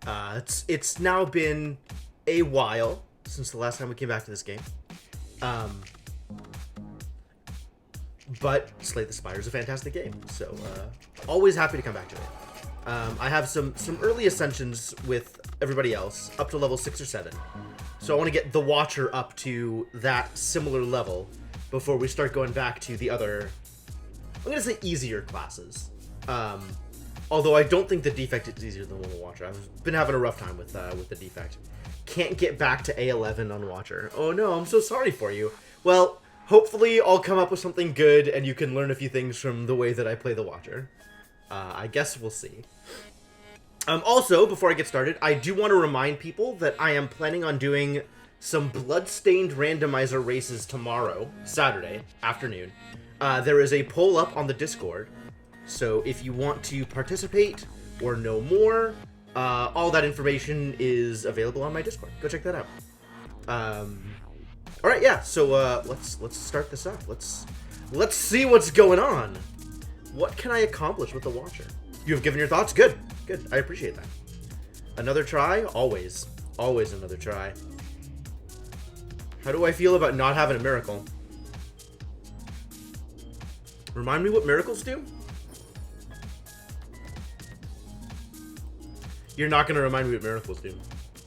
It's now been a while since the last time we came back to this game. But Slay the Spire is a fantastic game, so always happy to come back to it. I have some early ascensions with everybody else, up to level 6 or 7. So I want to get the Watcher up to that similar level before we start going back to the other, I'm going to say easier classes. Although I don't think the Defect is easier than the Watcher. I've been having a rough time with the Defect. Can't get back to A11 on Watcher. Oh no, I'm so sorry for you. Well, hopefully I'll come up with something good and you can learn a few things from the way that I play the Watcher. I guess we'll see. Also, before I get started, I do want to remind people that I am planning on doing some Bloodstained randomizer races tomorrow, Saturday afternoon. There is a poll up on the Discord, so if you want to participate or know more, all that information is available on my Discord. Go check that out. All right, yeah. So let's start this up. Let's see what's going on. What can I accomplish with the Watcher? You have given your thoughts? Good. Good. I appreciate that. Another try? Always. Always another try. How do I feel about not having a miracle? Remind me what miracles do? You're not going to remind me what miracles do.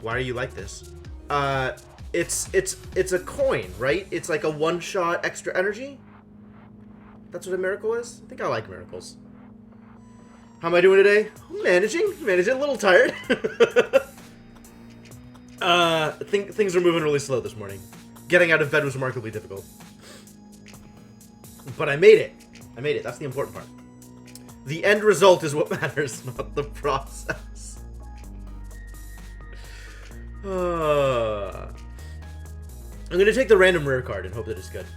Why are you like this? It's a coin, right? It's like a one-shot extra energy? That's what a miracle is? I think I like miracles. How am I doing today? I'm managing, a little tired. I think things are moving really slow this morning. Getting out of bed was remarkably difficult. But I made it. I made it. That's the important part. The end result is what matters, not the process. I'm going to take the random rare card and hope that it's good.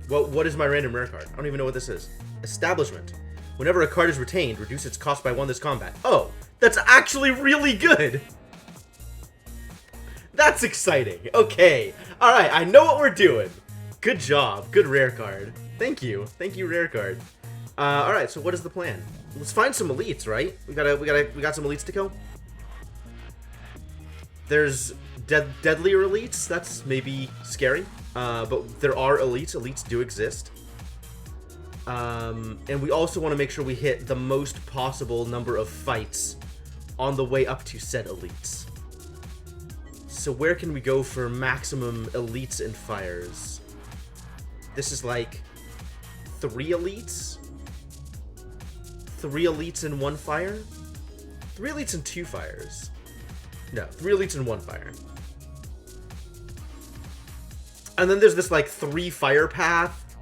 Well, what is my random rare card? I don't even know what this is. Establishment. Whenever a card is retained, reduce its cost by 1 this combat. Oh, that's actually really good. That's exciting. Okay. All right, I know what we're doing. Good job. Good rare card. Thank you. Thank you, rare card. All right, so what is the plan? Let's find some elites, right? We got some elites to kill. There's deadlier elites. That's maybe scary. But there are elites. Elites do exist. And we also want to make sure we hit the most possible number of fights on the way up to said elites. So where can we go for maximum elites and fires? This is like 3 elites? 3 elites and 1 fire? 3 elites and 2 fires. No, 3 elites and 1 fire. And then there's this like 3 fire path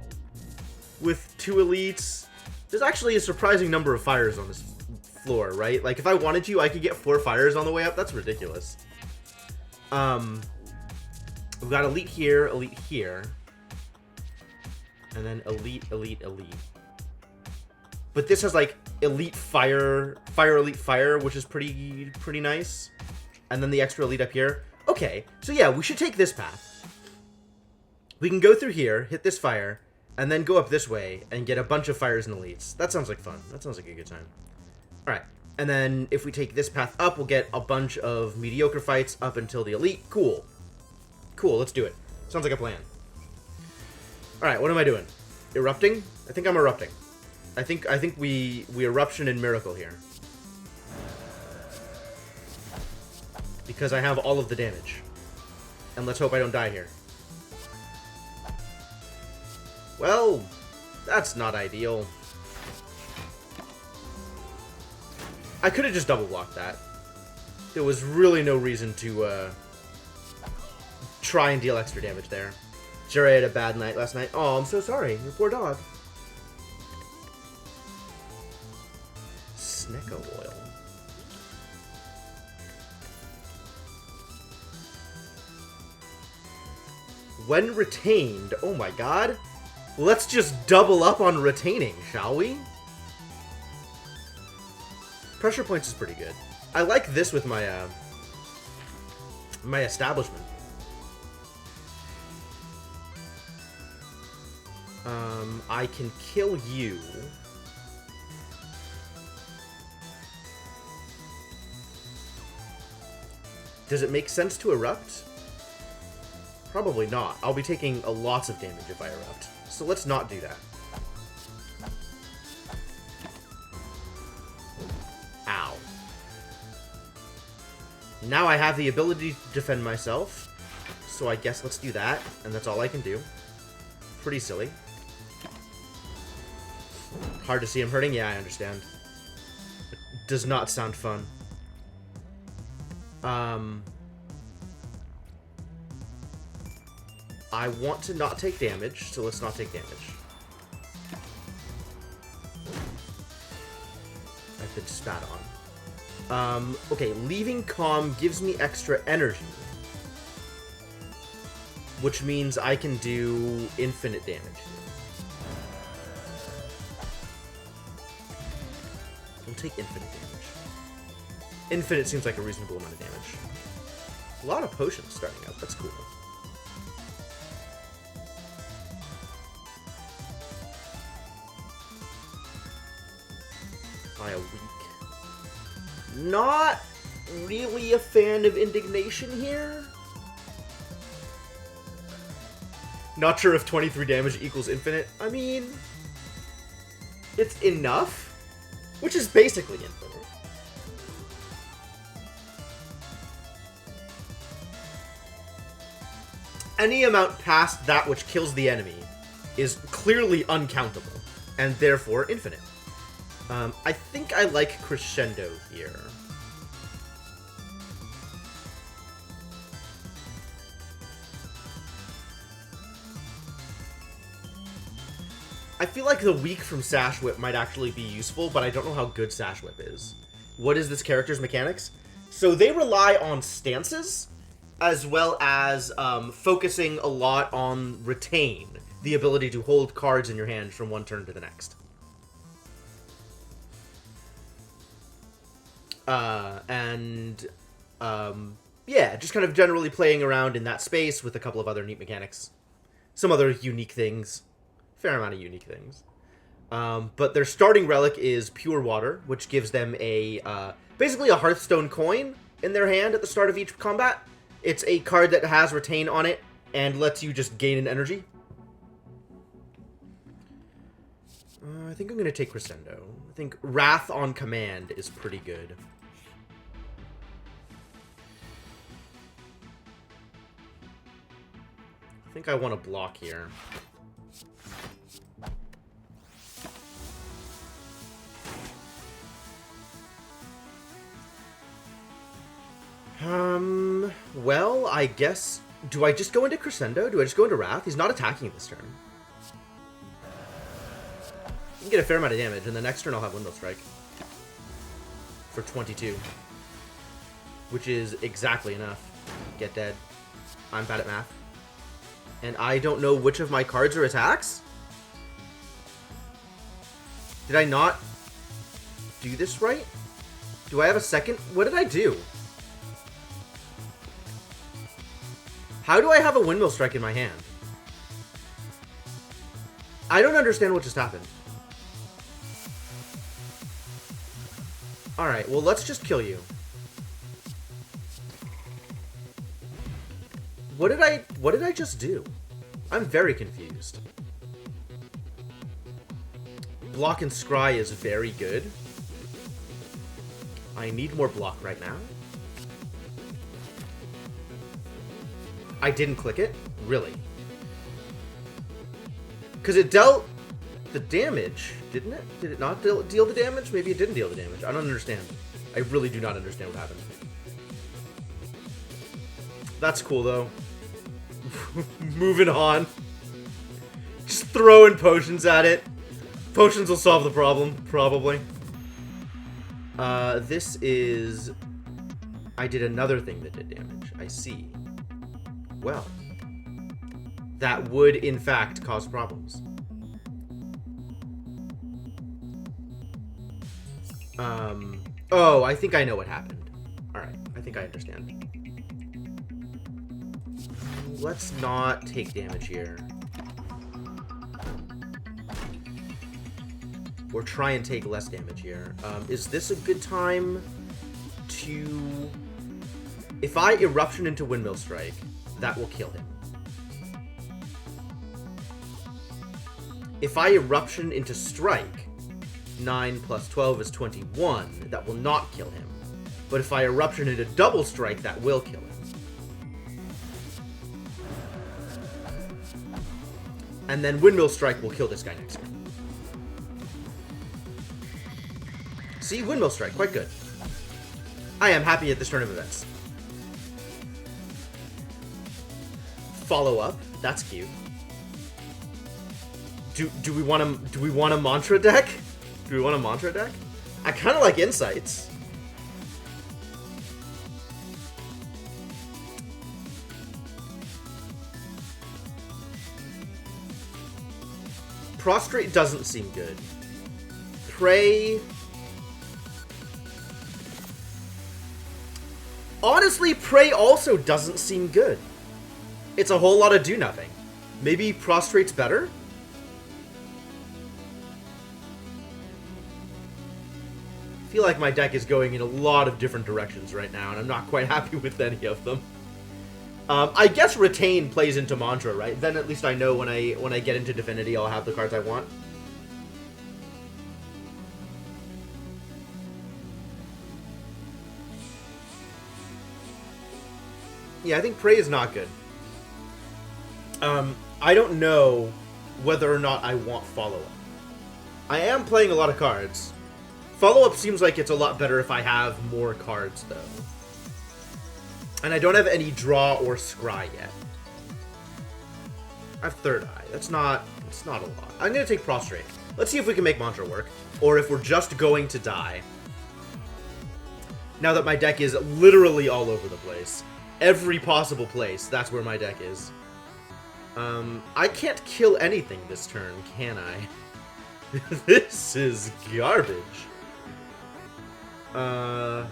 with 2 elites. There's actually a surprising number of fires on this floor, right? Like if I wanted to, I could get 4 fires on the way up. That's ridiculous. We've got elite here, and then elite. But this has like elite fire, elite fire, which is pretty nice. And then the extra elite up here. Okay, so yeah, we should take this path. We can go through here, hit this fire, and then go up this way and get a bunch of fires and elites. That sounds like fun. That sounds like a good time. Alright, and then if we take this path up, we'll get a bunch of mediocre fights up until the elite. Cool. Cool, let's do it. Sounds like a plan. Alright, what am I doing? Erupting? I think I'm erupting. I think we eruption and miracle here. Because I have all of the damage. And let's hope I don't die here. Well, that's not ideal. I could have just double blocked that. There was really no reason to try and deal extra damage there. Sure, I had a bad night last night. Oh, I'm so sorry. Your poor dog. Snecko oil. When retained, oh my god. Let's just double up on retaining, shall we? Pressure points is pretty good. I like this with my my establishment. I can kill you. Does it make sense to erupt? Probably not. I'll be taking lots of damage if I erupt. So let's not do that. Ow. Now I have the ability to defend myself. So I guess let's do that. And that's all I can do. Pretty silly. Hard to see him hurting? Yeah, I understand. It does not sound fun. I want to not take damage, so let's not take damage. I've been spat on. Okay, leaving calm gives me extra energy. Which means I can do infinite damage. I'll take infinite damage. Infinite seems like a reasonable amount of damage. A lot of potions starting out, that's cool. By a week. Not really a fan of indignation here. Not sure if 23 damage equals infinite. I mean, it's enough, which is basically infinite. Any amount past that which kills the enemy is clearly uncountable, and therefore infinite. I think I like Crescendo here. I feel like the weak from Sash Whip might actually be useful, but I don't know how good Sash Whip is. What is this character's mechanics? So they rely on stances, as well as focusing a lot on Retain, the ability to hold cards in your hand from one turn to the next. Yeah, just kind of generally playing around in that space with a couple of other neat mechanics. Some other unique things. Fair amount of unique things. But their starting relic is Pure Water, which gives them a basically a Hearthstone coin in their hand at the start of each combat. It's a card that has Retain on it and lets you just gain an energy. I think I'm going to take Crescendo. I think Wrath on command is pretty good. I think I want to block here. Well, I guess... Do I just go into Crescendo? Do I just go into Wrath? He's not attacking this turn. You can get a fair amount of damage, and the next turn I'll have Windmill Strike. For 22. Which is exactly enough. Get dead. I'm bad at math. And I don't know which of my cards are attacks? Did I not do this right? Do I have a second? What did I do? How do I have a Windmill Strike in my hand? I don't understand what just happened. Alright, well, let's just kill you. What did I just do? I'm very confused. Block and Scry is very good. I need more block right now. I didn't click it? Really? Because it dealt the damage, didn't it? Did it not deal the damage? Maybe it didn't deal the damage. I don't understand. I really do not understand what happened. That's cool, though. Moving on. Just throwing potions at it. Potions will solve the problem, probably. This is... I did another thing that did damage. I see. Well, that would, in fact, cause problems. Oh, I think I know what happened. Alright, I think I understand. Let's not take damage here. Or try and take less damage here. Is this a good time to If I Eruption into Windmill Strike, that will kill him. If I Eruption into Strike, 9 plus 12 is 21, that will not kill him. But if I Eruption into Double Strike, that will kill him. And then Windmill Strike will kill this guy next turn. See, Windmill Strike, quite good. I am happy at this turn of events. Follow up, that's cute. Do we want a mantra deck? Do we want a mantra deck? I kind of like Insights. Prostrate doesn't seem good. Pray. Honestly, Pray also doesn't seem good. It's a whole lot of do nothing. Maybe Prostrate's better? I feel like my deck is going in a lot of different directions right now, and I'm not quite happy with any of them. I guess Retain plays into Mantra, right? Then at least I know when I get into Divinity, I'll have the cards I want. Yeah, I think Prey is not good. I don't know whether or not I want Follow-Up. I am playing a lot of cards. Follow-Up seems like it's a lot better if I have more cards, though. And I don't have any Draw or Scry yet. I have Third Eye. It's not a lot. I'm going to take Prostrate. Let's see if we can make Mantra work, or if we're just going to die. Now that my deck is literally all over the place. Every possible place, that's where my deck is. I can't kill anything this turn, can I? This is garbage. I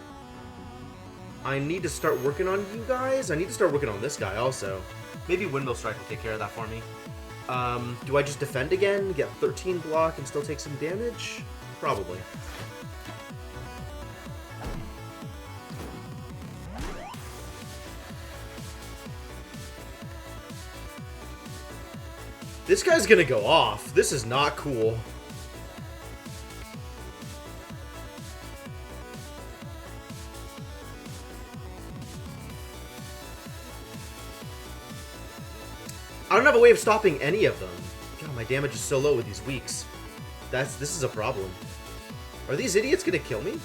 need to start working on you guys. I need to start working on this guy also. Maybe Windmill Strike will take care of that for me. Do I just defend again, get 13 block, and still take some damage? Probably. This guy's gonna go off. This is not cool. I don't have a way of stopping any of them. God, my damage is so low with these weeks. This is a problem. Are these idiots gonna kill me?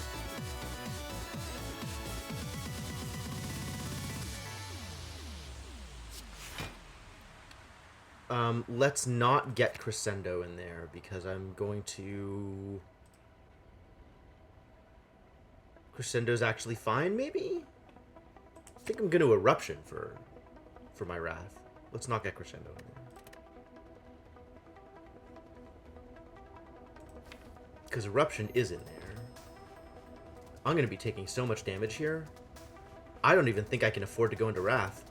Let's not get Crescendo in there because I'm going to... Crescendo's actually fine, maybe? I think I'm going to Eruption for my Wrath. Let's not get Crescendo in there. Because Eruption is in there. I'm going to be taking so much damage here. I don't even think I can afford to go into Wrath.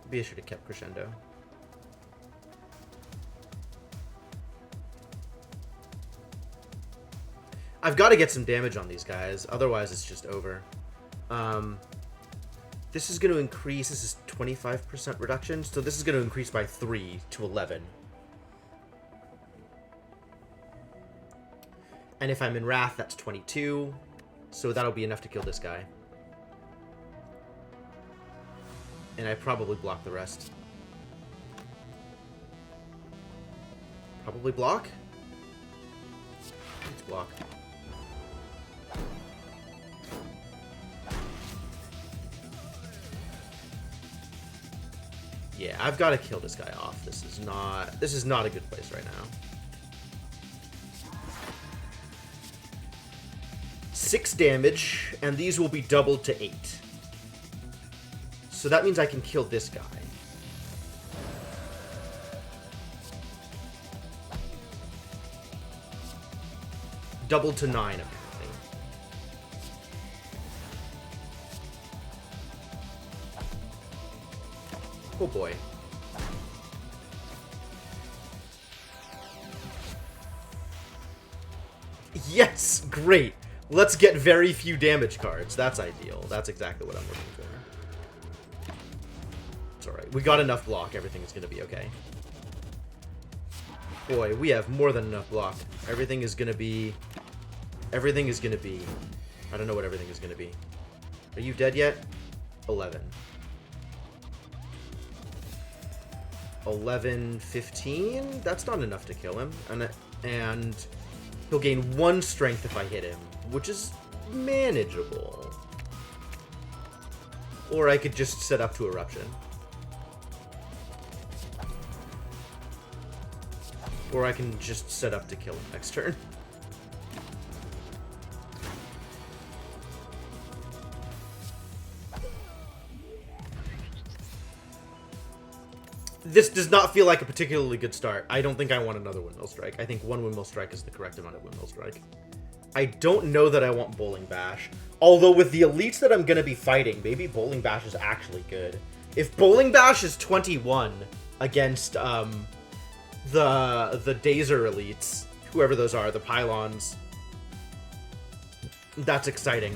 Maybe I should have kept Crescendo. I've got to get some damage on these guys, otherwise it's just over. This is going to increase, this is 25% reduction, so this is going to increase by 3 to 11. And if I'm in Wrath, that's 22, so that'll be enough to kill this guy. And I probably block the rest. Probably block? Let's block. Yeah, I've got to kill this guy off. This is not a good place right now. 6 damage, and these will be doubled to 8. So that means I can kill this guy. Doubled to 9, apparently. Oh boy. Yes! Great! Let's get very few damage cards. That's ideal. That's exactly what I'm looking for. It's alright. We got enough block. Everything is going to be okay. Boy, we have more than enough block. Everything is going to be... Everything is going to be... I don't know what everything is going to be. Are you dead yet? 11. 11, 15? That's not enough to kill him. And he'll gain 1 strength if I hit him, which is manageable. Or I could just set up to Eruption. Or I can just set up to kill him next turn. This does not feel like a particularly good start. I don't think I want another Windmill Strike. I think 1 Windmill Strike is the correct amount of Windmill Strike. I don't know that I want Bowling Bash. Although with the elites that I'm going to be fighting, maybe Bowling Bash is actually good. If Bowling Bash is 21 against the Dazer elites, whoever those are, the pylons, that's exciting.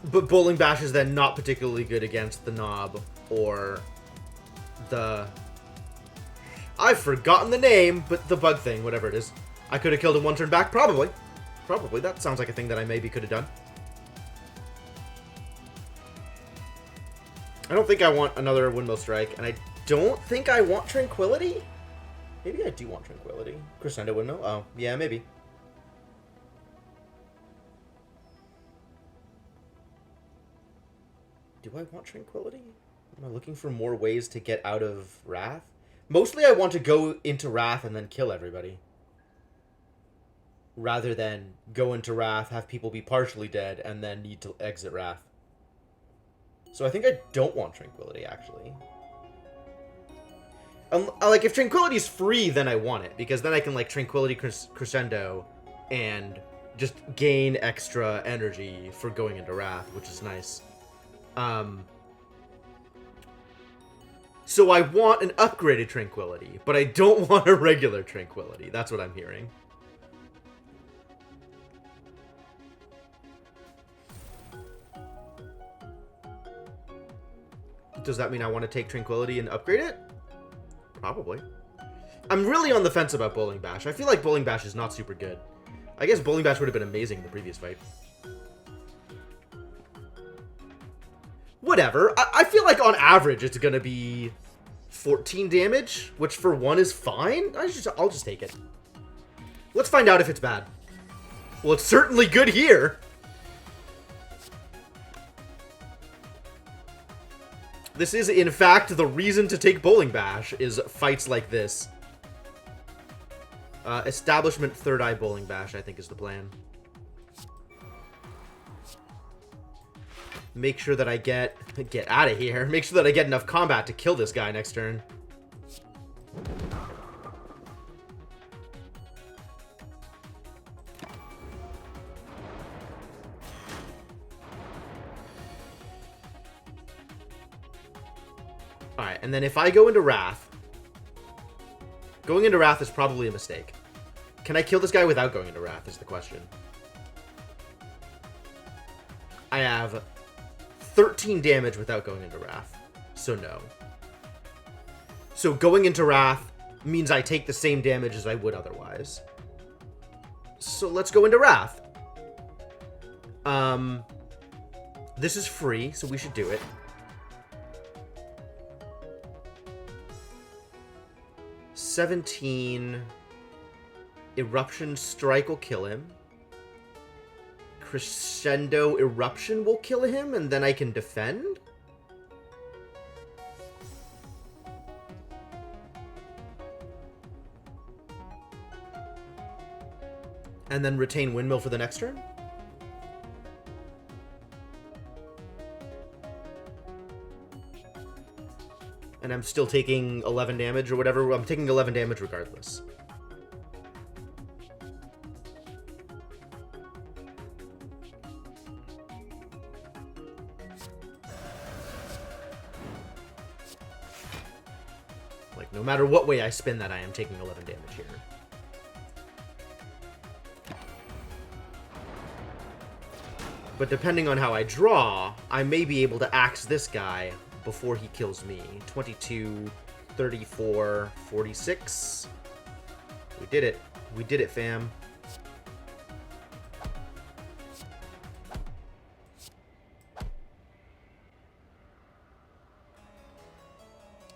But Bowling Bash is then not particularly good against the Knob or the... I've forgotten the name, but the bug thing, whatever it is. I could have killed him 1 turn back, probably. Probably, that sounds like a thing that I maybe could have done. I don't think I want another Windmill Strike, and I don't think I want Tranquility? Maybe I do want Tranquility. Crescendo Windmill? Oh, yeah, maybe. Do I want Tranquility? Am I looking for more ways to get out of Wrath? Mostly I want to go into Wrath and then kill everybody. Rather than go into Wrath, have people be partially dead, and then need to exit Wrath. So I think I don't want Tranquility, actually. Like, if Tranquility is free, then I want it. Because then I can, like, Tranquility Crescendo and just gain extra energy for going into Wrath, which is nice. So I want an upgraded Tranquility, but I don't want a regular Tranquility. That's what I'm hearing. Does that mean I want to take Tranquility and upgrade it? Probably. I'm really on the fence about Bowling Bash. I feel like Bowling Bash is not super good. I guess Bowling Bash would have been amazing in the previous fight. Whatever. I feel like on average it's going to be 14 damage, which for 1 is fine. I'll just take it. Let's find out if it's bad. Well, it's certainly good here. This is, in fact, the reason to take Bowling Bash, is fights like this. Establishment Third Eye Bowling Bash, I think, is the plan. Make sure that I get out of here. Make sure that I get enough combat to kill this guy next turn. Alright, and then if I go into Wrath... Going into Wrath is probably a mistake. Can I kill this guy without going into Wrath is the question. I have 13 damage without going into Wrath, so no. So going into Wrath means I take the same damage as I would otherwise. So let's go into Wrath. This is free, so we should do it. $17. Eruption Strike will kill him. Crescendo Eruption will kill him, and then I can defend? And then retain Windmill for the next turn? And I'm still taking 11 damage or whatever. I'm taking 11 damage regardless. Like, no matter what way I spin that, I am taking 11 damage here. But depending on how I draw, I may be able to axe this guy before he kills me. 22, 34, 46. We did it. We did it, fam.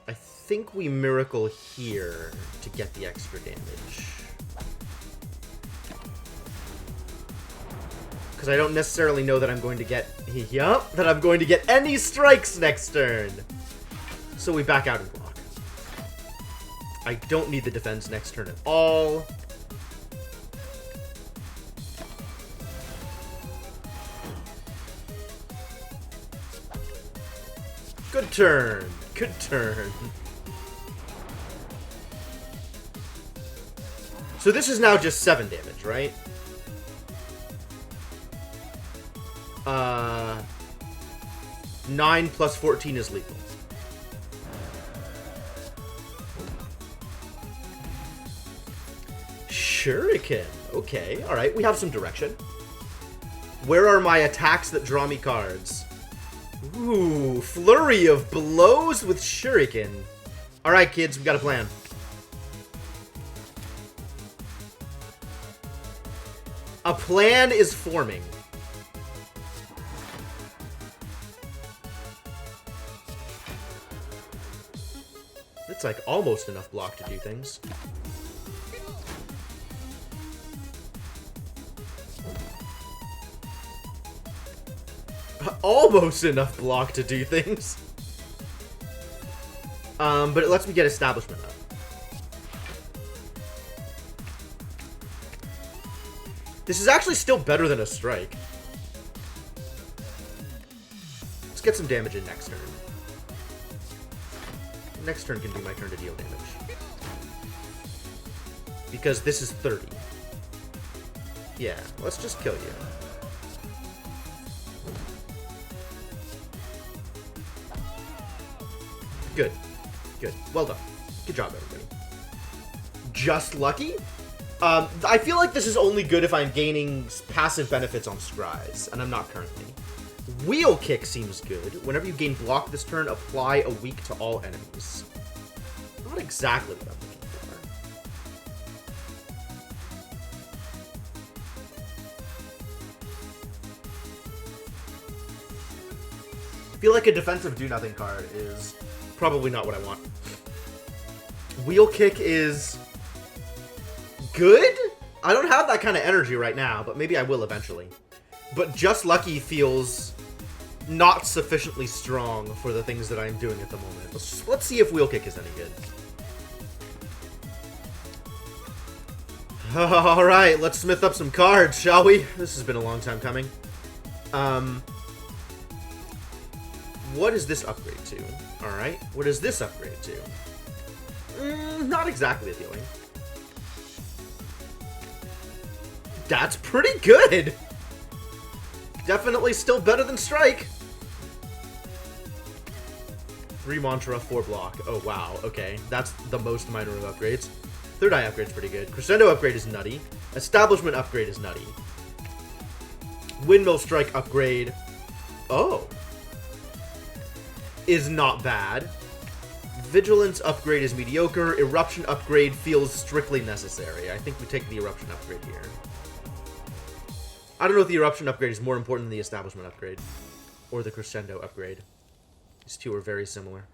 I think we miracle here to get the extra damage. Because I don't necessarily know that I'm going to get... Yup, that I'm going to get any strikes next turn. So we back out and block. I don't need the defense next turn at all. Good turn. Good turn. So this is now just 7 damage, right? 9 plus 14 is lethal. Shuriken. Okay, alright. We have some direction. Where are my attacks that draw me cards? Ooh, flurry of blows with Shuriken. Alright, kids, we got a plan. A plan is forming. It's like almost enough block to do things. Almost enough block to do things. But it lets me get establishment up. This is actually still better than a strike. Let's get some damage in next turn. Next turn can be my turn to deal damage. Because this is 30. Yeah, let's just kill you. Good. Good. Well done. Good job, everybody. Just lucky? I feel like this is only good if I'm gaining passive benefits on Scries, and I'm not currently. Wheel Kick seems good. Whenever you gain block this turn, apply a weak to all enemies. Not exactly what I'm looking for. I feel like a defensive do-nothing card is probably not what I want. Wheel Kick is good? I don't have that kind of energy right now, but maybe I will eventually. But Just Lucky feels not sufficiently strong for the things that I'm doing at the moment. Let's see if Wheel Kick is any good. Alright, let's smith up some cards, shall we? This has been a long time coming. What is this upgrade to? Alright, what is this upgrade to? Not exactly appealing. That's pretty good! Definitely still better than Strike. 3 Mantra, 4 block. Oh, wow. Okay. That's the most minor of upgrades. Third Eye upgrade's pretty good. Crescendo upgrade is nutty. Establishment upgrade is nutty. Windmill Strike upgrade. Oh. Is not bad. Vigilance upgrade is mediocre. Eruption upgrade feels strictly necessary. I think we take the Eruption upgrade here. I don't know if the Eruption upgrade is more important than the Establishment upgrade. Or the Crescendo upgrade. These two are very similar.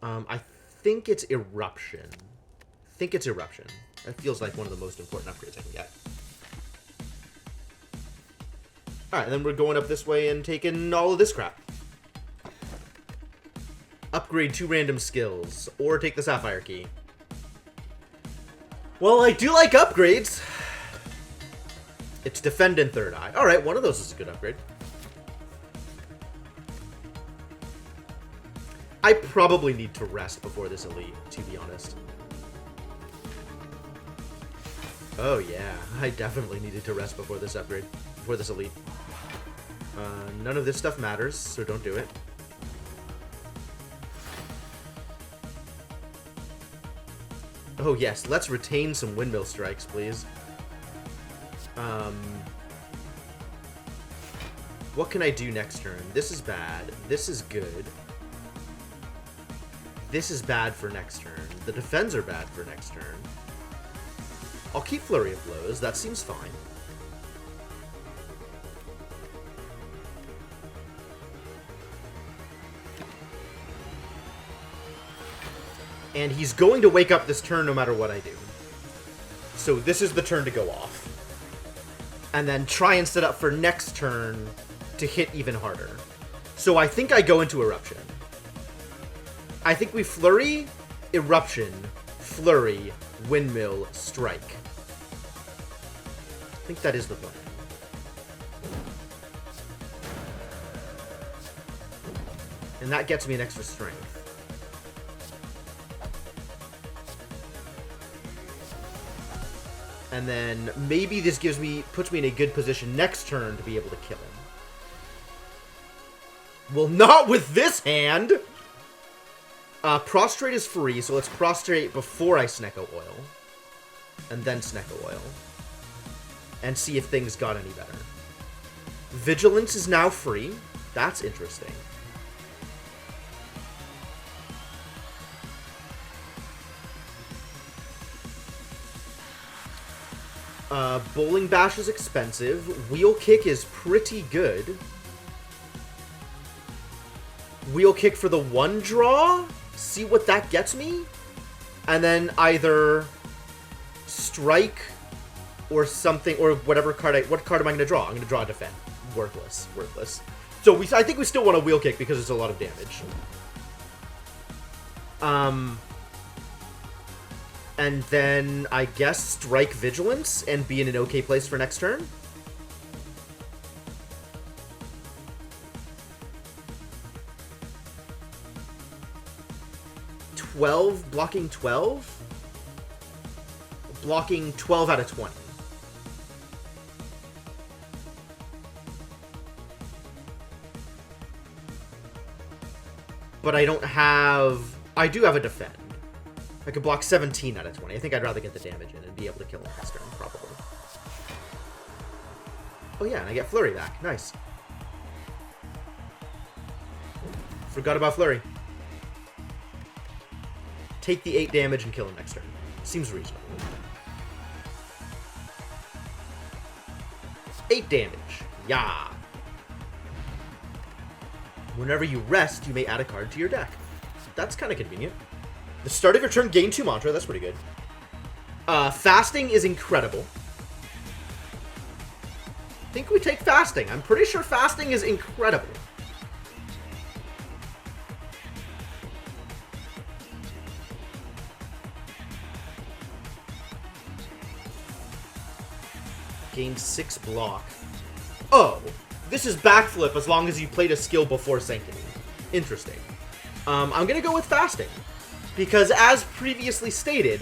I think it's Eruption. That feels like one of the most important upgrades I can get. Alright, then we're going up this way and taking all of this crap. Upgrade 2 random skills. Or take the Sapphire Key. Well, I do like upgrades. It's Defend and Third Eye. Alright, one of those is a good upgrade. I probably need to rest before this elite, to be honest. Oh yeah, I definitely needed to rest before this upgrade, before this elite. None of this stuff matters, so don't do it. Oh yes, let's retain some Windmill Strikes, please. What can I do next turn? This is bad. This is good. This is bad for next turn. The defends are bad for next turn. I'll keep Flurry of Blows. That seems fine. And he's going to wake up this turn no matter what I do. So this is the turn to go off. And then try and set up for next turn to hit even harder. So I think I go into Eruption. I think we Flurry, Eruption, Flurry, Windmill, Strike. I think that is the plan. And that gets me an extra strength. And then maybe this puts me in a good position next turn to be able to kill him. Well, not with this hand! Prostrate is free, so let's Prostrate before I Snecko Oil. And then Snecko Oil. And see if things got any better. Vigilance is now free. That's interesting. Bowling Bash is expensive. Wheel Kick is pretty good. Wheel Kick for the 1 draw? See what that gets me? And then either Strike or something, or whatever card what card am I going to draw? I'm going to draw a Defend. Worthless. Worthless. So I think we still want a Wheel Kick because it's a lot of damage. And then, I guess, Strike Vigilance and be in an okay place for next turn. Blocking 12? Blocking 12 out of 20. But I don't have... I do have a Defend. I could block 17 out of 20. I think I'd rather get the damage in and be able to kill him next turn, probably. Oh yeah, and I get Flurry back. Nice. Forgot about Flurry. Take the 8 damage and kill him next turn. Seems reasonable. 8 damage. Yeah. Whenever you rest, you may add a card to your deck. That's kind of convenient. The start of your turn, gain 2 mantra. That's pretty good. Fasting is incredible. I think we take fasting. I'm pretty sure fasting is incredible. Gain 6 block. Oh, this is backflip as long as you played a skill before Sanctity. Interesting. I'm going to go with fasting. Because as previously stated,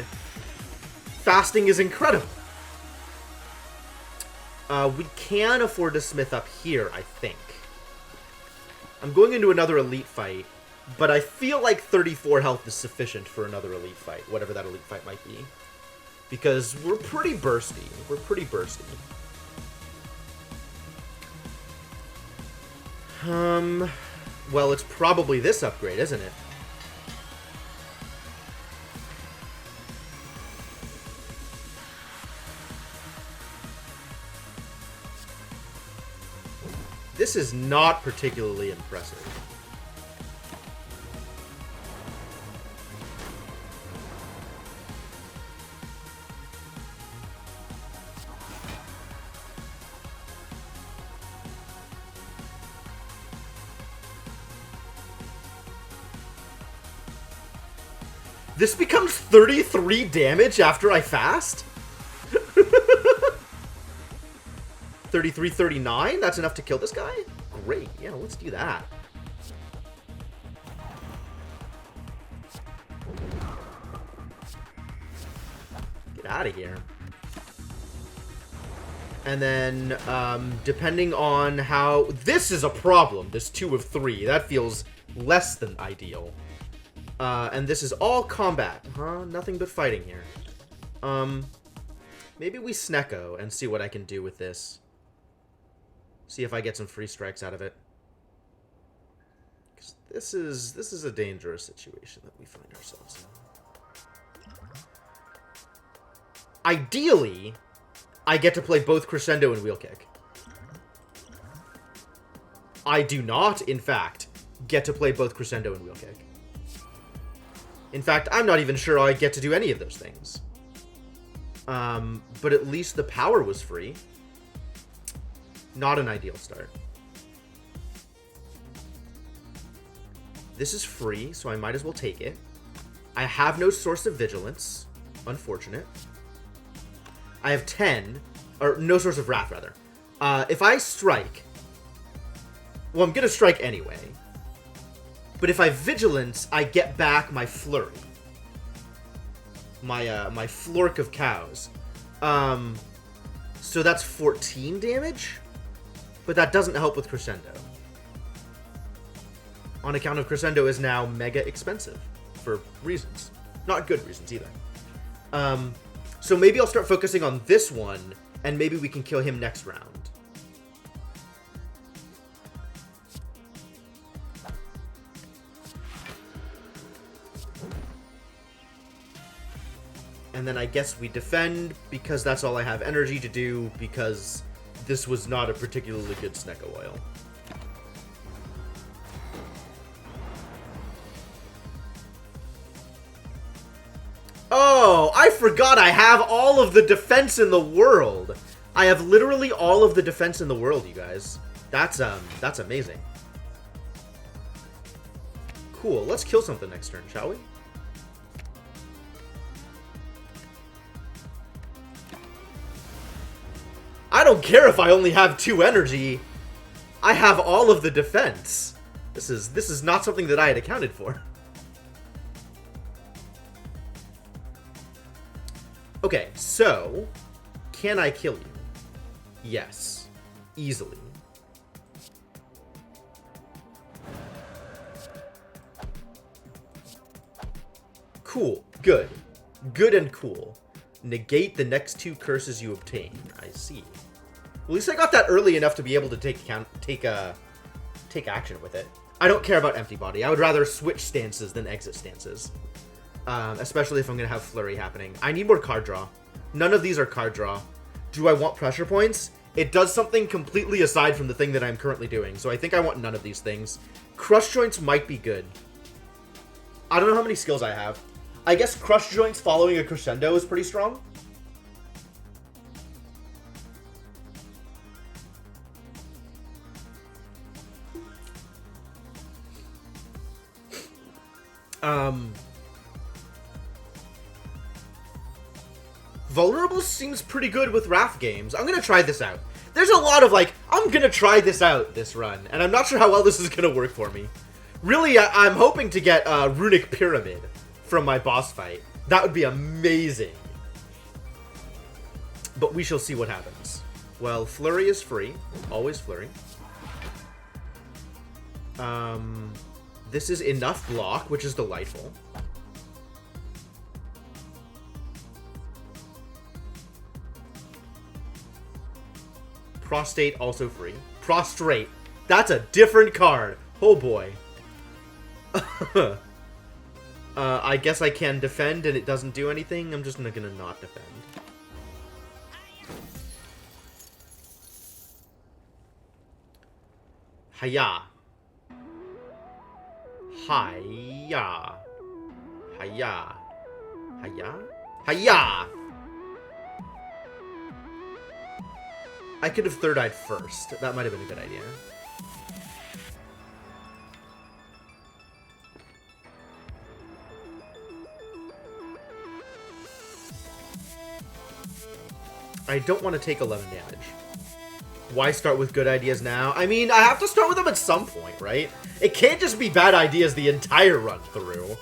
fasting is incredible. We can afford to Smith up here, I think. I'm going into another elite fight, but I feel like 34 health is sufficient for another elite fight, whatever that elite fight might be. Because we're pretty bursty. We're pretty bursty. Well, it's probably this upgrade, isn't it? This is not particularly impressive. This becomes 33 damage after I fast? 33, 39? That's enough to kill this guy? Great. Yeah, let's do that. Get out of here. And then, depending on how... This is a problem, this 2 of 3. That feels less than ideal. And this is all combat. Huh? Nothing but fighting here. Maybe we Snecko and see what I can do with this. See if I get some free strikes out of it. 'Cause this is a dangerous situation that we find ourselves in. Ideally, I get to play both Crescendo and Wheel Kick. I do not, in fact, get to play both Crescendo and Wheel Kick. In fact, I'm not even sure I get to do any of those things. But at least the power was free. Not an ideal start. This is free, so I might as well take it. I have no source of vigilance. Unfortunate. I have 10, or no source of wrath, rather. If I strike... Well, I'm going to strike anyway. But if I vigilance, I get back my flurry. My flork of cows. So that's 14 damage? But that doesn't help with Crescendo. On account of Crescendo is now mega expensive. For reasons. Not good reasons, either. So maybe I'll start focusing on this one, and maybe we can kill him next round. And then I guess we defend, because that's all I have energy to do, because this was not a particularly good Snecko Oil. Oh, I forgot I have all of the defense in the world. I have literally all of the defense in the world, you guys. That's amazing. Cool, let's kill something next turn, shall we? I don't care if I only have 2 energy. I have all of the defense. This is not something that I had accounted for. Okay, so can I kill you? Yes, easily. Cool, good. Good and cool. Negate the next 2 curses you obtain. I see. At least I got that early enough to be able to take action with it. I don't care about Empty Body. I would rather switch stances than exit stances. Especially if I'm going to have Flurry happening. I need more card draw. None of these are card draw. Do I want pressure points? It does something completely aside from the thing that I'm currently doing, so I think I want none of these things. Crush Joints might be good. I don't know how many skills I have. I guess Crush Joints following a Crescendo is pretty strong. Vulnerable seems pretty good with Wrath games. I'm gonna try this out. There's a lot of like, I'm gonna try this out this run, and I'm not sure how well this is gonna work for me. Really, I'm hoping to get Runic Pyramid from my boss fight. That would be amazing. But we shall see what happens. Well, Flurry is free. Always Flurry. This is enough block, which is delightful. Prostate, also free. Prostrate. That's a different card. Oh boy. I guess I can defend and it doesn't do anything. I'm just gonna not defend. Hiya. Hiya. Hiya. Hiya. Hiya! I could have third-eyed first. That might have been a good idea. I don't want to take 11 damage. Why start with good ideas now? I mean, I have to start with them at some point, right? It can't just be bad ideas the entire run through.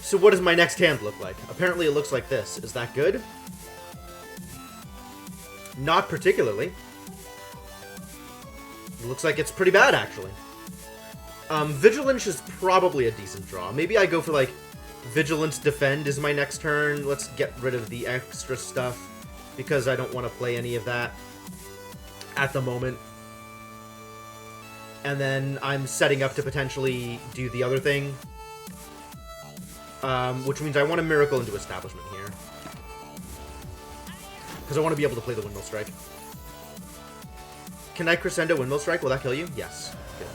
So what does my next hand look like? Apparently it looks like this. Is that good? Not particularly. It looks like it's pretty bad, actually. Vigilance is probably a decent draw. Maybe I go for, like, Vigilance Defend is my next turn. Let's get rid of the extra stuff, because I don't want to play any of that at the moment. And then I'm setting up to potentially do the other thing. Which means I want to Miracle into Establishment here. Because I want to be able to play the Windmill Strike. Can I Crescendo Windmill Strike? Will that kill you? Yes. Good.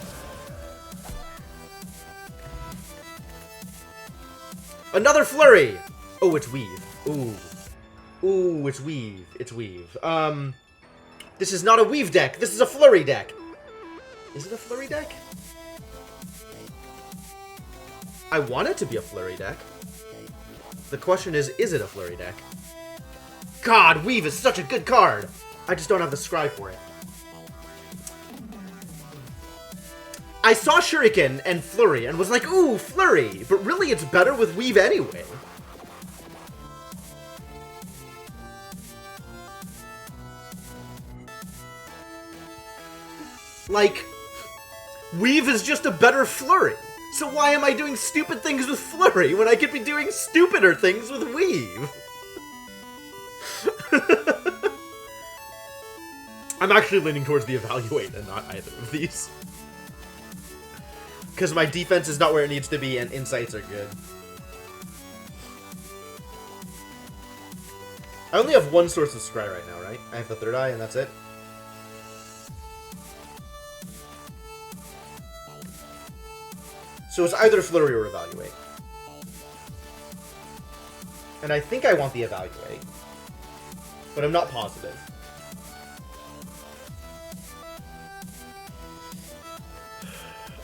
Another Flurry! Oh, it's Weave. Ooh. Ooh, it's Weave. It's Weave. This is not a Weave deck. This is a Flurry deck. Is it a Flurry deck? I want it to be a Flurry deck. The question is it a Flurry deck? God, Weave is such a good card! I just don't have the Scry for it. I saw Shuriken and Flurry and was like, ooh, Flurry! But really, it's better with Weave anyway. Like, Weave is just a better Flurry. So why am I doing stupid things with Flurry when I could be doing stupider things with Weave? I'm actually leaning towards the Evaluate and not either of these. Because my defense is not where it needs to be and insights are good. I only have one source of Scry right now, right? I have the third eye and that's it. So it's either Flurry or Evaluate. And I think I want the Evaluate. But I'm not positive.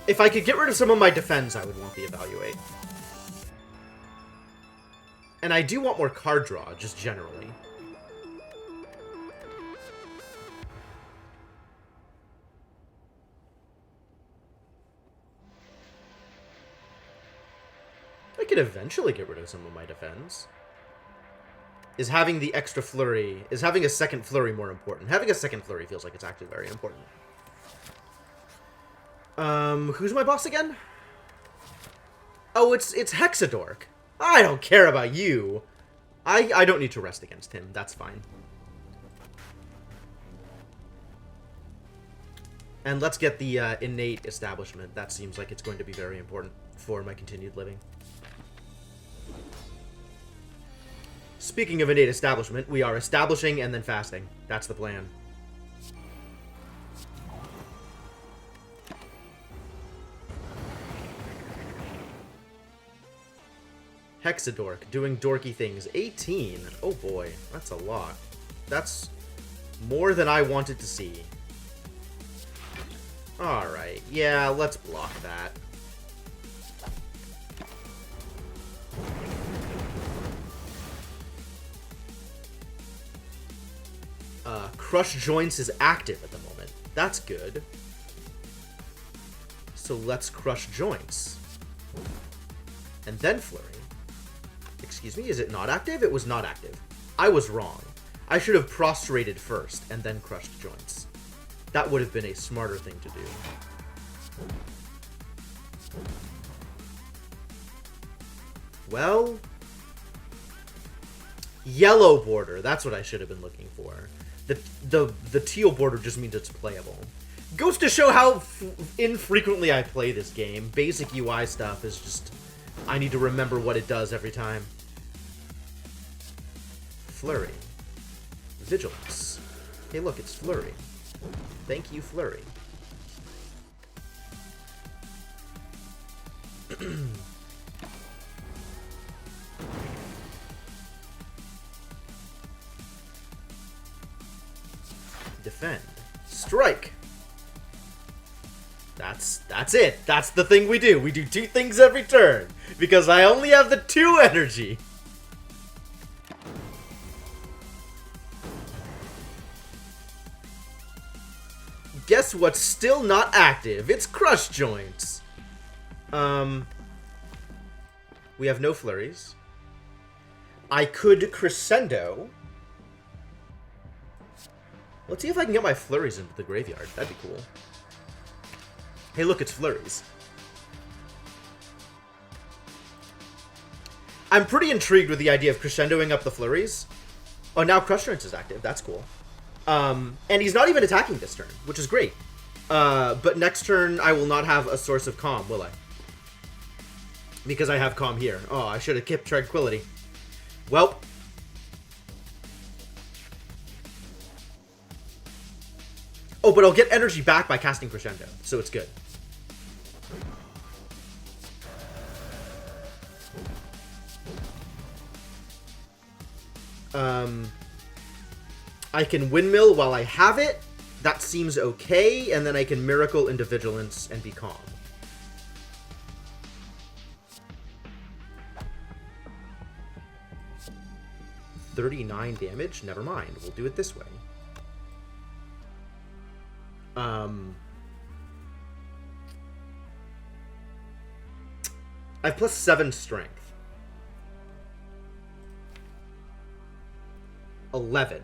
If I could get rid of some of my defense, I would want the Evaluate. And I do want more card draw, just generally. I could eventually get rid of some of my defense. Is having the extra Flurry... Is having a second Flurry more important? Having a second Flurry feels like it's actually very important. Who's my boss again? Oh, it's Hexadork. I don't care about you. I don't need to rest against him. That's fine. And let's get the innate establishment. That seems like it's going to be very important for my continued living. Speaking of innate establishment, we are establishing and then fasting. That's the plan. Hexadork, doing dorky things. 18. Oh boy, that's a lot. That's more than I wanted to see. Alright, yeah, let's block that. Crush Joints is active at the moment. That's good. So let's Crush Joints. And then Flurry. Excuse me, is it not active? It was not active. I was wrong. I should have prostrated first and then crushed joints. That would have been a smarter thing to do. Well, yellow border. That's what I should have been looking for. The teal border just means it's playable. Goes to show how infrequently I play this game. Basic UI stuff is just... I need to remember what it does every time. Flurry. Vigilance. Hey look, it's Flurry. Thank you, Flurry. Defend. Strike. That's it. That's the thing we do. We do 2 things every turn. Because I only have the 2 energy. Guess what's still not active? It's Crush Joints. We have no flurries. I could Crescendo. Let's see if I can get my flurries into the graveyard. That'd be cool. Hey, look, it's flurries. I'm pretty intrigued with the idea of crescendoing up the flurries. Oh, now Crush Torrents is active. That's cool. And he's not even attacking this turn, which is great. But next turn, I will not have a source of calm, will I? Because I have calm here. Oh, I should have kept Tranquility. Well. Oh, but I'll get energy back by casting Crescendo, so it's good. I can Windmill while I have it. That seems okay, and then I can Miracle into Vigilance and be calm. $39 damage? Never mind. We'll do it this way. I have +7 strength. 11.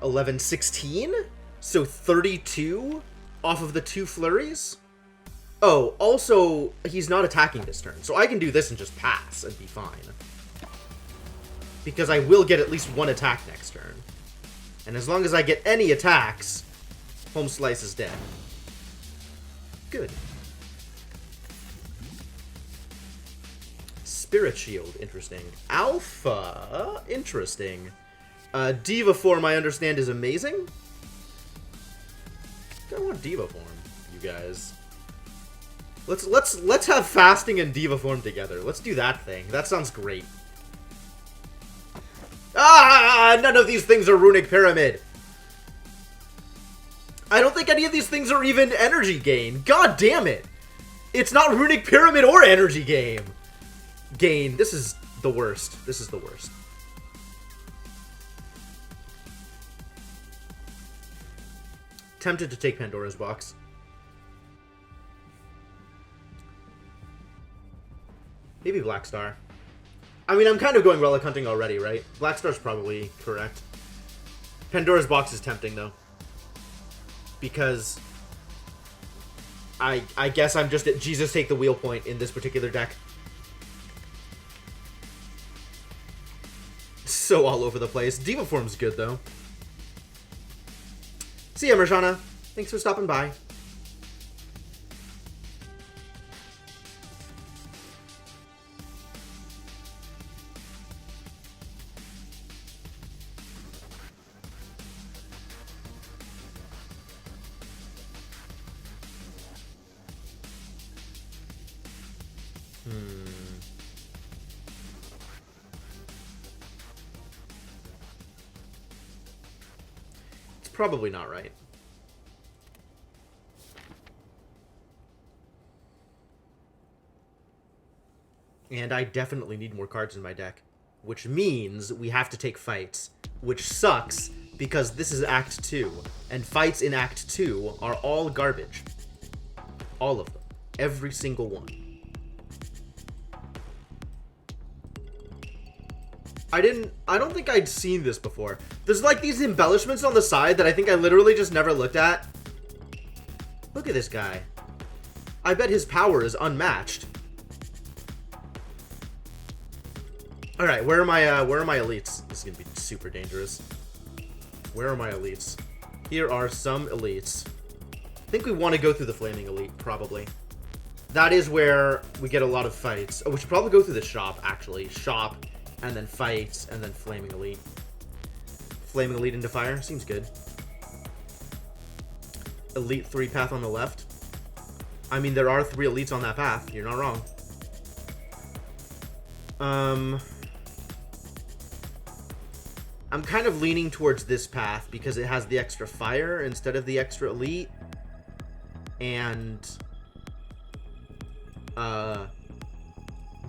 11, 16? So 32 off of the 2 flurries? Oh, also, he's not attacking this turn, so I can do this and just pass and be fine. Because I will get at least 1 attack next turn. And as long as I get any attacks, Home Slice is dead. Good. Spirit Shield, interesting. Alpha, interesting. Diva form, I understand, is amazing. I want Diva form, you guys. Let's have fasting and Diva form together. Let's do that thing. That sounds great. Ah! None of these things are Runic Pyramid. I don't think any of these things are even energy gain. God damn it! It's not Runic Pyramid or energy gain. This is the worst. This is the worst. Tempted to take Pandora's Box. Maybe Black Star. I mean, I'm kind of going Relic Hunting already, right? Black Star's probably correct. Pandora's Box is tempting, though. Because I guess I'm just at Jesus Take the Wheel point in this particular deck. So all over the place. Diva form's good, though. See ya, Marjana. Thanks for stopping by. It's probably not right. And I definitely need more cards in my deck. Which means we have to take fights. Which sucks, because this is Act 2. And fights in Act 2 are all garbage. All of them. Every single one. I don't think I'd seen this before. There's like these embellishments on the side that I think I literally just never looked at. Look at this guy. I bet his power is unmatched. Alright, where are my elites? This is gonna be super dangerous. Where are my elites? Here are some elites. I think we want to go through the Flaming Elite, probably. That is where we get a lot of fights. Oh, we should probably go through the shop, actually. Shop, and then fights, and then Flaming Elite. Flaming Elite into fire, seems good. Elite 3 path on the left. I mean, there are 3 elites on that path. You're not wrong. I'm kind of leaning towards this path because it has the extra fire instead of the extra elite. And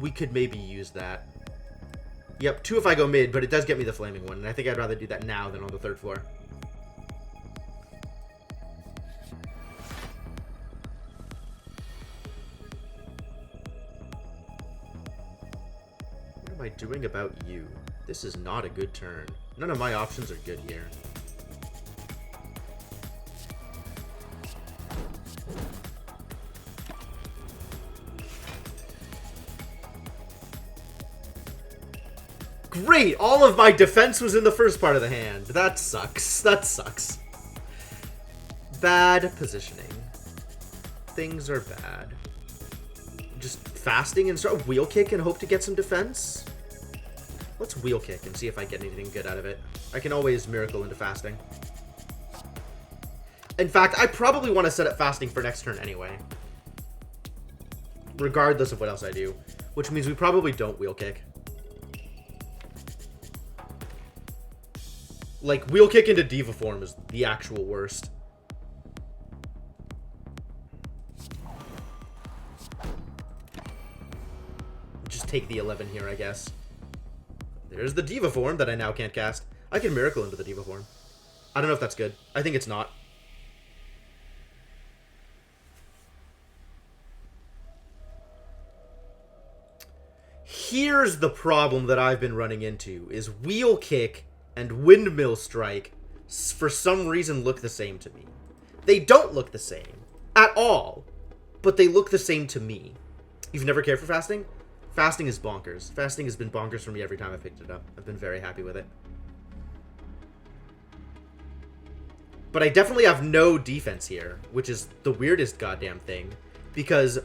we could maybe use that. Yep, 2 if I go mid, but it does get me the flaming one, and I think I'd rather do that now than on the 3rd floor. What am I doing about you? This is not a good turn. None of my options are good here. Great! All of my defense was in the first part of the hand. That sucks. That sucks. Bad positioning. Things are bad. Just fasting and start wheel kick and hope to get some defense? Let's wheel kick and see if I get anything good out of it. I can always miracle into fasting. In fact, I probably want to set up fasting for next turn anyway. Regardless of what else I do. Which means we probably don't wheel kick. Like, wheel kick into diva form is the actual worst. Just take the 11 here, I guess. There's the diva form that I now can't cast. I can miracle into the diva form. I don't know if that's good. I think it's not. Here's the problem that I've been running into, is wheel kick and windmill strike for some reason look the same to me. They don't look the same at all, but they look the same to me. You've never cared for fasting? Fasting is bonkers. Fasting has been bonkers for me every time I picked it up. I've been very happy with it. But I definitely have no defense here, which is the weirdest goddamn thing, because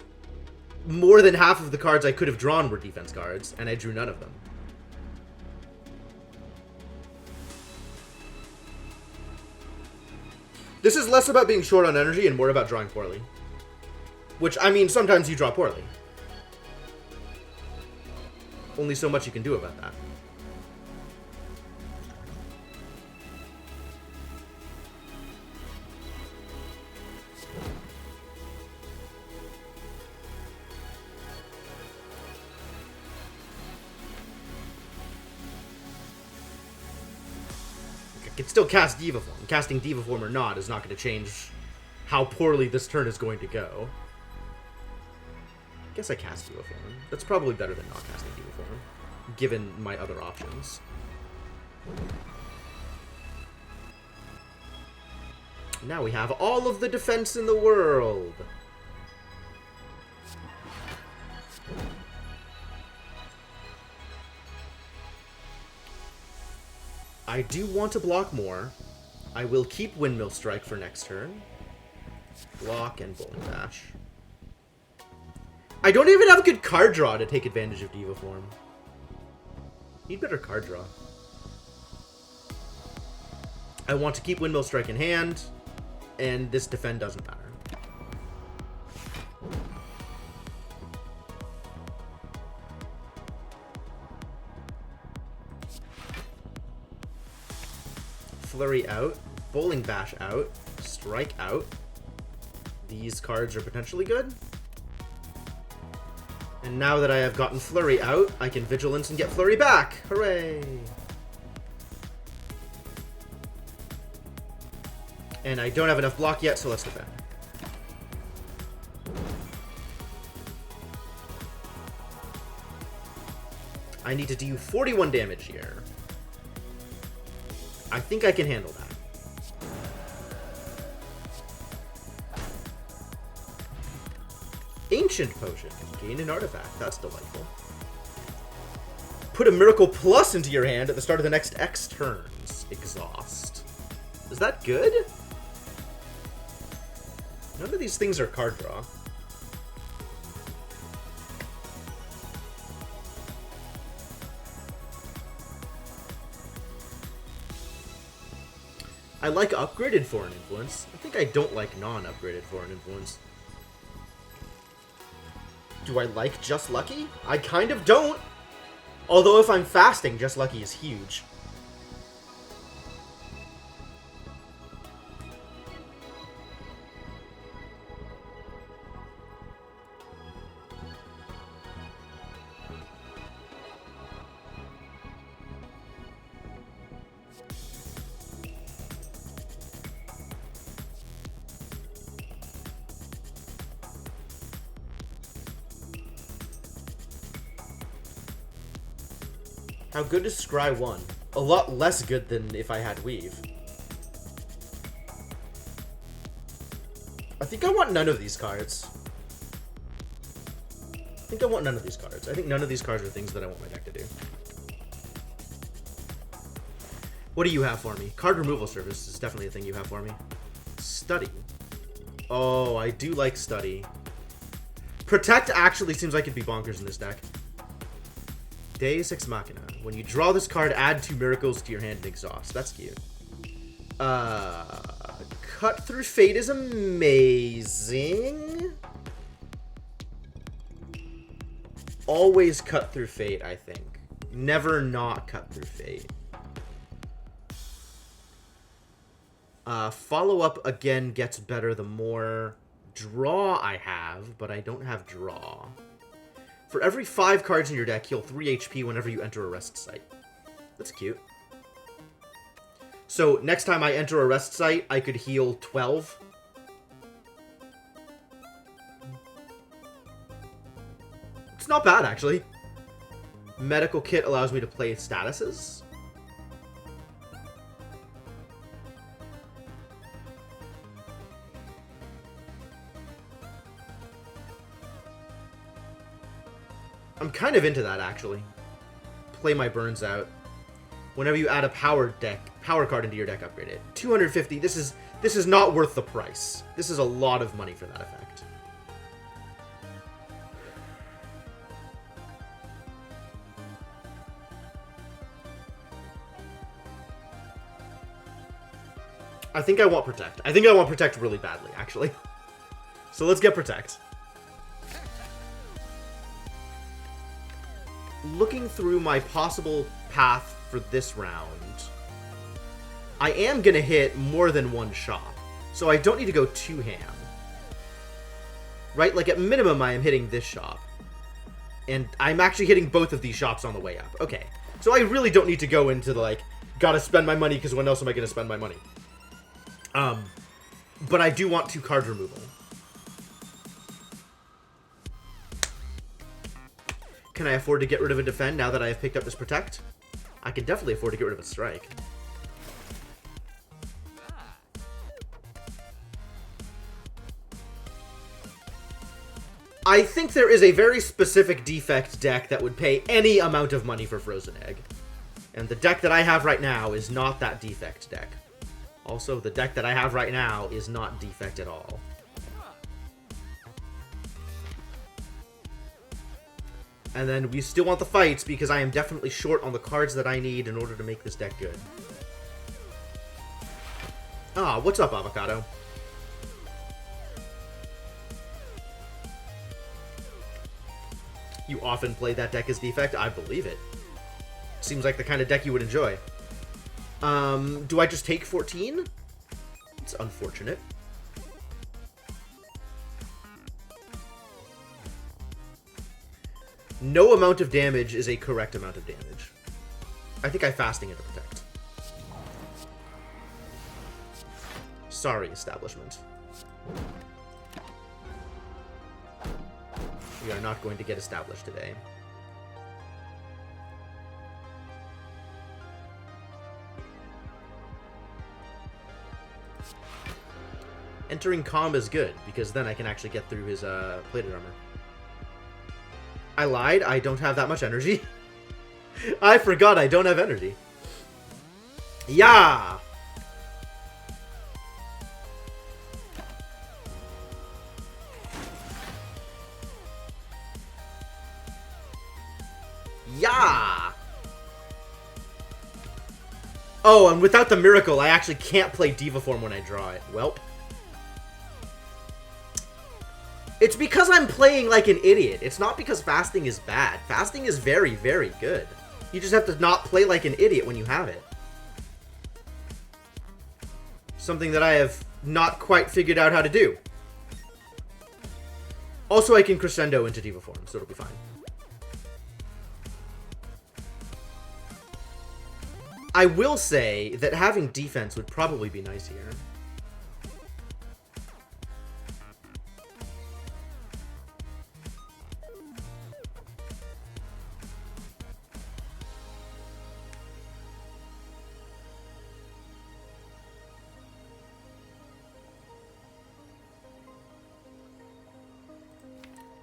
more than half of the cards I could have drawn were defense cards, and I drew none of them. This is less about being short on energy and more about drawing poorly. Which, I mean, sometimes you draw poorly. Only so much you can do about that. I can still cast Diva Form. Casting Diva Form or not is not going to change how poorly this turn is going to go. I guess I cast Diva Form. That's probably better than not casting Diva Form, given my other options. Now we have all of the defense in the world. I do want to block more. I will keep Windmill Strike for next turn. Block and Bowling Bash. I don't even have a good card draw to take advantage of Diva Form. Need better card draw. I want to keep Windmill Strike in hand, and this defend doesn't matter. Flurry out, Bowling Bash out, Strike out. These cards are potentially good. And now that I have gotten Flurry out, I can Vigilance and get Flurry back. Hooray! And I don't have enough block yet, so let's defend. I need to do 41 damage here. I think I can handle that. Ancient Potion. Gain an artifact. That's delightful. Put a Miracle Plus into your hand at the start of the next X turns. Exhaust. Is that good? None of these things are card draw. I like upgraded Foreign Influence. I think I don't like non-upgraded Foreign Influence. Do I like Just Lucky? I kind of don't. Although if I'm fasting, Just Lucky is huge. How good is Scry 1? A lot less good than if I had Weave. I think I want none of these cards. I think none of these cards are things that I want my deck to do. What do you have for me? Card removal service is definitely a thing you have for me. Study. Oh, I do like Study. Protect actually seems like it'd be bonkers in this deck. Deus Ex Machina. When you draw this card, add 2 miracles to your hand and exhaust. That's cute. Cut Through Fate is amazing. Always Cut Through Fate, I think. Never not Cut Through Fate. Follow Up again gets better the more draw I have, but I don't have draw. For every 5 cards in your deck, heal 3 HP whenever you enter a rest site. That's cute. So next time I enter a rest site, I could heal 12. It's not bad, actually. Medical Kit allows me to play statuses. I'm kind of into that, actually. Play my burns out. Whenever you add a power card into your deck, upgrade it. 250. This is not worth the price. This is a lot of money for that effect. I think I want Protect. I think I want Protect really badly, actually. So let's get Protect. Looking through my possible path for this round, I am going to hit more than one shop. So I don't need to go too ham. Right? Like, at minimum, I am hitting this shop. And I'm actually hitting both of these shops on the way up. Okay. So I really don't need to go into the, like, gotta spend my money because when else am I going to spend my money? But I do want 2 card removal. Can I afford to get rid of a Defend now that I have picked up this Protect? I can definitely afford to get rid of a Strike. I think there is a very specific defect deck that would pay any amount of money for Frozen Egg. And the deck that I have right now is not that defect deck. Also, the deck that I have right now is not defect at all. And then we still want the fights because I am definitely short on the cards that I need in order to make this deck good. Ah, what's up, Avocado? You often play that deck as defect? I believe it. Seems like the kind of deck you would enjoy. Do I just take 14? It's unfortunate. No amount of damage is a correct amount of damage. I think I'm fasting into Protect. Sorry, establishment. We are not going to get established today. Entering Calm is good, because then I can actually get through his plated armor. I lied, I don't have that much energy. I forgot I don't have energy. Yeah! Yeah! Oh, and without the miracle, I actually can't play Diva Form when I draw it. Welp. It's because I'm playing like an idiot. It's not because fasting is bad. Fasting is very, very good. You just have to not play like an idiot when you have it. Something that I have not quite figured out how to do. Also, I can crescendo into Diva Form, so it'll be fine. I will say that having defense would probably be nice here.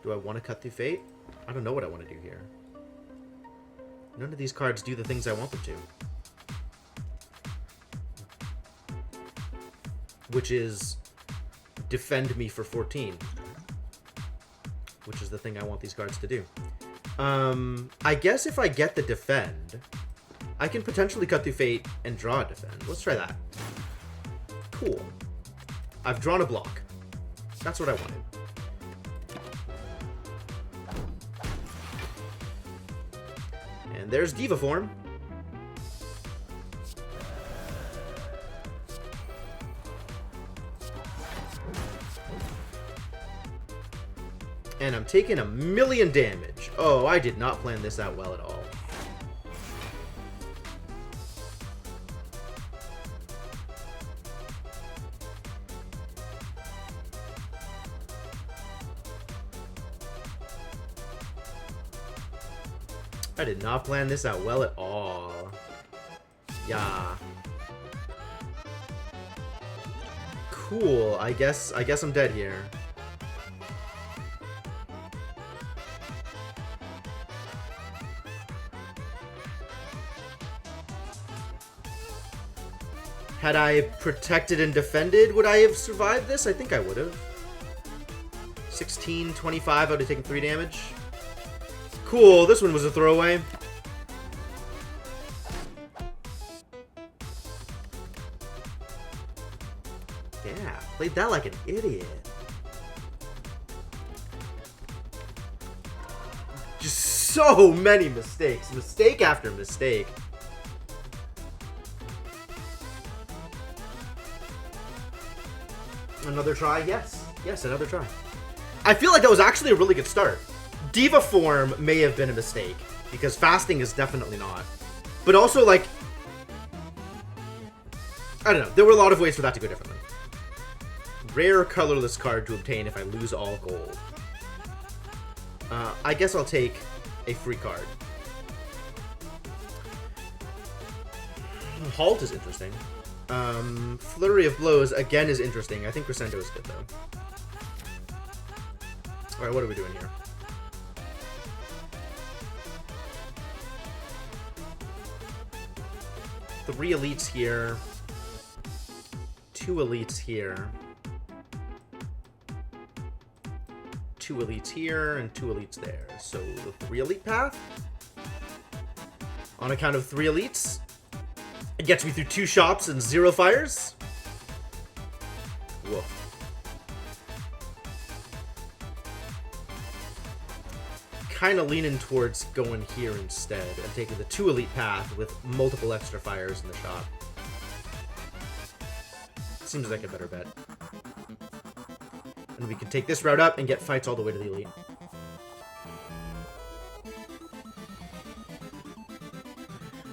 Do I want to cut through fate? I don't know what I want to do here. None of these cards do the things I want them to. Which is defend me for 14. Which is the thing I want these cards to do. I guess if I get the defend, I can potentially cut through fate and draw a defend. Let's try that. Cool. I've drawn a block. That's what I wanted. And there's Diva form. And I'm taking 1,000,000 damage. Oh, I did not plan this out well at all. I did not plan this out well at all. Yeah. Cool. I guess I'm dead here. Had I protected and defended, would I have survived this? I think I would have. 16, 25, I would have taken 3 damage. Cool, this one was a throwaway. Yeah, played that like an idiot. Just so many mistakes. Mistake after mistake. Another try? Yes. Yes, another try. I feel like that was actually a really good start. Diva form may have been a mistake, because fasting is definitely not. But also, like, I don't know. There were a lot of ways for that to go differently. Rare colorless card to obtain if I lose all gold. I guess I'll take a free card. Halt is interesting. Flurry of Blows, again, is interesting. I think Crescendo is good, though. Alright, what are we doing here? Three elites here. 2 elites here. 2 elites here, and 2 elites there. So, the 3 elite path. On account of 3 elites. It gets me through 2 shops and 0 fires. Woof. Kind of leaning towards going here instead and taking the 2 elite path with multiple extra fires in the shop. Seems like a better bet. And we can take this route up and get fights all the way to the elite.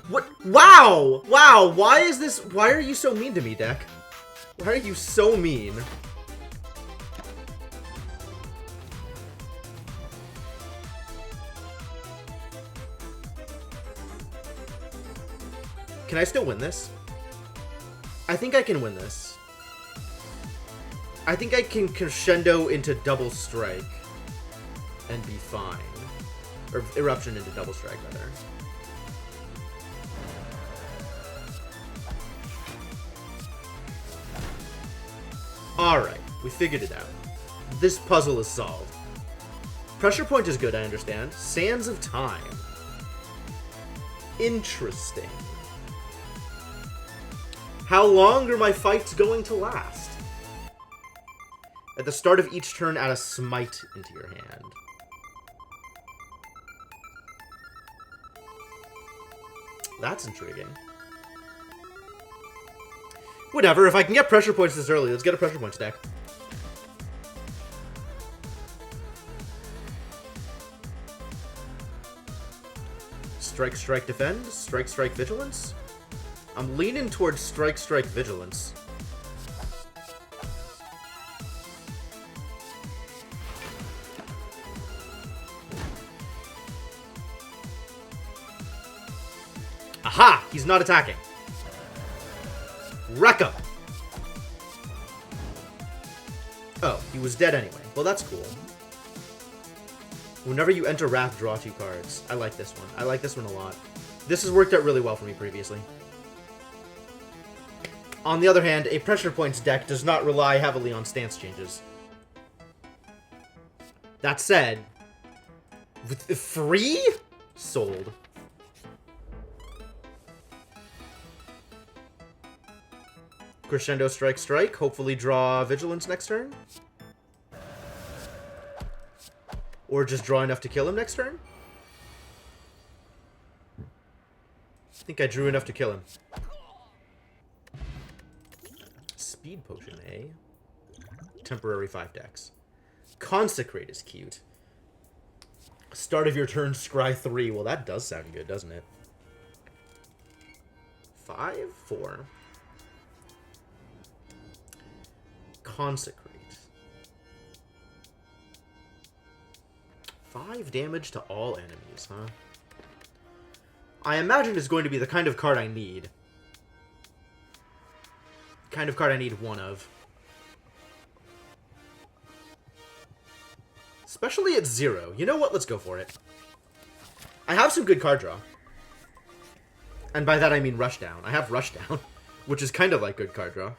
What? Wow! Wow! Why is this? Why are you so mean to me, deck? Why are you so mean? Can I still win this? I think I can win this. I think I can crescendo into double strike and be fine. Or eruption into double strike, rather. Alright, we figured it out. This puzzle is solved. Pressure point is good, I understand. Sands of Time. Interesting. How long are my fights going to last? At the start of each turn, add a smite into your hand. That's intriguing. Whatever, if I can get pressure points this early, let's get a pressure points deck. Strike, strike, defend. Strike, strike, vigilance. I'm leaning towards strike, strike, vigilance. Aha! He's not attacking. Wreck him! Oh, he was dead anyway. Well, that's cool. Whenever you enter Wrath, draw 2 cards. I like this one. I like this one a lot. This has worked out really well for me previously. On the other hand, a Pressure Points deck does not rely heavily on stance changes. That said, with free? Sold. Crescendo, strike, strike. Hopefully draw Vigilance next turn. Or just draw enough to kill him next turn. I think I drew enough to kill him. Speed Potion, eh? Temporary 5 decks. Consecrate is cute. Start of your turn, scry 3. Well, that does sound good, doesn't it? 5? 4. Consecrate. 5 damage to all enemies, huh? I imagine it's going to be the kind of card I need. Kind of card I need one of. Especially at 0. You know what? Let's go for it. I have some good card draw. And by that I mean Rushdown. I have Rushdown, which is kind of like good card draw.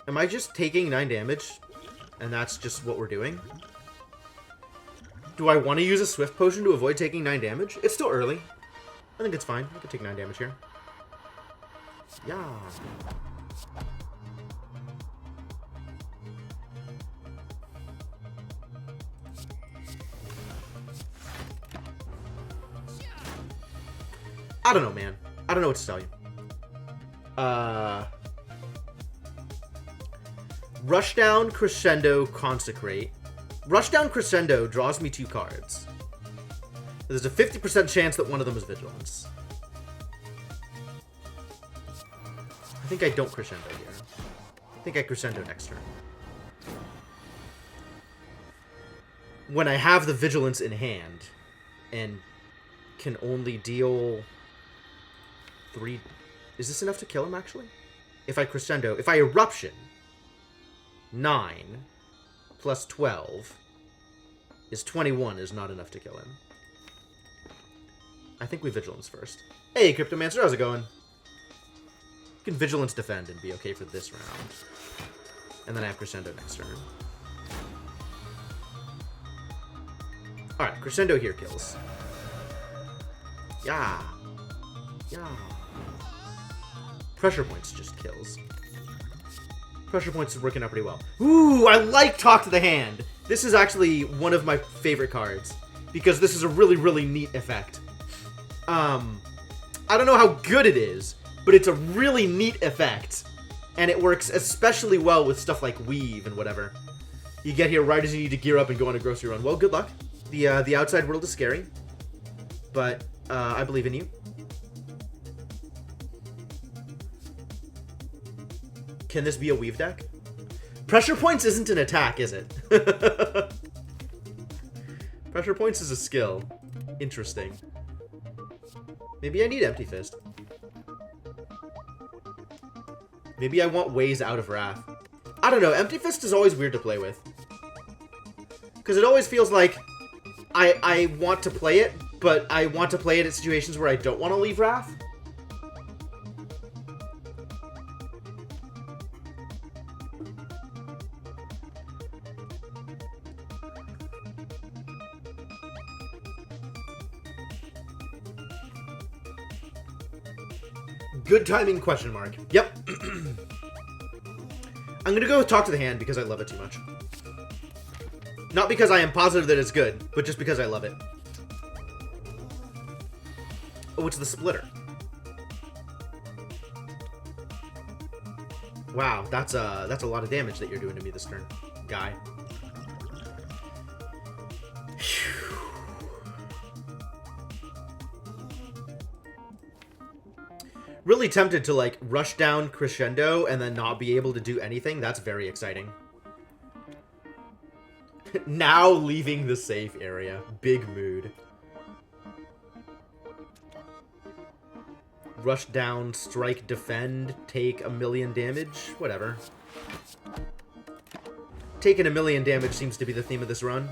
Am I just taking 9 damage? And that's just what we're doing? Do I want to use a Swift Potion to avoid taking 9 damage? It's still early. I think it's fine. I could take 9 damage here. Yeah. I don't know, man. I don't know what to tell you. Rushdown, Crescendo, Consecrate. Rushdown, Crescendo draws me 2 cards. There's a 50% chance that one of them is Vigilance. I think I don't Crescendo here. I think I Crescendo next turn. When I have the Vigilance in hand and can only deal 3... Is this enough to kill him, actually? If I Crescendo... If I Eruption... 9 plus 12 is 21 is not enough to kill him. I think we Vigilance first. Hey, Cryptomancer, how's it going? You can Vigilance defend and be okay for this round. And then I have Crescendo next turn. Alright, Crescendo here kills. Yeah. Yeah. Pressure Points just kills. Pressure Points is working out pretty well. Ooh, I like Talk to the Hand. This is actually one of my favorite cards. Because this is a really, really neat effect. I don't know how good it is, but it's a really neat effect. And it works especially well with stuff like Weave and whatever. You get here right as you need to gear up and go on a grocery run. Well, good luck. The outside world is scary. But I believe in you. Can this be a Weave deck? Pressure Points isn't an attack, is it? Pressure Points is a skill. Interesting. Maybe I need Empty Fist. Maybe I want ways out of Wrath. I don't know. Empty Fist is always weird to play with. Because it always feels like I want to play it, but I want to play it at situations where I don't want to leave Wrath. Good timing, question mark. Yep. I'm gonna go with Talk to the Hand because I love it too much. Not because I am positive that it's good, but just because I love it. Oh, it's the Splitter. Wow, that's a lot of damage that you're doing to me this turn, guy. Really tempted to, like, rush down Crescendo and then not be able to do anything. That's very exciting. Now leaving the safe area. Big mood. Rush down, strike, defend, take 1,000,000 damage. Whatever. Taking a million damage seems to be the theme of this run.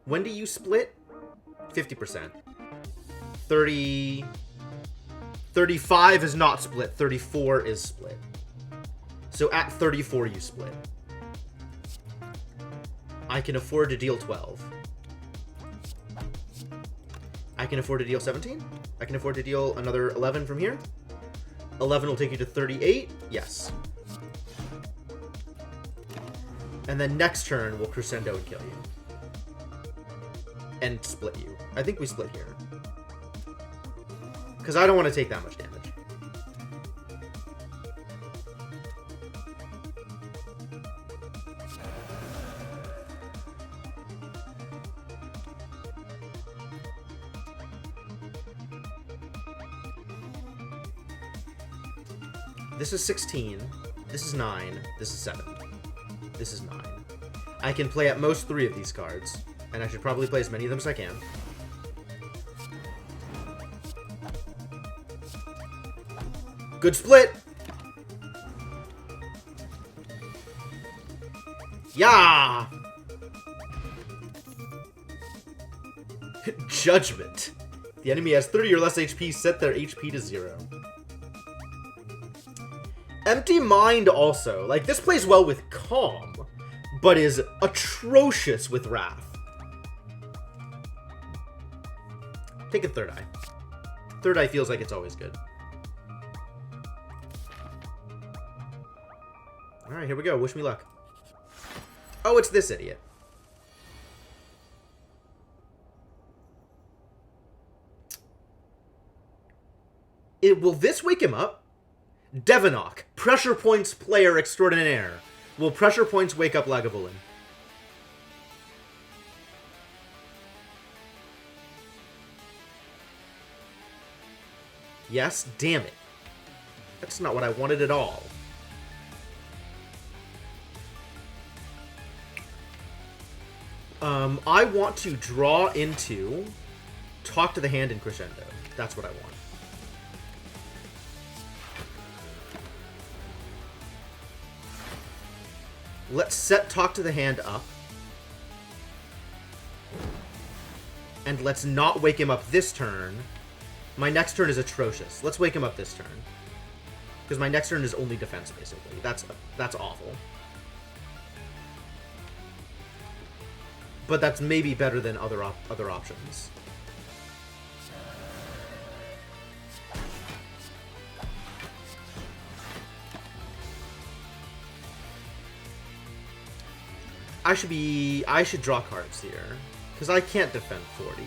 When do you split? 50%. 30... 35 is not split. 34 is split. So at 34 you split. I can afford to deal 12. I can afford to deal 17. I can afford to deal another 11 from here. 11 will take you to 38. Yes. And then next turn, we'll crescendo and kill you. And split you. I think we split here. Because I don't want to take that much damage. This is 16. This is 9. This is 7. This is 9. I can play at most 3 of these cards. And I should probably play as many of them as I can. Good split! Yeah! Judgment. The enemy has 30 or less HP, set their HP to 0. Empty Mind also. Like, this plays well with Calm, but is atrocious with Wrath. Take a Third Eye. Third Eye feels like it's always good. Alright, here we go. Wish me luck. Oh, it's this idiot. Will this wake him up? Devonok, Pressure Points player extraordinaire. Will Pressure Points wake up Lagavulin? Yes? Damn it. That's not what I wanted at all. I want to draw into Talk to the Hand and Crescendo. That's what I want. Let's set Talk to the Hand up. And let's not wake him up this turn. My next turn is atrocious. Let's wake him up this turn. Because my next turn is only defense, basically. That's awful. But that's maybe better than other options. I should draw cards here. Because I can't defend 40.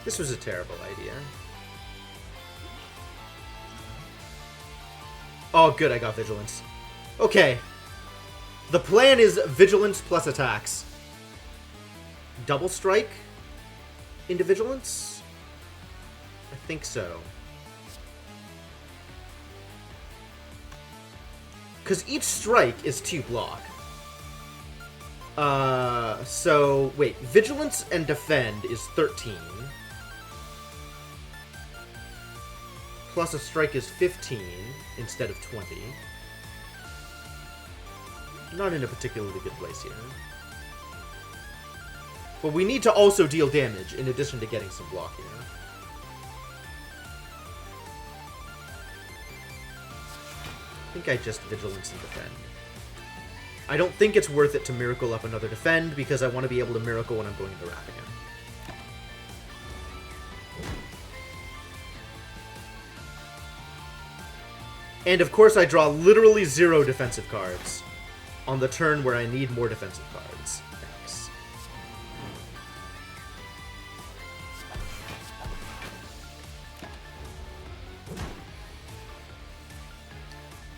This was a terrible idea. Oh, good, I got Vigilance. Okay. The plan is Vigilance plus attacks. Double strike into Vigilance? I think so. Because each strike is 2 block. So, wait. Vigilance and Defend is 13. Plus a strike is 15 instead of 20. Not in a particularly good place here. But we need to also deal damage in addition to getting some block here. I think I just Vigilance and Defend. I don't think it's worth it to Miracle up another Defend because I want to be able to Miracle when I'm going into Wrath again. And of course I draw literally 0 defensive cards on the turn where I need more defensive cards. Thanks.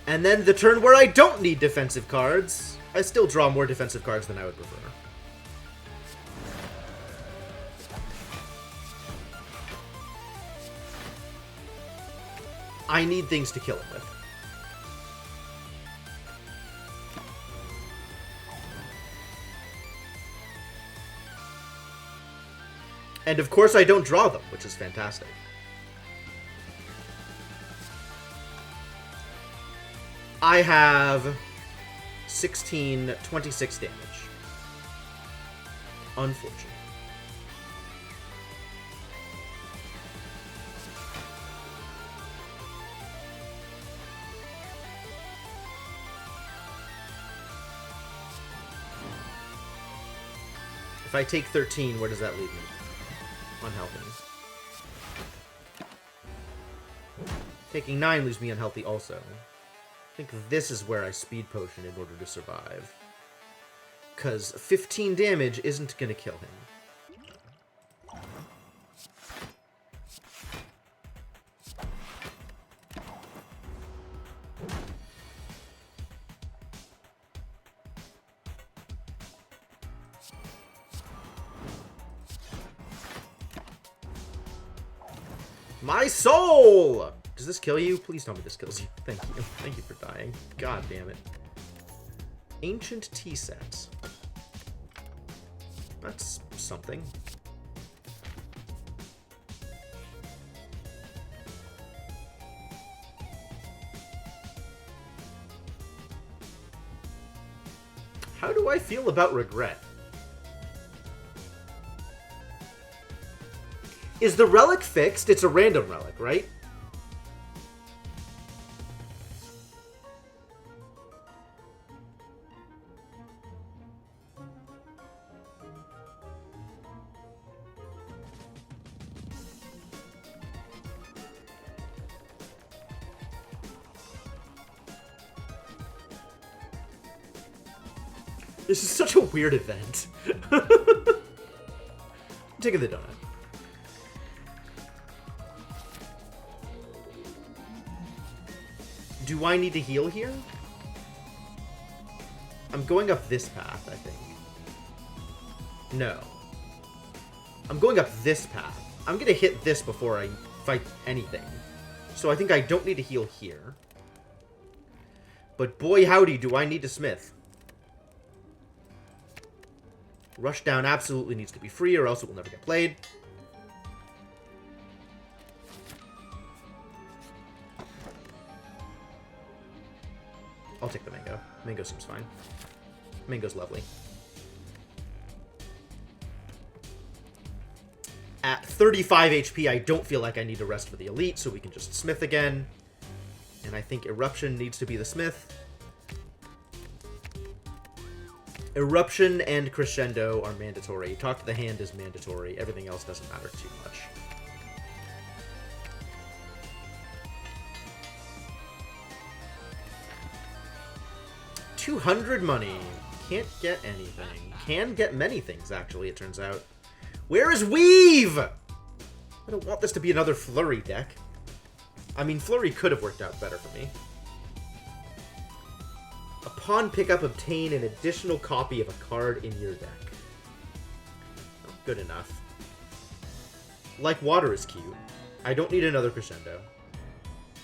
And then the turn where I don't need defensive cards, I still draw more defensive cards than I would prefer. I need things to kill him with. And of course I don't draw them, which is fantastic. I have 16, 26 damage. Unfortunate. If I take 13, where does that leave me? Unhealthy. Taking 9 leaves me unhealthy also. I think this is where I speed potion in order to survive. Because 15 damage isn't going to kill him. My soul! Does this kill you? Please tell me this kills you. Thank you. Thank you for dying. God damn it. Ancient tea sets. That's something. How do I feel about regret? Is the relic fixed? It's a random relic, right? This is such a weird event. I'm taking the donut. Do I need to heal here? I'm going up this path, I think. No. I'm going up this path. I'm gonna hit this before I fight anything. So I think I don't need to heal here. But boy howdy, do I need to smith. Rushdown absolutely needs to be free or else it will never get played. I'll take the mango. Mango seems fine. Mango's lovely. At 35 HP, I don't feel like I need to rest for the elite, so we can just smith again. And I think Eruption needs to be the smith. Eruption and Crescendo are mandatory. Talk to the Hand is mandatory. Everything else doesn't matter too much. $200 money. Can't get anything. Can get many things, actually, it turns out. Where is Weave? I don't want this to be another Flurry deck. I mean, Flurry could have worked out better for me. Upon pickup, obtain an additional copy of a card in your deck. Oh, good enough. Like Water is cute. I don't need another Crescendo.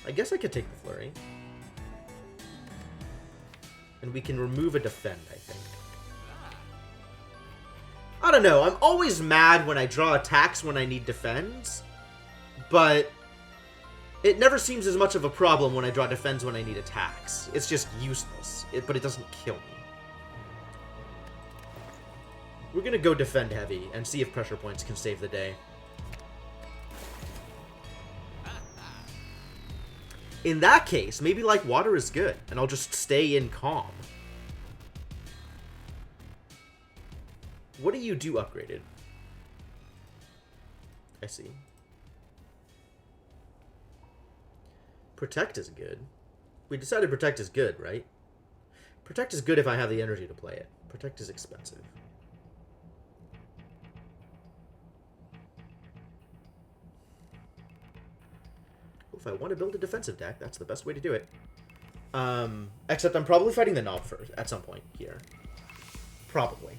I guess I could take the Flurry. And we can remove a Defend, I think. I don't know. I'm always mad when I draw attacks when I need Defends. But it never seems as much of a problem when I draw Defends when I need attacks. It's just useless. But it doesn't kill me. We're going to go Defend heavy and see if Pressure Points can save the day. In that case, maybe Like Water is good, and I'll just stay in Calm. What do you do upgraded? I see. Protect is good. We decided Protect is good, right? Protect is good if I have the energy to play it. Protect is expensive. If I want to build a defensive deck, that's the best way to do it. Except I'm probably fighting the Knob first at some point here. Probably.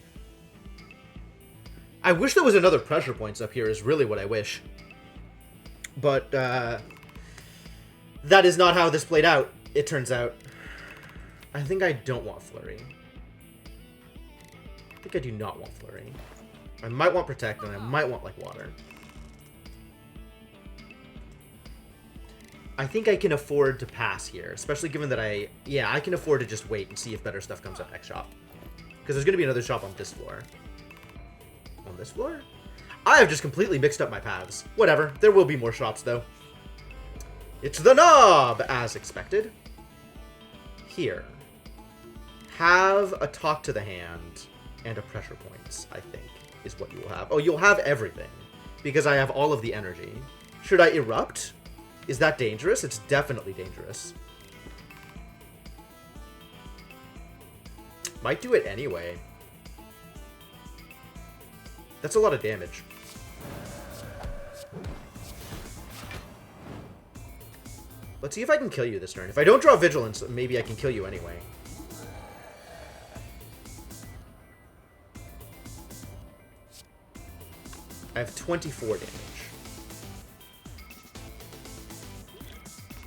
I wish there was another Pressure Points up here is really what I wish. But, that is not how this played out, it turns out. I think I don't want Flurry. I think I do not want Flurry. I might want Protect, and I might want Like Water. I think I can afford to pass here, especially given that I can afford to just wait and see if better stuff comes up next shop. Because there's going to be another shop on this floor. On this floor? I have just completely mixed up my paths. Whatever, there will be more shops, though. It's the knob, as expected. Here. Have a talk to the hand and a pressure points, I think, is what you will have. Oh, you'll have everything, because I have all of the energy. Should I erupt? Is that dangerous? It's definitely dangerous. Might do it anyway. That's a lot of damage. Let's see if I can kill you this turn. If I don't draw Vigilance, maybe I can kill you anyway. I have 24 damage.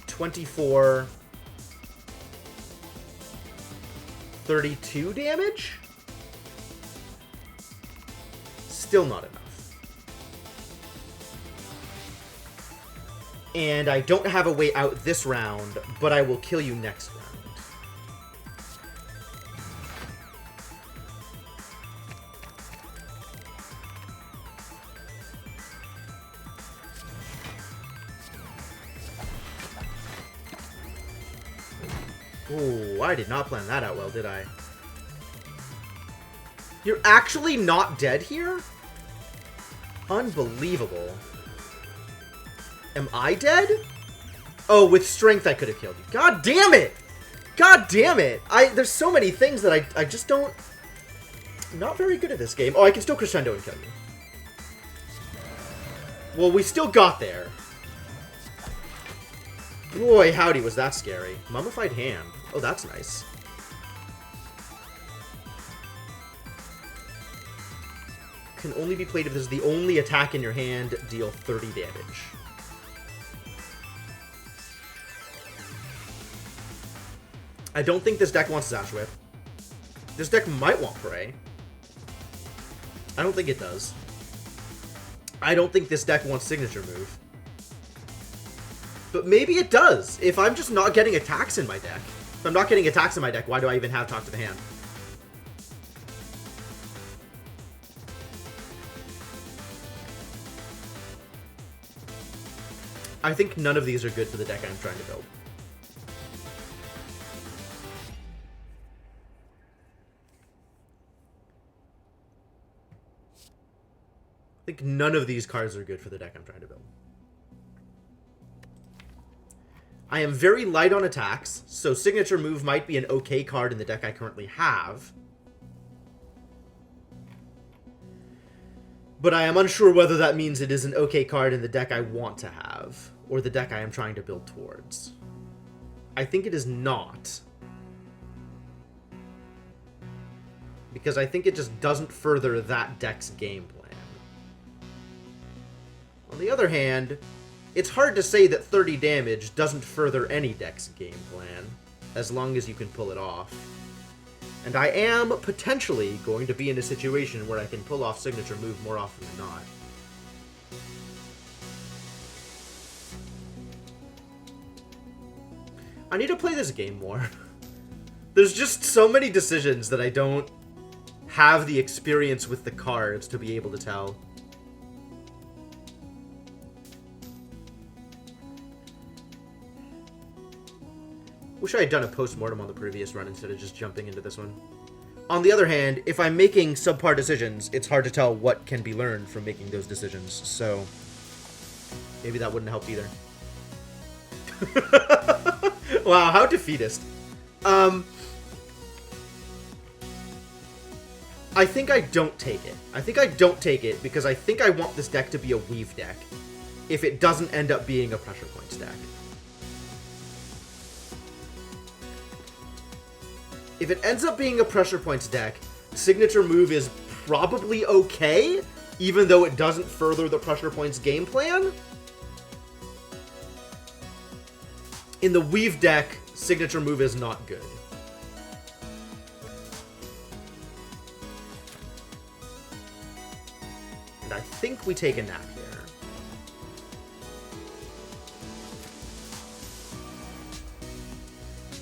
24... 32 damage? Still not enough. And I don't have a way out this round, but I will kill you next round. Ooh, I did not plan that out well, did I? You're actually not dead here? Unbelievable. Am I dead? Oh, with strength I could have killed you. God damn it! God damn it! There's so many things that I just don't... I'm not very good at this game. Oh, I can still crescendo and kill you. Well, we still got there. Boy, howdy, was that scary. Mummified hand. Oh, that's nice. Can only be played if this is the only attack in your hand. Deal 30 damage. I don't think this deck wants Zash Whip. This deck might want Prey. I don't think it does. I don't think this deck wants Signature Move. But maybe it does. If I'm just not getting attacks in my deck. If I'm not getting attacks in my deck, why do I even have Talk to the Hand? I think none of these are good for the deck I'm trying to build. I think none of these cards are good for the deck I'm trying to build. I am very light on attacks, so Signature Move might be an okay card in the deck I currently have. But I am unsure whether that means it is an okay card in the deck I want to have, or the deck I am trying to build towards. I think it is not. Because I think it just doesn't further that deck's game plan. On the other hand, it's hard to say that 30 damage doesn't further any deck's game plan, as long as you can pull it off. And I am potentially going to be in a situation where I can pull off Signature Move more often than not. I need to play this game more. There's just so many decisions that I don't have the experience with the cards to be able to tell. Wish I had done a post-mortem on the previous run instead of just jumping into this one. On the other hand, if I'm making subpar decisions, it's hard to tell what can be learned from making those decisions, so maybe that wouldn't help either. Wow, how defeatist. I think I don't take it. I think I don't take it because I think I want this deck to be a weave deck if it doesn't end up being a pressure points deck. If it ends up being a pressure points deck, Signature Move is probably okay, even though it doesn't further the pressure points game plan. In the Weave deck, Signature Move is not good. And I think we take a nap here.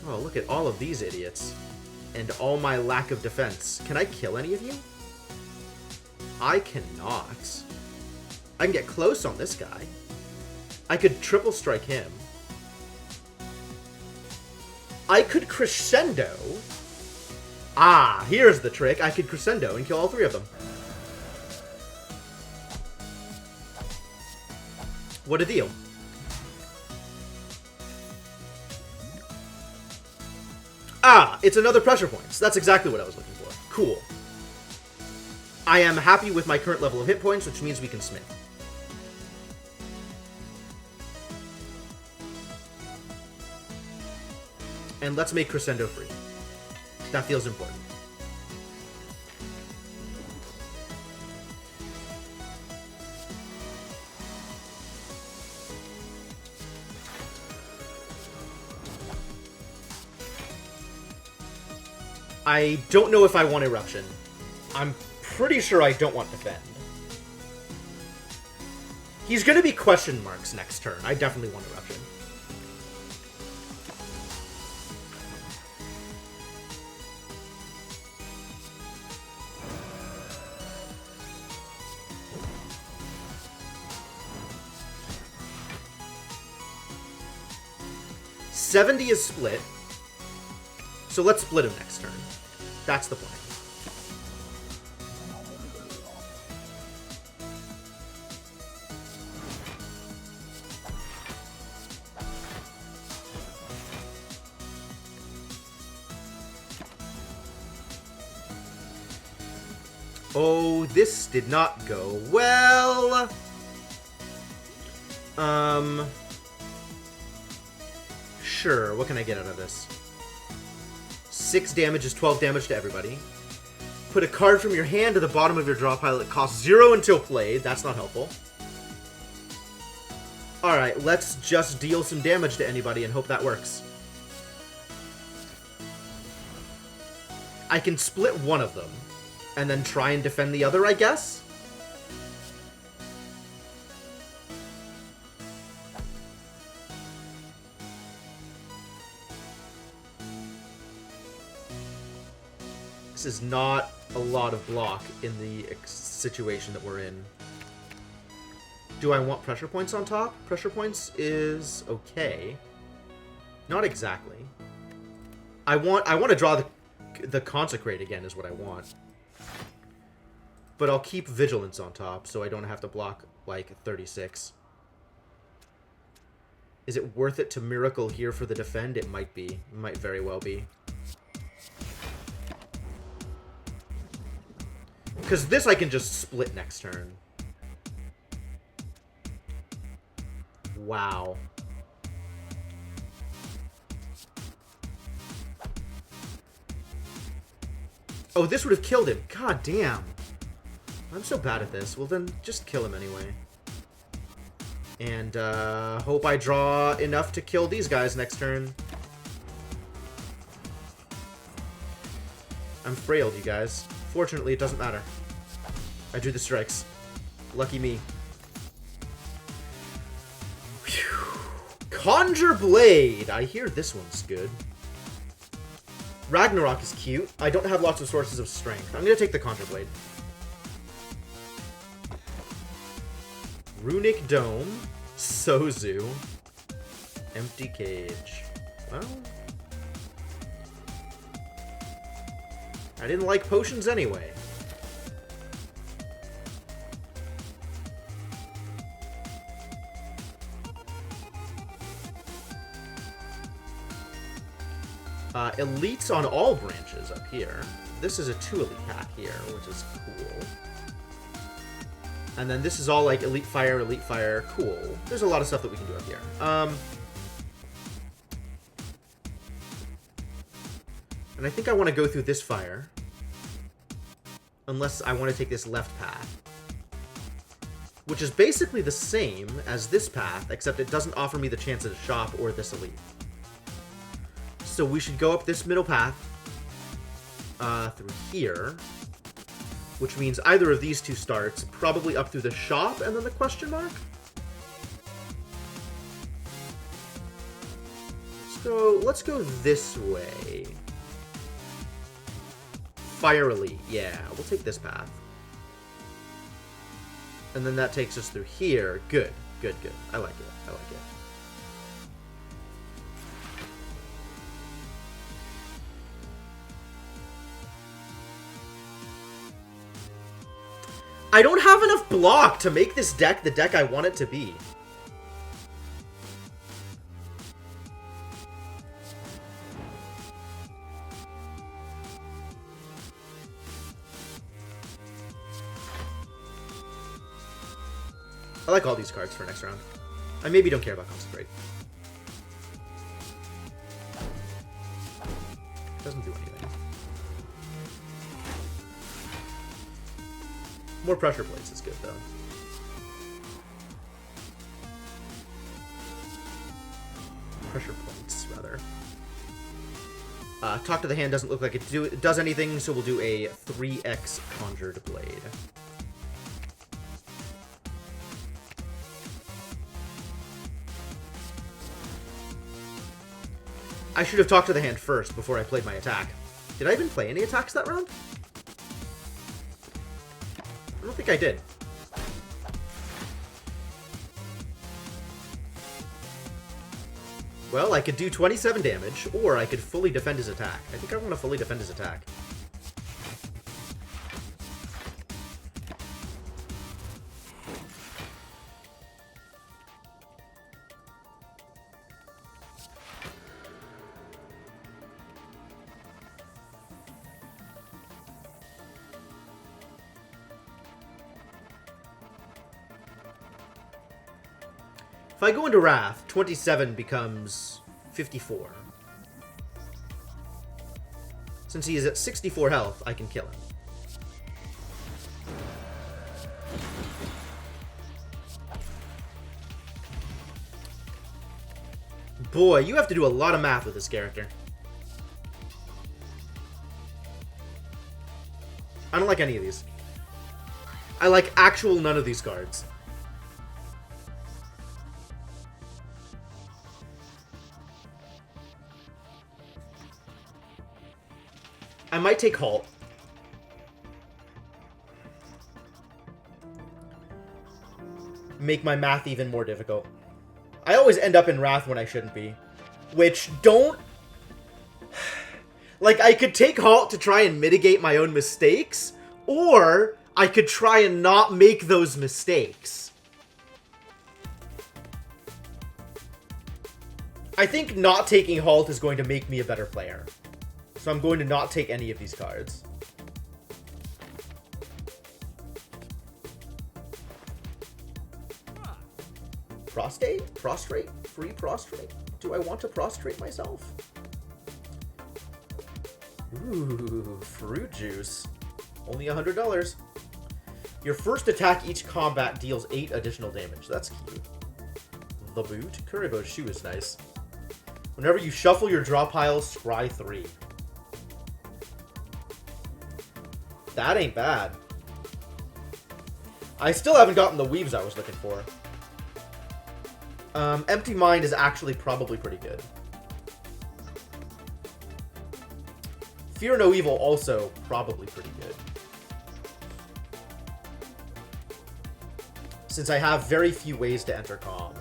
Oh, look at all of these idiots. And all my lack of defense. Can I kill any of you? I cannot. I can get close on this guy. I could triple strike him. I could crescendo. Ah, here's the trick. I could crescendo and kill all three of them. What a deal. Ah, it's another pressure points. That's exactly what I was looking for. Cool. I am happy with my current level of hit points, which means we can smith. And let's make crescendo free. That feels important. I don't know if I want Eruption. I'm pretty sure I don't want Defend. He's going to be question marks next turn. I definitely want Eruption. $70 is split. So let's split him next turn. That's the plan. Oh, this did not go well. Sure, what can I get out of this? 6 damage is 12 damage to everybody. Put a card from your hand to the bottom of your draw pile. It costs 0 until played. That's not helpful. Alright, let's just deal some damage to anybody and hope that works. I can split one of them and then try and defend the other, I guess? This is not a lot of block in the situation that we're in. Do I want pressure points on top? Pressure points is okay. Not exactly. I want to draw the Consecrate again is what I want. But I'll keep Vigilance on top so I don't have to block like 36. Is it worth it to Miracle here for the defend? It might be. It might very well be. Because this I can just split next turn. Wow. Oh, this would have killed him. God damn. I'm so bad at this. Well, then just kill him anyway. And hope I draw enough to kill these guys next turn. I'm frailed, you guys. Fortunately, it doesn't matter. I drew the strikes. Lucky me. Whew. Conjure Blade! I hear this one's good. Ragnarok is cute. I don't have lots of sources of strength. I'm going to take the Conjure Blade. Runic Dome. Sozu. Empty Cage. Well... I didn't like potions anyway. Elites on all branches up here. This is a 2 elite pack here, which is cool. And then this is all like elite fire, cool. There's a lot of stuff that we can do up here. And I think I want to go through this fire. Unless I want to take this left path. Which is basically the same as this path, except it doesn't offer me the chance at a shop or this elite. So we should go up this middle path. Through here. Which means either of these two starts. Probably up through the shop and then the question mark. Let's go this way. Fire Elite, yeah, we'll take this path. And then that takes us through here. Good, good, good. I like it. I like it. I don't have enough block to make this deck the deck I want it to be. I like all these cards for next round. I maybe don't care about Concentrate. Doesn't do anything. More Pressure Plates is good, though. Pressure Plates, rather. Talk to the Hand doesn't look like it does anything, so we'll do a 3x Conjured Blade. I should have talked to the hand first before I played my attack. Did I even play any attacks that round? I don't think I did. Well, I could do 27 damage, or I could fully defend his attack. I think I want to fully defend his attack. If I go into Wrath, 27 becomes 54. Since he is at 64 health, I can kill him. Boy, you have to do a lot of math with this character. I don't like any of these. I like actual none of these cards. I might take Halt. Make my math even more difficult. I always end up in Wrath when I shouldn't be. Which, don't... Like, I could take Halt to try and mitigate my own mistakes, or I could try and not make those mistakes. I think not taking Halt is going to make me a better player. So I'm going to not take any of these cards. Prostate? Prostrate? Free prostrate? Do I want to prostrate myself? Ooh, fruit juice. Only $100. Your first attack each combat deals 8 additional damage. That's cute. The boot? Kuribo's shoe is nice. Whenever you shuffle your draw pile, scry 3. That ain't bad. I still haven't gotten the weaves I was looking for. Empty Mind is actually probably pretty good. Fear No Evil also probably pretty good. Since I have very few ways to enter Calm.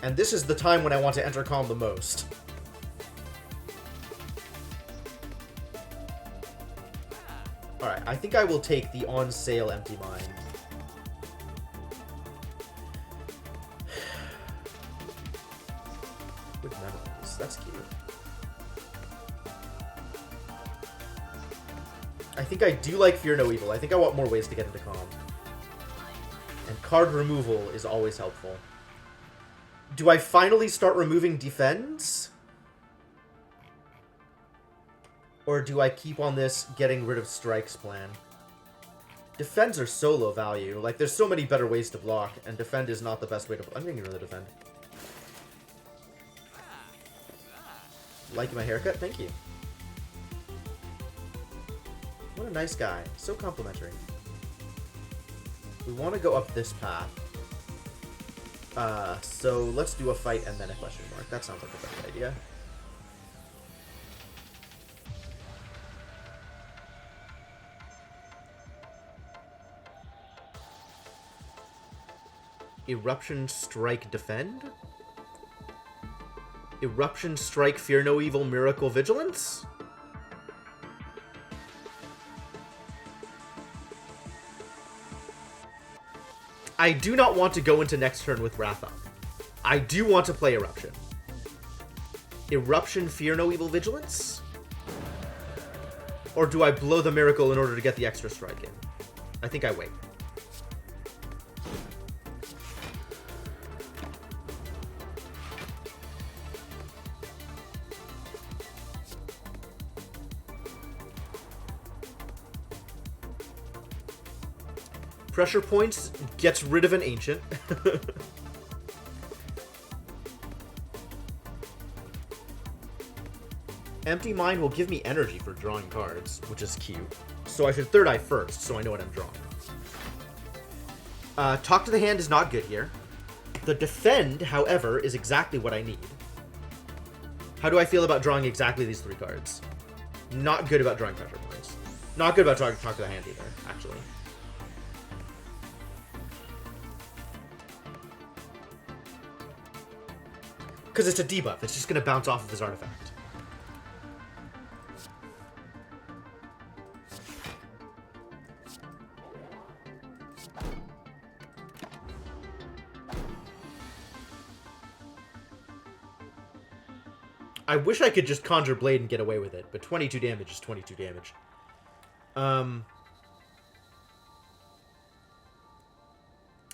And this is the time when I want to enter Calm the most. Alright, I think I will take the on-sale Empty Mind. Good memories. That's cute. I think I do like Fear No Evil. I think I want more ways to get into Calm. And card removal is always helpful. Do I finally start removing Defends? Or do I keep on this getting rid of strikes plan? Defends are so low value. Like, there's so many better ways to block, and defend is not the best way to... I'm gonna get rid of defend. Like my haircut? Thank you. What a nice guy. So complimentary. We want to go up this path. So let's do a fight and then a question mark. That sounds like a better idea. Eruption Strike Defend? Eruption Strike Fear No Evil Miracle Vigilance? I do not want to go into next turn with Wrath up. I do want to play Eruption. Eruption Fear No Evil Vigilance? Or do I blow the Miracle in order to get the extra strike in? I think I wait. Pressure Points gets rid of an Ancient. Empty Mind will give me energy for drawing cards, which is cute. So I should Third Eye first, so I know what I'm drawing. Talk to the Hand is not good here. The Defend, however, is exactly what I need. How do I feel about drawing exactly these 3 cards? Not good about drawing Pressure Points. Not good about drawing Talk to the Hand either, actually. Because it's a debuff. It's just going to bounce off of his artifact. I wish I could just Conjure Blade and get away with it, but 22 damage is 22 damage. Am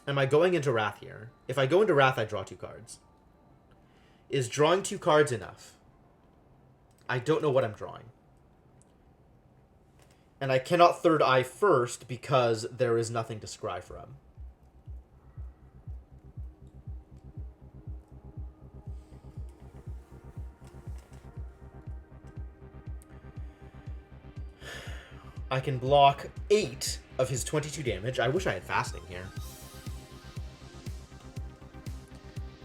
I going into Wrath here? If I go into Wrath, I draw 2 cards. Is drawing 2 cards enough? I don't know what I'm drawing. And I cannot Third Eye first because there is nothing to scry from. I can block 8 of his 22 damage. I wish I had Fasting here.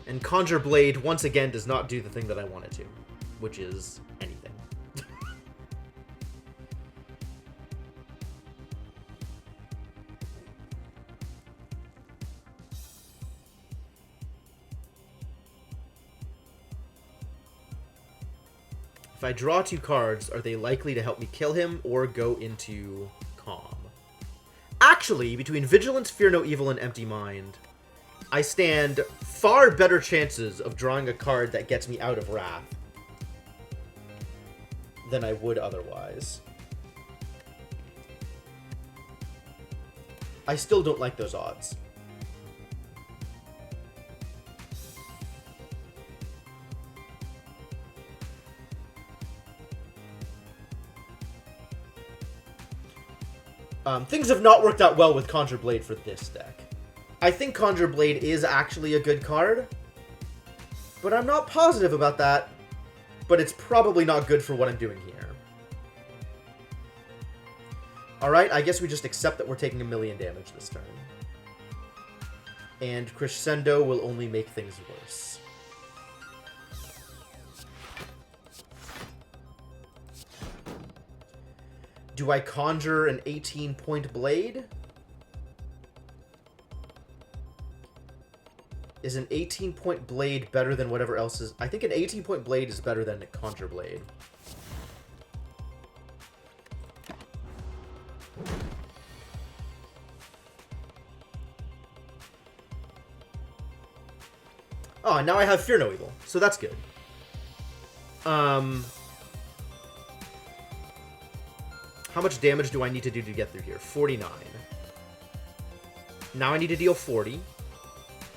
And Conjure Blade, once again, does not do the thing that I want it to, which is anything. If I draw 2 cards, are they likely to help me kill him or go into Calm? Actually, between Vigilance, Fear No Evil, and Empty Mind, I stand far better chances of drawing a card that gets me out of Wrath than I would otherwise. I still don't like those odds. Things have not worked out well with Conjure Blade for this deck. I think Conjure Blade is actually a good card, but I'm not positive about that. But it's probably not good for what I'm doing here. Alright, I guess we just accept that we're taking 1,000,000 damage this turn. And Crescendo will only make things worse. Do I conjure an 18-point blade? Is an 18-point blade better than whatever else is? I think an 18-point blade is better than a Conjure Blade. Oh, and now I have Fear No Evil, so that's good. How much damage do I need to do to get through here? 49. Now I need to deal 40.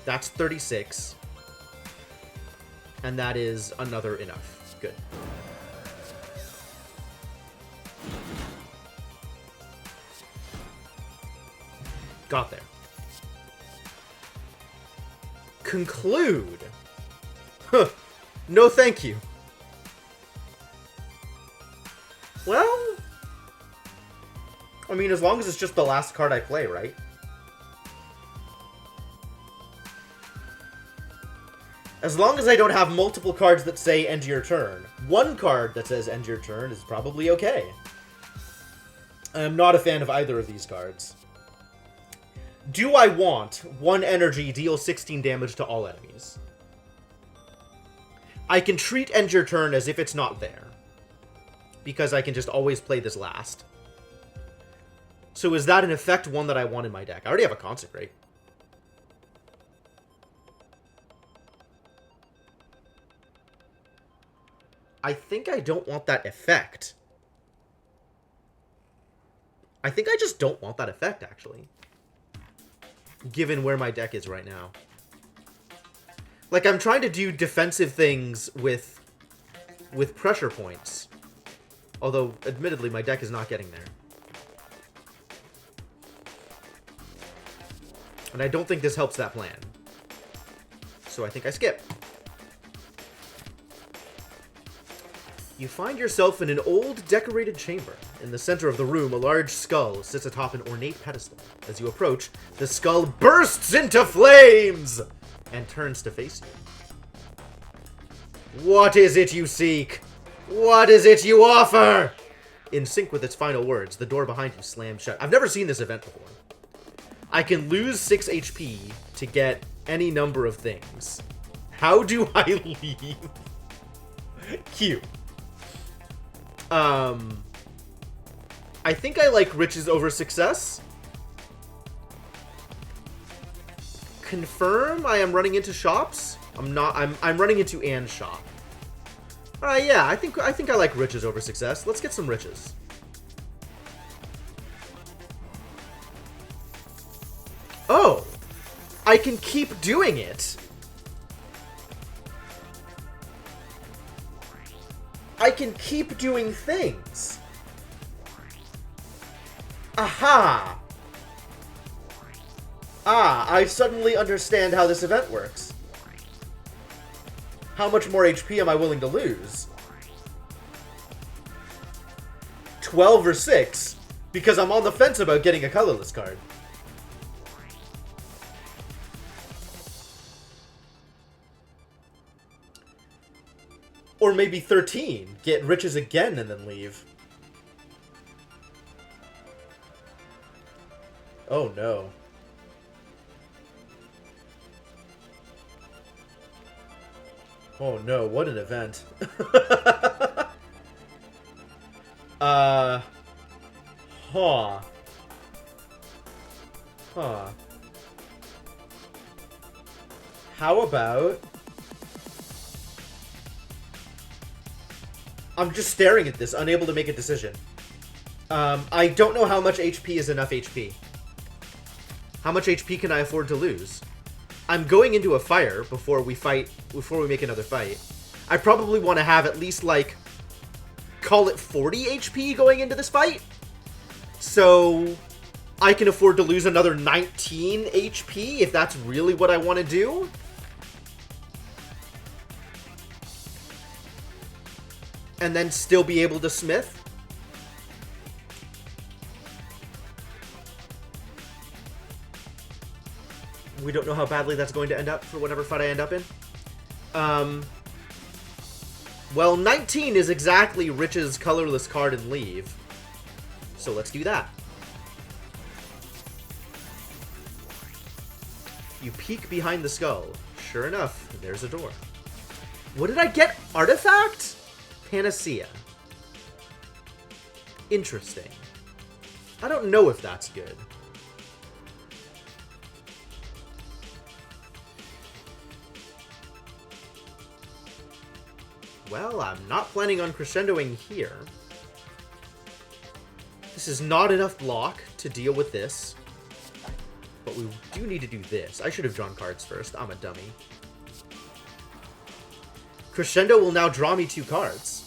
That's 36. And that is another enough. Good. Got there. Conclude. Huh. No thank you. Well, I mean, as long as it's just the last card I play, right? As long as I don't have multiple cards that say end your turn. One card that says end your turn is probably okay. I am not a fan of either of these cards. Do I want 1 energy deal 16 damage to all enemies? I can treat end your turn as if it's not there, because I can just always play this last. So is that in effect one that I want in my deck? I already have a Consecrate. I think I don't want that effect. I think I just don't want that effect, actually. Given where my deck is right now. Like, I'm trying to do defensive things with pressure points. Although, admittedly, my deck is not getting there. And I don't think this helps that plan. So I think I skip. You find yourself in an old, decorated chamber. In the center of the room, a large skull sits atop an ornate pedestal. As you approach, the skull bursts into flames and turns to face you. What is it you seek? What is it you offer? In sync with its final words, the door behind you slams shut. I've never seen this event before. I can lose 6 HP to get any number of things. How do I leave? Q. I think I like riches over success. Confirm I am running into shops. I'm running into Anne's shop. Yeah, I think I like riches over success. Let's get some riches. Oh, I can keep doing it. I can keep doing things. Aha! I suddenly understand how this event works. How much more HP am I willing to lose? 12 or 6, because I'm on the fence about getting a colorless card. Or maybe 13. Get riches again and then leave. Oh no. Oh no, what an event. Huh. How about... I'm just staring at this, unable to make a decision. I don't know how much HP is enough HP. How much HP can I afford to lose? I'm going into a fire before we make another fight. I probably want to have at least, like, call it 40 HP going into this fight. So I can afford to lose another 19 HP if that's really what I want to do. And then still be able to smith. We don't know how badly that's going to end up for whatever fight I end up in. Well, 19 is exactly Rich's colorless card and leave. So let's do that. You peek behind the skull. Sure enough, there's a door. What did I get? Artifact? Panacea. Interesting. I don't know if that's good. Well, I'm not planning on crescendoing here. This is not enough block to deal with this. But we do need to do this. I should have drawn cards first. I'm a dummy. Crescendo will now draw me 2 cards.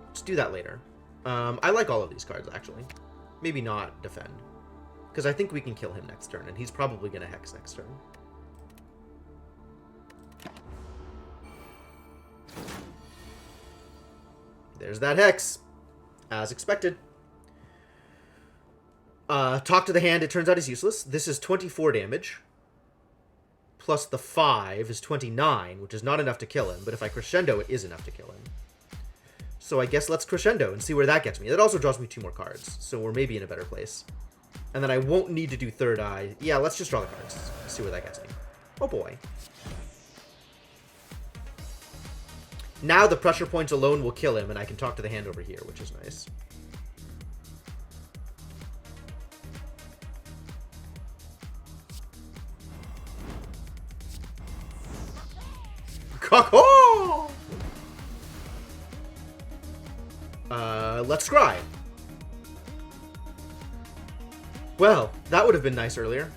Let's do that later. I like all of these cards, actually. Maybe not defend. Because I think we can kill him next turn, and he's probably going to Hex next turn. There's that Hex. As expected. Talk to the hand, it turns out is useless. This is 24 damage. Plus the 5 is 29, which is not enough to kill him. But if I crescendo, it is enough to kill him. So I guess let's crescendo and see where that gets me. That also draws me 2 more cards, so we're maybe in a better place. And then I won't need to do third eye. Yeah, let's just draw the cards. See where that gets me. Oh boy. Now the pressure points alone will kill him, and I can talk to the hand over here, which is nice. Caw-caw! Let's scry. Well, that would have been nice earlier.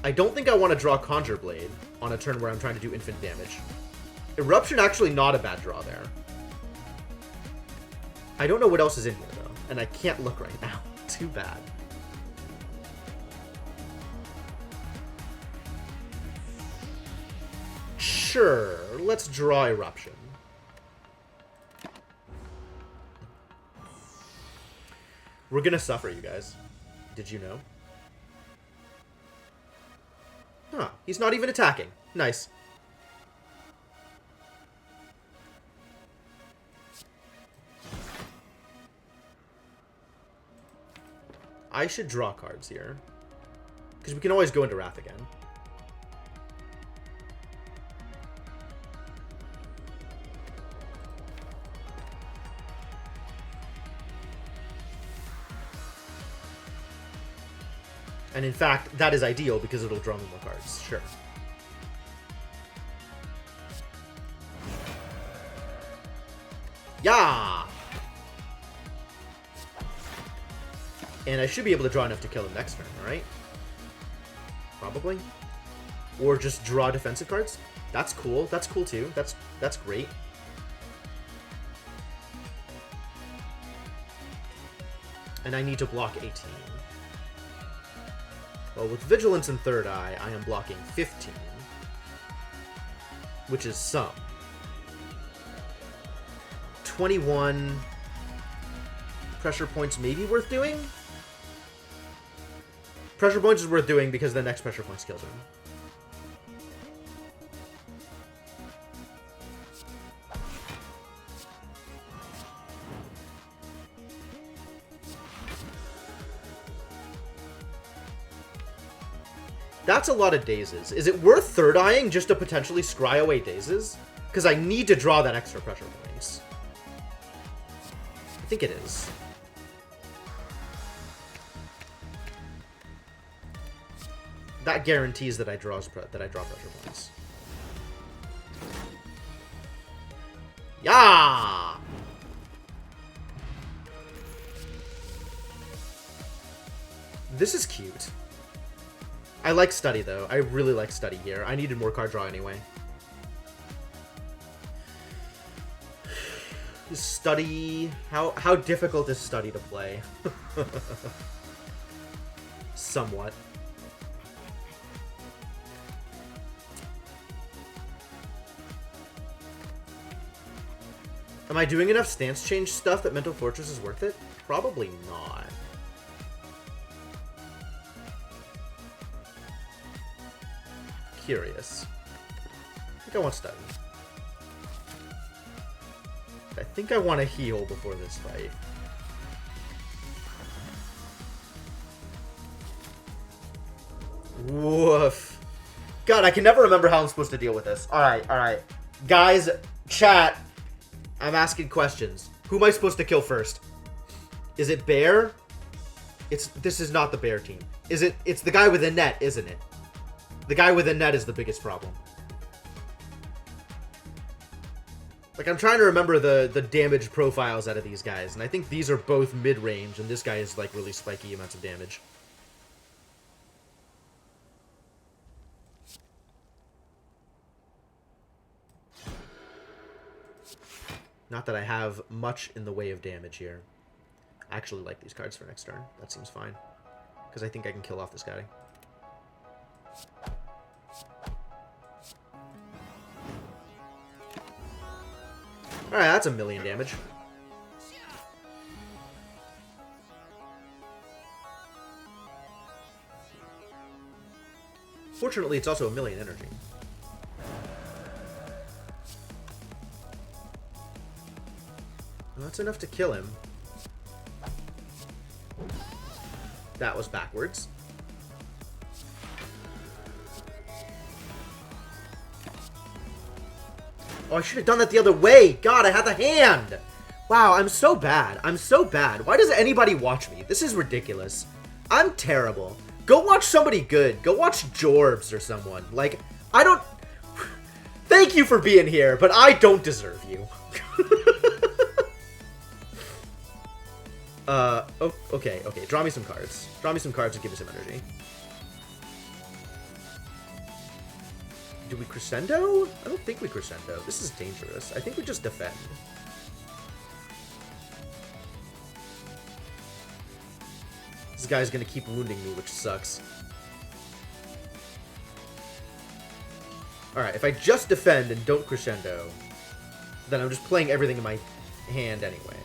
I don't think I want to draw Conjure Blade on a turn where I'm trying to do infinite damage. Eruption actually not a bad draw there. I don't know what else is in here, though, and I can't look right now. Too bad. Sure, let's draw Eruption. We're gonna suffer, you guys. Did you know? Huh, he's not even attacking. Nice. I should draw cards here. Because we can always go into Wrath again. And in fact, that is ideal because it'll draw me more cards. Sure. Yeah! And I should be able to draw enough to kill him next turn, alright? Probably. Or just draw defensive cards. That's cool. That's cool too. That's great. And I need to block 18. Well, with Vigilance and Third Eye, I am blocking 15. Which is some. 21 pressure points may be worth doing? Pressure points is worth doing because the next pressure points kills him. That's a lot of dazes. Is it worth third eyeing just to potentially scry away dazes? Because I need to draw that extra pressure points. I think it is. That guarantees that I draw pressure points. Yeah. This is cute. I like Study, though. I really like Study here. I needed more card draw anyway. Study... How difficult is Study to play? Somewhat. Am I doing enough stance change stuff that Mental Fortress is worth it? Probably not. Curious. I think I want Study. I think I want to heal before this fight. Woof. God, I can never remember how I'm supposed to deal with this. Alright, alright. Guys, chat. I'm asking questions. Who am I supposed to kill first? Is it Bear? This is not the Bear team. It's the guy with the net, isn't it? The guy with the net is the biggest problem. Like, I'm trying to remember the damage profiles out of these guys, and I think these are both mid-range, and this guy is, like, really spiky amounts of damage. Not that I have much in the way of damage here. I actually like these cards for next turn. That seems fine. Because I think I can kill off this guy. Alright, that's 1,000,000 damage. Fortunately, it's also 1,000,000 energy. Well, that's enough to kill him. That was backwards. Oh, I should have done that the other way. God, I had the hand. Wow, I'm so bad. I'm so bad. Why does anybody watch me? This is ridiculous. I'm terrible. Go watch somebody good. Go watch Jorbs or someone. Like, I don't... Thank you for being here, but I don't deserve you. Okay. Draw me some cards. Draw me some cards and give me some energy. Do we crescendo? I don't think we crescendo. This is dangerous. I think we just defend. This guy's gonna keep wounding me, which sucks. Alright, if I just defend and don't crescendo, then I'm just playing everything in my hand anyway.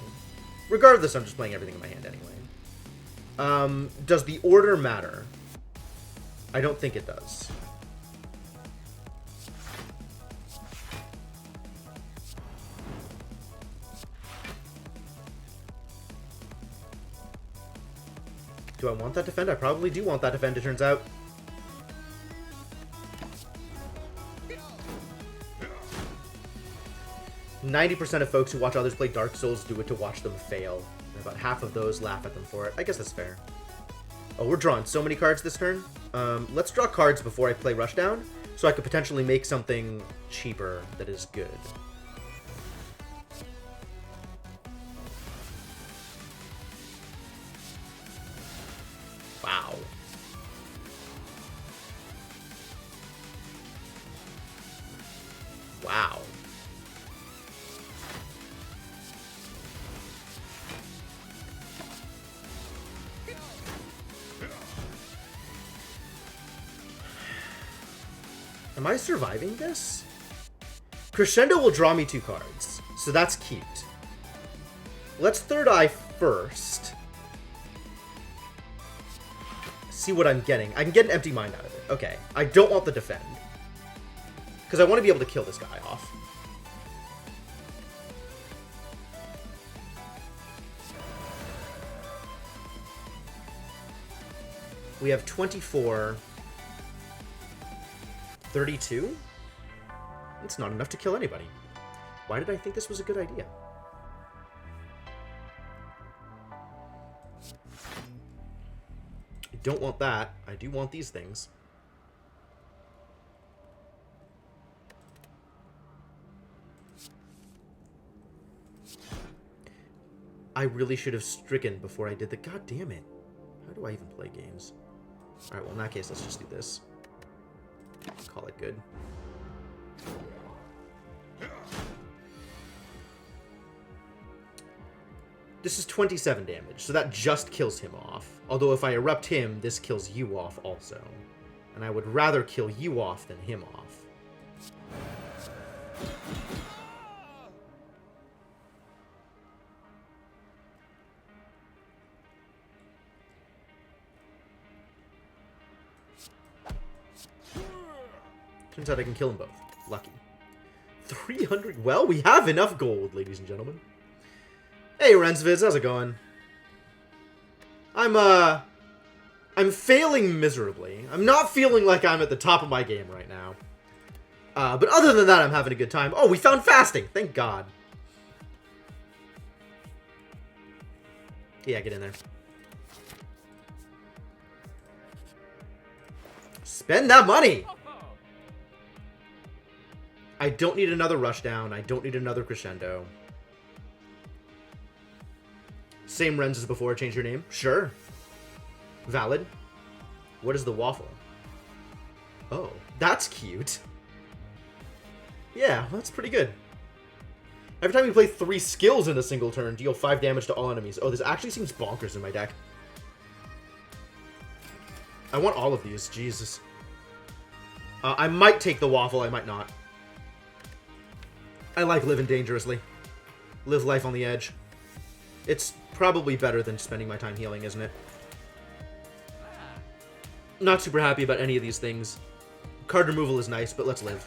Regardless, I'm just playing everything in my hand anyway. Does the order matter? I don't think it does. Do I want that defend? I probably do want that defend, it turns out. "90% of folks who watch others play Dark Souls do it to watch them fail. And about half of those laugh at them for it." I guess that's fair. Oh, we're drawing so many cards this turn. Let's draw cards before I play Rushdown, so I could potentially make something cheaper that is good. Wow. Wow. Am I surviving this? Crescendo will draw me 2 cards, so that's cute. Let's Third Eye first. See what I'm getting. I can get an Empty Mind out of it. Okay. I don't want the defend. Because I want to be able to kill this guy off. We have 24... 32? It's not enough to kill anybody. Why did I think this was a good idea? I don't want that. I do want these things. I really should have stricken before I did the... God damn it. How do I even play games? Alright, well in that case, let's just do this. Call it good. This is 27 damage, so that just kills him off. Although if I erupt him, this kills you off also. And I would rather kill you off than him off. Turns out I can kill them both. Lucky. 300... Well, we have enough gold, ladies and gentlemen. Hey, Rensviz, how's it going? I'm failing miserably. I'm not feeling like I'm at the top of my game right now. But other than that, I'm having a good time. Oh, we found fasting! Thank God. Yeah, get in there. Spend that money! I don't need another Rushdown. I don't need another Crescendo. Same Rens as before, change your name? Sure. Valid. What is the waffle? Oh, that's cute. Yeah, that's pretty good. Every time you play 3 skills in a single turn, deal 5 damage to all enemies. Oh, this actually seems bonkers in my deck. I want all of these, Jesus. I might take the waffle, I might not. I like living dangerously. Live life on the edge. It's probably better than spending my time healing, isn't it? Not super happy about any of these things. Card removal is nice, but let's live.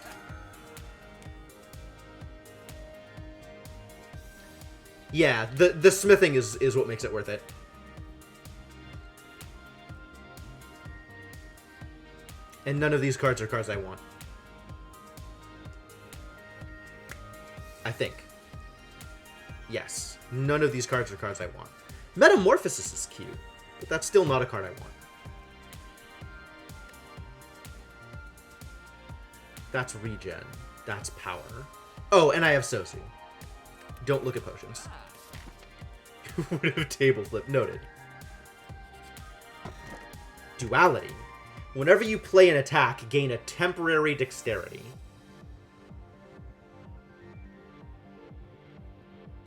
Yeah, the smithing is what makes it worth it. And none of these cards are cards I want. I think. Yes. None of these cards are cards I want. Metamorphosis is cute, but that's still not a card I want. That's regen. That's power. Oh, and I have Sosu. Don't look at potions. Would have table flip. Noted. Duality. Whenever you play an attack, gain a temporary dexterity.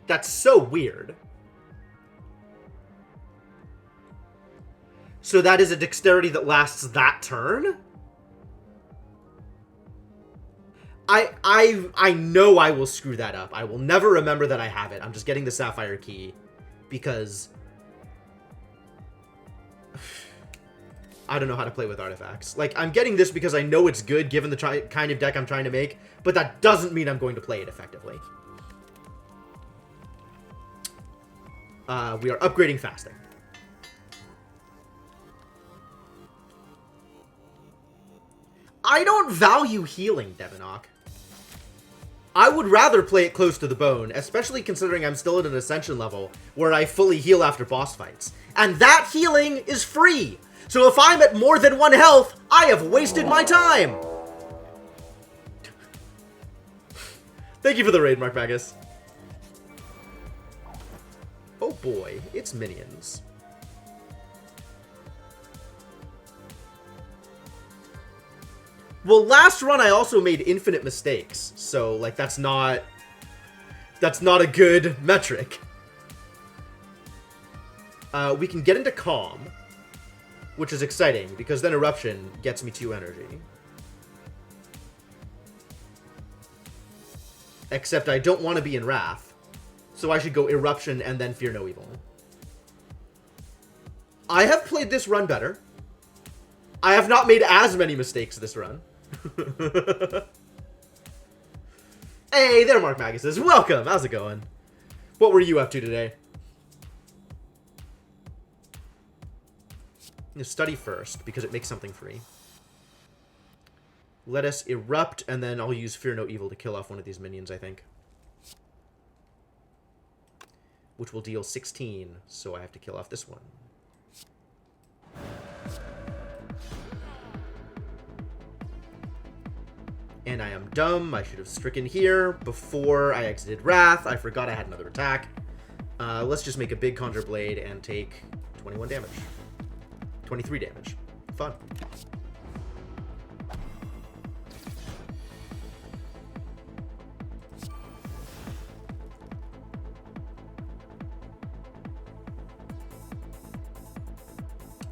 That's so weird. So that is a dexterity that lasts that turn? I know I will screw that up. I will never remember that I have it. I'm just getting the Sapphire Key because I don't know how to play with artifacts. Like, I'm getting this because I know it's good given the kind of deck I'm trying to make, but that doesn't mean I'm going to play it effectively. We are upgrading fasting. I don't value healing, Devinock. I would rather play it close to the bone, especially considering I'm still at an Ascension level where I fully heal after boss fights. And that healing is free! So if I'm at more than 1 health, I have wasted my time! Thank you for the raid, Mark Magus. Oh boy, it's minions. Well, last run I also made infinite mistakes, so, like, that's not a good metric. We can get into Calm, which is exciting, because then Eruption gets me 2 energy. Except I don't want to be in Wrath, so I should go Eruption and then Fear No Evil. I have played this run better. I have not made as many mistakes this run. Hey there, Mark Magus. Welcome. How's it going? What were you up to today? I'm gonna study first because it makes something free. Let us erupt, and then I'll use Fear No Evil to kill off one of these minions, I think. Which will deal 16, so I have to kill off this one. And I am dumb. I should have stricken here before I exited Wrath. I forgot I had another attack. Let's just make a big Conjure Blade and take 21 damage. 23 damage. Fun.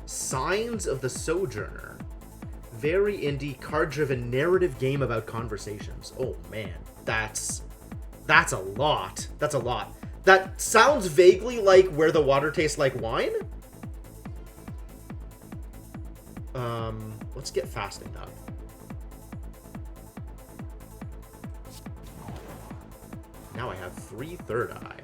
Signs of the Sojourner. Very indie, card-driven narrative game about conversations. Oh man, that's a lot. That's a lot. That sounds vaguely like Where the Water Tastes Like Wine. Let's get fasting up. Now I have 3 Third Eye.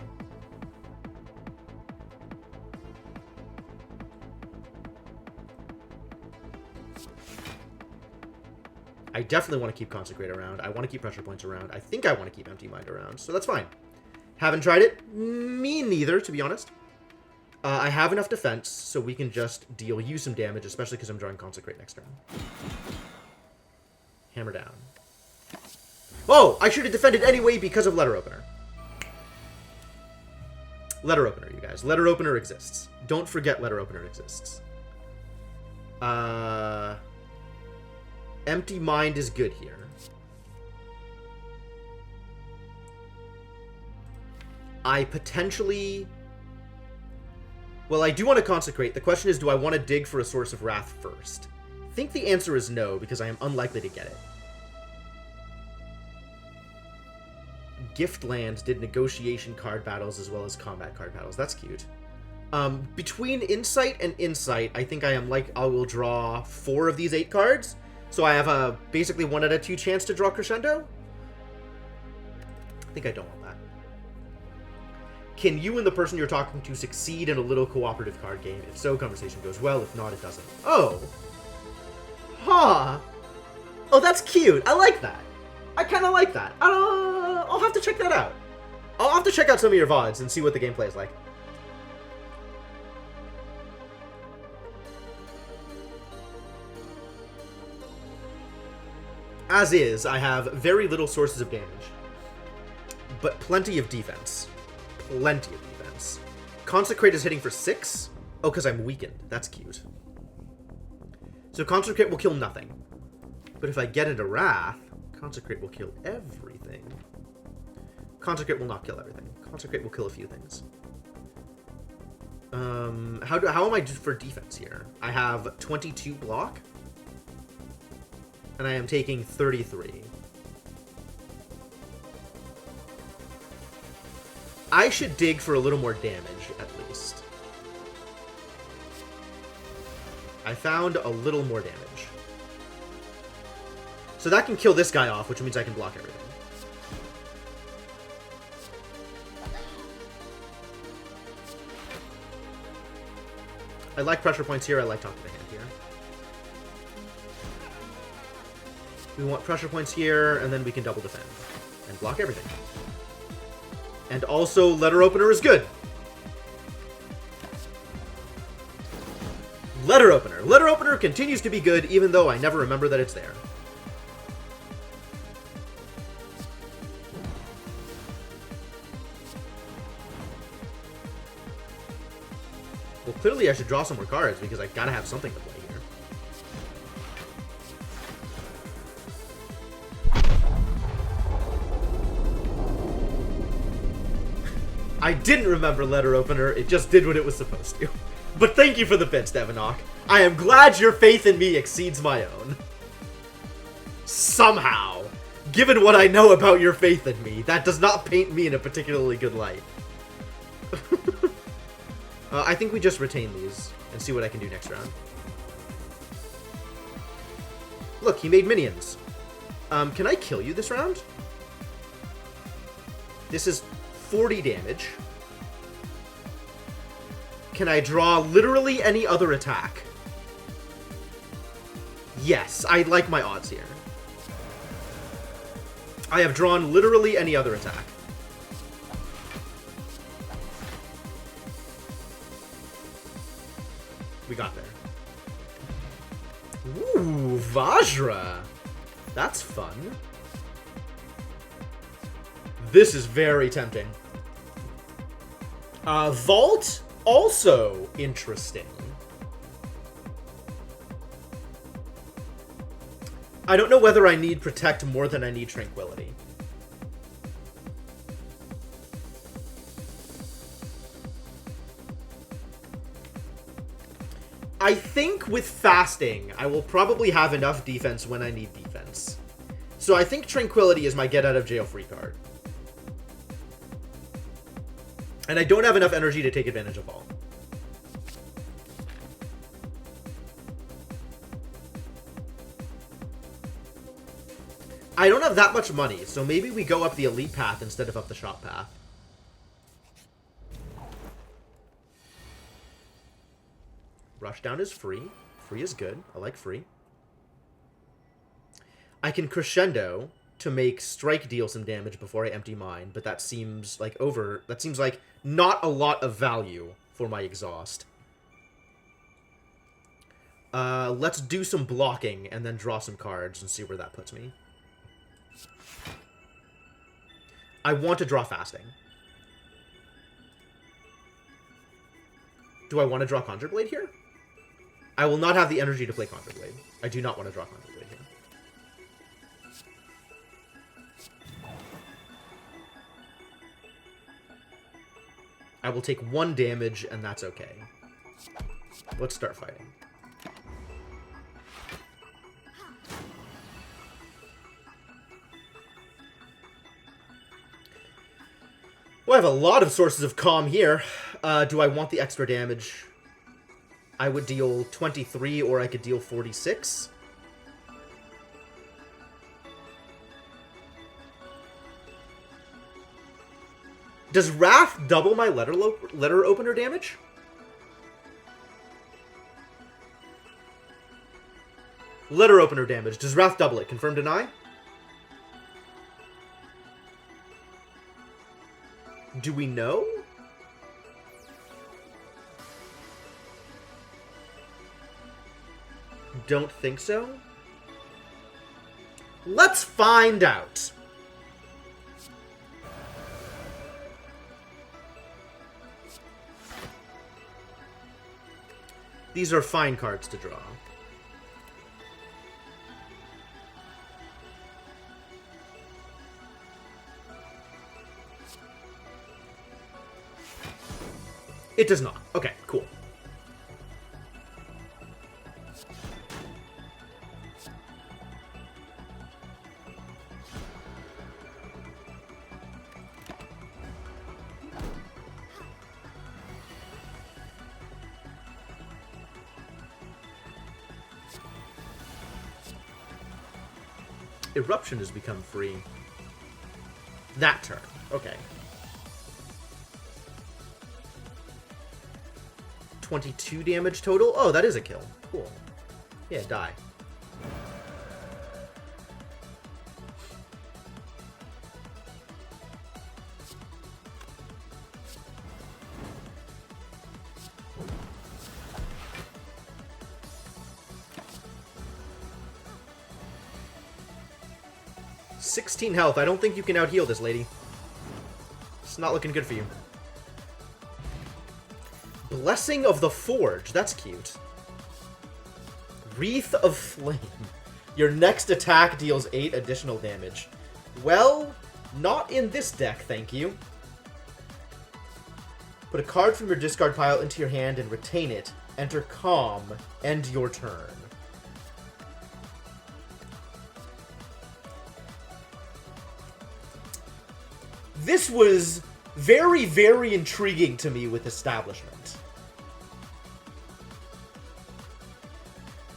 I definitely want to keep Consecrate around. I want to keep Pressure Points around. I think I want to keep Empty Mind around, so that's fine. Haven't tried it? Me neither, to be honest. I have enough defense, so we can just deal you some damage, especially because I'm drawing Consecrate next turn. Hammer down. Oh! I should have defended anyway because of Letter Opener. Letter Opener, you guys. Letter Opener exists. Don't forget Letter Opener exists. Empty Mind is good here. I potentially... Well, I do want to Consecrate. The question is, do I want to dig for a Source of Wrath first? I think the answer is no, because I am unlikely to get it. Gift Lands did negotiation card battles as well as combat card battles. That's cute. Between Insight and Insight, I think I will draw 4 of these 8 cards. So I have a basically 1 out of 2 chance to draw Crescendo. I think I don't want that. Can you and the person you're talking to succeed in a little cooperative card game? If so, conversation goes well. If not, it doesn't. Oh. Huh. Oh, that's cute. I like that. I kind of like that. I'll have to check that out. I'll have to check out some of your VODs and see what the gameplay is like. As is, I have very little sources of damage, but plenty of defense. Plenty of defense. Consecrate is hitting for 6? Oh, because I'm weakened. That's cute. So Consecrate will kill nothing. But if I get into Wrath, Consecrate will kill everything. Consecrate will not kill everything. Consecrate will kill a few things. How am I for defense here? I have 22 block. And I am taking 33. I should dig for a little more damage, at least. I found a little more damage. So that can kill this guy off, which means I can block everything. I like pressure points here, I like top of the hand here. We want pressure points here, and then we can double defend. And block everything. And also, letter opener is good. Letter opener. Letter opener continues to be good, even though I never remember that it's there. Well, clearly I should draw some more cards, because I gotta have something to play here. I didn't remember letter opener, it just did what it was supposed to. But thank you for the bits, Devanok. I am glad your faith in me exceeds my own. Somehow, given what I know about your faith in me, that does not paint me in a particularly good light. I think we just retain these and see what I can do next round. Look, he made minions. Can I kill you this round? This is 40 damage. Can I draw literally any other attack? Yes, I like my odds here. I have drawn literally any other attack. We got there. Ooh, Vajra. That's fun. This is very tempting. Vault, also interesting. I don't know whether I need Protect more than I need Tranquility. I think with Fasting, I will probably have enough defense when I need defense. So I think Tranquility is my get-out-of-jail-free card. And I don't have enough energy to take advantage of all. I don't have that much money, so maybe we go up the elite path instead of up the shop path. Rushdown is free. Free is good. I like free. I can Crescendo to make Strike deal some damage before I empty mine, but that seems like that seems like not a lot of value for my exhaust. Let's do some blocking and then draw some cards and see where that puts me. I want to draw Fasting. Do I want to draw Conjure Blade here? I will not have the energy to play Conjure Blade. I do not want to draw Conjure Blade here. I will take 1 damage, and that's okay. Let's start fighting. Well, I have a lot of sources of calm here. Do I want the extra damage? I would deal 23, or I could deal 46. Does Wrath double my letter opener damage? Letter opener damage. Does Wrath double it? Confirm, deny? Do we know? Don't think so. Let's find out. These are fine cards to draw. It does not. Okay, cool. Eruption has become free. That turn. Okay. 22 damage total? Oh, that is a kill. Cool. Yeah, die. $16 health. I don't think you can out-heal this, lady. It's not looking good for you. Blessing of the Forge. That's cute. Wreath of Flame. Your next attack deals 8 additional damage. Well, not in this deck, thank you. Put a card from your discard pile into your hand and retain it. Enter Calm. End your turn. This was very, very intriguing to me with Establishment.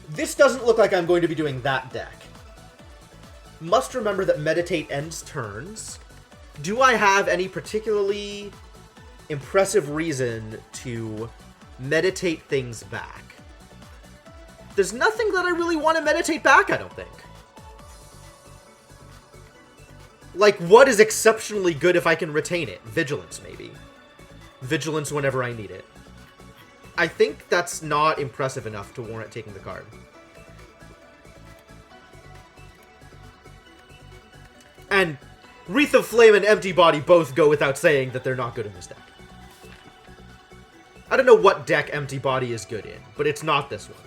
This doesn't look like I'm going to be doing that deck. Must remember that Meditate ends turns. Do I have any particularly impressive reason to meditate things back? There's nothing that I really want to meditate back, I don't think. Like, what is exceptionally good if I can retain it? Vigilance, maybe. Vigilance whenever I need it. I think that's not impressive enough to warrant taking the card. And Wreath of Flame and Empty Body both go without saying that they're not good in this deck. I don't know what deck Empty Body is good in, but it's not this one.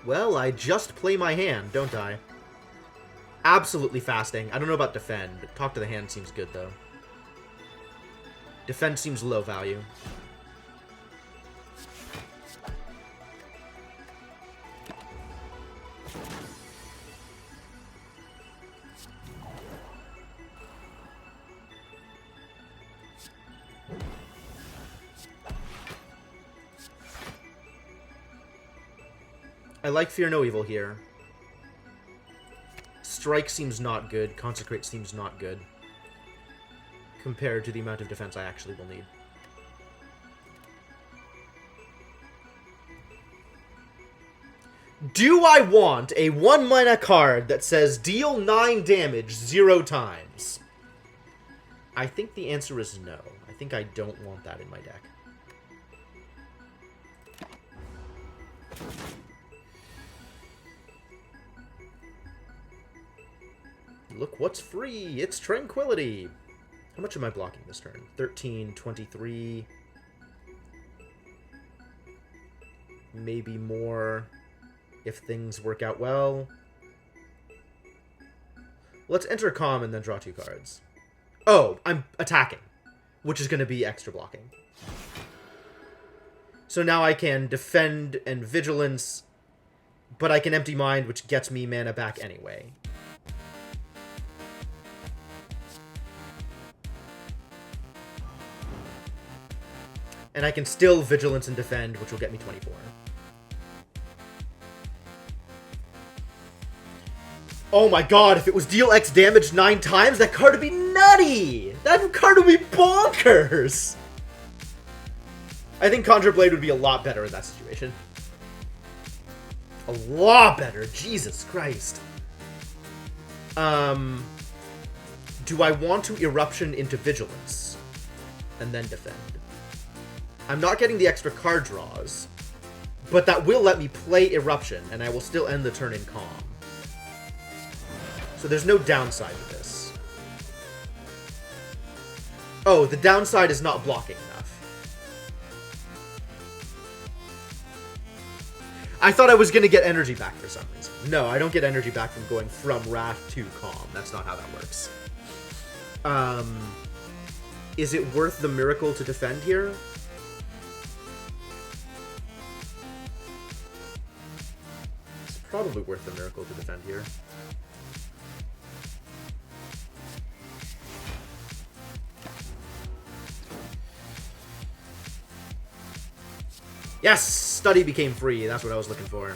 Well, I just play my hand, don't I? Absolutely fasting. I don't know about defend. Talk to the hand seems good, though. Defend seems low value. I like Fear No Evil here. Strike seems not good. Consecrate seems not good. Compared to the amount of defense I actually will need. Do I want a 1-mana card that says deal 9 damage 0 times? I think the answer is no. I think I don't want that in my deck. Look what's free! It's Tranquility! How much am I blocking this turn? 13, 23... Maybe more if things work out well. Let's enter Calm and then draw 2 cards. Oh, I'm attacking, which is going to be extra blocking. So now I can defend and Vigilance, but I can Empty Mind, which gets me mana back anyway. And I can still Vigilance and Defend, which will get me 24. Oh my god, if it was deal X damage 9 times, that card would be nutty! That card would be bonkers! I think Conjure Blade would be a lot better in that situation. A lot better, Jesus Christ. Do I want to Eruption into Vigilance? And then Defend? I'm not getting the extra card draws, but that will let me play Eruption, and I will still end the turn in Calm. So there's no downside to this. Oh, the downside is not blocking enough. I thought I was going to get energy back for some reason. No, I don't get energy back from going from Wrath to Calm. That's not how that works. Is it worth the Miracle to defend here? It's probably worth the Miracle to defend here. Yes! Study became free. That's what I was looking for.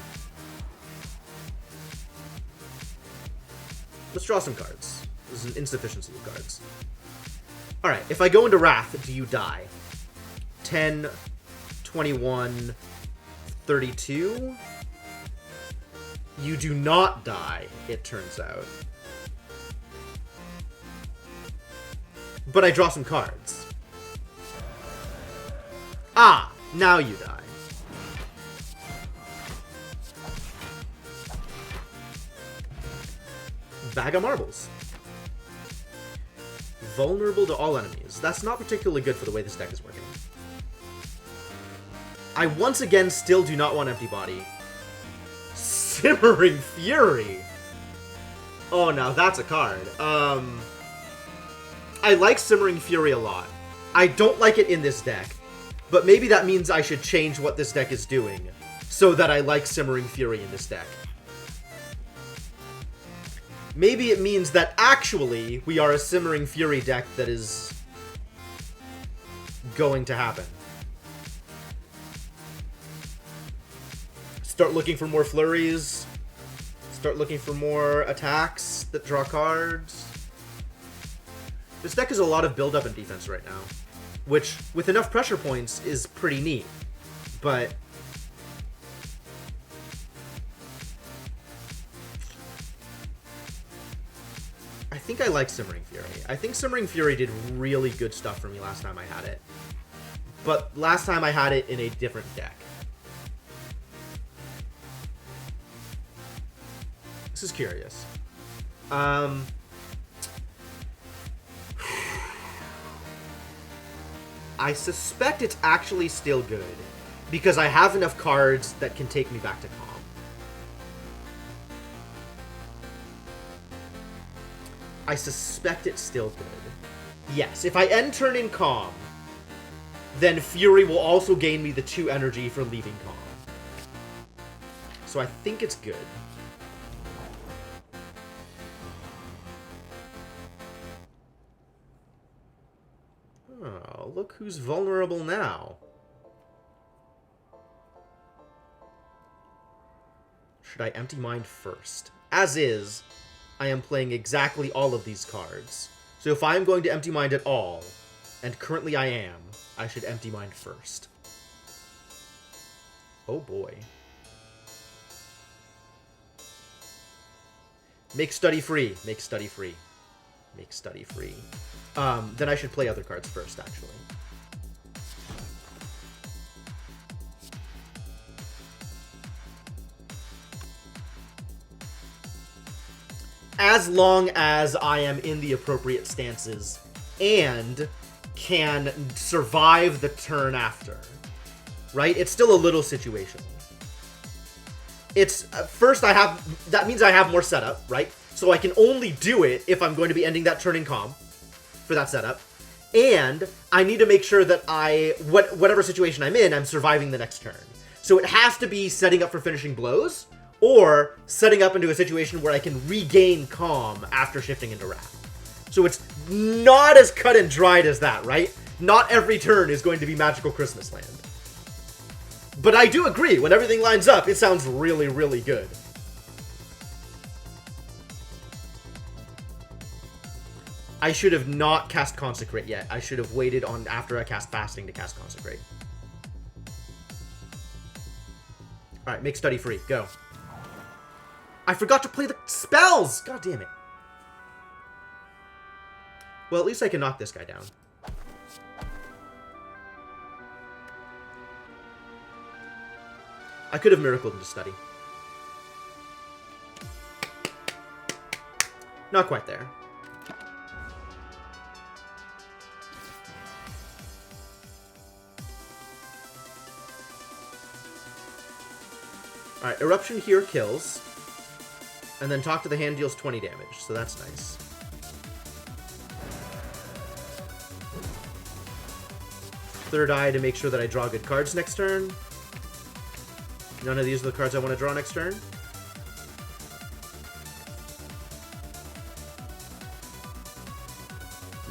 Let's draw some cards. This is an insufficiency of cards. Alright, if I go into Wrath, do you die? 10, 21, 32? You do not die, it turns out. But I draw some cards. Ah! Now you die. Bag of Marbles. Vulnerable to all enemies. That's not particularly good for the way this deck is working. I once again still do not want Empty Body. Simmering Fury! Oh, now that's a card. I like Simmering Fury a lot. I don't like it in this deck, but maybe that means I should change what this deck is doing so that I like Simmering Fury in this deck. Maybe it means that actually we are a Simmering Fury deck that is going to happen. Start looking for more flurries. Start looking for more attacks that draw cards. This deck has a lot of build-up and defense right now, which, with enough pressure points, is pretty neat. But I think I like Simmering Fury. I think Simmering Fury did really good stuff for me last time I had it. But last time I had it in a different deck. This is curious. I suspect it's actually still good, because I have enough cards that can take me back to Calm. I suspect it's still good. Yes, if I end turn in Calm, then Fury will also gain me the 2 energy for leaving Calm. So I think it's good. Oh, look who's vulnerable now. Should I Empty Mind first? As is, I am playing exactly all of these cards. So if I am going to Empty Mind at all, and currently I am, I should Empty Mind first. Oh boy. Make Study free. Make Study free. Make Study free. Then I should play other cards first, actually. As long as I am in the appropriate stances and can survive the turn after, right? It's still a little situational. It's, first that means I have more setup, right? So I can only do it if I'm going to be ending that turn in Calm for that setup. And I need to make sure that whatever situation I'm in, I'm surviving the next turn. So it has to be setting up for finishing blows, or setting up into a situation where I can regain Calm after shifting into Wrath. So it's not as cut and dried as that, right? Not every turn is going to be Magical Christmas Land. But I do agree, when everything lines up, it sounds really, really good. I should have not cast Consecrate yet. I should have waited on after I cast Fasting to cast Consecrate. Alright, make Study free. Go. I forgot to play the spells! God damn it. Well, at least I can knock this guy down. I could have miracled into Study. Not quite there. Alright, Eruption here kills. And then Talk to the Hand deals 20 damage, so that's nice. Third Eye to make sure that I draw good cards next turn. None of these are the cards I want to draw next turn.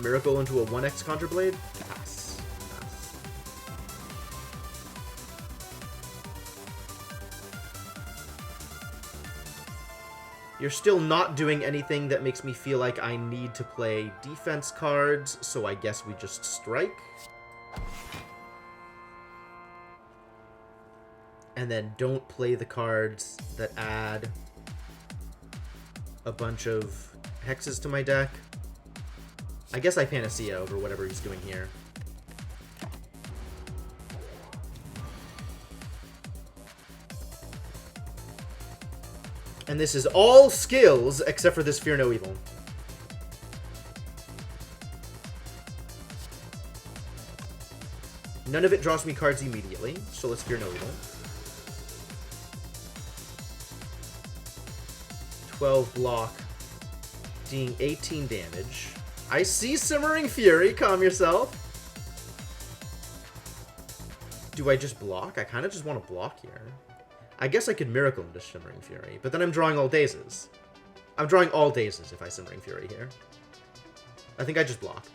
Miracle into a 1x Contrablade. Pass. Pass. You're still not doing anything that makes me feel like I need to play defense cards, so I guess we just strike. And then don't play the cards that add a bunch of hexes to my deck. I guess I Panacea over whatever he's doing here. And this is all skills except for this Fear No Evil. None of it draws me cards immediately, so let's Fear No Evil. 12 block, dealing 18 damage. I see Simmering Fury, calm yourself. Do I just block? I kind of just want to block here. I guess I could Miracle into Simmering Fury, but then I'm drawing all dazes. I'm drawing all dazes if I Simmering Fury here. I think I just block.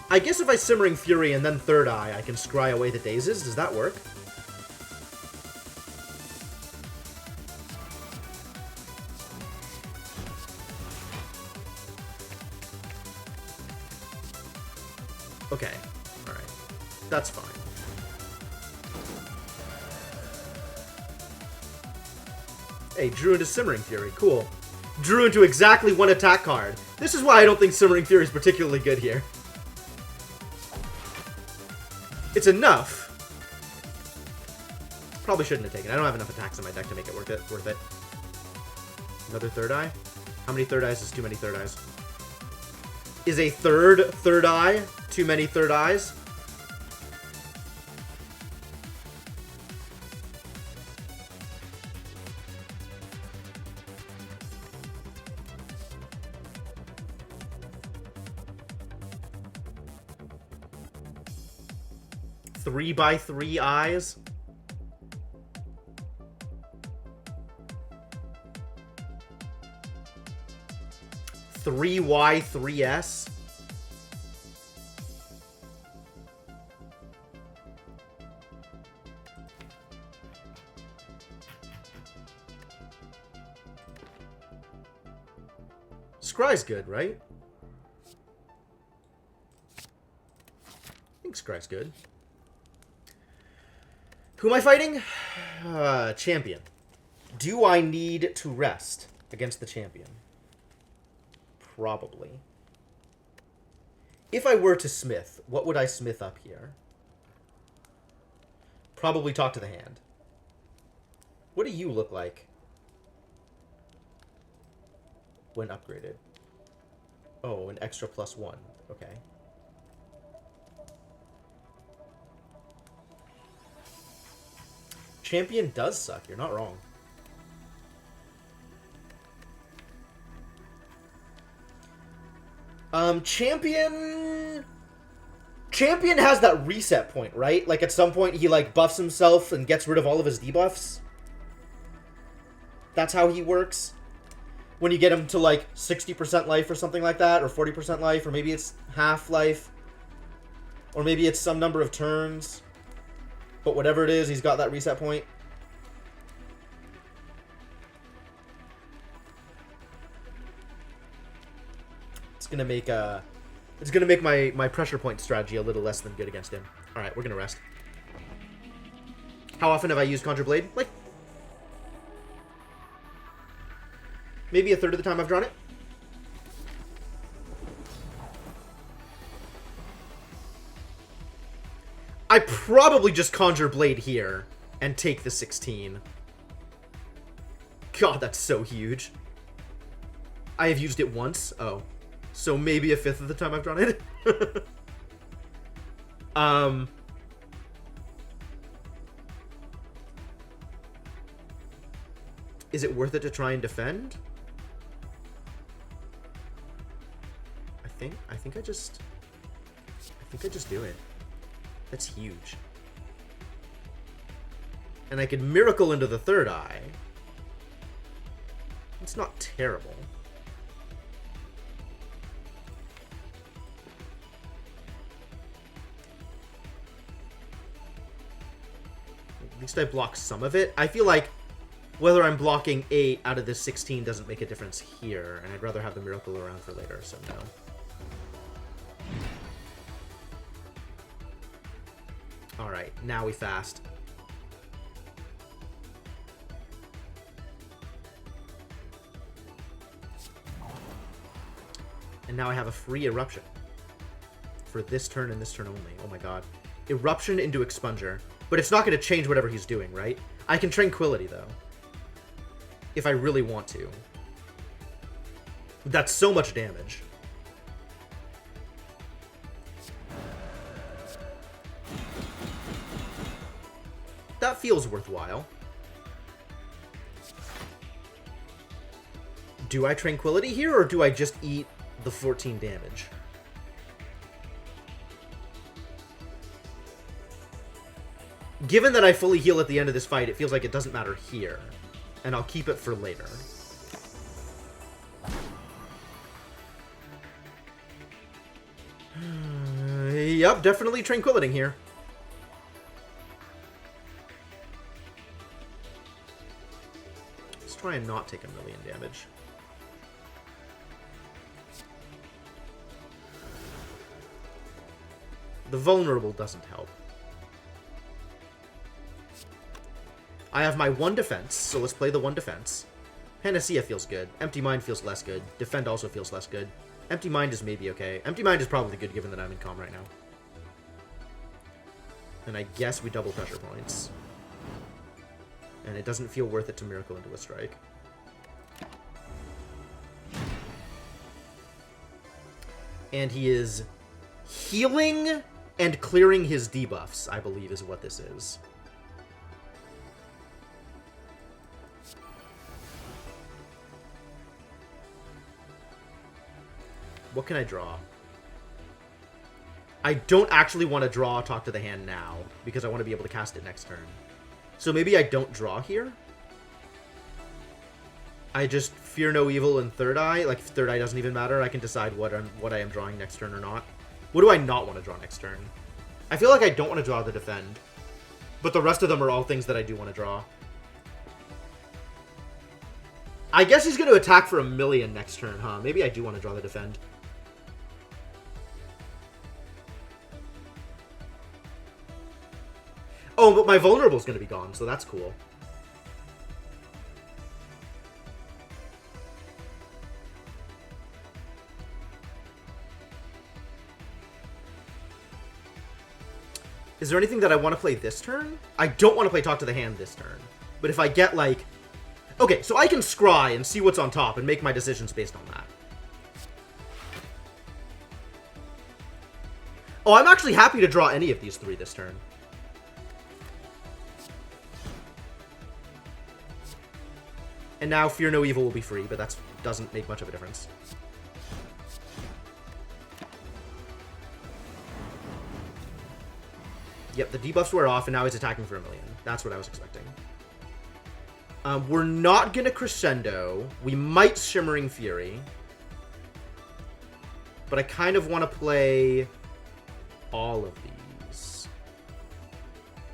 I guess if I Simmering Fury and then Third Eye, I can scry away the dazes. Does that work? Okay. Alright. That's fine. Hey, drew into Simmering Fury. Cool. Drew into exactly one attack card. This is why I don't think Simmering Fury is particularly good here. It's enough. Probably shouldn't have taken it. I don't have enough attacks in my deck to make it worth it. Another Third Eye? How many Third Eyes is too many Third Eyes? Is a Third Eye too many Third Eyes? Three by 3 eyes? Three Y 3S? Scry's good, right? I think Scry's good. Who am I fighting? Champion. Do I need to rest against the champion? Probably. If I were to smith, what would I smith up here? Probably Talk to the Hand. What do you look like when upgraded? Oh, an extra +1. Okay. Champion does suck. You're not wrong. Champion has that reset point, right? Like, at some point, he, like, buffs himself and gets rid of all of his debuffs. That's how he works. When you get him to like 60% life or something like that, or 40% life, or maybe it's half life, or maybe it's some number of turns. But whatever it is, he's got that reset point. It's gonna make my pressure point strategy a little less than good against him. All right, we're gonna rest. How often have I used Conjure Blade? Like, maybe a third of the time I've drawn it. I probably just Conjure Blade here and take the 16. God, that's so huge. I have used it once. Oh. So maybe a fifth of the time I've drawn it. Is it worth it to try and defend? I think I just do it. That's huge. And I could Miracle into the third eye. It's not terrible. At least I block some of it. I feel like whether I'm blocking 8 out of this 16 doesn't make a difference here, and I'd rather have the Miracle around for later, so no. Alright, now we fast. And now I have a free Eruption. For this turn and this turn only. Oh my god. Eruption into Expunger. But it's not going to change whatever he's doing, right? I can Tranquility, though. If I really want to. That's so much damage. That feels worthwhile. Do I Tranquility here, or do I just eat the 14 damage? Given that I fully heal at the end of this fight, it feels like it doesn't matter here. And I'll keep it for later. Yup, definitely Tranquility here. Let's try and not take 1,000,000 damage. The vulnerable doesn't help. I have my 1 defense, so let's play the 1 defense. Panacea feels good. Empty Mind feels less good. Defend also feels less good. Empty Mind is maybe okay. Empty Mind is probably good given that I'm in calm right now. And I guess we double pressure points. And it doesn't feel worth it to Miracle into a strike. And he is healing and clearing his debuffs, I believe is what this is. What can I draw? I don't actually want to draw Talk to the Hand now, because I want to be able to cast it next turn. So maybe I don't draw here? I just Fear No Evil in Third Eye. Like, if Third Eye doesn't even matter, I can decide what I am drawing next turn or not. What do I not want to draw next turn? I feel like I don't want to draw the Defend. But the rest of them are all things that I do want to draw. I guess he's going to attack for 1,000,000 next turn, huh? Maybe I do want to draw the Defend. Oh, but my vulnerable is going to be gone, so that's cool. Is there anything that I want to play this turn? I don't want to play Talk to the Hand this turn. But if I get, like... Okay, so I can scry and see what's on top and make my decisions based on that. Oh, I'm actually happy to draw any of these 3 this turn. And now Fear No Evil will be free, but that doesn't make much of a difference. Yep, the debuffs wear off, and now he's attacking for 1,000,000. That's what I was expecting. We're not going to Crescendo. We might Shimmering Fury. But I kind of want to play all of these.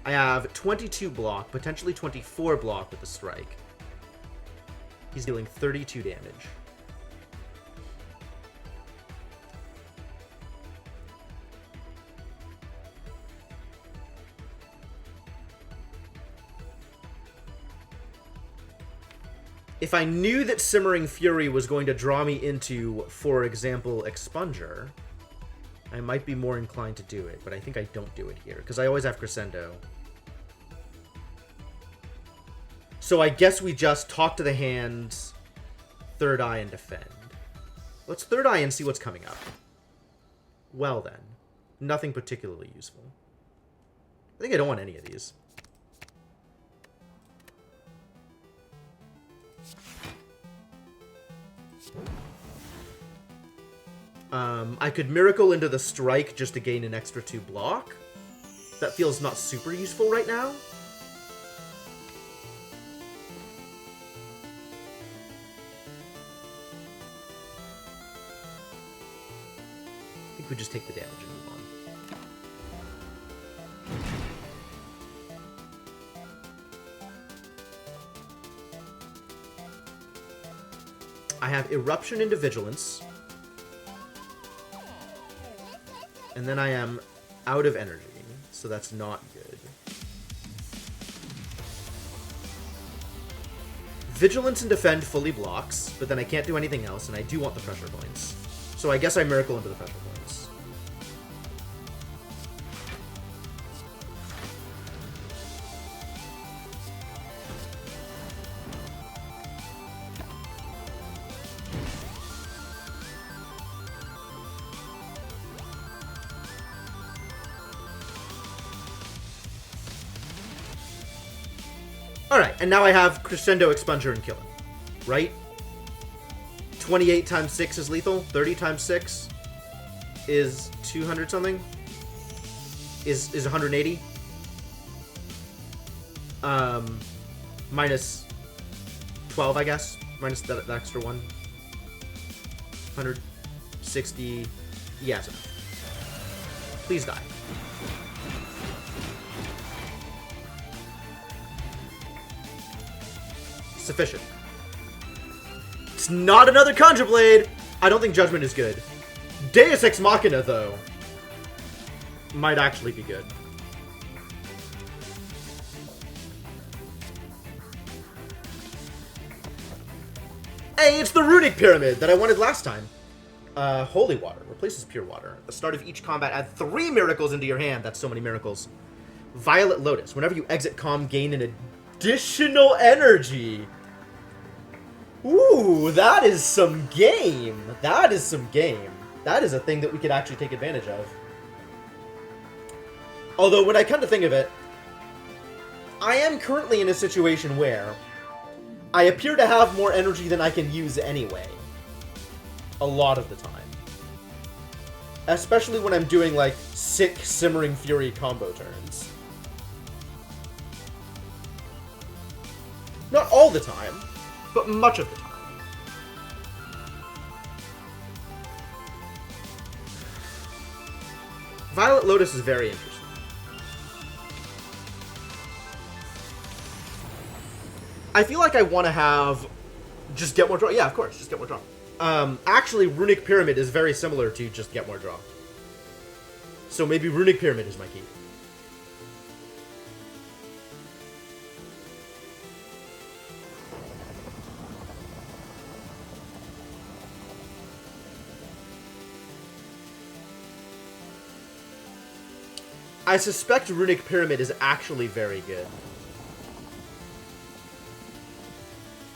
I have 22 block, potentially 24 block with the strike. He's dealing 32 damage. If I knew that Simmering Fury was going to draw me into, for example, Expunger, I might be more inclined to do it, but I think I don't do it here, because I always have Crescendo. So I guess we just talk to the hands, Third Eye, and defend. Let's Third Eye and see what's coming up. Well then, nothing particularly useful. I think I don't want any of these. I could Miracle into the Strike just to gain an extra 2 block. That feels not super useful right now. I think we just take the damage and move on. I have Eruption into Vigilance. And then I am out of energy, so that's not good. Vigilance and Defend fully blocks, but then I can't do anything else, and I do want the pressure points. So I guess I Miracle into the pressure points. Alright, and now I have Crescendo, Expunger, and Kill him. Right? 28 times 6 is lethal. 30 times 6 is 200 something. Is 180. Minus 12, I guess. Minus that extra one. 160. Yes. Please die. Sufficient. It's not another Conjure Blade! I don't think Judgment is good. Deus Ex Machina, though, might actually be good. Hey, it's the Runic Pyramid that I wanted last time. Holy Water. Replaces Pure Water. At the start of each combat, add 3 miracles into your hand. That's so many miracles. Violet Lotus. Whenever you exit Calm, gain an additional energy. Ooh, that is some game. That is some game. That is a thing that we could actually take advantage of. Although, when I come to think of it, I am currently in a situation where I appear to have more energy than I can use anyway. A lot of the time. Especially when I'm doing, like, sick Simmering Fury combo turns. Not all the time, but much of the time. Violet Lotus is very interesting. I feel like I want to have... just get more draw. Yeah, of course, just get more draw. Actually, Runic Pyramid is very similar to just get more draw. So maybe Runic Pyramid is my key. I suspect Runic Pyramid is actually very good.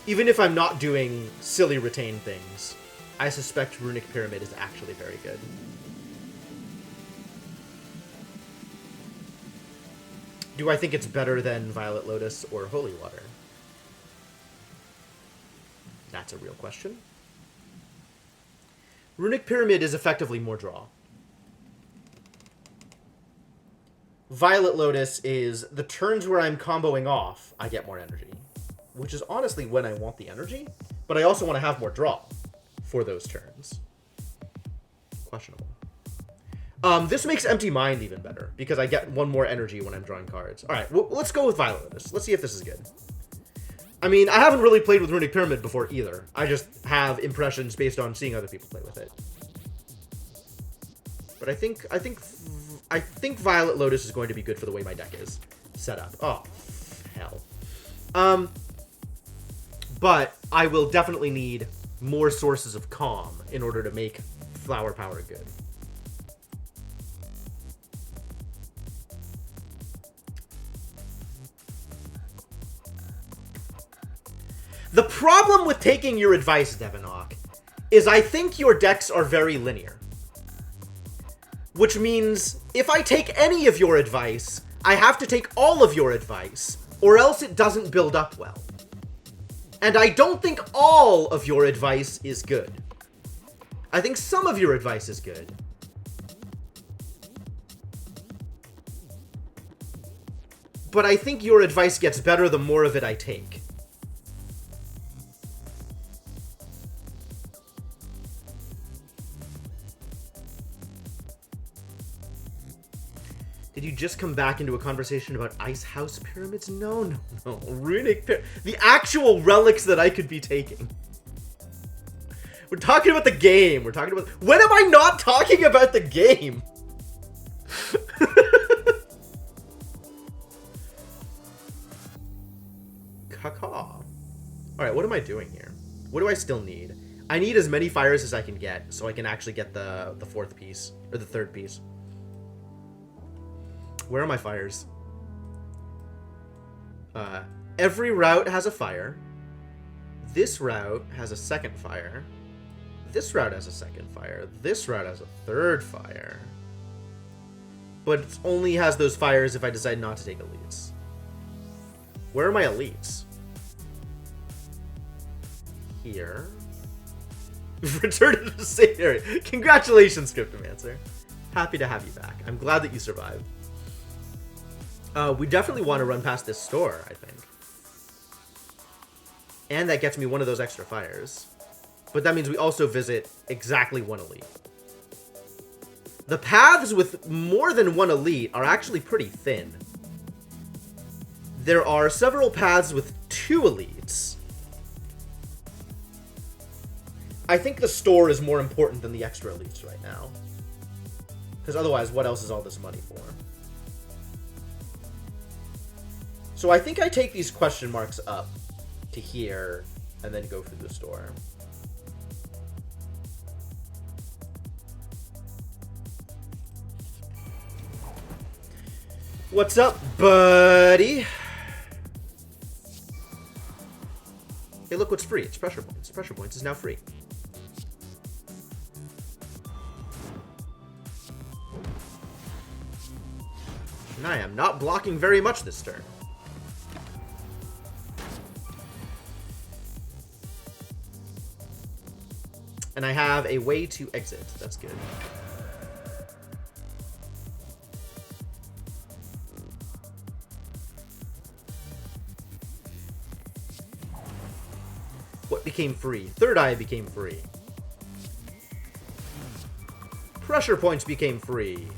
Even if I'm not doing silly retain things, I suspect Runic Pyramid is actually very good. Do I think it's better than Violet Lotus or Holy Water? That's a real question. Runic Pyramid is effectively more draw. Violet Lotus is the turns where I'm comboing off, I get more energy. which is honestly when I want the energy, but I also want to have more draw for those turns. Questionable. This makes Empty Mind even better, because I get one more energy when I'm drawing cards. Alright, well, let's go with Violet Lotus. Let's see if this is good. I mean, I haven't really played with Runic Pyramid before either. I just have impressions based on seeing other people play with it. But I think Violet Lotus is going to be good for the way my deck is set up. Oh, hell. But I will definitely need more sources of calm in order to make Flower Power good. The problem with taking your advice, Devonok, is I think your decks are very linear. Which means, if I take any of your advice, I have to take all of your advice, or else it doesn't build up well. And I don't think all of your advice is good. I think some of your advice is good. But I think your advice gets better the more of it I take. Did you just come back into a conversation about Ice House Pyramids? No. Runic Pyramid. The actual relics that I could be taking. We're talking about the game. We're talking about... When am I not talking about the game? Caca. Alright, what am I doing here? What do I still need? I need as many fires as I can get, so I can actually get the fourth piece. Or the third piece. Where are my fires? Every route has a fire. This route has a second fire. This route has a second fire. This route has a third fire. But it only has those fires if I decide not to take elites. Where are my elites? Here. Return to the same area. Congratulations, Cryptomancer. Happy to have you back. I'm glad that you survived. We definitely want to run past this store, I think. And that gets me one of those extra fires. But that means we also visit exactly one elite. The paths with more than one elite are actually pretty thin. There are several paths with 2 elites. I think the store is more important than the extra elites right now. Because otherwise, what else is all this money for? So I think I take these question marks up to here and then go through the store. What's up, buddy? Hey, look what's free. It's Pressure Points. Pressure Points is now free. And I am not blocking very much this turn. And I have a way to exit. That's good. What became free? Third Eye became free. Pressure Points became free.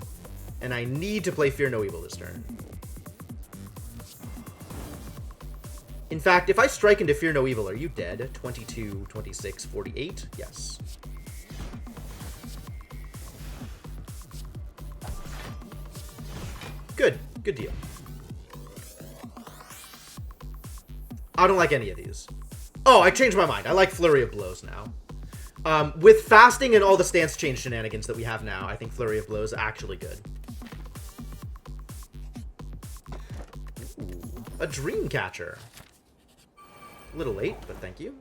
And I need to play Fear No Evil this turn. In fact, if I strike into Fear No Evil, are you dead? 22, 26, 48? Yes. Good. Good deal. I don't like any of these. Oh, I changed my mind. I like Flurry of Blows now. With fasting and all the stance change shenanigans that we have now, I think Flurry of Blows is actually good. Ooh, a Dreamcatcher. A little late, but thank you.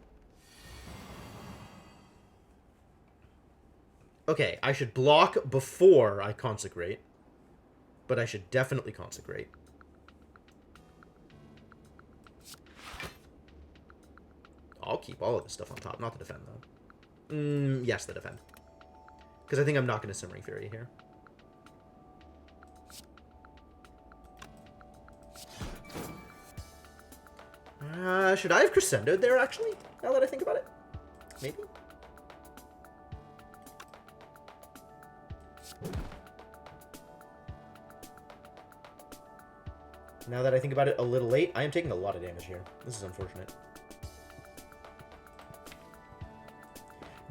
Okay, I should block before I consecrate. But I should definitely consecrate. I'll keep all of this stuff on top, not the defend, though. Yes, the defend. Because I think I'm not going to Simmering Fury here. Should I have crescendoed there, actually? Now that I think about it? Maybe? Now that I think about it a little late, I am taking a lot of damage here. This is unfortunate.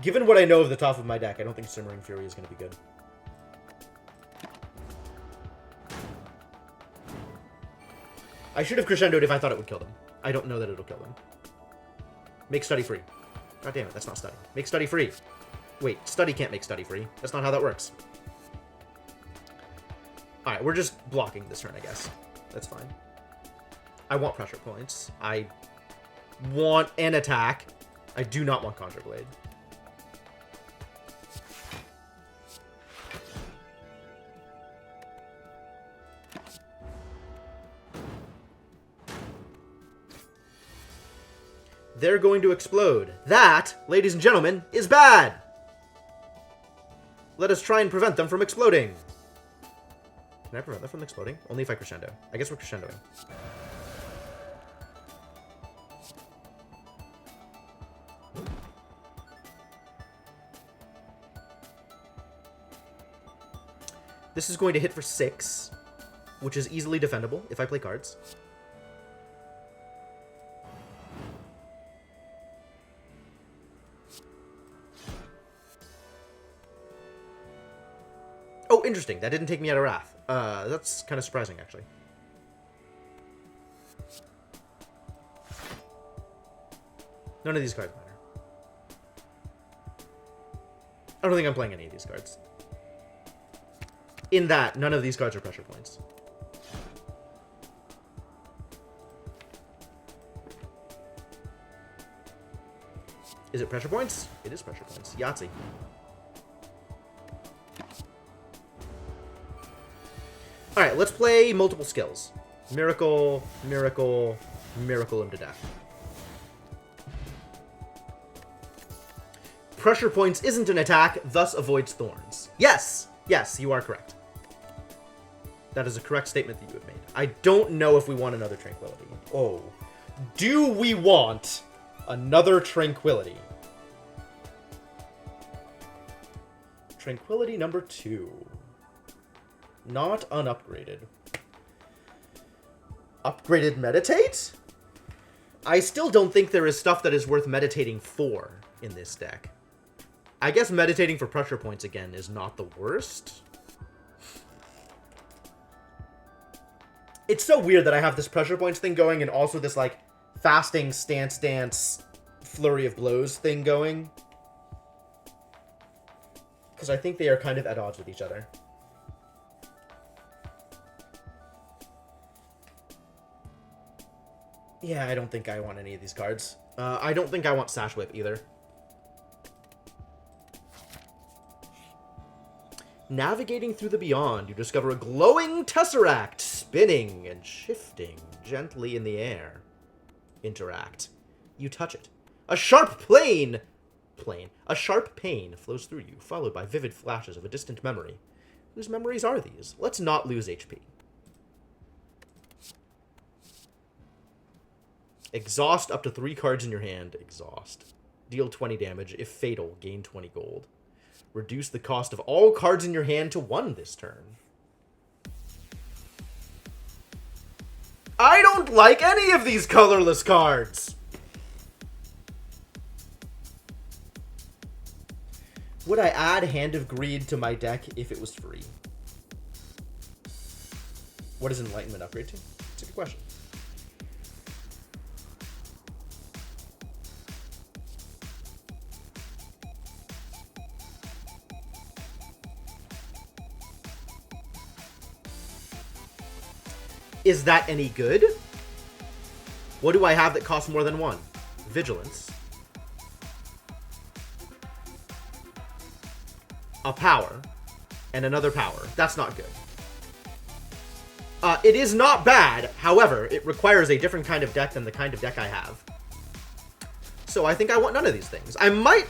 Given what I know of the top of my deck, I don't think Simmering Fury is going to be good. I should have crescendoed if I thought it would kill them. I don't know that it'll kill them. Make study free. God damn it, that's not study. Make study free. Wait, study can't make study free. That's not how that works. Alright, we're just blocking this turn, I guess. That's fine. I want pressure points. I want an attack. I do not want Conjure Blade. They're going to explode. That, ladies and gentlemen, is bad! Let us try and prevent them from exploding. Can I prevent them from exploding? Only if I crescendo. I guess we're crescendoing. This is going to hit for 6, which is easily defendable if I play cards. Oh, interesting. That didn't take me out of Wrath. That's kind of surprising, actually. None of these cards matter. I don't think I'm playing any of these cards. In that, none of these cards are pressure points. Is it pressure points? It is pressure points. Yahtzee. Alright, let's play multiple skills. Miracle, Miracle, Miracle him to death. Pressure points isn't an attack, thus avoids thorns. Yes! Yes, you are correct. That is a correct statement that you have made. I don't know if we want another Tranquility. Oh. Do we want another Tranquility? Tranquility number 2. Not unupgraded. Upgraded Meditate? I still don't think there is stuff that is worth meditating for in this deck. I guess meditating for pressure points again is not the worst. It's so weird that I have this pressure points thing going and also this, like, fasting stance dance flurry of blows thing going. Because I think they are kind of at odds with each other. Yeah, I don't think I want any of these cards. I don't think I want Sash Whip either. Navigating through the beyond, you discover a glowing tesseract spinning and shifting gently in the air. Interact. You touch it. A sharp pain flows through you, followed by vivid flashes of a distant memory. Whose memories are these? Let's not lose HP. Exhaust up to 3 cards in your hand. Exhaust. Deal 20 damage. If fatal, gain 20 gold. Reduce the cost of all cards in your hand to 1 this turn. I don't like any of these colorless cards! Would I add Hand of Greed to my deck if it was free? What does Enlightenment upgrade to? It's a good question. Is that any good? What do I have that costs more than 1? Vigilance. A power. And another power. That's not good. It is not bad. However, it requires a different kind of deck than the kind of deck I have. So I think I want none of these things. I might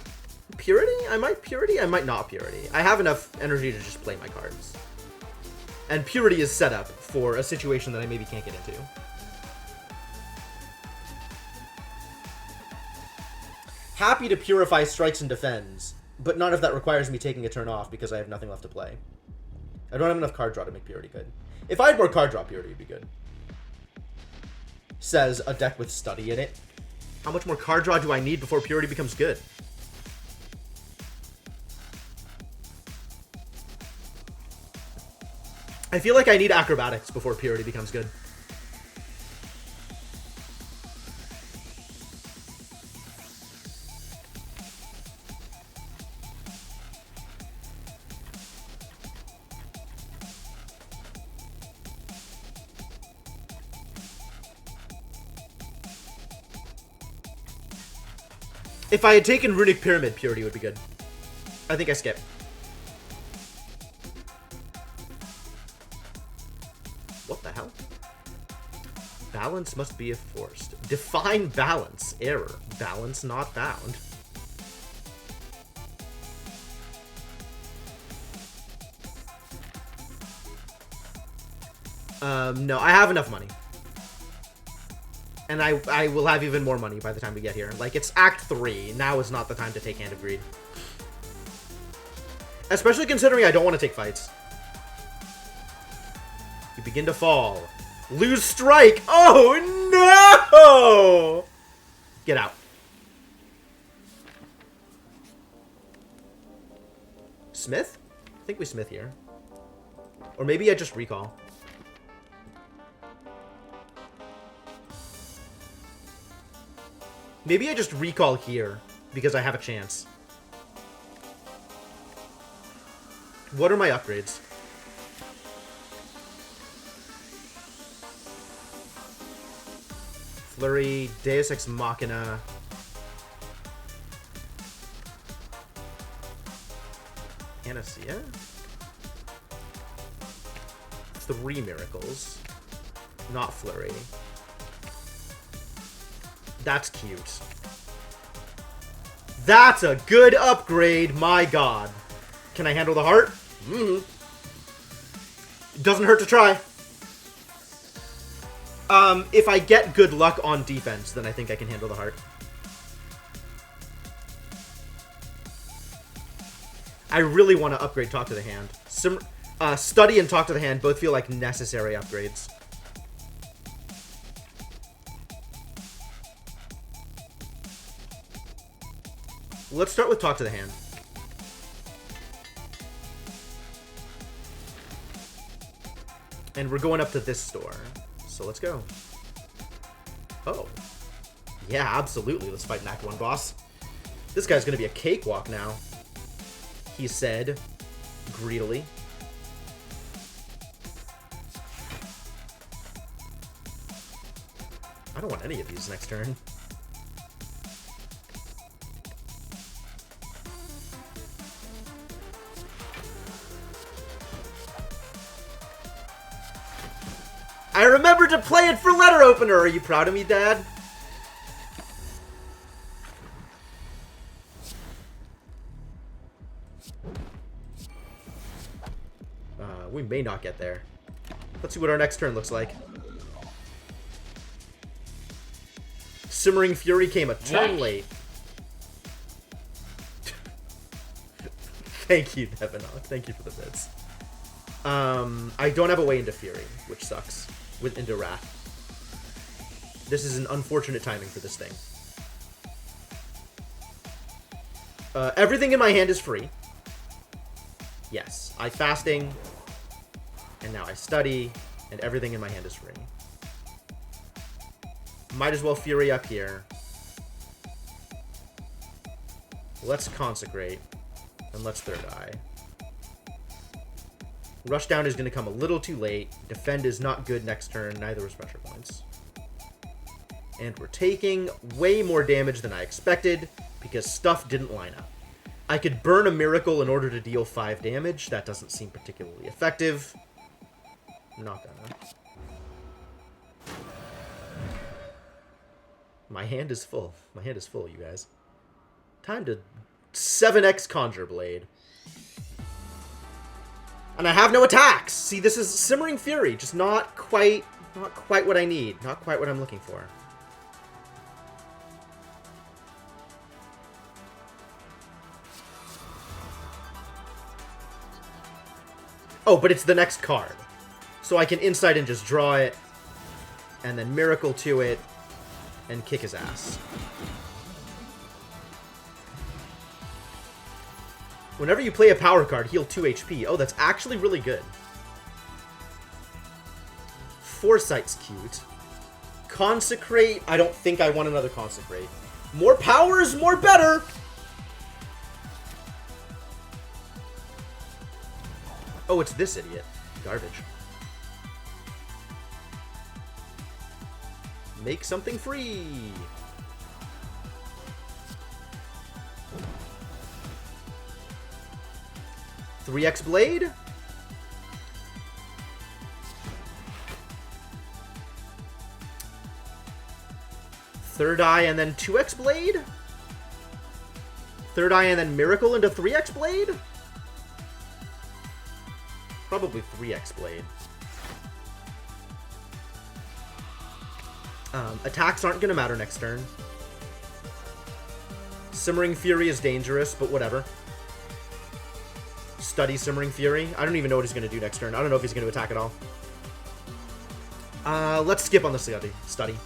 Purity? I might Purity? I might not Purity. I have enough energy to just play my cards. And Purity is set up for a situation that I maybe can't get into. Happy to purify strikes and defends, but not if that requires me taking a turn off because I have nothing left to play. I don't have enough card draw to make Purity good. If I had more card draw, Purity would be good. Says a deck with Study in it. How much more card draw do I need before Purity becomes good? I feel like I need Acrobatics before Purity becomes good. If I had taken Runic Pyramid, Purity would be good. I think I skip. What the hell? Balance must be enforced. Define balance. Error. Balance not found. No, I have enough money. And I will have even more money by the time we get here. Like, it's Act 3. Now is not the time to take Hand of Greed. Especially considering I don't want to take fights. You begin to fall. Lose strike! Oh, no! Get out. Smith? I think we Smith here. Or maybe I just recall. Maybe I just recall here, because I have a chance. What are my upgrades? Flurry, Deus Ex Machina. Panacea? 3 miracles. Not Flurry. That's cute. That's a good upgrade, my god. Can I handle the heart? Mm-hmm. It doesn't hurt to try. If I get good luck on defense, then I think I can handle the heart. I really want to upgrade Talk to the Hand. Study and Talk to the Hand both feel like necessary upgrades. Let's start with Talk to the Hand. And we're going up to this store. So let's go. Oh. Yeah, absolutely. Let's fight an Act 1 boss. This guy's going to be a cakewalk now. He said, greedily. I don't want any of these next turn. I remembered to play it for letter opener. Are you proud of me, Dad? We may not get there. Let's see what our next turn looks like. Simmering Fury came a turn late. Thank you, Devinok. Thank you for the bits. I don't have a way into Fury, which sucks. Into Wrath. This is an unfortunate timing for this thing. Everything in my hand is free. Yes, I fasting, and now I study, and everything in my hand is free. Might as well Fury up here. Let's Consecrate, and let's Third Eye. Rushdown is going to come a little too late. Defend is not good next turn. Neither is Pressure Points. And we're taking way more damage than I expected because stuff didn't line up. I could burn a Miracle in order to deal 5 damage. That doesn't seem particularly effective. I'm not gonna. My hand is full. My hand is full, you guys. Time to 7x Conjure Blade. And I have no attacks! See, this is Simmering Fury. Just not quite what I need. Not quite what I'm looking for. Oh, but it's the next card. So I can Insight and just draw it, and then Miracle to it, and kick his ass. Whenever you play a power card, heal 2 HP. Oh, that's actually really good. Foresight's cute. Consecrate. I don't think I want another Consecrate. More powers, more better! Oh, it's this idiot. Garbage. Make something free! 3x Blade? Third Eye and then 2x Blade? Third Eye and then Miracle into 3x Blade? Probably 3x Blade. Attacks aren't going to matter next turn. Simmering Fury is dangerous, but whatever. Study Simmering Fury. I don't even know what he's going to do next turn. I don't know if he's going to attack at all. Let's skip on the study.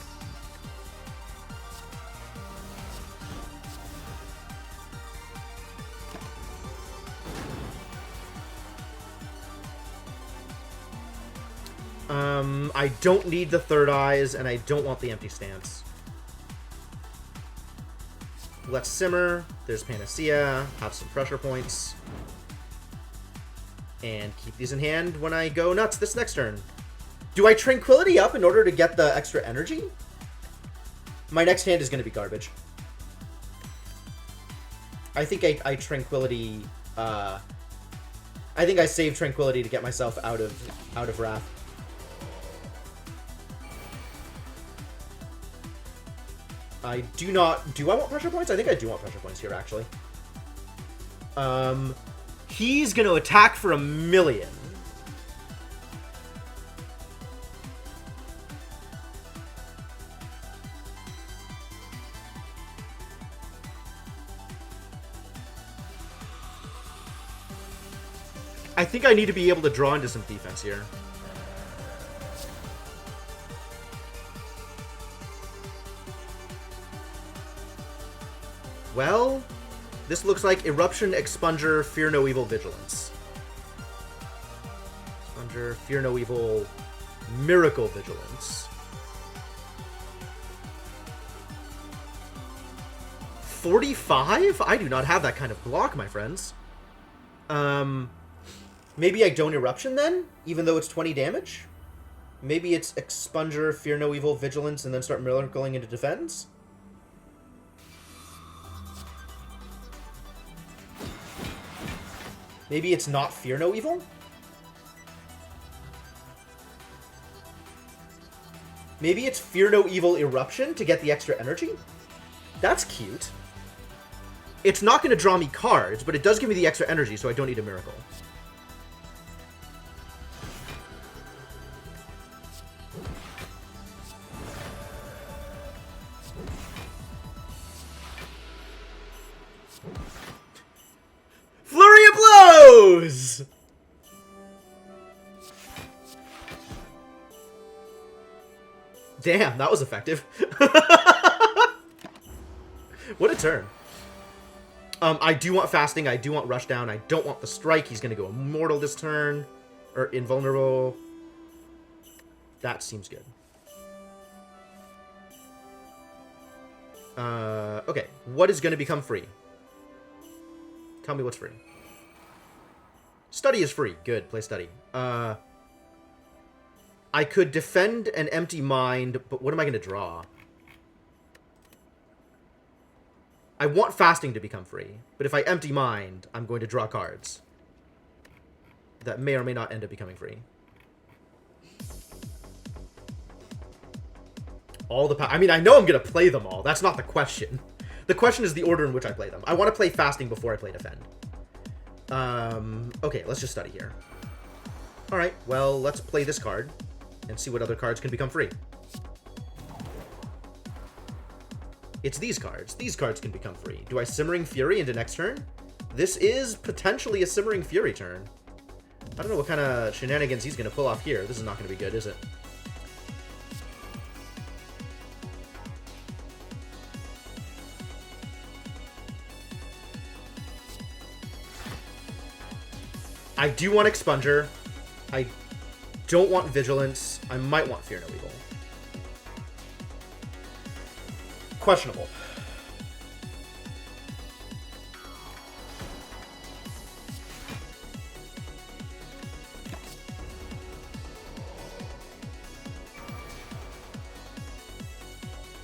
I don't need the Third Eyes, and I don't want the Empty Stance. Let's Simmer. There's Panacea. Have some pressure points. And keep these in hand when I go nuts this next turn. Do I Tranquility up in order to get the extra energy? My next hand is going to be garbage. I think I Tranquility... I think I save Tranquility to get myself out of Wrath. I do not... Do I want pressure points? I think I do want pressure points here, actually. He's going to attack for 1,000,000. I think I need to be able to draw into some defense here. Well, this looks like Eruption, Expunger, Fear No Evil, Vigilance. Expunger, Fear No Evil, Miracle, Vigilance. 45? I do not have that kind of block, my friends. Maybe I don't Eruption then, even though it's 20 damage? Maybe it's Expunger, Fear No Evil, Vigilance, and then start Miracling into defense? Maybe it's not Fear No Evil? Maybe it's Fear No Evil Eruption to get the extra energy? That's cute. It's not going to draw me cards, but it does give me the extra energy, so I don't need a Miracle. Flurry of Blows! Damn, that was effective. What a turn. I do want Fasting, I do want Rushdown, I don't want the Strike. He's going to go Immortal this turn. Or Invulnerable. That seems good. Okay, what is going to become free? Tell me what's free. Study is free. Good, play Study. I could defend an Empty Mind, but what am I going to draw? I want Fasting to become free, but if I Empty Mind, I'm going to draw cards that may or may not end up becoming free. All the I mean, I know I'm going to play them all. That's not the question. The question is the order in which I play them. I want to play Fasting before I play Defend. Okay, let's just Study here. Alright, well, let's play this card and see what other cards can become free. It's these cards. These cards can become free. Do I Simmering Fury into next turn? This is potentially a Simmering Fury turn. I don't know what kind of shenanigans he's going to pull off here. This is not going to be good, is it? I do want Expunger. I don't want Vigilance. I might want Fear No Evil. Questionable.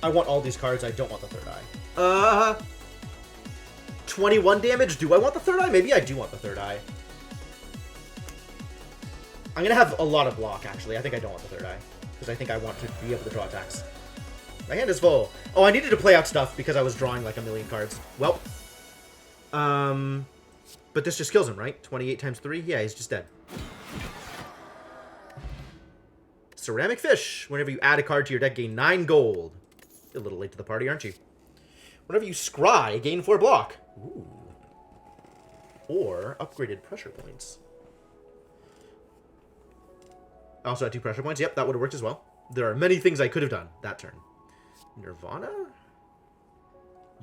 I want all these cards. I don't want the third eye. 21 damage. Do I want the third eye? Maybe I do want the third eye. I'm going to have a lot of block, actually. I think I don't want the third eye. Because I think I want to be able to draw attacks. My hand is full. Oh, I needed to play out stuff because I was drawing like a million cards. Well. But this just kills him, right? 28 times 3? Yeah, he's just dead. Ceramic Fish. Whenever you add a card to your deck, gain 9 gold. You're a little late to the party, aren't you? Whenever you scry, gain 4 block. Ooh. Or upgraded pressure points. I also had 2 pressure points. Yep, that would have worked as well. There are many things I could have done that turn. Nirvana?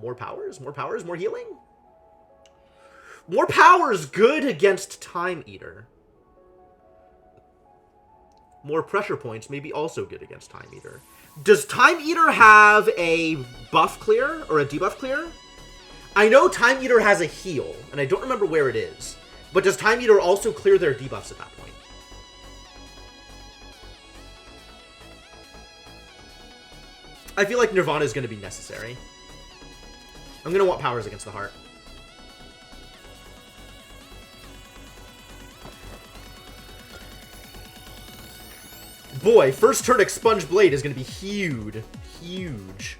More powers? More powers? More healing? More powers good against Time Eater. More pressure points may be also good against Time Eater. Does Time Eater have a buff clear or a debuff clear? I know Time Eater has a heal, and I don't remember where it is. But does Time Eater also clear their debuffs at that point? I feel like Nirvana is going to be necessary. I'm going to want powers against the heart. Boy, first turn Expunge Blade is going to be huge. Huge.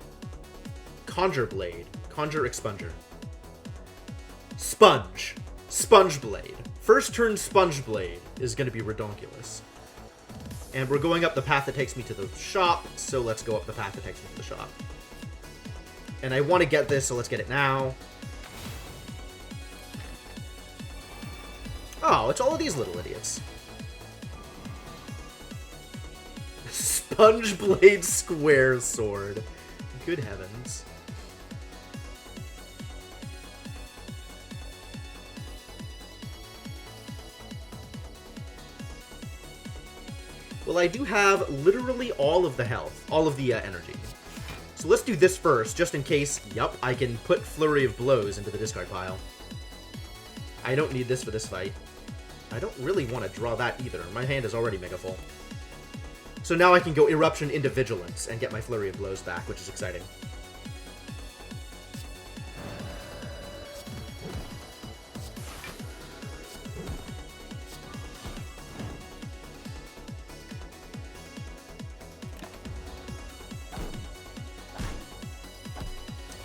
Conjure Blade. Conjure Expunger. Sponge. Sponge Blade. First turn Sponge Blade is going to be redonkulous. And we're going up the path that takes me to the shop, so let's go up the path that takes me to the shop. And I want to get this, so let's get it now. Oh, it's all of these little idiots. Sponge Blade Square Sword. Good heavens. Well, I do have literally all of the health, all of the energy. So let's do this first, just in case, yup, I can put Flurry of Blows into the discard pile. I don't need this for this fight. I don't really want to draw that either. My hand is already mega full. So now I can go Eruption into Vigilance and get my Flurry of Blows back, which is exciting.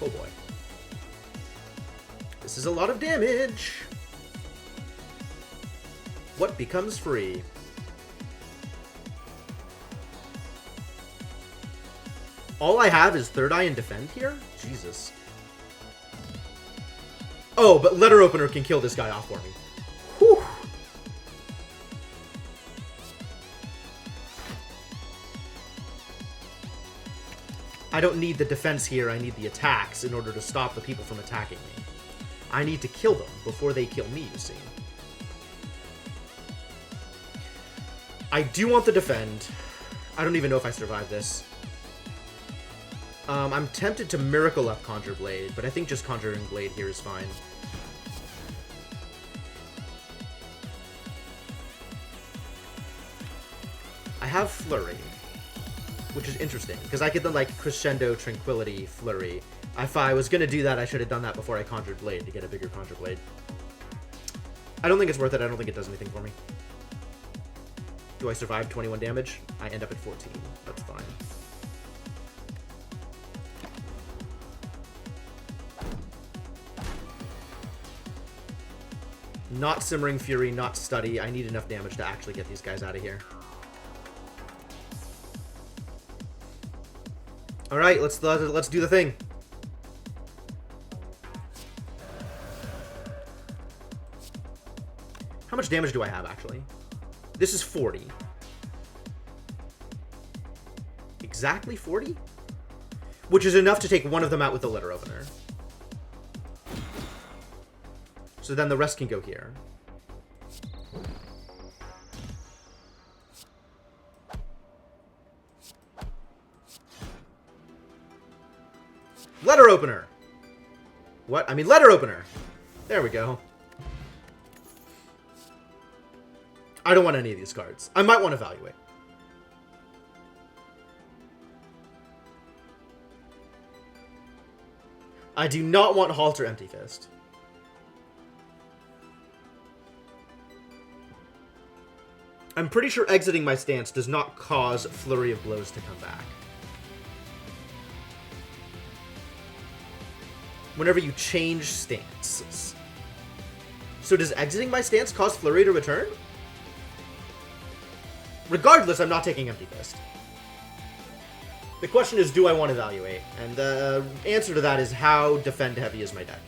Oh boy. This is a lot of damage. What becomes free? All I have is Third Eye and Defend here? Jesus. Oh, but Letter Opener can kill this guy off for me. Whew. I don't need the defense here, I need the attacks in order to stop the people from attacking me. I need to kill them before they kill me, you see. I do want the defend. I don't even know if I survive this. I'm tempted to Miracle Up Conjure Blade, but I think just Conjuring Blade here is fine. I have Flurry, which is interesting, because I could then, like, Crescendo Tranquility Flurry. If I was going to do that, I should have done that before I Conjured Blade to get a bigger Conjure Blade. I don't think it's worth it. I don't think it does anything for me. Do I survive 21 damage? I end up at 14. That's fine. Not Simmering Fury, not Study. I need enough damage to actually get these guys out of here. Alright, let's do the thing. How much damage do I have, actually? This is 40. Exactly 40? Which is enough to take one of them out with the letter opener. So then the rest can go here. Letter opener! What? I mean letter opener! There we go. I don't want any of these cards. I might want to evaluate. I do not want Halt or Empty Fist. I'm pretty sure exiting my stance does not cause Flurry of Blows to come back. Whenever you change stances. So does exiting my stance cause Flurry to return? Regardless, I'm not taking Empty Fist. The question is, do I want to evaluate? And the answer to that is, how defend heavy is my deck?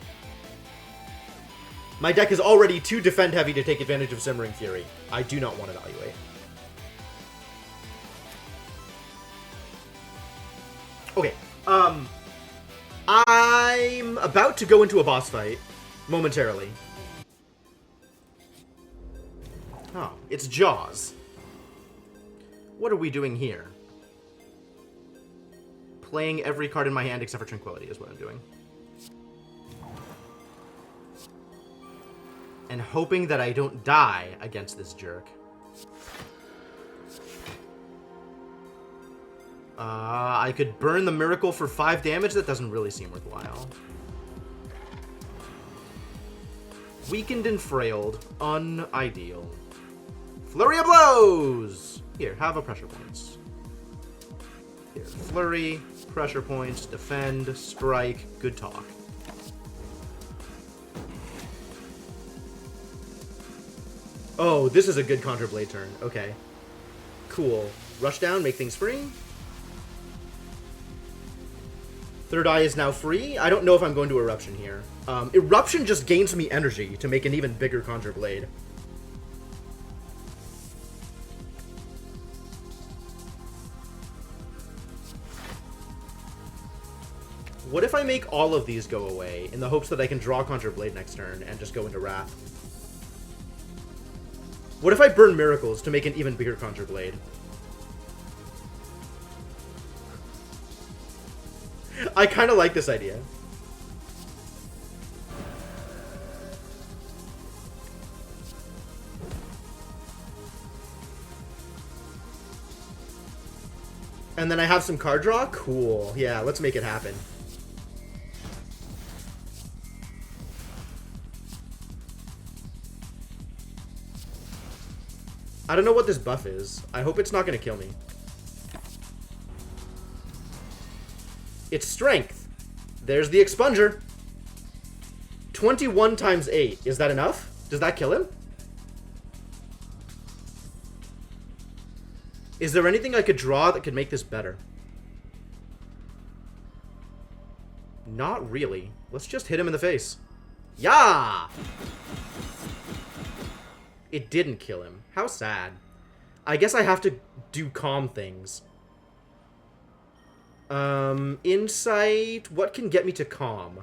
My deck is already too defend heavy to take advantage of Simmering Fury. I do not want to evaluate. Okay, I'm about to go into a boss fight momentarily. Oh, it's Jaws. What are we doing here? Playing every card in my hand except for Tranquility is what I'm doing. And hoping that I don't die against this jerk. I could burn the Miracle for 5 damage. That doesn't really seem worthwhile. Weakened and frailed. Unideal. Flurry of Blows! Here, have a pressure points. Here, Flurry, pressure points, defend, strike, good talk. Oh, this is a good Contra-Blade turn. Okay. Cool. Rush down, make things free. Third Eye is now free. I don't know if I'm going to Eruption here. Eruption just gains me energy to make an even bigger Contra-Blade. What if I make all of these go away in the hopes that I can draw Contra-Blade next turn and just go into Wrath? What if I burn Miracles to make an even bigger Contra-Blade? I kind of like this idea. And then I have some card draw? Cool. Yeah, let's make it happen. I don't know what this buff is. I hope it's not going to kill me. It's Strength. There's the Expunger. 21 times 8. Is that enough? Does that kill him? Is there anything I could draw that could make this better? Not really. Let's just hit him in the face. Yeah! It didn't kill him. How sad. I guess I have to do calm things. Insight. What can get me to calm?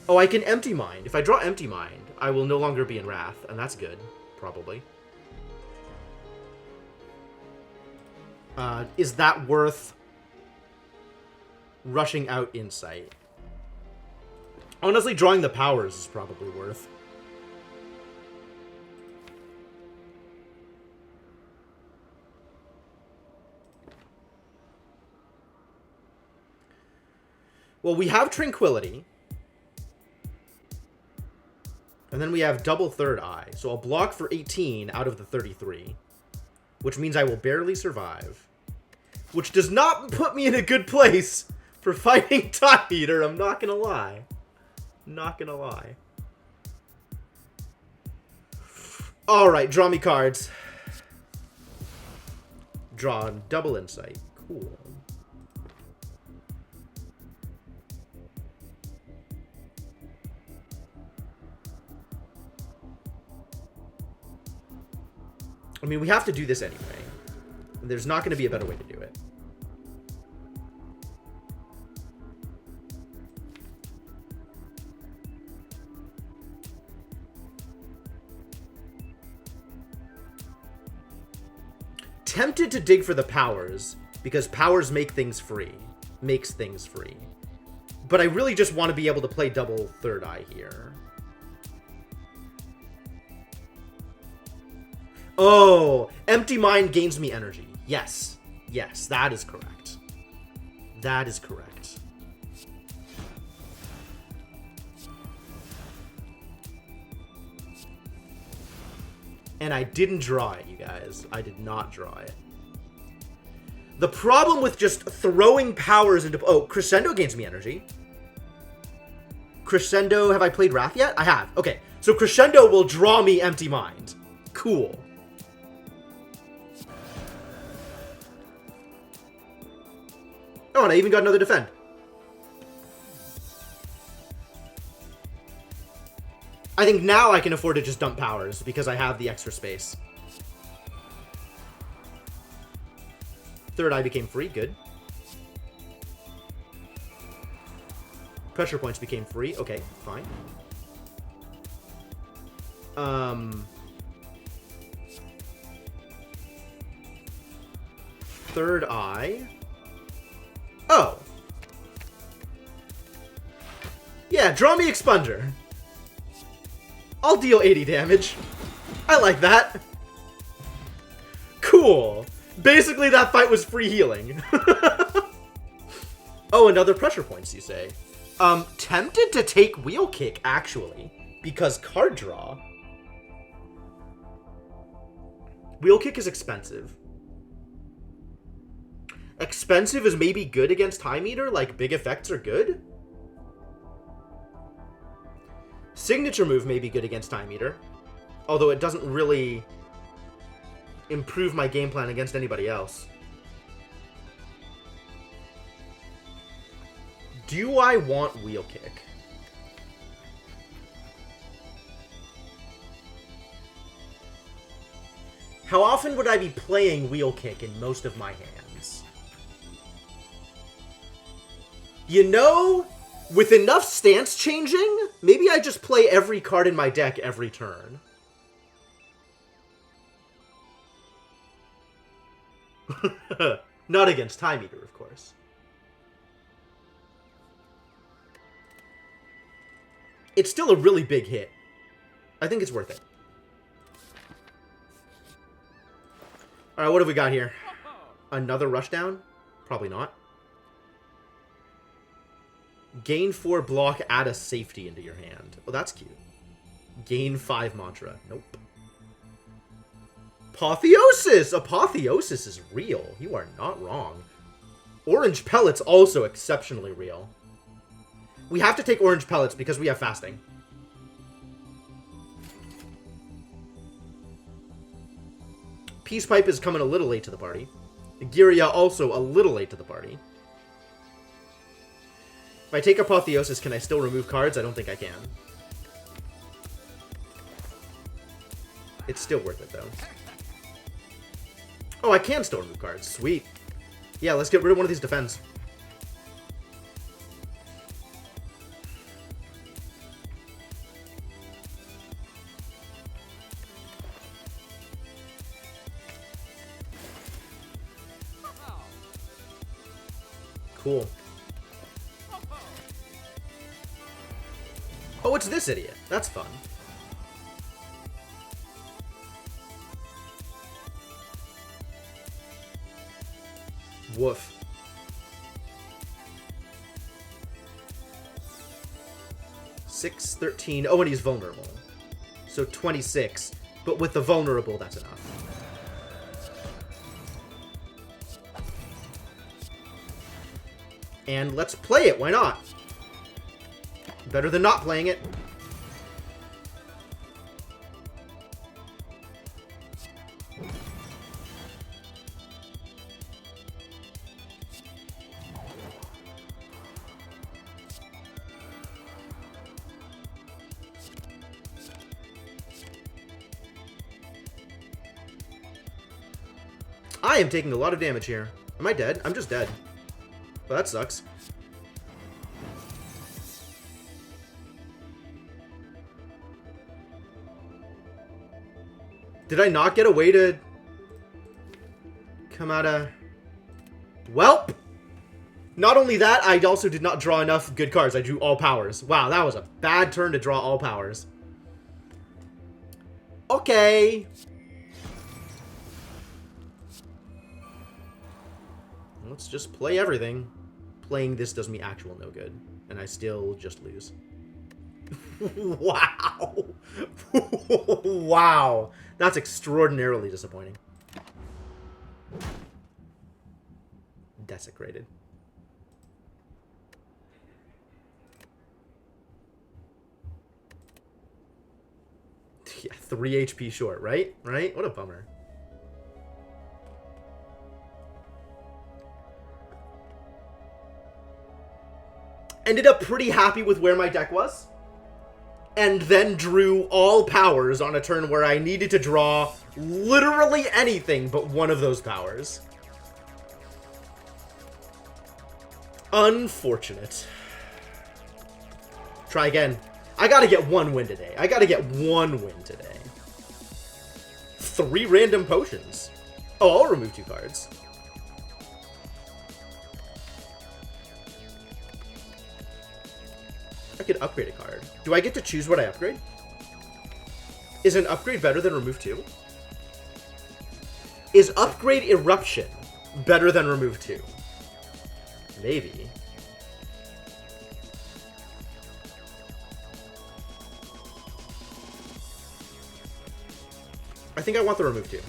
Oh, I can Empty Mind. If I draw Empty Mind, I will no longer be in Wrath, and that's good. Probably. Is that worth rushing out Insight? Honestly, drawing the powers is probably worth. Well, we have Tranquility. And then we have double Third Eye. So I'll block for 18 out of the 33. Which means I will barely survive. Which does not put me in a good place for fighting Tie Eater, I'm not gonna lie. Not gonna lie. Alright, draw me cards. Draw double Insight. Cool. I mean, we have to do this anyway. There's not going to be a better way to do it. Tempted to dig for the powers, because powers make things free. Makes things free. But I really just want to be able to play double third eye here. Oh, empty mind gains me energy. Yes. Yes, that is correct. That is correct. And I didn't draw it, you guys. I did not draw it. The problem with just throwing powers into... Oh, Crescendo gains me energy. Crescendo... Have I played Wrath yet? I have. Okay. So Crescendo will draw me Empty Mind. Cool. Oh, and I even got another defend. I think now I can afford to just dump powers because I have the extra space. Third eye became free. Good. Pressure points became free. Okay, fine. Third eye. Oh. Yeah, draw me Expunger. I'll deal 80 damage. I like that. Cool. Basically, that fight was free healing. Oh, another pressure points, you say? Tempted to take Wheel Kick, actually. Because card draw. Wheel Kick is expensive. Expensive is maybe good against Time Eater? Like, big effects are good? Signature move may be good against Time Eater. Although it doesn't really improve my game plan against anybody else. Do I want Wheel Kick? How often would I be playing Wheel Kick in most of my hands? You know, with enough stance changing, maybe I just play every card in my deck every turn. Not against Time Eater, of course. It's still a really big hit. I think it's worth it. Alright, what have we got here? Another rushdown? Probably not. Gain 4 block, add a safety into your hand. Oh, that's cute. Gain 5 mantra. Nope. Apotheosis! Apotheosis is real. You are not wrong. Orange Pellets also exceptionally real. We have to take Orange Pellets because we have fasting. Peace Pipe is coming a little late to the party. Giria also a little late to the party. If I take Apotheosis, can I still remove cards? I don't think I can. It's still worth it, though. Oh, I can still remove cards. Sweet. Yeah, let's get rid of one of these defends. Cool. Oh, it's this idiot. That's fun. Woof. Six, 13. Oh, and he's vulnerable. So 26. But with the vulnerable, that's enough. And let's play it. Why not? Better than not playing it. I am taking a lot of damage here. Am I dead? I'm just dead. Well, that sucks. Did I not get a way to come out of... Welp! Not only that, I also did not draw enough good cards. I drew all powers. Wow, that was a bad turn to draw all powers. Okay. Let's just play everything. Playing this does me actual no good. And I still just lose. Wow. Wow. That's extraordinarily disappointing. Desecrated. Yeah, 3 HP short, right? Right? What a bummer. Ended up pretty happy with where my deck was. And then drew all powers on a turn where I needed to draw literally anything but one of those powers. Unfortunate. Try again. I gotta get one win today. I gotta get one win today. 3 random potions. Oh, I'll remove 2 cards. I could upgrade a card. Do I get to choose what I upgrade? Is an upgrade better than remove 2? Is upgrade Eruption better than remove 2? Maybe. I think I want the remove 2.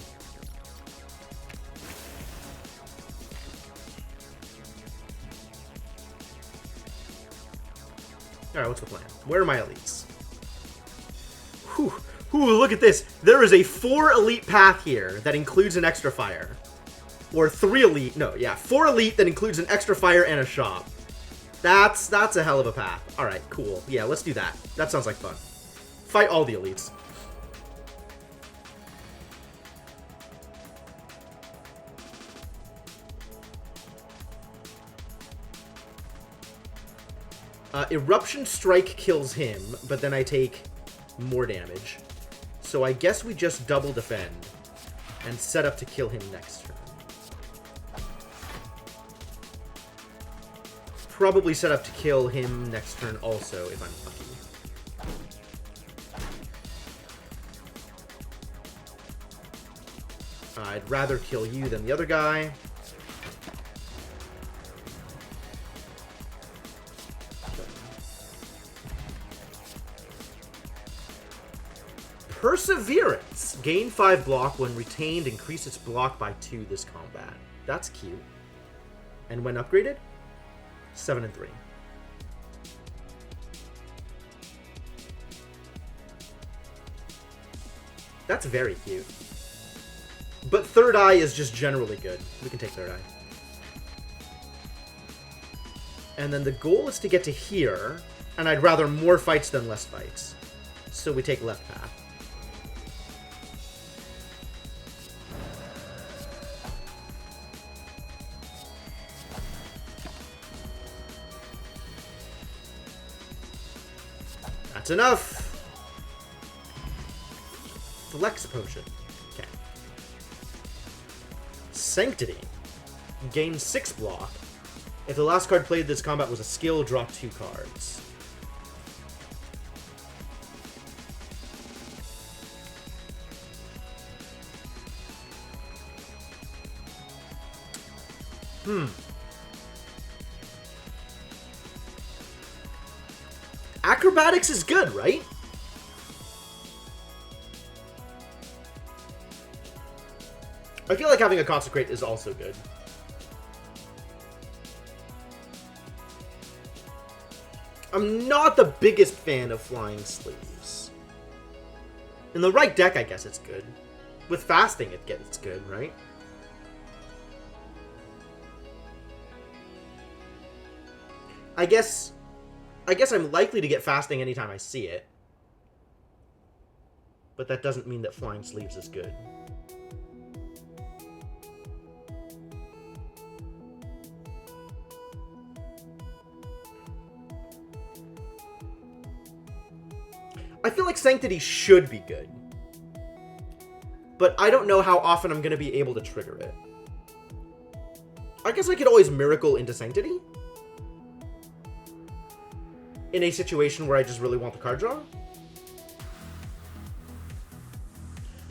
Alright, what's the plan? Where are my elites? Whew. Ooh, look at this. There is a 4 elite path here that includes an extra fire. Or 3 elite. No, yeah. 4 elite that includes an extra fire and a shop. That's a hell of a path. Alright, cool. Yeah, let's do that. That sounds like fun. Fight all the elites. Eruption Strike kills him, but then I take more damage. So I guess we just double defend and set up to kill him next turn. Probably set up to kill him next turn also, if I'm lucky. I'd rather kill you than the other guy. Perseverance. Gain 5 block when retained. Increase its block by 2 this combat. That's cute. And when upgraded? 7 and 3. That's very cute. But Third Eye is just generally good. We can take Third Eye. And then the goal is to get to here. And I'd rather more fights than less fights. So we take left path. That's enough. Flex potion. Okay. Sanctity. Gain 6 block. If the last card played this combat was a skill, draw 2 cards. Acrobatics is good, right? I feel like having a Consecrate is also good. I'm not the biggest fan of Flying Sleeves. In the right deck, I guess it's good. With Fasting, it's good, right? I guess I'm likely to get Fasting anytime I see it. But that doesn't mean that Flying Sleeves is good. I feel like Sanctity should be good. But I don't know how often I'm going to be able to trigger it. I guess I could always Miracle into Sanctity. In a situation where I just really want the card draw.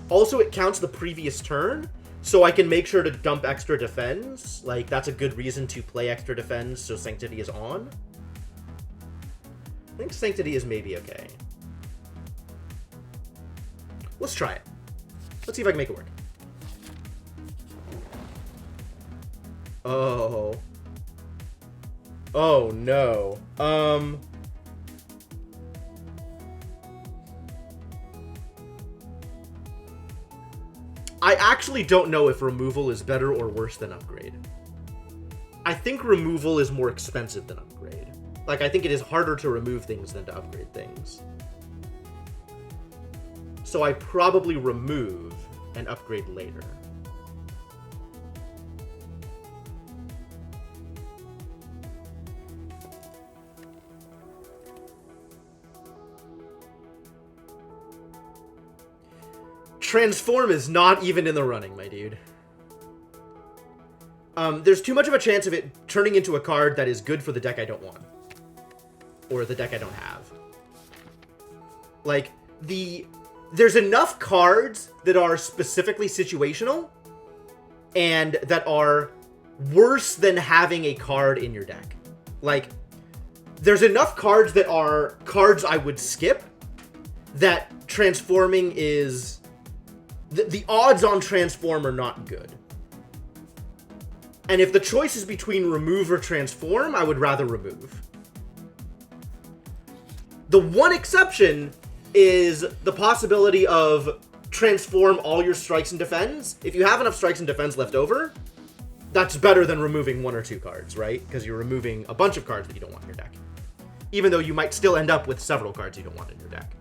Also, it counts the previous turn, so I can make sure to dump extra defense. Like, that's a good reason to play extra defense, so Sanctity is on. I think Sanctity is maybe okay. Let's try it. Let's see if I can make it work. Oh. Oh, no. I actually don't know if removal is better or worse than upgrade. I think removal is more expensive than upgrade. Like, I think it is harder to remove things than to upgrade things. So I probably remove and upgrade later. Transform is not even in the running, my dude. There's too much of a chance of it turning into a card that is good for the deck I don't want. Or the deck I don't have. Like, there's enough cards that are specifically situational and that are worse than having a card in your deck. Like, there's enough cards that are cards I would skip that transforming is... The odds on transform are not good. And if the choice is between remove or transform, I would rather remove. The one exception is the possibility of transform all your strikes and defense. If you have enough strikes and defense left over, that's better than removing one or two cards, right? Because you're removing a bunch of cards that you don't want in your deck. Even though you might still end up with several cards you don't want in your deck.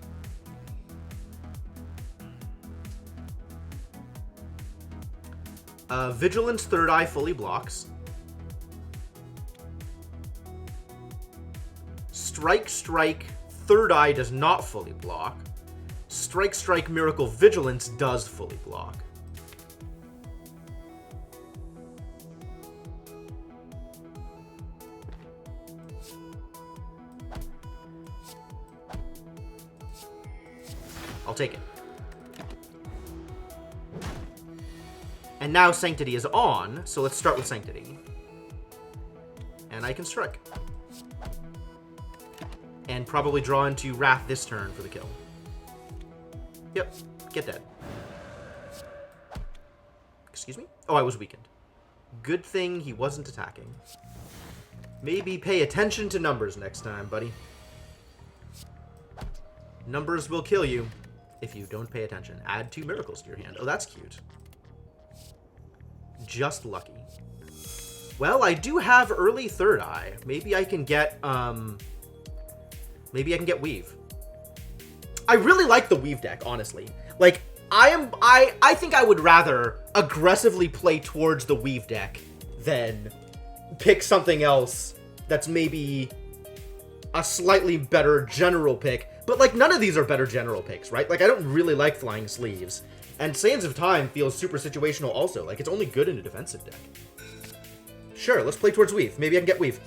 Vigilance Third Eye fully blocks. Strike Strike Third Eye does not fully block. Strike Strike Miracle Vigilance does fully block. I'll take it. And now Sanctity is on, so let's start with Sanctity. And I can strike. And probably draw into Wrath this turn for the kill. Yep, get dead. Excuse me? Oh, I was weakened. Good thing he wasn't attacking. Maybe pay attention to numbers next time, buddy. Numbers will kill you if you don't pay attention. Add 2 miracles to your hand. Oh, that's cute. Just lucky. Well, I do have early Third Eye. Maybe I can get, maybe I can get Weave. I really like the Weave deck, honestly. Like, I think I would rather aggressively play towards the Weave deck than pick something else that's maybe a slightly better general pick. But, like, none of these are better general picks, right? Like, I don't really like Flying Sleeves. And Sands of Time feels super situational also. Like, it's only good in a defensive deck. Sure, let's play towards Weave. Maybe I can get Weave.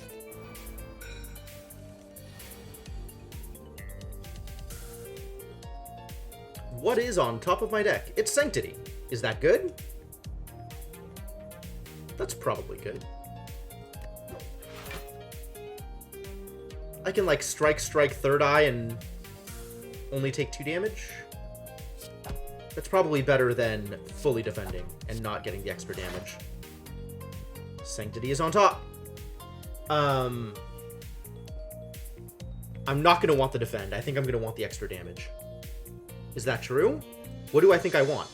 What is on top of my deck? It's Sanctity. Is that good? That's probably good. I can, like, strike Third Eye and only take 2 damage. That's probably better than fully defending and not getting the extra damage. Sanctity is on top. I'm not going to want the defend. I think I'm going to want the extra damage. Is that true? What do I think I want?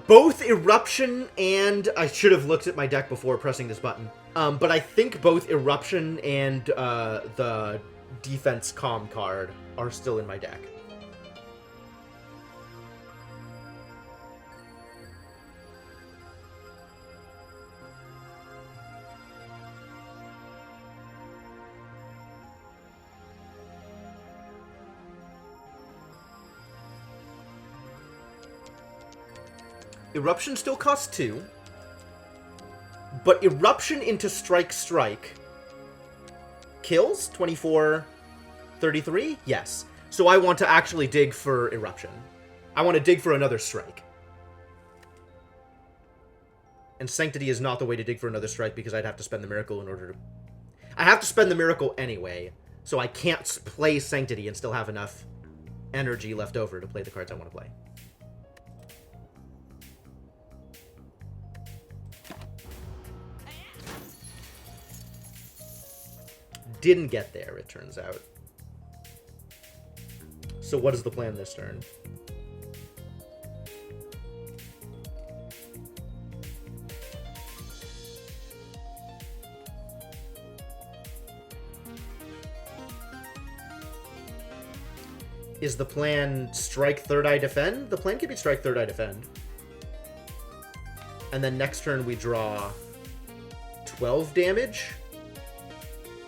Both Eruption and... I should have looked at my deck before pressing this button. But I think both Eruption and the Defense Calm card are still in my deck. Eruption still costs 2. But Eruption into Strike kills? 24, 33? Yes. So I want to actually dig for Eruption. I want to dig for another Strike. And Sanctity is not the way to dig for another Strike because I'd have to spend the Miracle in order to... I have to spend the Miracle anyway, so I can't play Sanctity and still have enough energy left over to play the cards I want to play. Didn't get there, it turns out. So what is the plan this turn? Is the plan strike, third eye, defend? The plan could be strike, third eye, defend. And then next turn we draw 12 damage.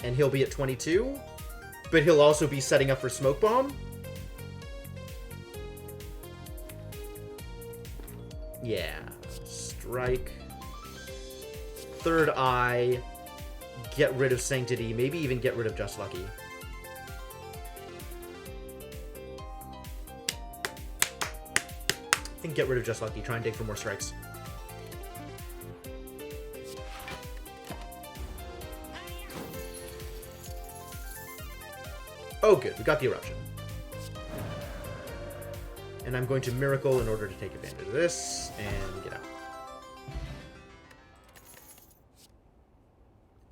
And he'll be at 22. But he'll also be setting up for Smoke Bomb. Yeah. Strike. Third eye. Get rid of Sanctity. Maybe even get rid of Just Lucky. I think get rid of Just Lucky. Try and dig for more strikes. Oh, good. We got the Eruption. And I'm going to Miracle in order to take advantage of this and get out.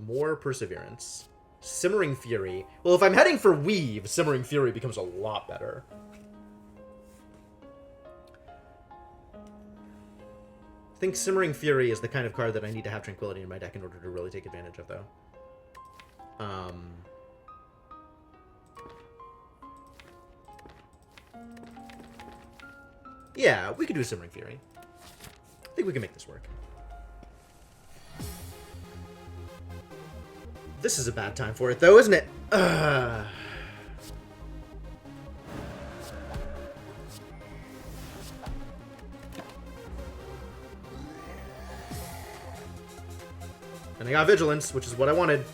More Perseverance. Simmering Fury. Well, if I'm heading for Weave, Simmering Fury becomes a lot better. I think Simmering Fury is the kind of card that I need to have Tranquility in my deck in order to really take advantage of, though. Yeah, we could do Simmering Fury. I think we can make this work. This is a bad time for it, though, isn't it? And I got Vigilance, which is what I wanted.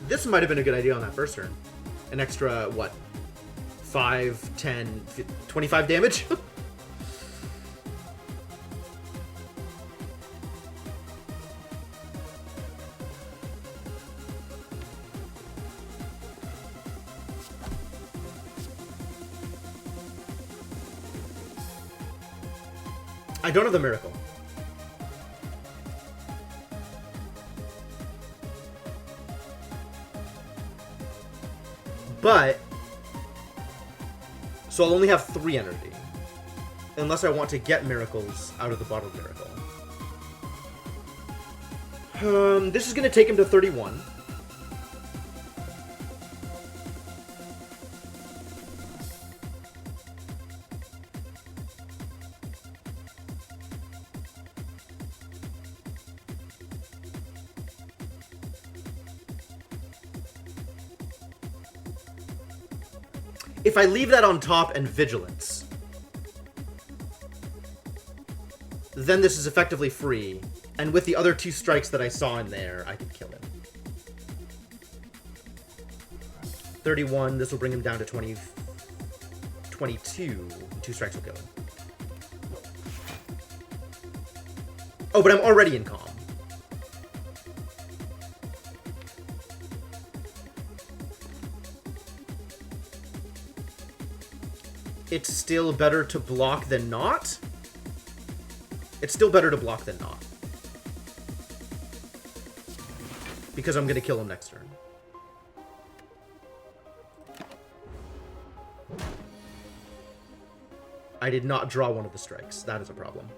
This might have been a good idea on that first turn. An extra, what? 5, 10, 25 damage? I don't have the Miracle. But, so I'll only have 3 energy. Unless I want to get Miracles out of the bottled Miracle. This is going to take him to 31. If I leave that on top and Vigilance, then this is effectively free. And with the other 2 strikes that I saw in there, I could kill him. 31, this will bring him down to 20, 22. 2 strikes will kill him. Oh, but I'm already in calm. It's still better to block than not? It's still better to block than not. Because I'm going to kill him next turn. I did not draw one of the strikes. That is a problem.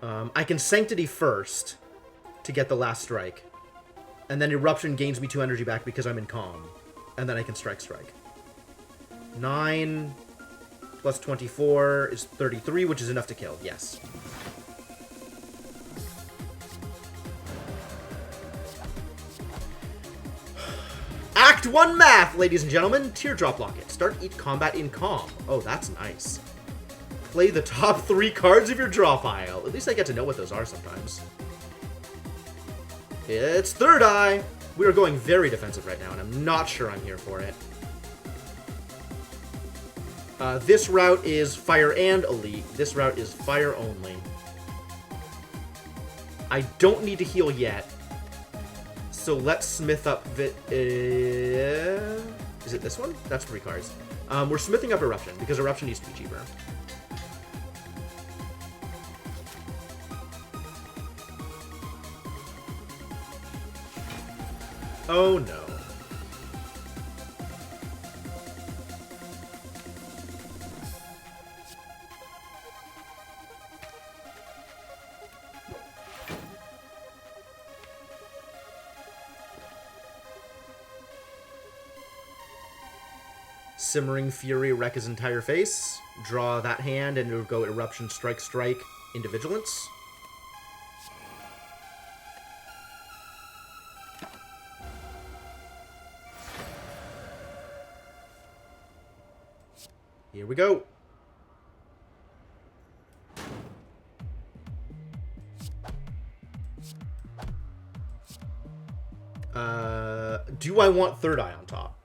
I can Sanctity first to get the last strike. And then Eruption gains me 2 energy back because I'm in calm. And then I can strike. 9, Plus 24 is 33, which is enough to kill. Yes. Act 1 math, ladies and gentlemen. Teardrop Locket. Start each combat in calm. Oh, that's nice. Play the top 3 cards of your draw pile. At least I get to know what those are sometimes. It's Third Eye. We are going very defensive right now, and I'm not sure I'm here for it. This route is Fire and Elite. This route is Fire only. I don't need to heal yet. So let's smith up is it this one? That's 3 cards. We're smithing up Eruption, because Eruption needs to be cheaper. Oh no. Simmering Fury wreck his entire face. Draw that hand and it'll go Eruption, Strike, Strike into Vigilance. Here we go. Do I want Third Eye on top?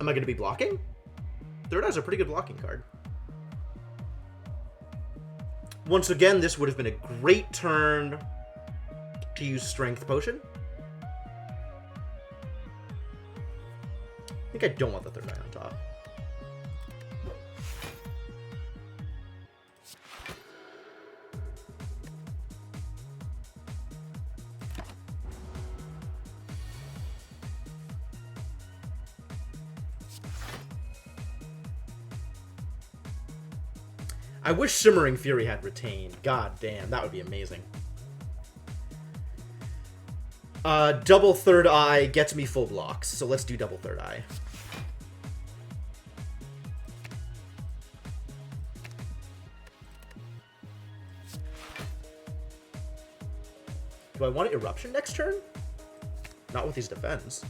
Am I going to be blocking? Third Eye's a pretty good blocking card. Once again, this would have been a great turn to use Strength Potion. I think I don't want the Third Eye on top. I wish Simmering Fury had retained. God damn, that would be amazing. Double Third Eye gets me full blocks, so let's do double Third Eye. Do I want Eruption next turn? Not with these defense.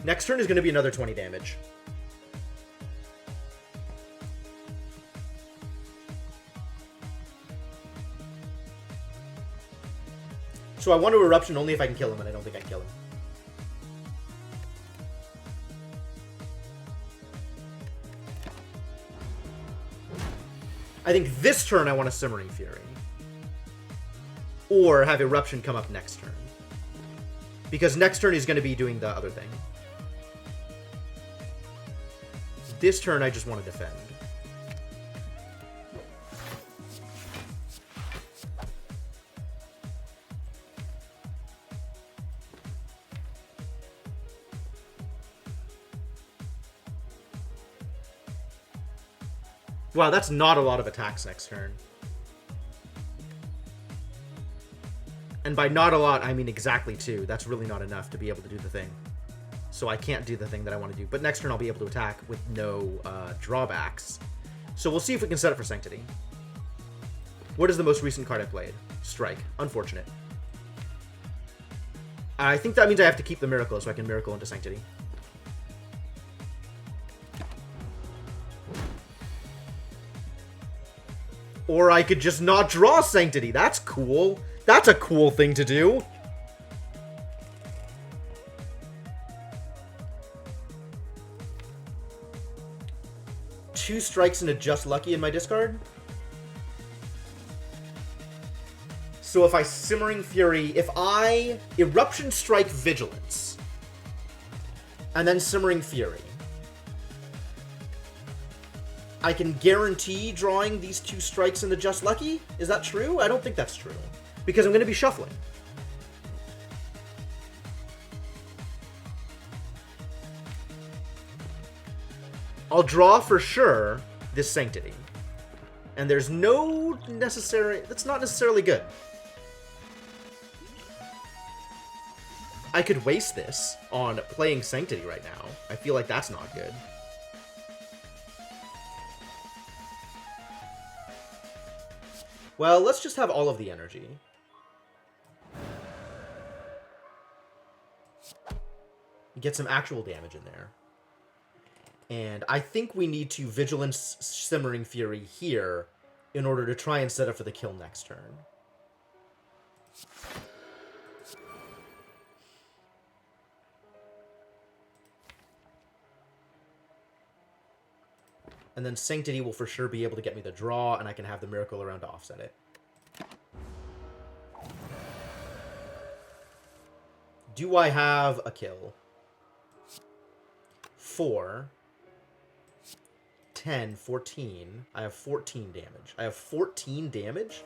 Next turn is going to be another 20 damage. So I want to Eruption only if I can kill him, and I don't think I can kill him. I think this turn I want a Simmering Fury. Or have Eruption come up next turn. Because next turn he's going to be doing the other thing. This turn I just want to defend. Wow, that's not a lot of attacks next turn. And by not a lot, I mean exactly 2. That's really not enough to be able to do the thing. So I can't do the thing that I want to do. But next turn I'll be able to attack with no drawbacks. So we'll see if we can set up for Sanctity. What is the most recent card I played? Strike. Unfortunate. I think that means I have to keep the Miracle so I can Miracle into Sanctity. Or I could just not draw Sanctity. That's cool. That's a cool thing to do. Two strikes and a Just Lucky in my discard. So if I Simmering Fury, if I Eruption Strike Vigilance, and then Simmering Fury, I can guarantee drawing these 2 strikes in the Just Lucky? Is that true? I don't think that's true. Because I'm going to be shuffling. I'll draw for sure this Sanctity. And there's no necessary... That's not necessarily good. I could waste this on playing Sanctity right now. I feel like that's not good. Well, let's just have all of the energy. Get some actual damage in there. And I think we need to Vigilance Simmering Fury here in order to try and set up for the kill next turn. And then Sanctity will for sure be able to get me the draw, and I can have the Miracle around to offset it. Do I have a kill? 4, 10, 14. I have 14 damage. I have 14 damage?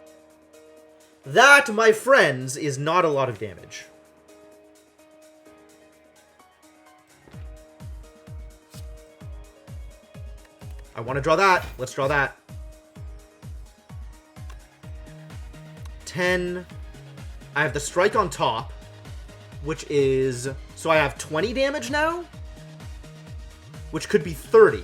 That, my friends, is not a lot of damage. I want to draw that. Let's draw that. 10. I have the strike on top, which is... So I have 20 damage now? Which could be 30.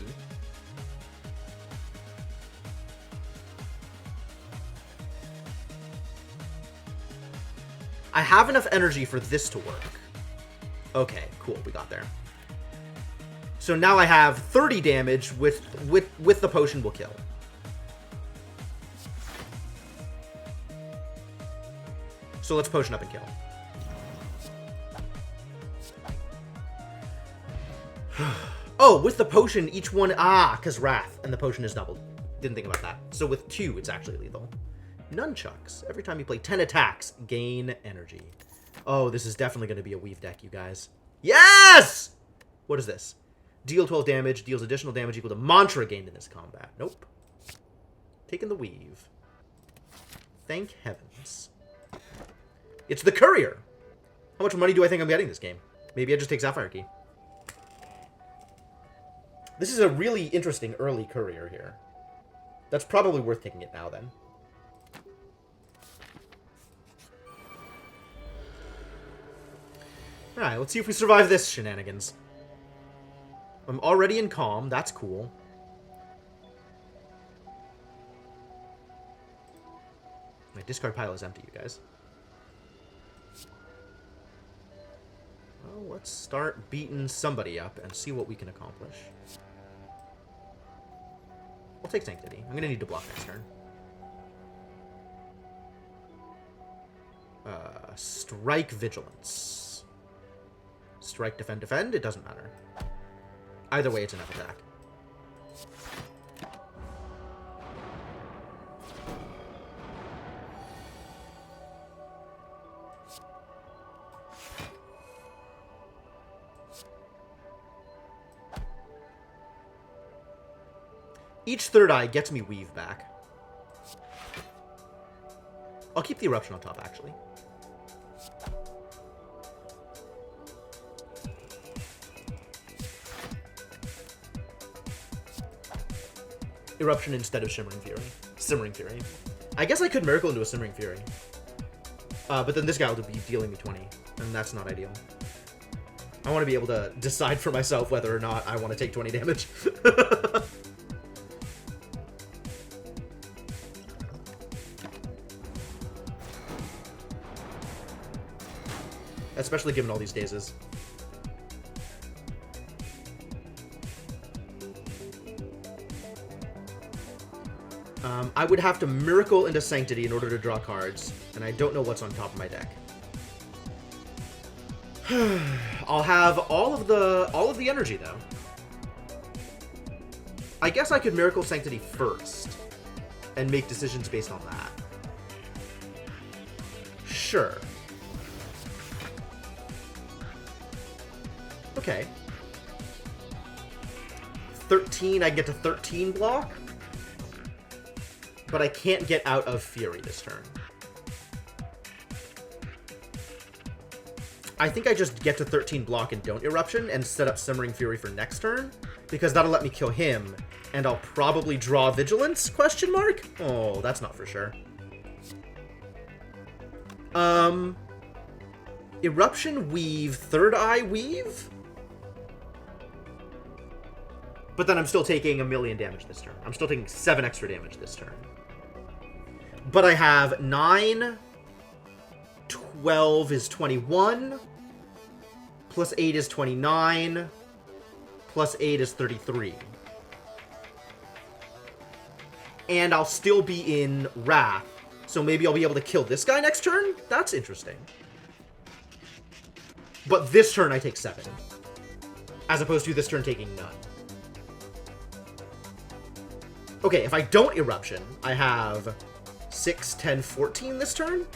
I have enough energy for this to work. Okay, cool. We got there. So now I have 30 damage with the potion will kill. So let's potion up and kill. Oh, with the potion, each one... Ah, because Wrath, and the potion is doubled. Didn't think about that. So with 2, it's actually lethal. Nunchucks. Every time you play 10 attacks, gain energy. Oh, this is definitely going to be a weave deck, you guys. Yes! What is this? Deal 12 damage, deals additional damage equal to mantra gained in this combat. Nope. Taking the weave. Thank heavens. It's the courier! How much money do I think I'm getting this game? Maybe I just take Sapphire Key. This is a really interesting early courier here. That's probably worth taking it now, then. Alright, let's see if we survive this shenanigans. I'm already in calm. That's cool. My discard pile is empty, you guys. Well, let's start beating somebody up and see what we can accomplish. I'll take Sanctity. I'm going to need to block next turn. Strike Vigilance. Strike, defend, defend. It doesn't matter. Either way, it's enough attack. Each third eye gets me weave back. I'll keep the eruption on top, actually. Eruption instead of Shimmering Fury. Simmering Fury. I guess I could Miracle into a Simmering Fury. But then this guy will be dealing me 20, and that's not ideal. I want to be able to decide for myself whether or not I want to take 20 damage. Especially given all these dazes. I would have to Miracle into Sanctity in order to draw cards, and I don't know what's on top of my deck. I'll have all of the energy though. I guess I could Miracle Sanctity first and make decisions based on that. Sure. Okay. 13, I get to 13 block. But I can't get out of Fury this turn. I think I just get to 13 block and don't Eruption and set up Simmering Fury for next turn, because that'll let me kill him, and I'll probably draw Vigilance, question mark? Oh, that's not for sure. Eruption, Weave, Third Eye, Weave? But then I'm still taking 1,000,000 damage this turn. I'm still taking 7 extra damage this turn. But I have 9, 12 is 21, plus 8 is 29, plus 8 is 33. And I'll still be in Wrath, so maybe I'll be able to kill this guy next turn? That's interesting. But this turn I take 7, as opposed to this turn taking none. Okay, if I don't Eruption, I have 6, 10, 14 this turn,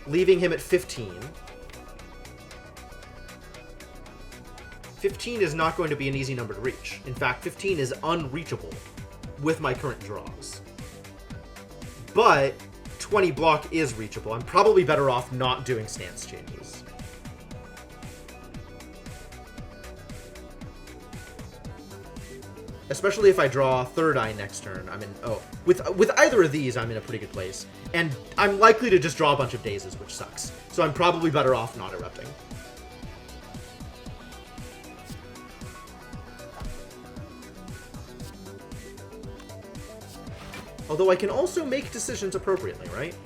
leaving him at 15. 15 is not going to be an easy number to reach. In fact, 15 is unreachable with my current draws. But 20 block is reachable. I'm probably better off not doing stance changes. Especially if I draw Third Eye next turn. I'm in... Oh, with either of these, I'm in a pretty good place. And I'm likely to just draw a bunch of Dazes, which sucks. So I'm probably better off not Erupting. Although I can also make decisions appropriately, right?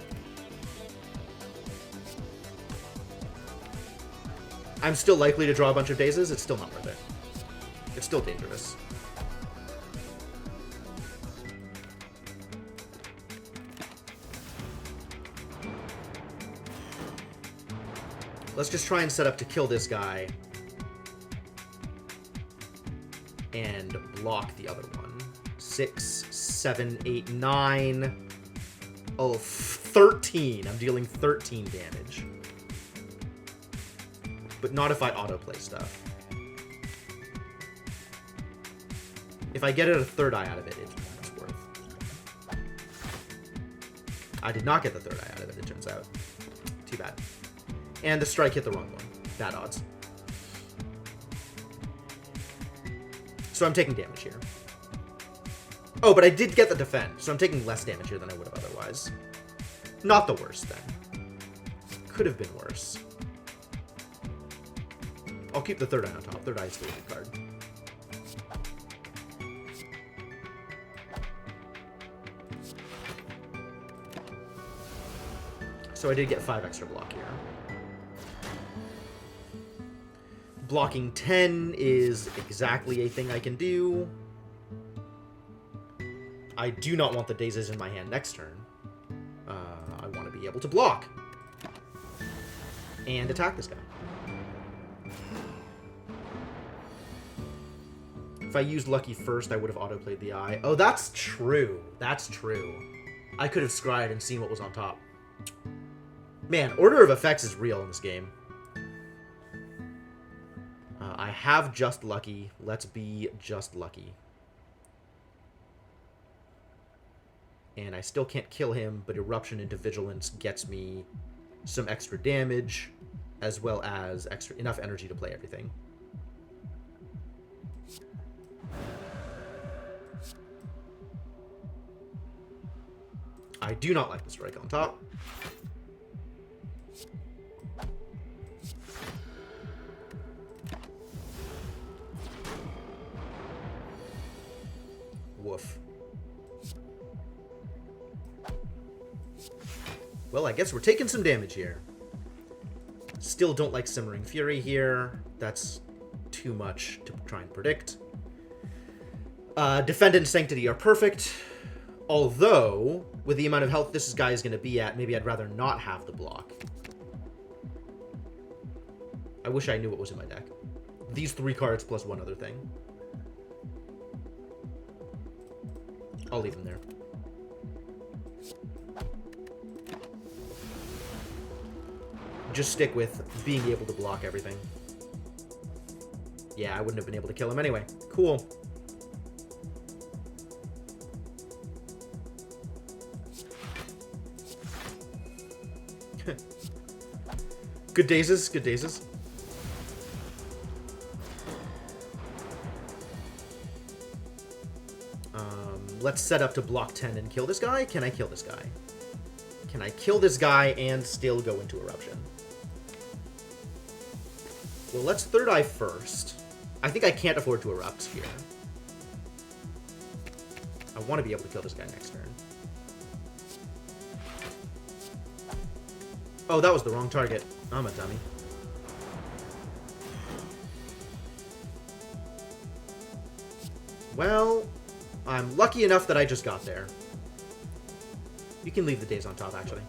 I'm still likely to draw a bunch of Dazes. It's still not worth it. It's still dangerous. Let's just try and set up to kill this guy. And block the other one. 6, 7, 8, 9. Oh, 13. I'm dealing 13 damage. But not if I autoplay stuff. If I get a Third Eye out of it, it's worth. I did not get the Third Eye out of it, it turns out. Too bad. And the strike hit the wrong one. Bad odds. So I'm taking damage here. Oh, but I did get the defend, so I'm taking less damage here than I would have otherwise. Not the worst, then. Could have been worse. I'll keep the Third Eye on top. Third Eye is still a good card. So I did get 5 extra block here. Blocking 10 is exactly a thing I can do. I do not want the Dazes in my hand next turn. I want to be able to block. And attack this guy. If I used Lucky first, I would have autoplayed the Eye. Oh, that's true. That's true. I could have scryed and seen what was on top. Man, Order of Effects is real in this game. I have Just Lucky. Let's be Just Lucky. And I still can't kill him, but Eruption into Vigilance gets me some extra damage, as well as enough energy to play everything. I do not like the strike on top. Woof. Well, I guess we're taking some damage here. Still don't like Simmering Fury here. That's too much to try and predict. Defend and Sanctity are perfect. Although, with the amount of health this guy is going to be at, maybe I'd rather not have the block. I wish I knew what was in my deck. These 3 cards plus one other thing. I'll leave them there. Just stick with being able to block everything. Yeah, I wouldn't have been able to kill him anyway. Cool. Good Dazes, good Dazes. Let's set up to block 10 and kill this guy. Can I kill this guy? Can I kill this guy and still go into Eruption? Well, let's Third Eye first. I think I can't afford to Erupt here. I want to be able to kill this guy next turn. Oh, that was the wrong target. I'm a dummy. Well, I'm lucky enough that I just got there. You can leave the days on top, actually.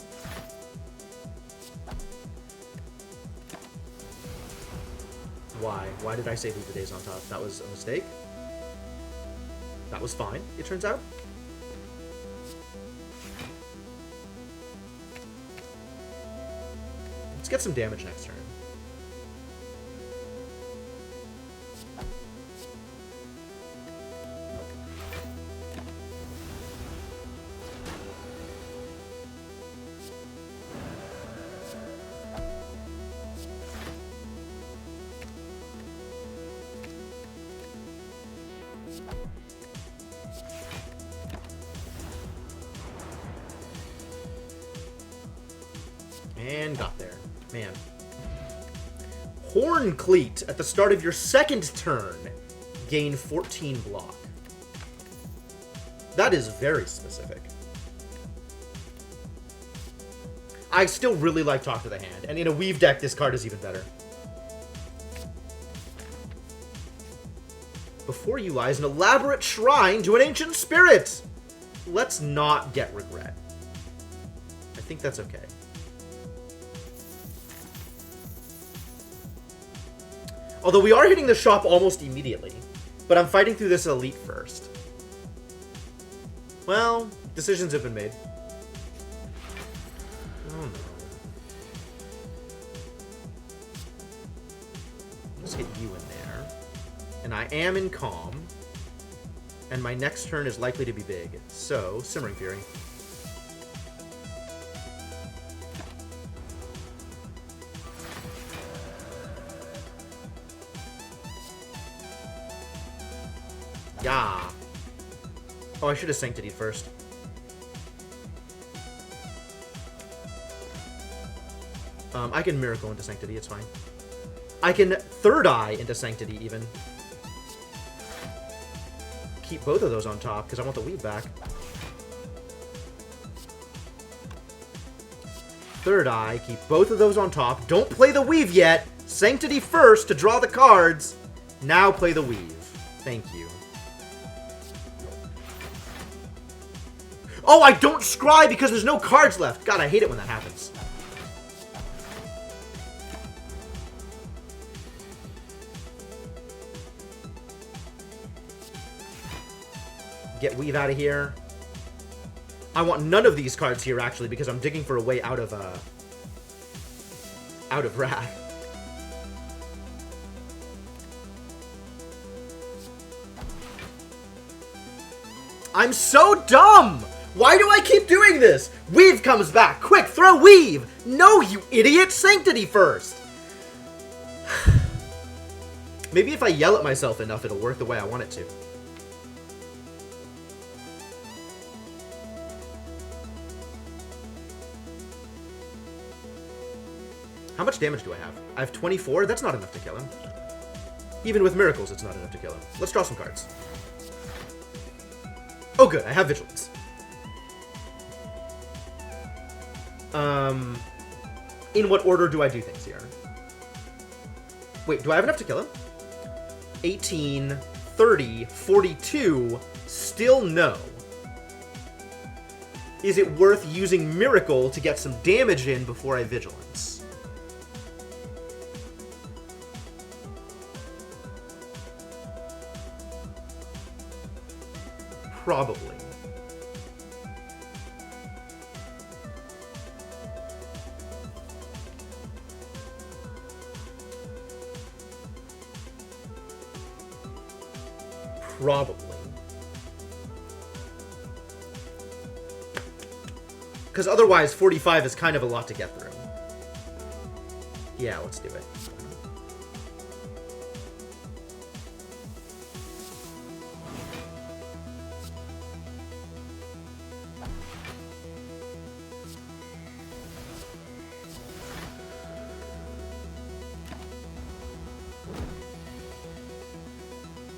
Why? Why did I say leave the days on top? That was a mistake? That was fine, it turns out. Let's get some damage next turn. And got there. Man. Horn Cleat at the start of your second turn. Gain 14 block. That is very specific. I still really like Talk to the Hand, and in a Weave deck, this card is even better. Before you lies an elaborate shrine to an ancient spirit. Let's not get regret. I think that's okay. Although we are hitting the shop almost immediately. But I'm fighting through this elite first. Well, decisions have been made. Oh no. Let's hit you in there. And I am in calm. And my next turn is likely to be big. So, Simmering Fury. Yeah. Oh, I should have Sanctity first. I can Miracle into Sanctity, it's fine. I can Third Eye into Sanctity, even. Keep both of those on top, because I want the Weave back. Third Eye, keep both of those on top. Don't play the Weave yet! Sanctity first to draw the cards. Now play the Weave. Thank you. Oh, I don't scry because there's no cards left. God, I hate it when that happens. Get Weave out of here. I want none of these cards here, actually, because I'm digging for a way out of Wrath. I'm so dumb! Why do I keep doing this? Weave comes back. Quick, throw Weave! No, you idiot! Sanctity first! Maybe if I yell at myself enough, it'll work the way I want it to. How much damage do I have? I have 24? That's not enough to kill him. Even with miracles, it's not enough to kill him. Let's draw some cards. Oh good, I have Vigilance. In what order do I do things here? Wait, do I have enough to kill him? 18, 30, 42, still no. Is it worth using Miracle to get some damage in before I Vigilance? Probably. Probably. Because otherwise, 45 is kind of a lot to get through. Yeah, let's do it.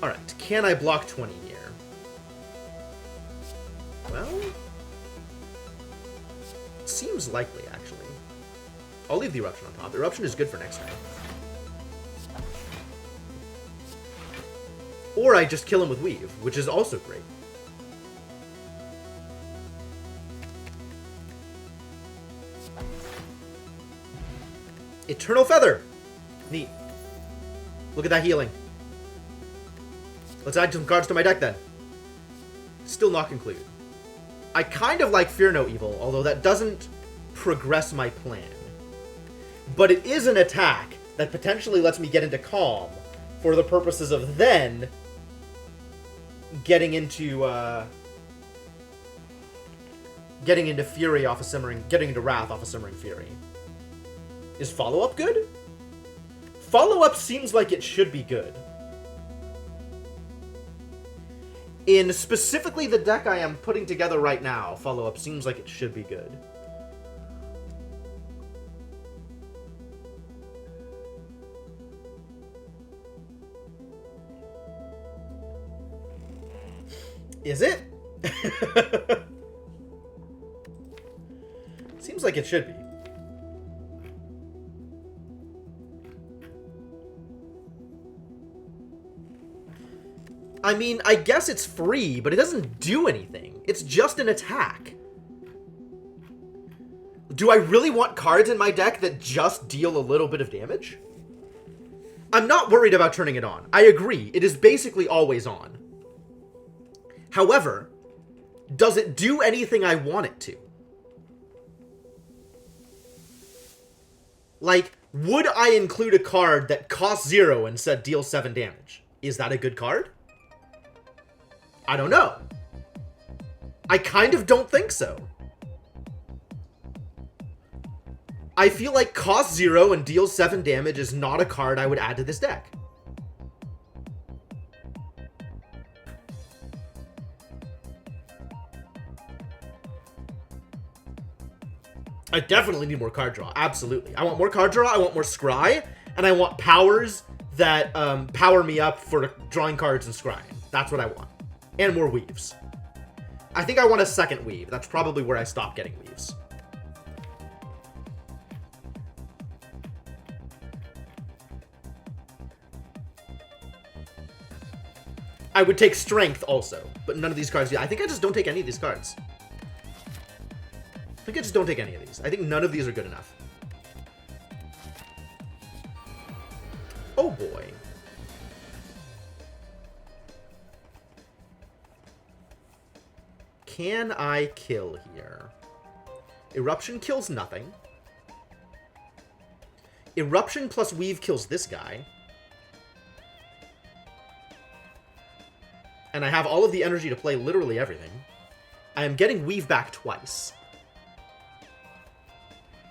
Alright, can I block 20 here? Well, it seems likely, actually. I'll leave the Eruption on top. Eruption is good for next turn. Or I just kill him with Weave, which is also great. Eternal Feather! Neat. Look at that healing. Let's add some cards to my deck then. Still not concluded. I kind of like Fear No Evil, although that doesn't progress my plan. But it is an attack that potentially lets me get into Calm for the purposes of then getting into Fury off a Simmering, getting into Wrath off a Simmering Fury. Is follow-up good? Follow-up seems like it should be good. In specifically the deck I am putting together right now, follow-up seems like it should be good. Is it? Seems like it should be. I mean, I guess it's free, but it doesn't do anything. It's just an attack. Do I really want cards in my deck that just deal a little bit of damage? I'm not worried about turning it on. I agree, it is basically always on. However, does it do anything I want it to? Like, would I include a card that costs 0 and said deal 7 damage? Is that a good card? I don't know. I kind of don't think so. I feel like cost 0 and deals 7 damage is not a card I would add to this deck. I definitely need more card draw. Absolutely. I want more card draw, I want more scry, and I want powers that power me up for drawing cards and scrying. That's what I want. And more weaves. I think I want a second weave. That's probably where I stop getting weaves. I would take strength also, but none of these cards. I think I just don't take any of these cards. I think I just don't take any of these. I think none of these are good enough. Oh boy. Can I kill here? Eruption kills nothing. Eruption plus Weave kills this guy. And I have all of the energy to play literally everything. I am getting Weave back twice.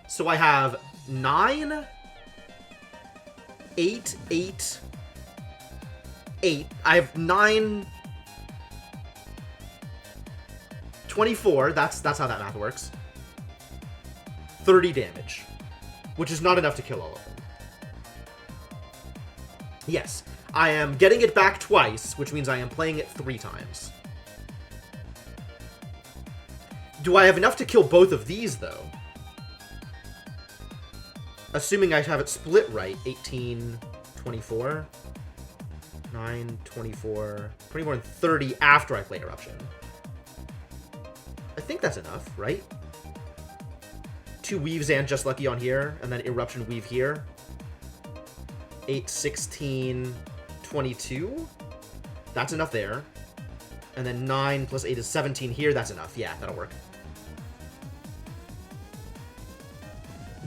So I have 9, 8, 8, 8. I have 9, 24. That's how that math works. 30 damage, which is not enough to kill all of them. Yes, I am getting it back twice, which means I am playing it 3 times. Do I have enough to kill both of these, though? Assuming I have it split right, 18, 24, 9, 24, 24, and 30 after I play Eruption. I think that's enough, right? 2 weaves and Just Lucky on here, and then Eruption Weave here. 8, 16, 22. That's enough there. And then 9 plus 8 is 17 here. That's enough. Yeah, that'll work.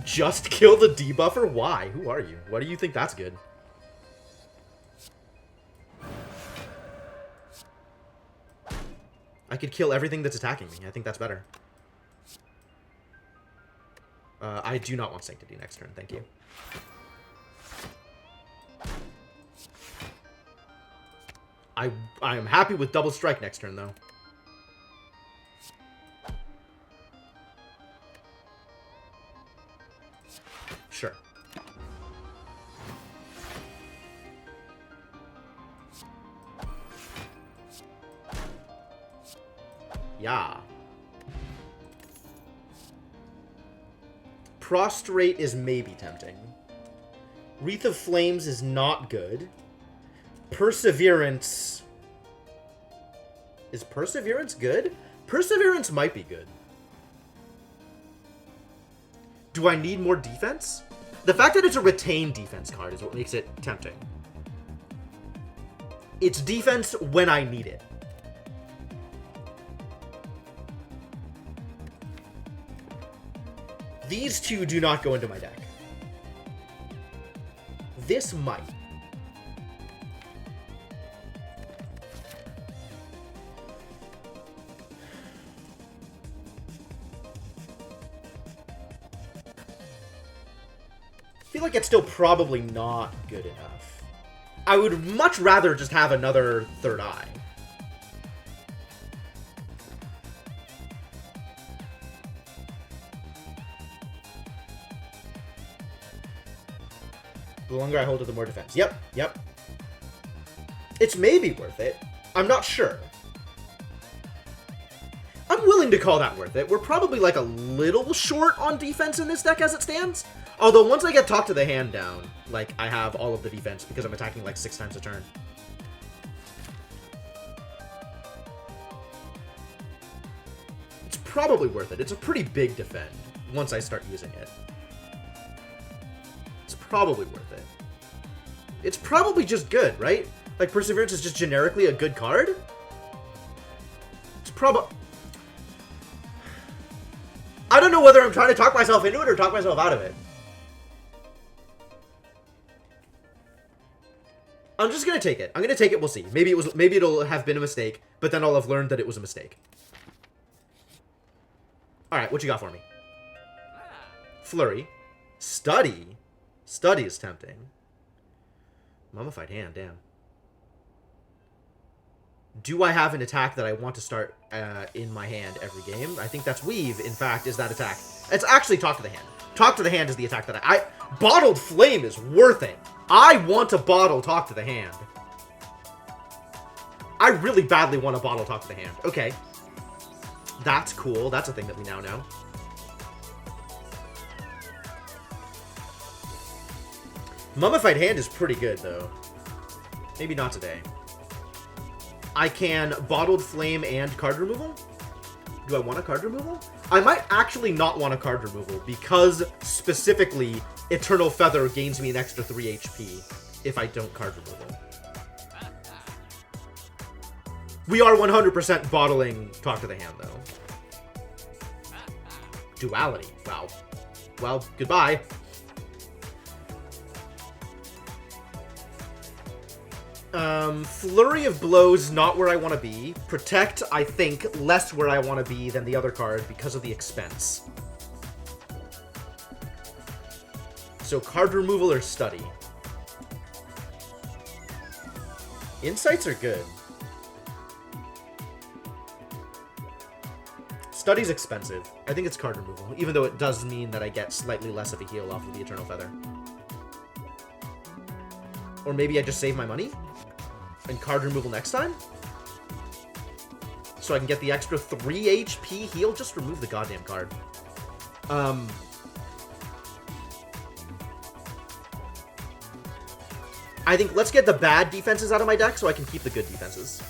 Just kill the debuffer? Why? Who are you? Why do you think that's good? I could kill everything that's attacking me. I think that's better. I do not want Sanctity next turn. Thank you. I am happy with Double Strike next turn, though. Sure. Yeah. Prostrate is maybe tempting. Wreath of Flames is not good. Perseverance... Is Perseverance good? Perseverance might be good. Do I need more defense? The fact that it's a retained defense card is what makes it tempting. It's defense when I need it. These two do not go into my deck. This might. I feel like it's still probably not good enough. I would much rather just have another third eye. The longer I hold it, the more defense. Yep, yep. It's maybe worth it. I'm not sure. I'm willing to call that worth it. We're probably like a little short on defense in this deck as it stands. Although once I get Talk to the Hand down, like, I have all of the defense because I'm attacking like 6 times a turn. It's probably worth it. It's a pretty big defend once I start using it. It's probably worth it. It's probably just good, right? Like, Perseverance is just generically a good card? It's probably... I don't know whether I'm trying to talk myself into it or talk myself out of it. I'm just gonna take it. I'm gonna take it, we'll see. Maybe it'll have been a mistake, but then I'll have learned that it was a mistake. Alright, what you got for me? Flurry. Study. Study is tempting. Mummified Hand, damn. Do I have an attack that I want to start in my hand every game? I think that's Weave, in fact, is that attack. It's actually Talk to the Hand. Talk to the Hand is the attack that I... Bottled Flame is worth it. I want to bottle Talk to the Hand. I really badly want to bottle Talk to the Hand. Okay. That's cool. That's a thing that we now know. Mummified Hand is pretty good, though. Maybe not today. I can Bottled Flame and card removal? Do I want a card removal? I might actually not want a card removal because, specifically, Eternal Feather gains me an extra 3 HP if I don't card removal. We are 100% bottling Talk to the Hand, though. Duality. Wow. Well, goodbye. Flurry of Blows, not where I want to be. Protect, I think, less where I want to be than the other card because of the expense. So card removal or study. Insights are good. Study's expensive. I think it's card removal, even though it does mean that I get slightly less of a heal off of the Eternal Feather. Or maybe I just save my money and card removal next time? So I can get the extra 3 HP heal? Just remove the goddamn card. I think let's get the bad defenses out of my deck so I can keep the good defenses.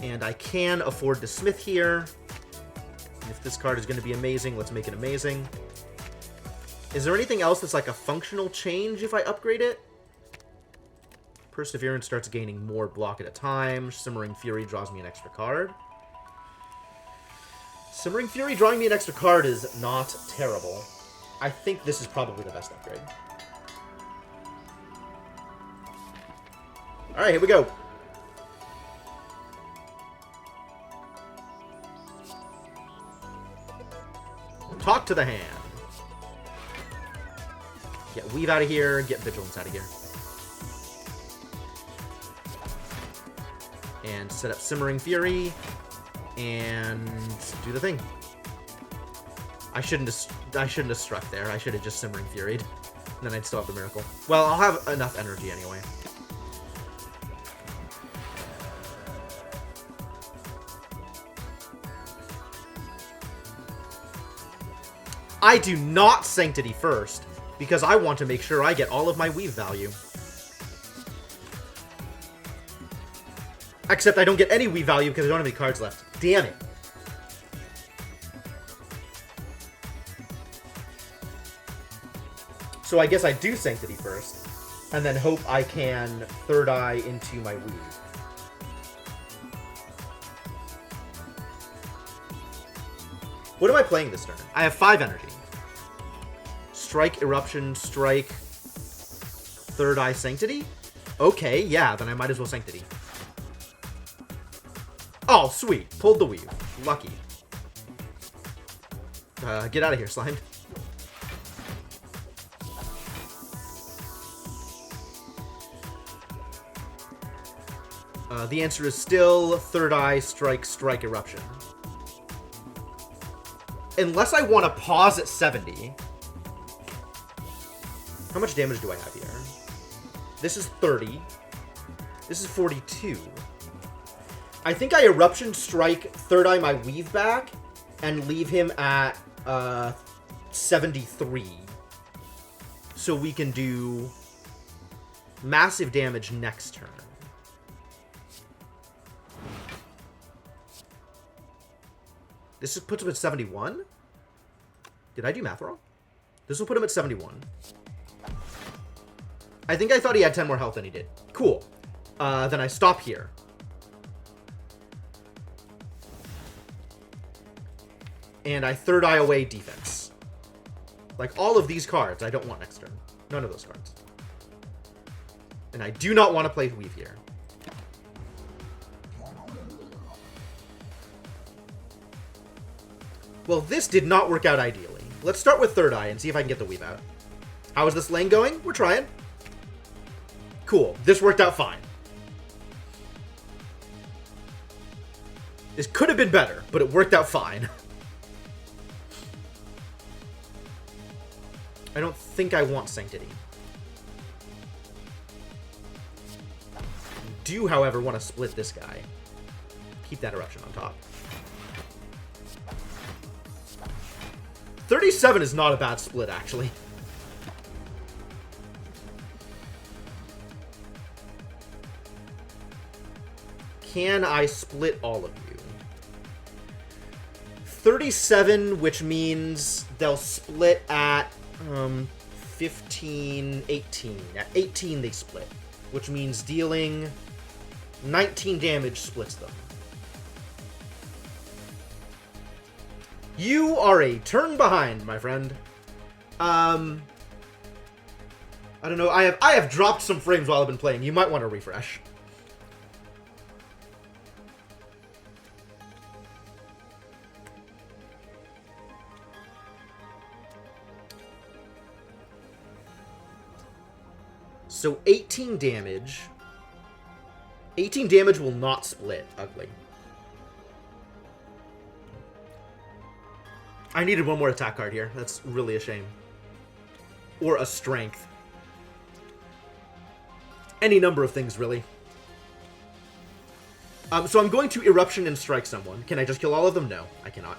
And I can afford to Smith here. If this card is going to be amazing, let's make it amazing. Is there anything else that's like a functional change if I upgrade it? Perseverance starts gaining more block at a time. Simmering Fury draws me an extra card. Simmering Fury drawing me an extra card is not terrible. I think this is probably the best upgrade. Alright, here we go. Talk to the Hand. Get Weave out of here. Get Vigilance out of here. And set up Simmering Fury. And do the thing. I shouldn't have struck there. I should have just Simmering Furied. And then I'd still have the Miracle. Well, I'll have enough energy anyway. I do not Sanctity first, because I want to make sure I get all of my Weave value. Except I don't get any Weave value because I don't have any cards left. Damn it. So I guess I do Sanctity first, and then hope I can Third Eye into my Weave. What am I playing this turn? I have 5 energy. Strike, Eruption, Strike, Third Eye, Sanctity? Okay, yeah, then I might as well Sanctity. Oh, sweet. Pulled the Weave. Lucky. Get out of here, Slimed. The answer is still Third Eye, Strike, Strike, Eruption. Unless I want to pause at 70. How much damage do I have here? This is 30. This is 42. I think I Eruption, Strike, Third Eye my Weave back, and leave him at 73. So we can do massive damage next turn. This puts him at 71? Did I do math wrong? This will put him at 71. I think I thought he had 10 more health than he did. Cool. Then I stop here. And I Third Eye away defense. Like, all of these cards I don't want next turn. None of those cards. And I do not want to play Weave here. Well, this did not work out ideally. Let's start with Third Eye and see if I can get the Weave out. How is this lane going? We're trying. Cool. This worked out fine. This could have been better, but it worked out fine. I don't think I want Sanctity. I do, however, want to split this guy. Keep that Eruption on top. 37 is not a bad split, actually. Can I split all of you? 37, which means they'll split at 15, 18. At 18 they split, which means dealing 19 damage splits them. You are a turn behind, my friend. I don't know. I have dropped some frames while I've been playing. You might want to refresh. So 18 damage. 18 damage will not split, ugly. I needed one more attack card here. That's really a shame. Or a strength. Any number of things, really. So I'm going to Eruption and strike someone. Can I just kill all of them? No, I cannot.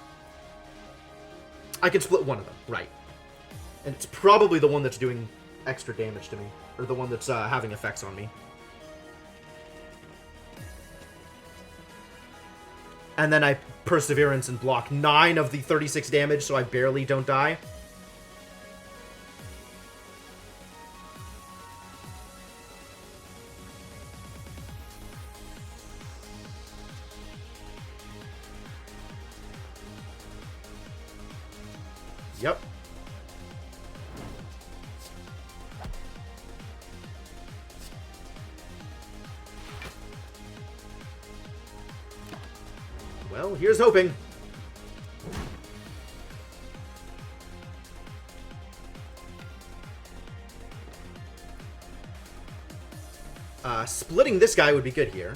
I can split one of them, right. And it's probably the one that's doing extra damage to me. Or the one that's having effects on me. And then I Perseverance and block 9 of the 36 damage, so I barely don't die. Yep. Well, here's hoping. Splitting this guy would be good here.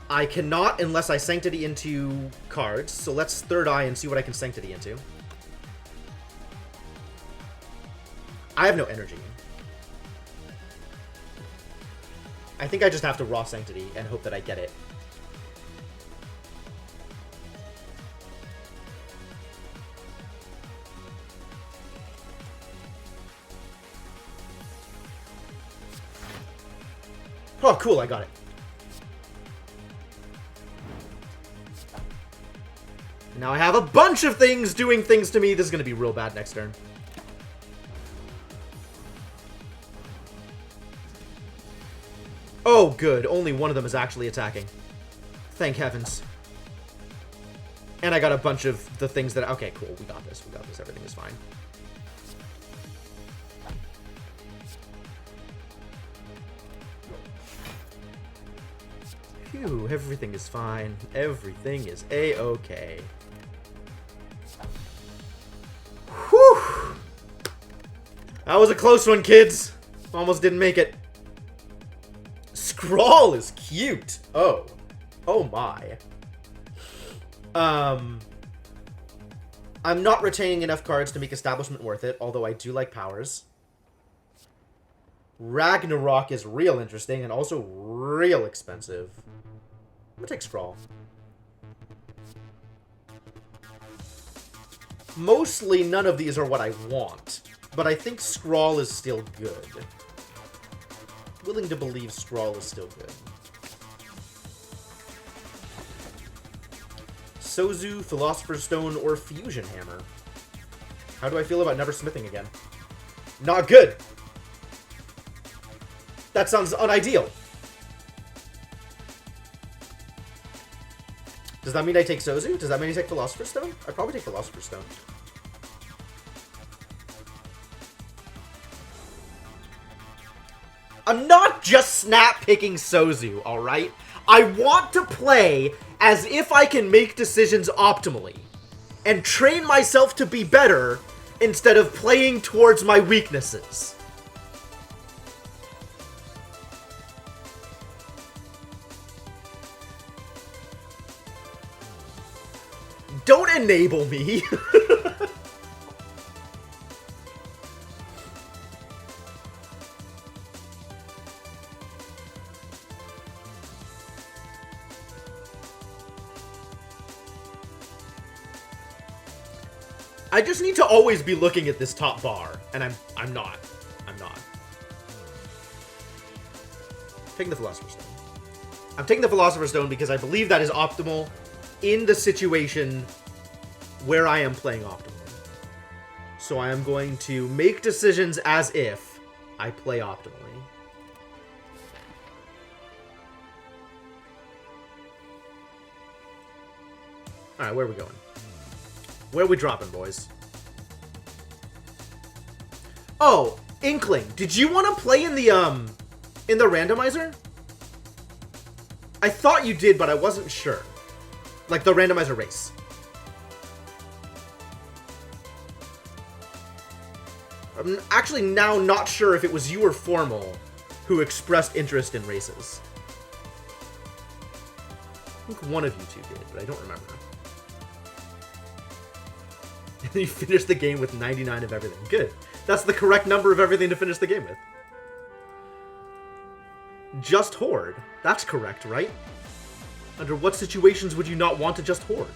I cannot unless I Sanctity into cards, so let's Third Eye and see what I can Sanctity into. I have no energy. I think I just have to Raw Sanctity and hope that I get it. Oh, cool, I got it. Now I have a bunch of things doing things to me. This is going to be real bad next turn. Oh, good. Only one of them is actually attacking. Thank heavens. And I got a bunch of the things that... Okay, cool. We got this. We got this. Everything is fine. Phew. Everything is fine. Everything is A-okay. Whew. That was a close one, kids. Almost didn't make it. Scrawl is cute. Oh. Oh my. I'm not retaining enough cards to make Establishment worth it, although I do like powers. Ragnarok is real interesting and also real expensive. I'm gonna take Scrawl. Mostly none of these are what I want, but I think Scrawl is still good. Willing to believe Scrawl is still good. Sozu, Philosopher's Stone, or Fusion Hammer. How do I feel about never smithing again? Not good! That sounds unideal. Does that mean I take Sozu? Does that mean I take Philosopher's Stone? I'd probably take Philosopher's Stone. I'm not just snap-picking Sozu, alright? I want to play as if I can make decisions optimally, and train myself to be better instead of playing towards my weaknesses. Don't enable me! I just need to always be looking at this top bar, and I'm not. I'm not. Taking the Philosopher's Stone. I'm taking the Philosopher's Stone because I believe that is optimal in the situation where I am playing optimally. So I am going to make decisions as if I play optimally. Alright, where are we going? Where are we dropping, boys? Oh, Inkling, did you want to play in the randomizer? I thought you did, but I wasn't sure. Like, the randomizer race. I'm actually now not sure if it was you or Formal who expressed interest in races. I think one of you two did, but I don't remember. You finished the game with 99 of everything. Good. That's the correct number of everything to finish the game with. Just Horde. That's correct, right? Under what situations would you not want to just Horde?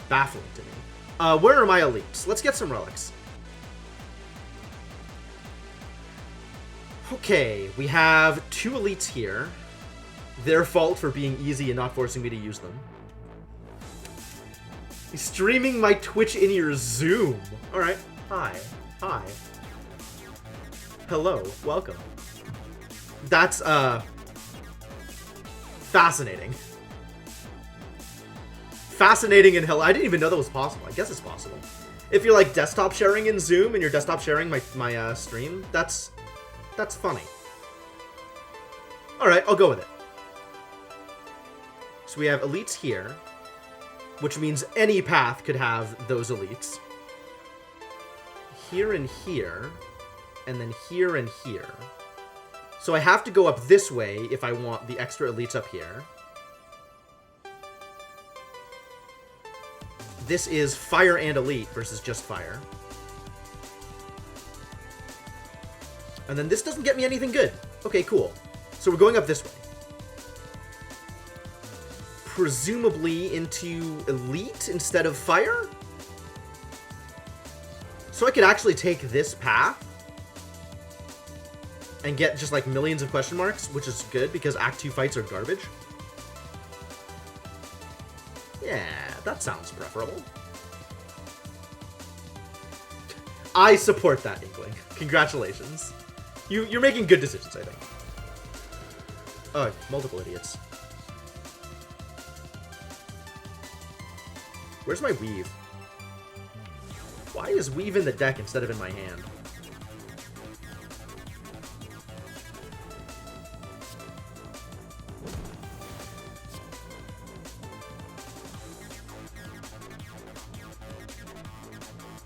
Baffling to me. Where are my elites? Let's get some relics. Okay, we have 2 elites here. Their fault for being easy and not forcing me to use them. He's streaming my Twitch in your Zoom. Alright. Hi. Hi. Hello. Welcome. That's, fascinating. Fascinating and hell. I didn't even know that was possible. I guess it's possible. If you're, like, desktop sharing in Zoom and you're desktop sharing my stream, that's funny. Alright, I'll go with it. So we have elites here, which means any path could have those elites. Here and here, and then here and here. So I have to go up this way if I want the extra elites up here. This is fire and elite versus just fire. And then this doesn't get me anything good. Okay, cool. So we're going up this way. Presumably into Elite instead of Fire? So I could actually take this path and get just like millions of question marks, which is good because Act 2 fights are garbage. Yeah, that sounds preferable. I support that, Inkling. Congratulations. You're making good decisions, I think. Oh, multiple idiots. Where's my weave? Why is weave in the deck instead of in my hand?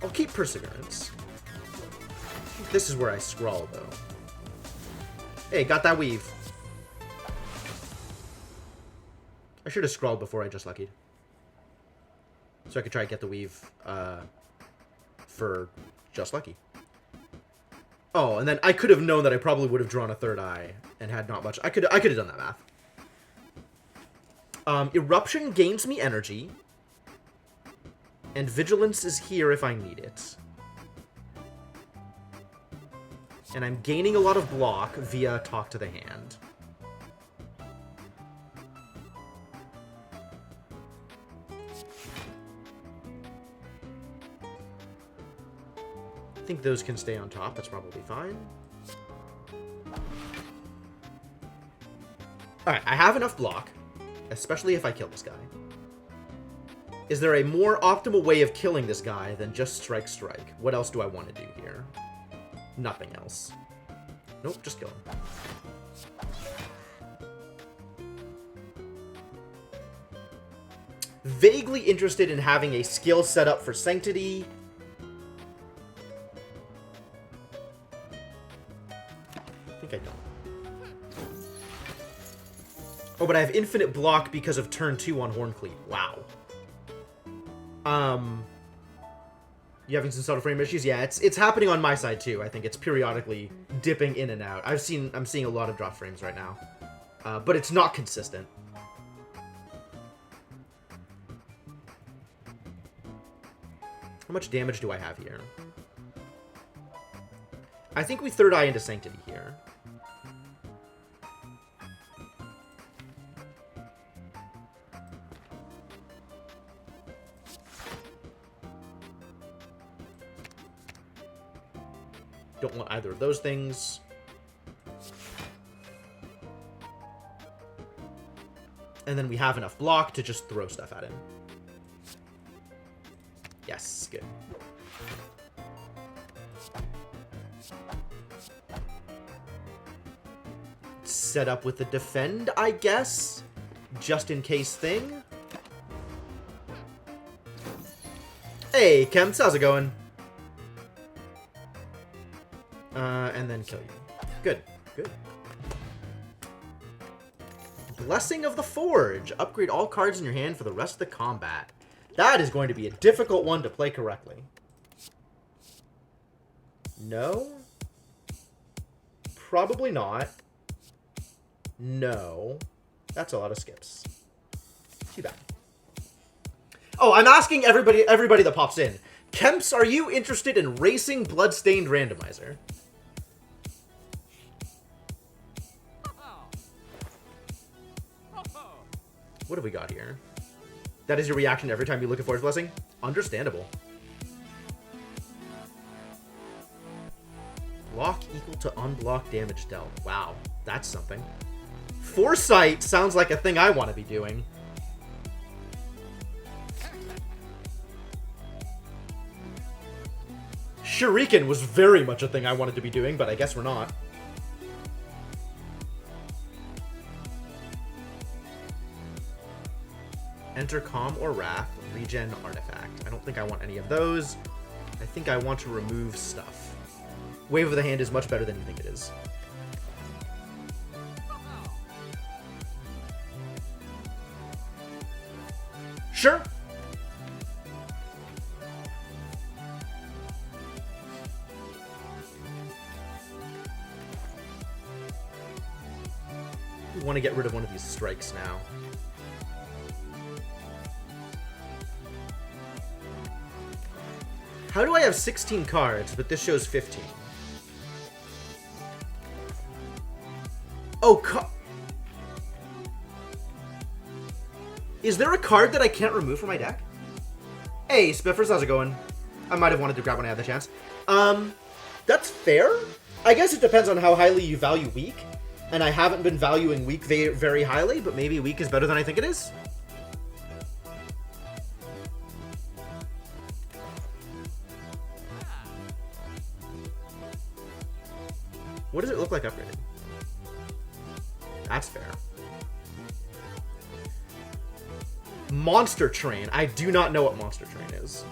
I'll keep Perseverance. This is where I scrawl, though. Hey, got that weave. I should have scrawled before I just luckied. So I could try to get the weave for just lucky. Oh, and then I could have known that I probably would have drawn a third eye and had not much. I could have done that math. Eruption gains me energy. And Vigilance is here if I need it. And I'm gaining a lot of block via Talk to the Hand. I think those can stay on top. That's probably fine. Alright, I have enough block. Especially if I kill this guy. Is there a more optimal way of killing this guy than just strike? What else do I want to do here? Nothing else. Nope, just kill him. Vaguely interested in having a skill set up for Sanctity. I think I don't. Oh, but I have infinite block because of turn 2 on Horncleave. Wow. You having some subtle frame issues? Yeah, it's happening on my side too. I think it's periodically dipping in and out. I'm seeing a lot of drop frames right now. But it's not consistent. How much damage do I have here? I think we third eye into Sanctity here. Don't want either of those things. And then we have enough block to just throw stuff at him. Yes, good. Set up with the defend, I guess. Just in case thing. Hey, Kemps, how's it going? And then kill you. Good, good. Blessing of the Forge. Upgrade all cards in your hand for the rest of the combat. That is going to be a difficult one to play correctly. No. Probably not. No. That's a lot of skips. Too bad. Oh, I'm asking everybody that pops in. Kemps, are you interested in racing Bloodstained Randomizer? What have we got here? That is your reaction every time you look at Forge Blessing? Understandable. Block equal to unblock damage dealt. Wow, that's something. Foresight sounds like a thing I want to be doing. Shuriken was very much a thing I wanted to be doing, but I guess we're not. Enter Calm or Wrath, Regen Artifact. I don't think I want any of those. I think I want to remove stuff. Wave of the Hand is much better than you think it is. Sure. want to get rid of one of these strikes now. How do I have 16 cards, but this shows 15? Oh, is there a card that I can't remove from my deck? Hey, Spiffers, how's it going? I might have wanted to grab when I had the chance. That's fair. I guess it depends on how highly you value weak. And I haven't been valuing weak very highly, but maybe weak is better than I think it is. What does it look like upgraded? That's fair. Monster Train. I do not know what Monster Train is.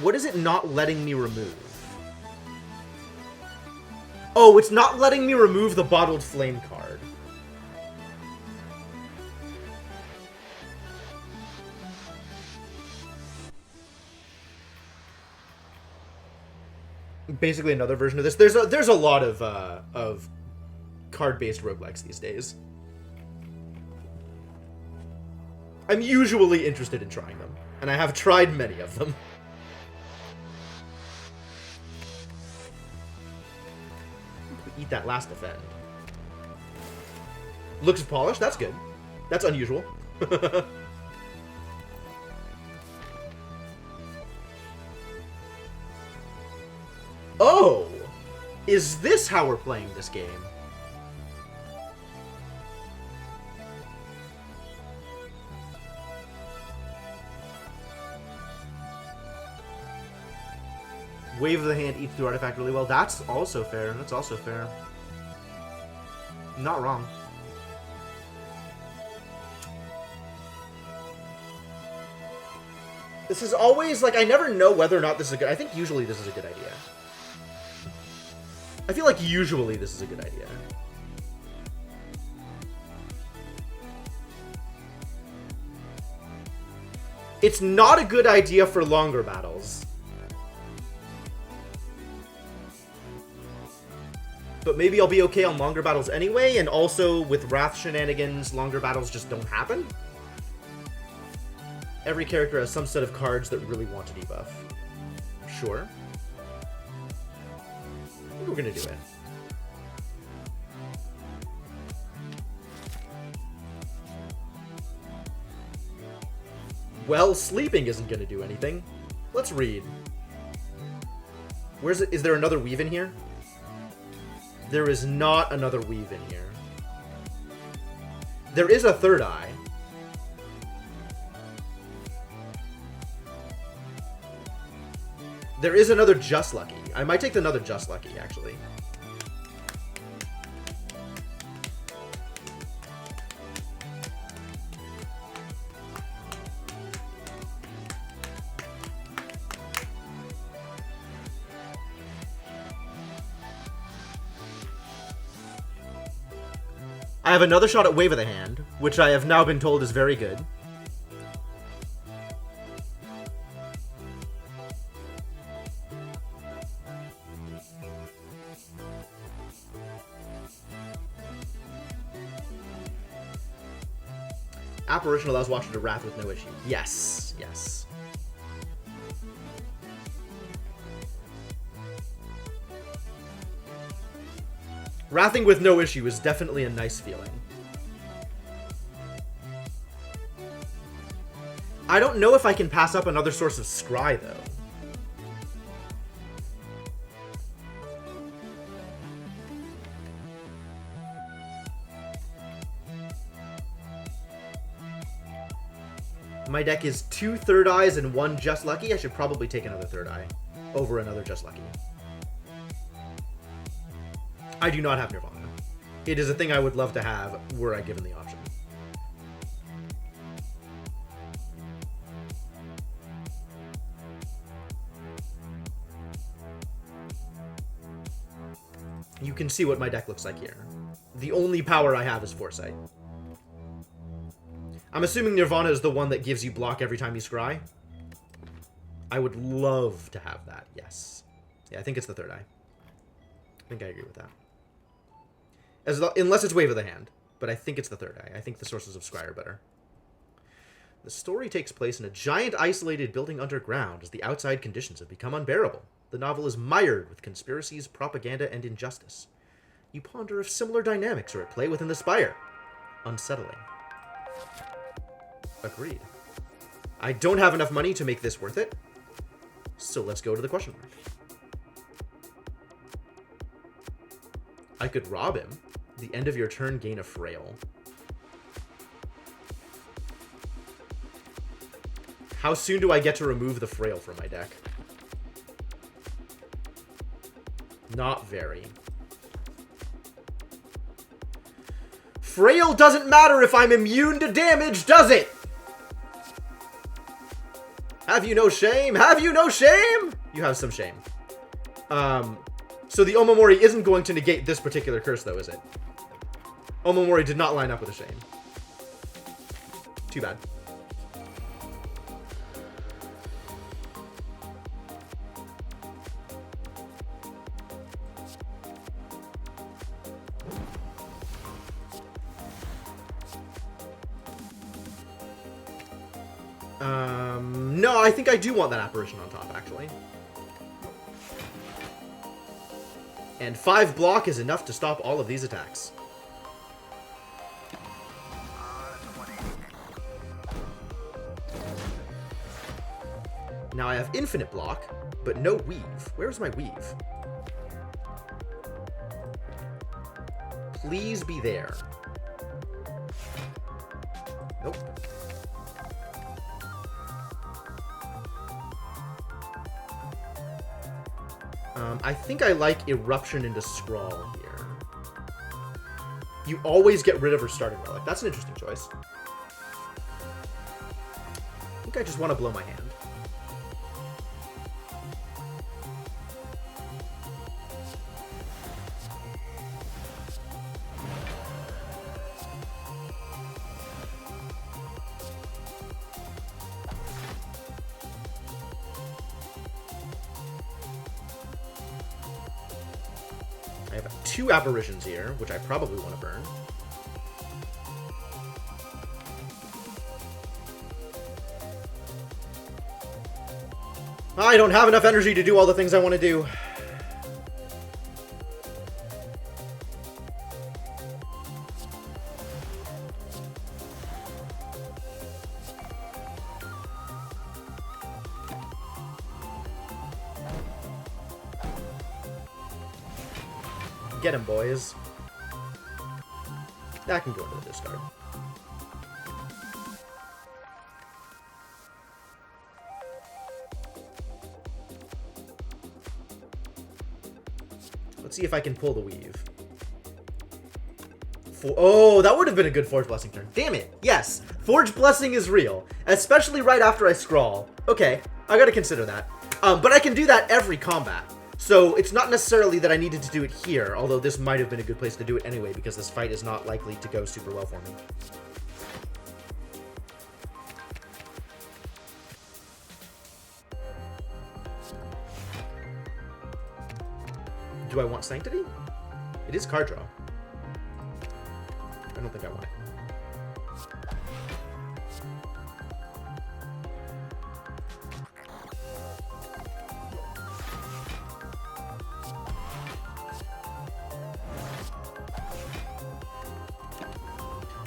What is it not letting me remove? Oh, it's not letting me remove the Bottled Flame card. Basically another version of this. There's a lot of card-based roguelikes these days. I'm usually interested in trying them, and I have tried many of them. Eat that last defend. Looks polished, that's good. That's unusual. Oh! Is this how we're playing this game? Wave of the hand eats through artifact really well. That's also fair. That's also fair. Not wrong. This is always, like, I never know whether or not this is a good... I think usually this is a good idea. I feel like usually this is a good idea. It's not a good idea for longer battles. But maybe I'll be okay on longer battles anyway, and also with Wrath shenanigans, longer battles just don't happen. Every character has some set of cards that really want to debuff. Sure. I think we're gonna do it. Well, sleeping isn't gonna do anything. Let's read. Where's it? Is there another weave in here? There is not another weave in here. There is a third eye. There is another Just Lucky. I might take another Just Lucky, actually. I have another shot at Wave of the Hand, which I have now been told is very good. Apparition allows Watcher to Wrath with no issue. Yes, yes. Wrathing with no issue is definitely a nice feeling. I don't know if I can pass up another source of scry, though. My deck is 2 Third Eyes and 1 Just Lucky. I should probably take another Third Eye over another Just Lucky. I do not have Nirvana. It is a thing I would love to have were I given the option. You can see what my deck looks like here. The only power I have is Foresight. I'm assuming Nirvana is the one that gives you block every time you scry. I would love to have that, yes. Yeah, I think it's the Third Eye. think I agree with that. Unless it's Wave of the Hand. But I think it's the third eye. I think the Sources of Scry are better. The story takes place in a giant isolated building underground as the outside conditions have become unbearable. The novel is mired with conspiracies, propaganda, and injustice. You ponder if similar dynamics are at play within the Spire. Unsettling. Agreed. I don't have enough money to make this worth it, so let's go to the question mark. I could rob him. The end of your turn, gain a frail. How soon do I get to remove the frail from my deck? Not very. Frail doesn't matter if I'm immune to damage, does it? Have you no shame? Have you no shame? You have some shame. So the Omamori isn't going to negate this particular curse, though, is it? Omamori did not line up with a shame. Too bad. No, I think I do want that apparition on top, actually. And 5 block is enough to stop all of these attacks. Now I have infinite block, but no weave. Where's my weave? Please be there. Nope. I think I like Eruption into Scrawl here. You always get rid of her starting relic. That's an interesting choice. I think I just want to blow my hand. I have 2 apparitions here, which I probably want to burn. I don't have enough energy to do all the things I want to do. Get him, boys. That can go into the discard. Let's see if I can pull the weave. Oh, that would have been a good Forge Blessing turn. Damn it. Yes, Forge Blessing is real, especially right after I scrawl. Okay, I gotta consider that. But I can do that every combat. So it's not necessarily that I needed to do it here, although this might have been a good place to do it anyway, because this fight is not likely to go super well for me. Do I want Sanctity? It is card draw. I don't think I want it.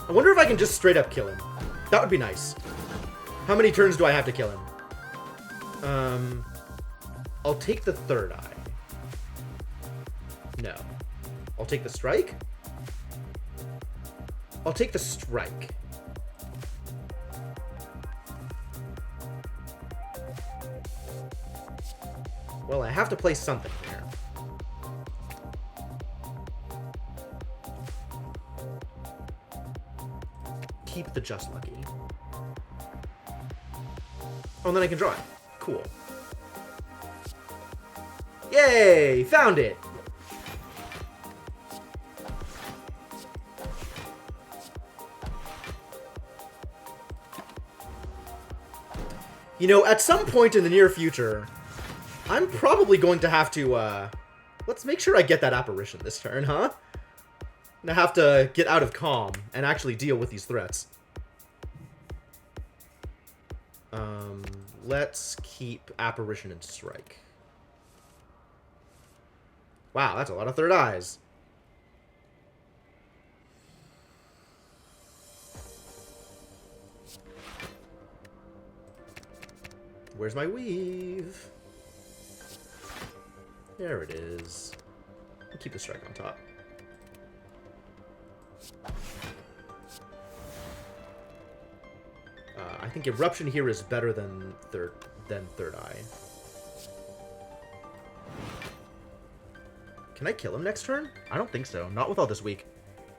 I wonder if I can just straight up kill him. That would be nice. How many turns do I have to kill him? I'll take the third eye. No. I'll take the strike? I'll take the strike. Well, I have to play something here. Keep the Just Lucky. Oh, and then I can draw it. Cool. Yay! Found it! You know, at some point in the near future, I'm probably going to have to Let's make sure I get that apparition this turn, huh? I'm gonna have to get out of calm and actually deal with these threats. Let's keep apparition and strike. Wow, that's a lot of third eyes. Where's my weave? There it is. I'll keep the strike on top. I think eruption here is better than third eye. Can I kill him next turn? I don't think so. Not with all this weak.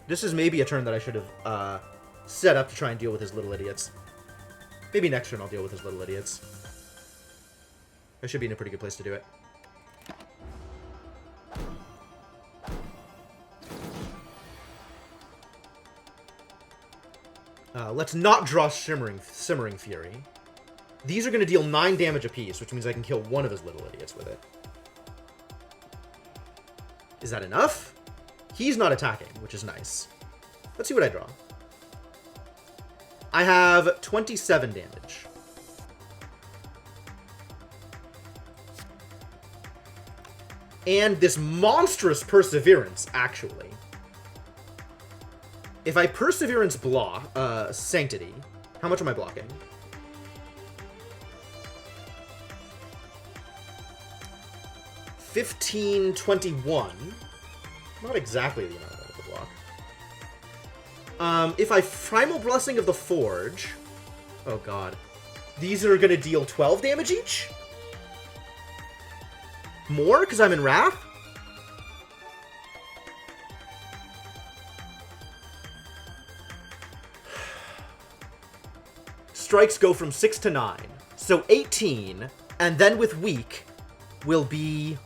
This is maybe a turn that I should have set up to try and deal with his little idiots. Maybe next turn I'll deal with his little idiots. I should be in a pretty good place to do it. Let's not draw Simmering Fury. These are going to deal 9 damage apiece, which means I can kill one of his little idiots with it. Is that enough? He's not attacking, which is nice. Let's see what I draw. I have 27 damage. And this monstrous Perseverance, actually. If I Perseverance block, Sanctity, how much am I blocking? $15.21. Not exactly the amount I wanted to block. If I Primal Blessing of the Forge... Oh god. These are gonna deal 12 damage each? More? Because I'm in Wrath? Strikes go from 6 to 9. So 18, and then with weak, will be...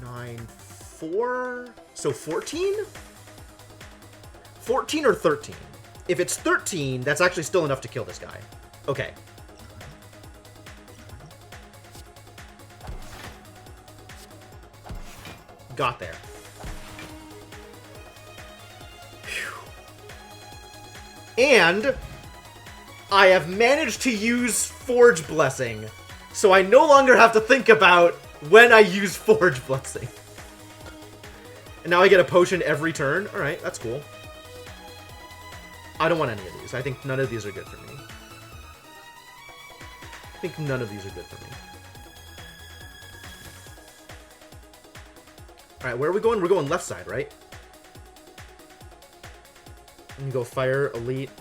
9, 4... So 14? 14 or 13? If it's 13, that's actually still enough to kill this guy. Okay. Got there. And I have managed to use Forge Blessing, so I no longer have to think about when I use Forge Blessing. And now I get a potion every turn. Alright, that's cool. I don't want any of these. I think none of these are good for me. I think none of these are good for me. Alright, where are we going? We're going left side, right? And you go fire, elite.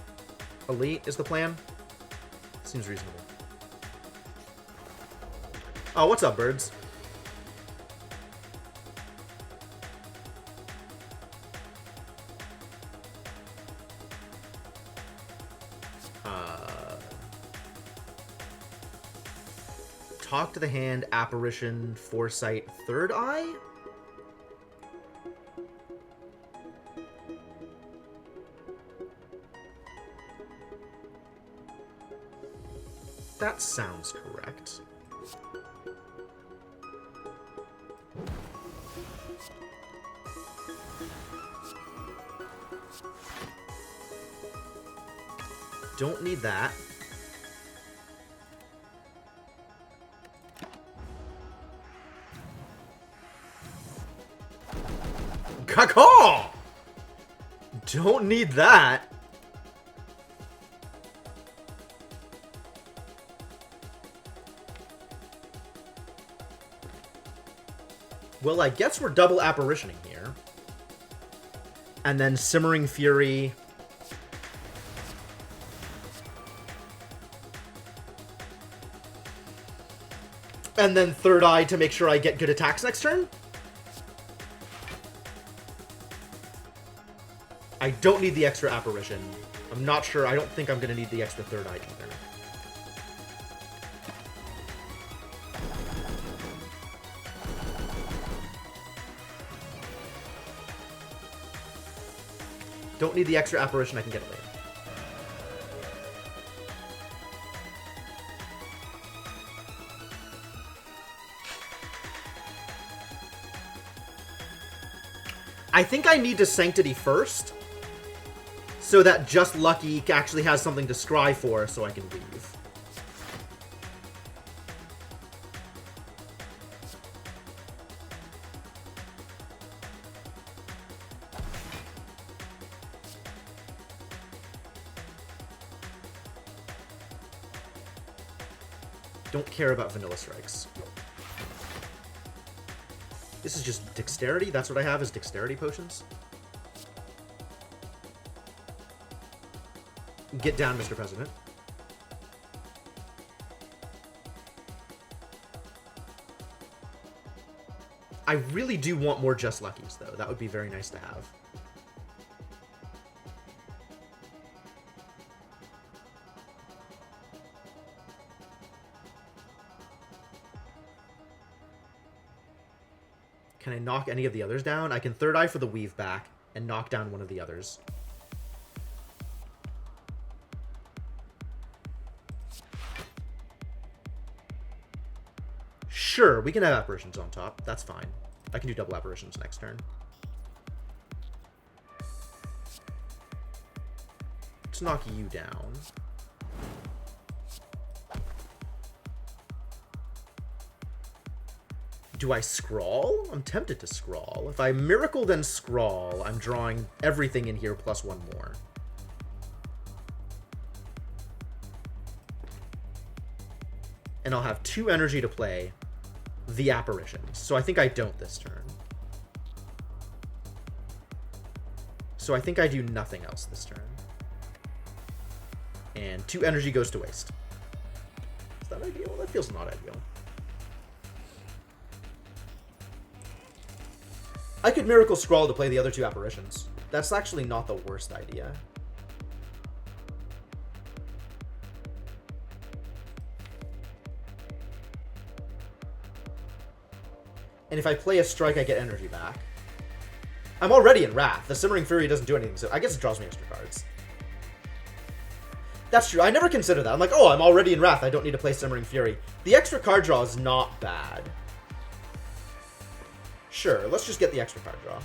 Elite is the plan? Seems reasonable. Oh, what's up, birds? Talk to the hand, apparition, foresight, third eye? That sounds correct. Don't need that. Caw! Don't need that. Well, I guess we're double apparitioning here. And then Simmering Fury. And then Third Eye to make sure I get good attacks next turn. I don't need the extra apparition. I'm not sure. I don't think I'm going to need the extra Third Eye either. Don't need the extra apparition. I can get it later. I think I need to Sanctity first, so that Just Lucky actually has something to scry for, so I can leave. Don't care about Vanilla Strikes. This is just Dexterity? That's what I have, is Dexterity Potions? Get down, Mr. President. I really do want more Just Luckies, though. That would be very nice to have. Can I knock any of the others down? I can Third Eye for the Weave back and knock down one of the others. Sure, we can have Apparitions on top. That's fine. I can do double Apparitions next turn. Let's knock you down. Do I Scrawl? I'm tempted to Scrawl. If I Miracle then Scrawl, I'm drawing everything in here plus one more. And I'll have 2 energy to play the Apparitions. So I think I don't this turn. So I think I do nothing else this turn. And 2 energy goes to waste. Is that ideal? That feels not ideal. I could Miracle Scrawl to play the other 2 Apparitions. That's actually not the worst idea. And if I play a Strike, I get energy back. I'm already in Wrath. The Simmering Fury doesn't do anything, so I guess it draws me extra cards. That's true. I never considered that. I'm like, oh, I'm already in Wrath. I don't need to play Simmering Fury. The extra card draw is not bad. Sure, let's just get the extra card draw.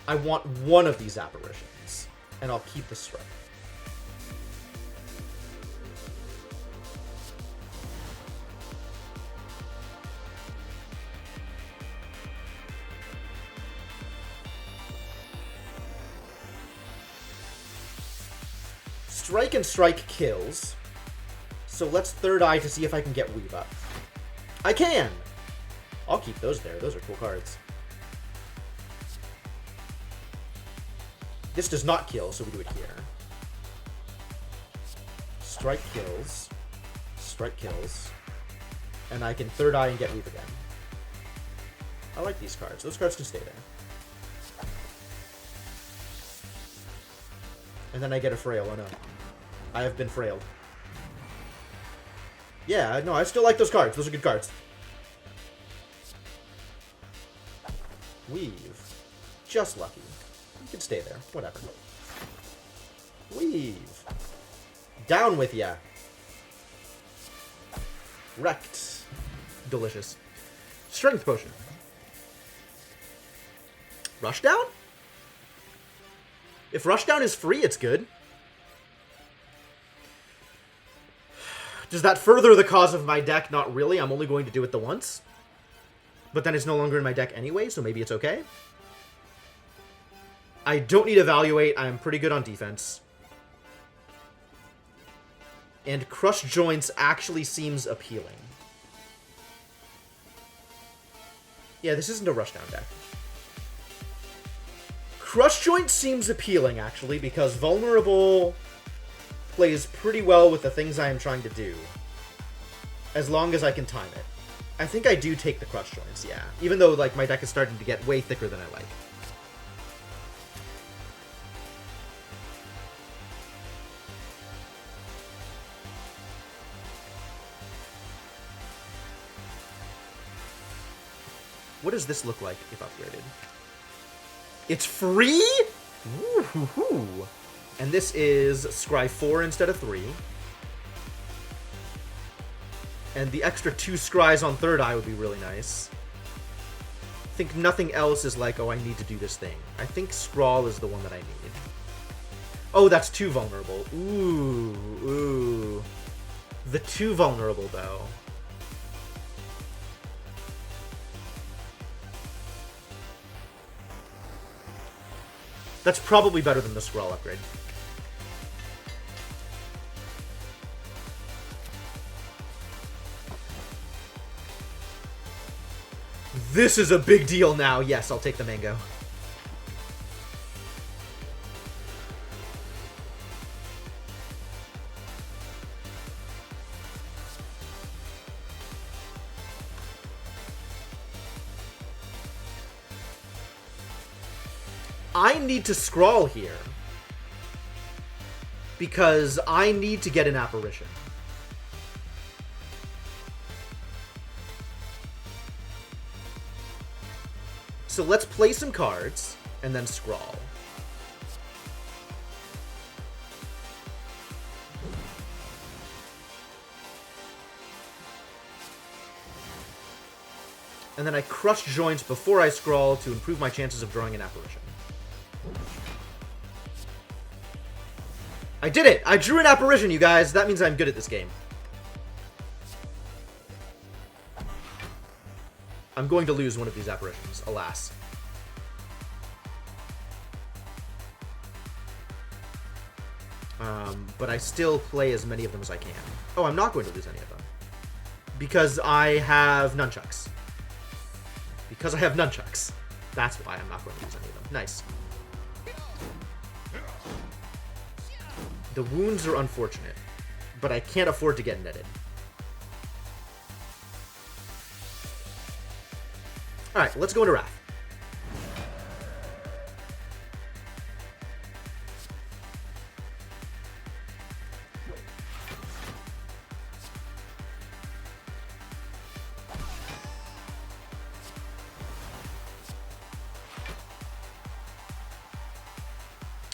I want one of these Apparitions, and I'll keep the Strike. Strike and Strike kills. So let's Third Eye to see if I can get Weave up. I can! I'll keep those there. Those are cool cards. This does not kill, so we do it here. Strike kills. Strike kills. And I can Third Eye and get Weave again. I like these cards. Those cards can stay there. And then I get a Frail. Oh no. I have been frailed. Yeah, no, I still like those cards. Those are good cards. Weave. Just Lucky. You can stay there. Whatever. Weave. Down with ya. Wrecked. Delicious. Strength Potion. Rushdown? If Rushdown is free, it's good. Does that further the cause of my deck? Not really. I'm only going to do it the once. But then it's no longer in my deck anyway, so maybe it's okay. I don't need Evaluate. I'm pretty good on defense. And Crush Joints actually seems appealing. Yeah, this isn't a Rushdown deck. Crush Joint seems appealing, actually, because Vulnerable plays pretty well with the things I am trying to do. As long as I can time it. I think I do take the Crush Joints, yeah. Even though, like, my deck is starting to get way thicker than I like. What does this look like if upgraded? It's free? Woo-hoo-hoo. And this is Scry 4 instead of 3. And the extra 2 scries on third eye would be really nice. I think nothing else is like, oh, I need to do this thing. I think Scrawl is the one that I need. Oh, that's too vulnerable. Ooh. The too vulnerable, though. That's probably better than the Scrawl upgrade. This is a big deal now. Yes, I'll take the mango. I need to scrawl here because I need to get an apparition. So let's play some cards and then scrawl. And then I crush joints before I scrawl to improve my chances of drawing an apparition. I did it! I drew an apparition, you guys! That means I'm good at this game. I'm going to lose one of these apparitions, alas. But I still play as many of them as I can. Oh, I'm not going to lose any of them. Because I have nunchucks. Because I have nunchucks. That's why I'm not going to lose any of them. Nice. The wounds are unfortunate, but I can't afford to get netted. Alright, let's go into Wrath.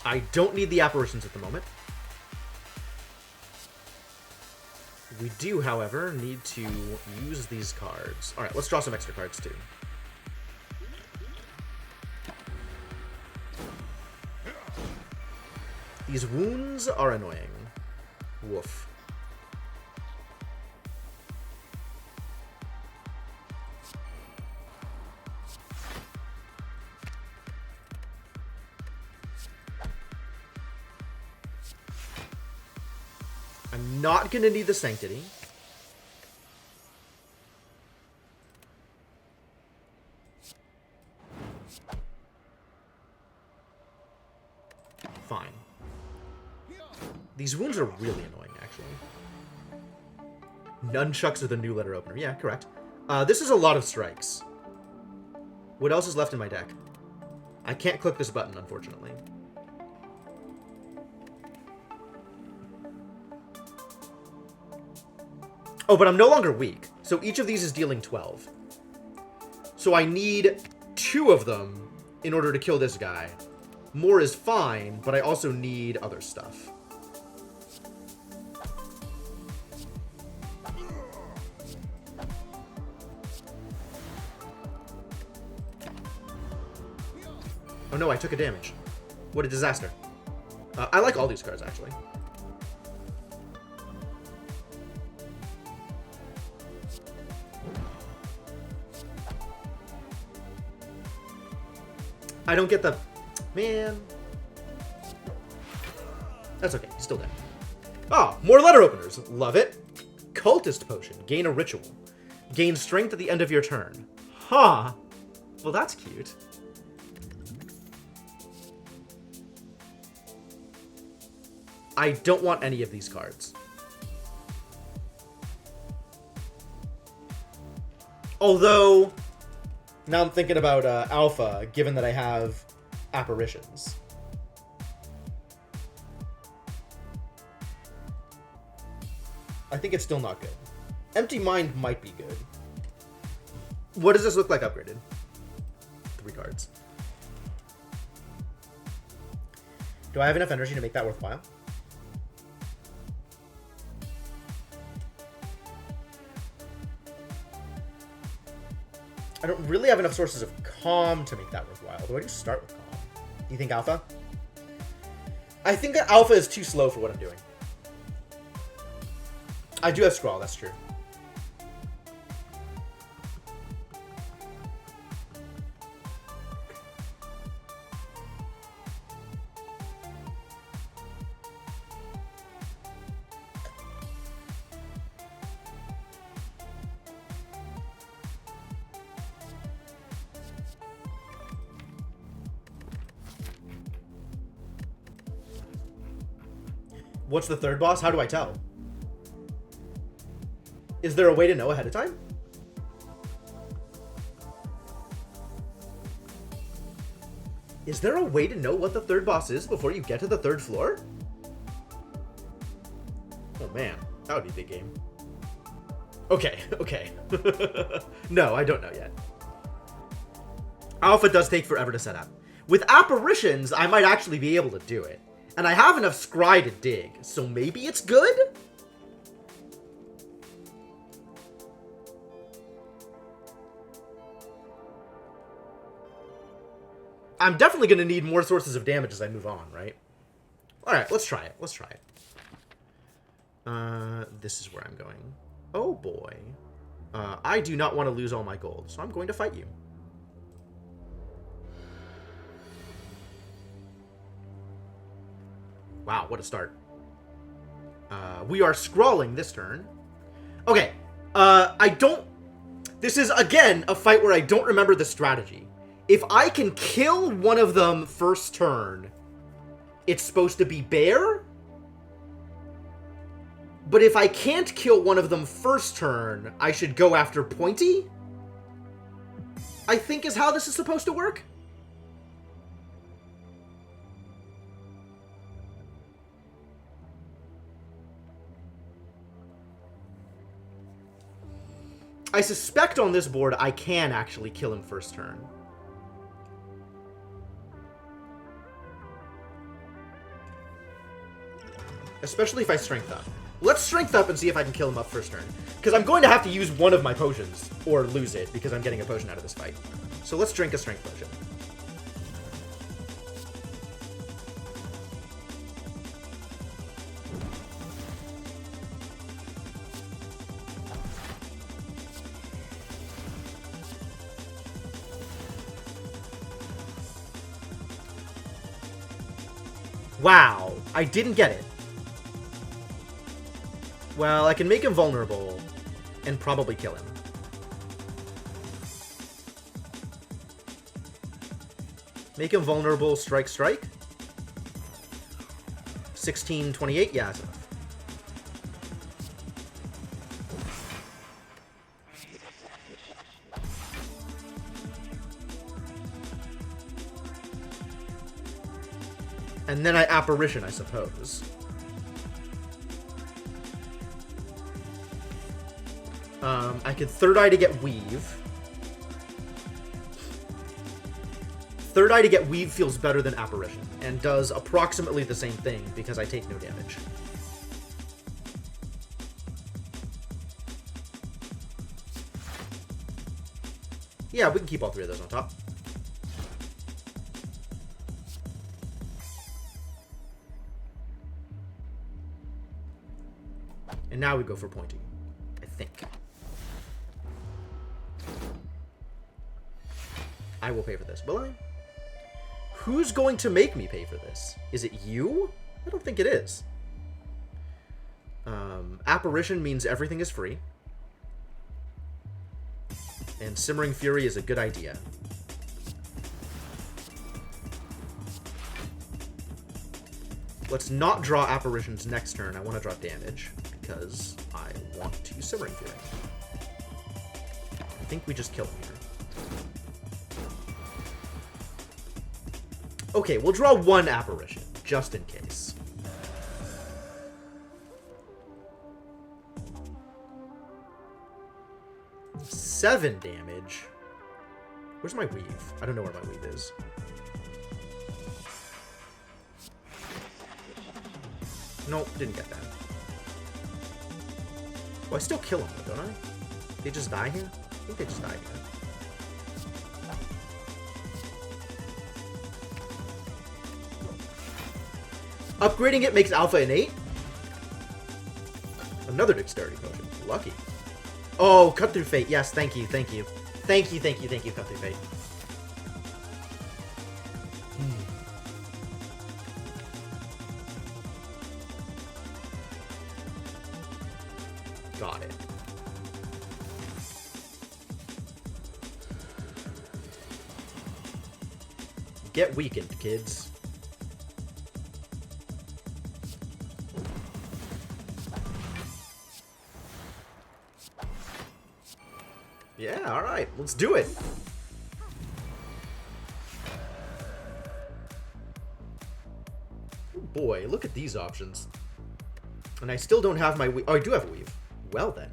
I don't need the apparitions at the moment. We do, however, need to use these cards. Alright, let's draw some extra cards too. These wounds are annoying. Woof. I'm not going to need the Sanctity. Fine. These wounds are really annoying, actually. Nunchucks are the new letter opener. Yeah, correct. This is a lot of strikes. What else is left in my deck? I can't click this button, unfortunately. Oh, but I'm no longer weak. So each of these is dealing 12. So I need 2 of them in order to kill this guy. More is fine, but I also need other stuff. Oh no, I took a damage. What a disaster. I like all these cards, actually. I don't get the... Man. That's okay. He's still dead. Ah, more letter openers. Love it. Cultist Potion. Gain a ritual. Gain strength at the end of your turn. Huh. Well, that's cute. I don't want any of these cards. Although... Now I'm thinking about Alpha, given that I have apparitions. I think it's still not good. Empty Mind might be good. What does this look like upgraded? 3 cards. Do I have enough energy to make that worthwhile? I don't really have enough sources of calm to make that worthwhile. Though I do start with calm. Do you think alpha? I think that alpha is too slow for what I'm doing. I do have scrawl, that's true. What's the third boss? How do I tell? Is there a way to know ahead of time? Is there a way to know what the third boss is before you get to the third floor? Oh man, that would be a big game. Okay, okay. No, I don't know yet. Alpha does take forever to set up. With apparitions, I might actually be able to do it. And I have enough scry to dig, so maybe it's good? I'm definitely going to need more sources of damage as I move on, right? Alright, let's try it. Let's try it. This is where I'm going. Oh boy. I do not want to lose all my gold, so I'm going to fight you. Wow, what a start. We are scrawling this turn. Okay, this is, again, a fight where I don't remember the strategy. If I can kill one of them first turn, it's supposed to be bear? But if I can't kill one of them first turn, I should go after pointy? I think is how this is supposed to work? I suspect on this board I can actually kill him first turn. Especially if I strength up. Let's strength up and see if I can kill him up first turn. Because I'm going to have to use one of my potions, or lose it, because I'm getting a potion out of this fight. So let's drink a strength potion. Wow, I didn't get it. Well, I can make him vulnerable and probably kill him. Make him vulnerable, strike, strike. 1628, yeah, that's enough. And then I apparition, I suppose. I could third eye to get weave. Third eye to get weave feels better than apparition, and does approximately the same thing because I take no damage. Yeah, we can keep all three of those on top. And now we go for pointing, I think. I will pay for this, will I? Who's going to make me pay for this? Is it you? I don't think it is. Apparition means everything is free. And Simmering Fury is a good idea. Let's not draw apparitions next turn. I want to draw damage because I want to Simmering Fury. I think we just kill him here. Okay, we'll draw one apparition, just in case. Seven damage. Where's my weave? I don't know where my weave is. Nope, didn't get that. Well, I still kill him, don't I? They just die here? I think they just die here. Upgrading it makes Alpha innate? Another dexterity potion. Lucky. Oh, Cut Through Fate. Yes, thank you, thank you. Thank you, thank you, thank you, Cut Through Fate. Got it. Get weakened, kids. Yeah, alright, let's do it. Oh boy, look at these options. And I still don't have my weave. Oh, I do have a weave. Well then.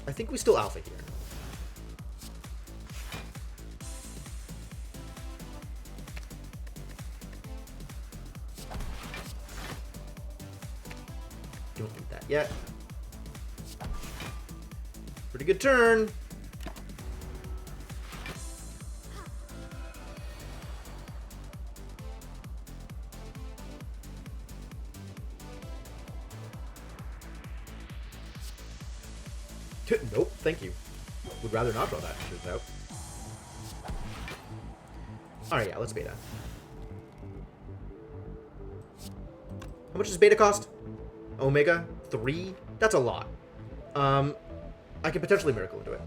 I think we still alpha here. Don't need that yet. Pretty good turn. Nope, thank you. Would rather not draw that, turns out. Alright, yeah, let's beta. How much does beta cost? Omega? 3? That's a lot. I can potentially miracle into it.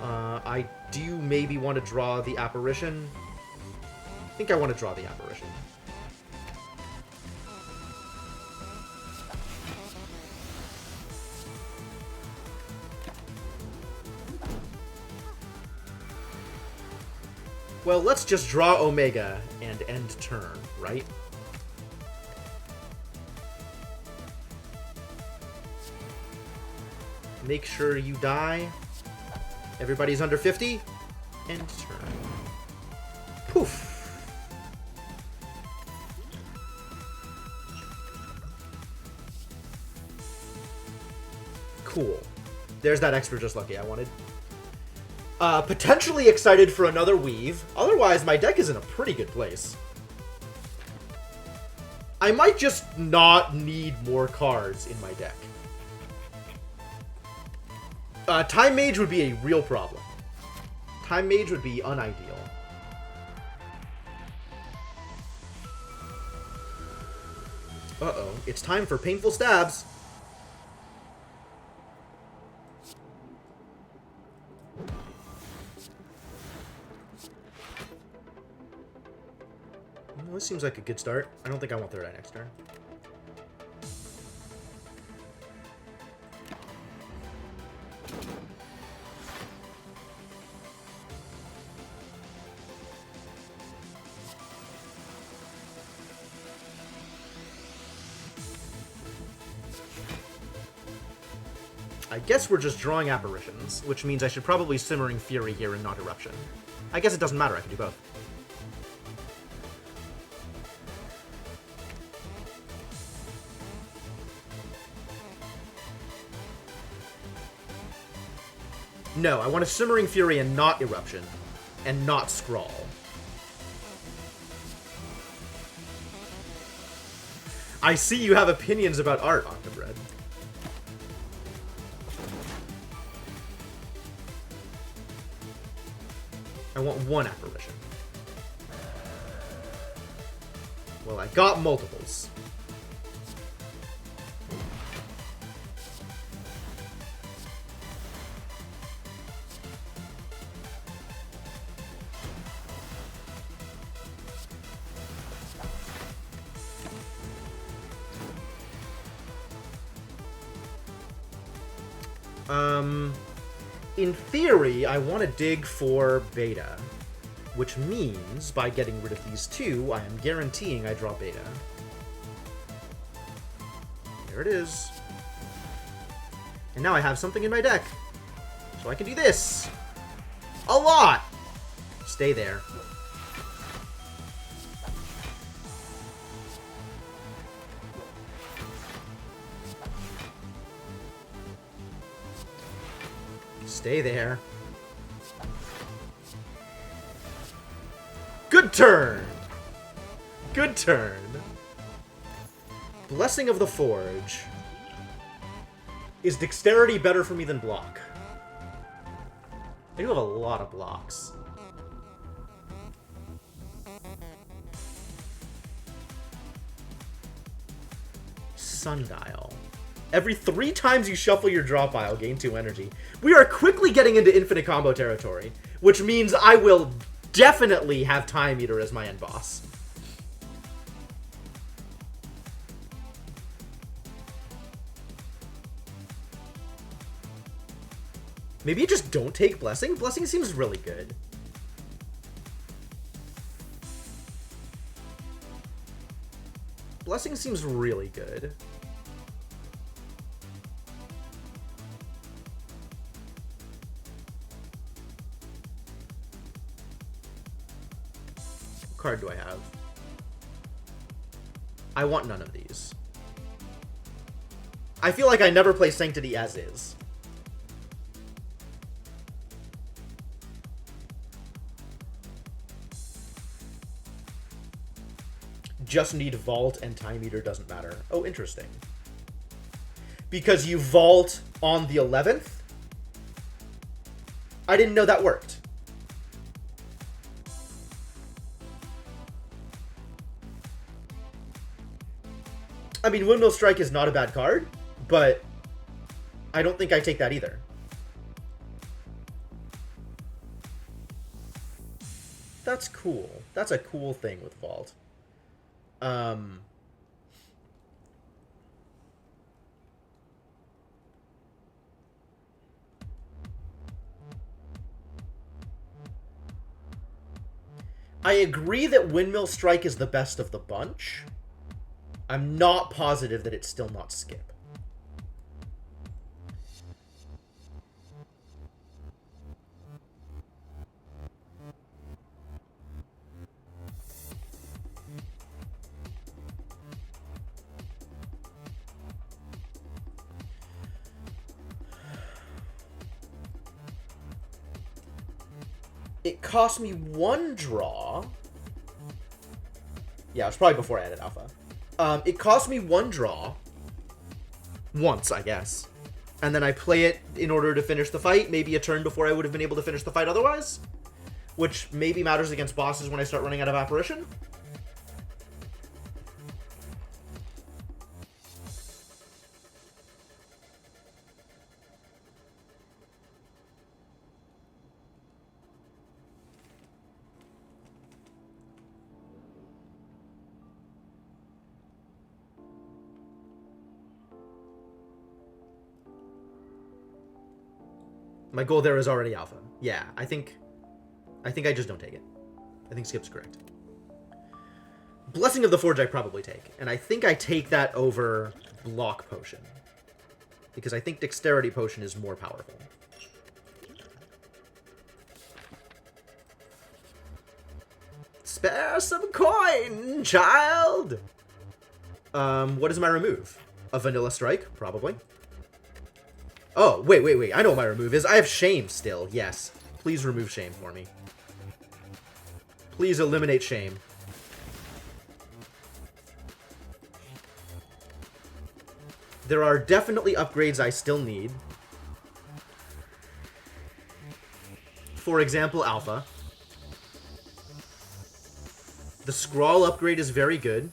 I do maybe want to draw the apparition. I think I want to draw the apparition. Well, let's just draw Omega and end turn, right? Make sure you die. Everybody's under 50. End turn. Poof. Cool. There's that extra just lucky I wanted. Potentially excited for another weave. Otherwise, my deck is in a pretty good place. I might just not need more cards in my deck. Time Mage would be a real problem. Time Mage would be unideal. Uh-oh. It's time for Painful Stabs. Well, this seems like a good start. I don't think I want Third Eye next turn. I guess we're just drawing apparitions, which means I should probably Simmering Fury here and not Eruption. I guess it doesn't matter, I can do both. No, I want a Simmering Fury and not Eruption, and not Scrawl. I see you have opinions about art, Octobread. I want one apparition. Well, I got multiples. In theory, I want to dig for beta, which means by getting rid of these two, I am guaranteeing I draw beta. There it is. And now I have something in my deck. So I can do this. A lot! Stay there. Stay there. Good turn! Good turn. Blessing of the Forge. Is dexterity better for me than block? I do have a lot of blocks. Sundial. Every 3 times you shuffle your draw pile, gain 2 energy. We are quickly getting into infinite combo territory, which means I will definitely have Time Eater as my end boss. Maybe you just don't take Blessing? Blessing seems really good. Blessing seems really good. What card do I have? I want none of these. I feel like I never play Sanctity as is. Just need Vault and Time Eater doesn't matter. Oh, interesting. Because you vault on the 11th? I didn't know that worked. I mean, Windmill Strike is not a bad card, but I don't think I take that either. That's cool. That's a cool thing with Vault. I agree that Windmill Strike is the best of the bunch. I'm not positive that it's still not Skip. It cost me 1 draw. Yeah, it was probably before I added Alpha. It cost me 1 draw. Once, I guess. And then I play it in order to finish the fight. Maybe a turn before I would have been able to finish the fight otherwise. Which maybe matters against bosses when I start running out of Apparition. My goal there is already Alpha. Yeah, I think I just don't take it. I think Skip's correct. Blessing of the Forge I probably take. And I think I take that over Block Potion. Because I think Dexterity Potion is more powerful. Spare some coin, child! What is my remove? A Vanilla Strike? Probably. Oh, wait. I know what my remove is. I have Shame still. Yes. Please remove Shame for me. Please eliminate Shame. There are definitely upgrades I still need. For example, Alpha. The Scrawl upgrade is very good.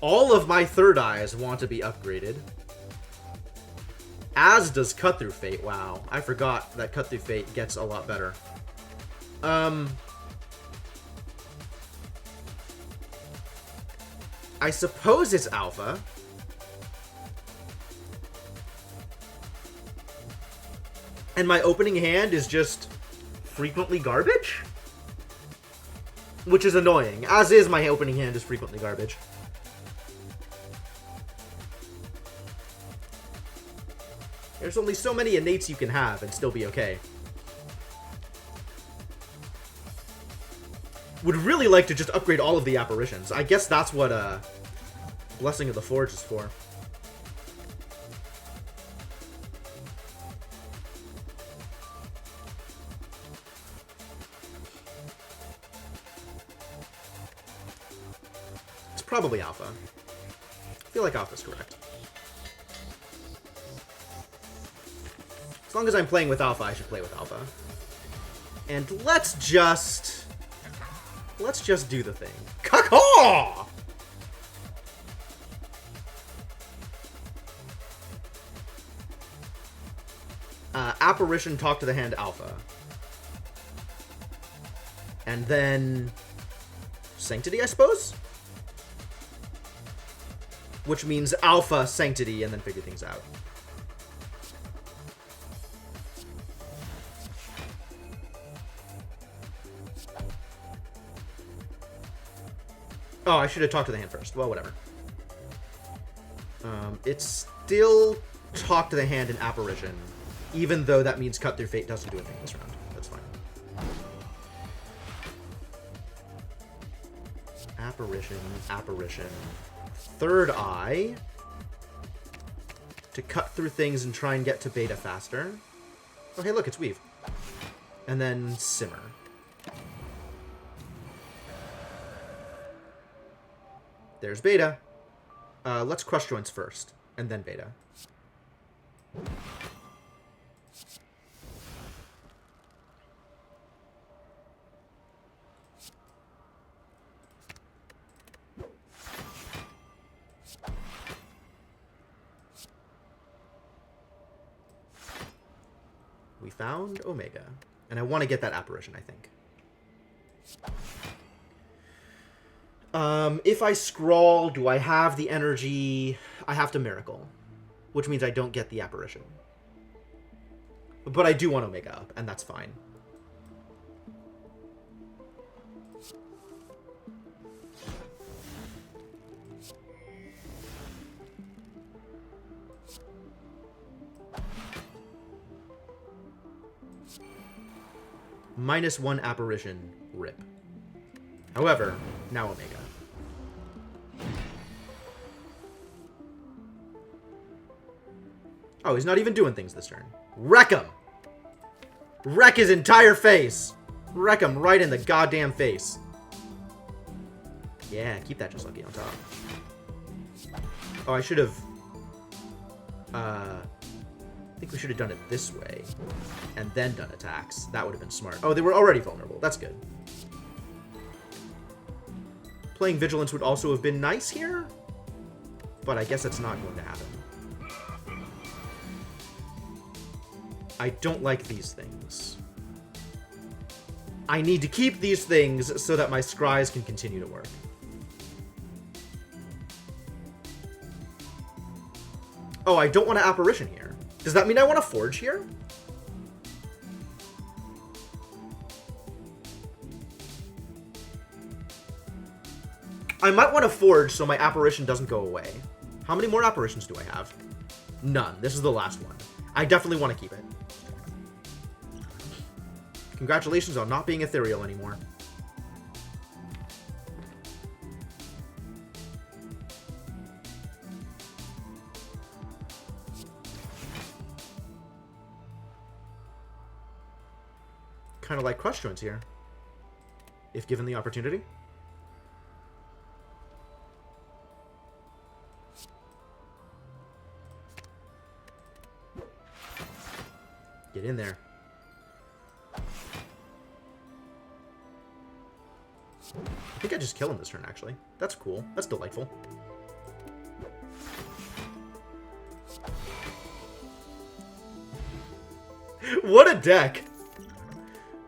All of my third eyes want to be upgraded. As does Cut Through Fate. Wow, I forgot that Cut Through Fate gets a lot better. I suppose it's Alpha. And my opening hand is just frequently garbage? Which is annoying. As is, my opening hand is frequently garbage. There's only so many innates you can have and still be okay. Would really like to just upgrade all of the apparitions. I guess that's what Blessing of the Forge is for. probably alpha. I feel like alpha's correct. As long as I'm playing with alpha, I should play with alpha. And let's just do the thing. Caw-caw! Apparition, talk to the hand, alpha. And then Sanctity, I suppose? Which means alpha, Sanctity, and then figure things out. Oh, I should have talked to the hand first. Well, whatever. It's still talk to the hand and apparition, even though that means cut through fate doesn't do a thing this round. That's fine. Apparition, apparition. Third eye to cut through things and try and get to beta faster. Oh, hey, look, it's weave. And then simmer. There's beta. Let's crush joints first, and then beta. We found Omega. And I want to get that apparition, I think. If I scroll, do I have the energy? I have to miracle, which means I don't get the apparition. But I do want Omega up, and that's fine. -1 apparition, rip. However, now Omega. Oh, he's not even doing things this turn. Wreck him! Wreck his entire face! Wreck him right in the goddamn face. Yeah, keep that just lucky on top. Oh, I should have... I think we should have done it this way. And then done attacks. That would have been smart. Oh, they were already vulnerable. That's good. Playing Vigilance would also have been nice here. But I guess that's not going to happen. I don't like these things. I need to keep these things so that my scries can continue to work. Oh, I don't want an apparition here. Does that mean I want to forge here? I might want to forge so my apparition doesn't go away. How many more apparitions do I have? None. This is the last one. I definitely want to keep it. Congratulations on not being ethereal anymore. Kind of like crush joints here, if given the opportunity. Get in there. I think I just kill him this turn, actually. That's cool. That's delightful. What a deck!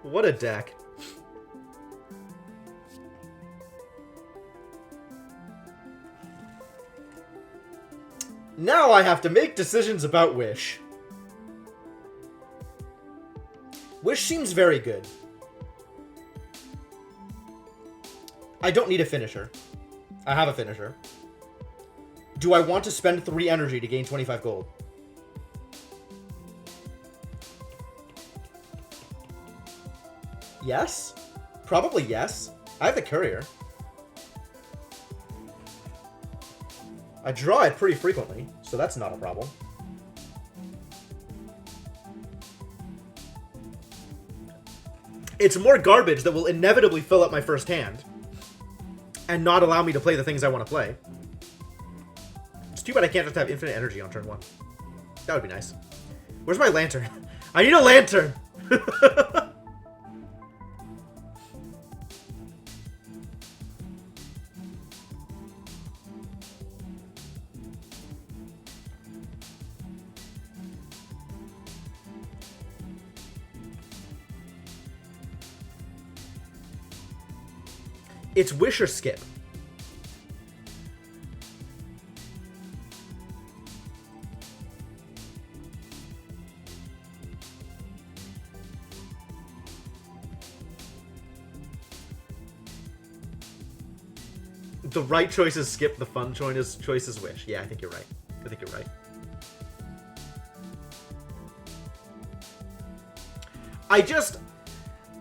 What a deck. Now I have to make decisions about Wish. Wish seems very good. I don't need a finisher. I have a finisher. Do I want to spend 3 energy to gain 25 gold? Yes? Probably yes. I have the courier. I draw it pretty frequently, so that's not a problem. It's more garbage that will inevitably fill up my first hand. and not allow me to play the things I want to play. It's too bad I can't just have infinite energy on turn 1. That would be nice. Where's my lantern? I need a lantern! It's wish or skip. The right choice is skip, the fun choice is wish. Yeah, I think you're right. I think you're right.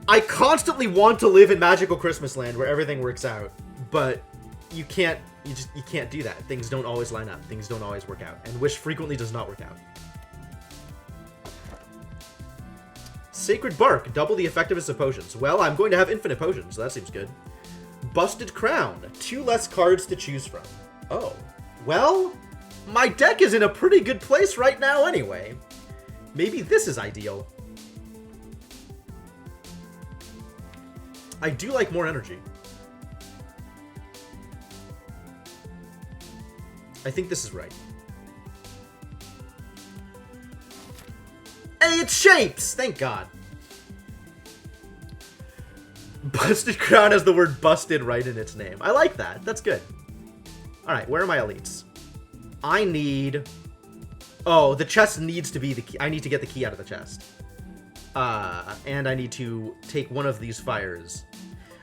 I constantly want to live in magical Christmas land where everything works out, but you can't do that. Things don't always line up. Things don't always work out, and wish frequently does not work out. Sacred Bark, double the effectiveness of potions. Well, I'm going to have infinite potions, so that seems good. Busted Crown, 2 less cards to choose from. Oh, well, my deck is in a pretty good place right now anyway. Maybe this is ideal. I do like more energy. I think this is right. Hey, it's Shapes! Thank God. Busted Crown has the word busted right in its name. I like that. That's good. Alright, where are my elites? I need... Oh, the chest needs to be the key. I need to get the key out of the chest. And I need to take one of these fires.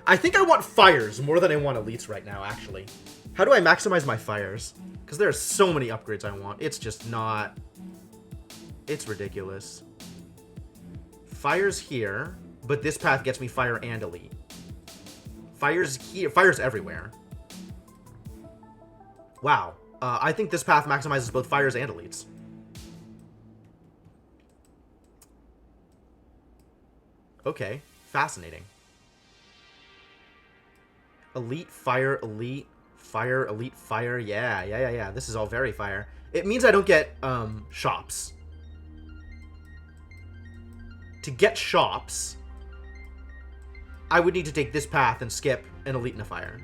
I think I want fires more than I want elites right now, actually. How do I maximize my fires? Because there are so many upgrades I want. It's just not... It's ridiculous. Fires here, but this path gets me fire and elite. Fires here, fires everywhere. Wow. I think this path maximizes both fires and elites. Okay, fascinating. Elite, fire, elite, fire, elite, fire. Yeah. This is all very fire. It means I don't get, shops. To get shops, I would need to take this path and skip an elite and a fire.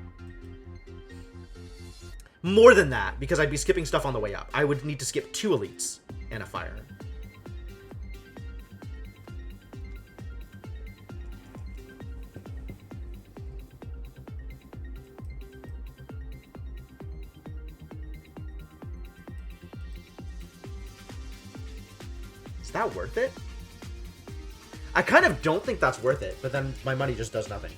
More than that, because I'd be skipping stuff on the way up. I would need to skip 2 elites and a fire. Is that worth it? I kind of don't think that's worth it, but then my money just does nothing.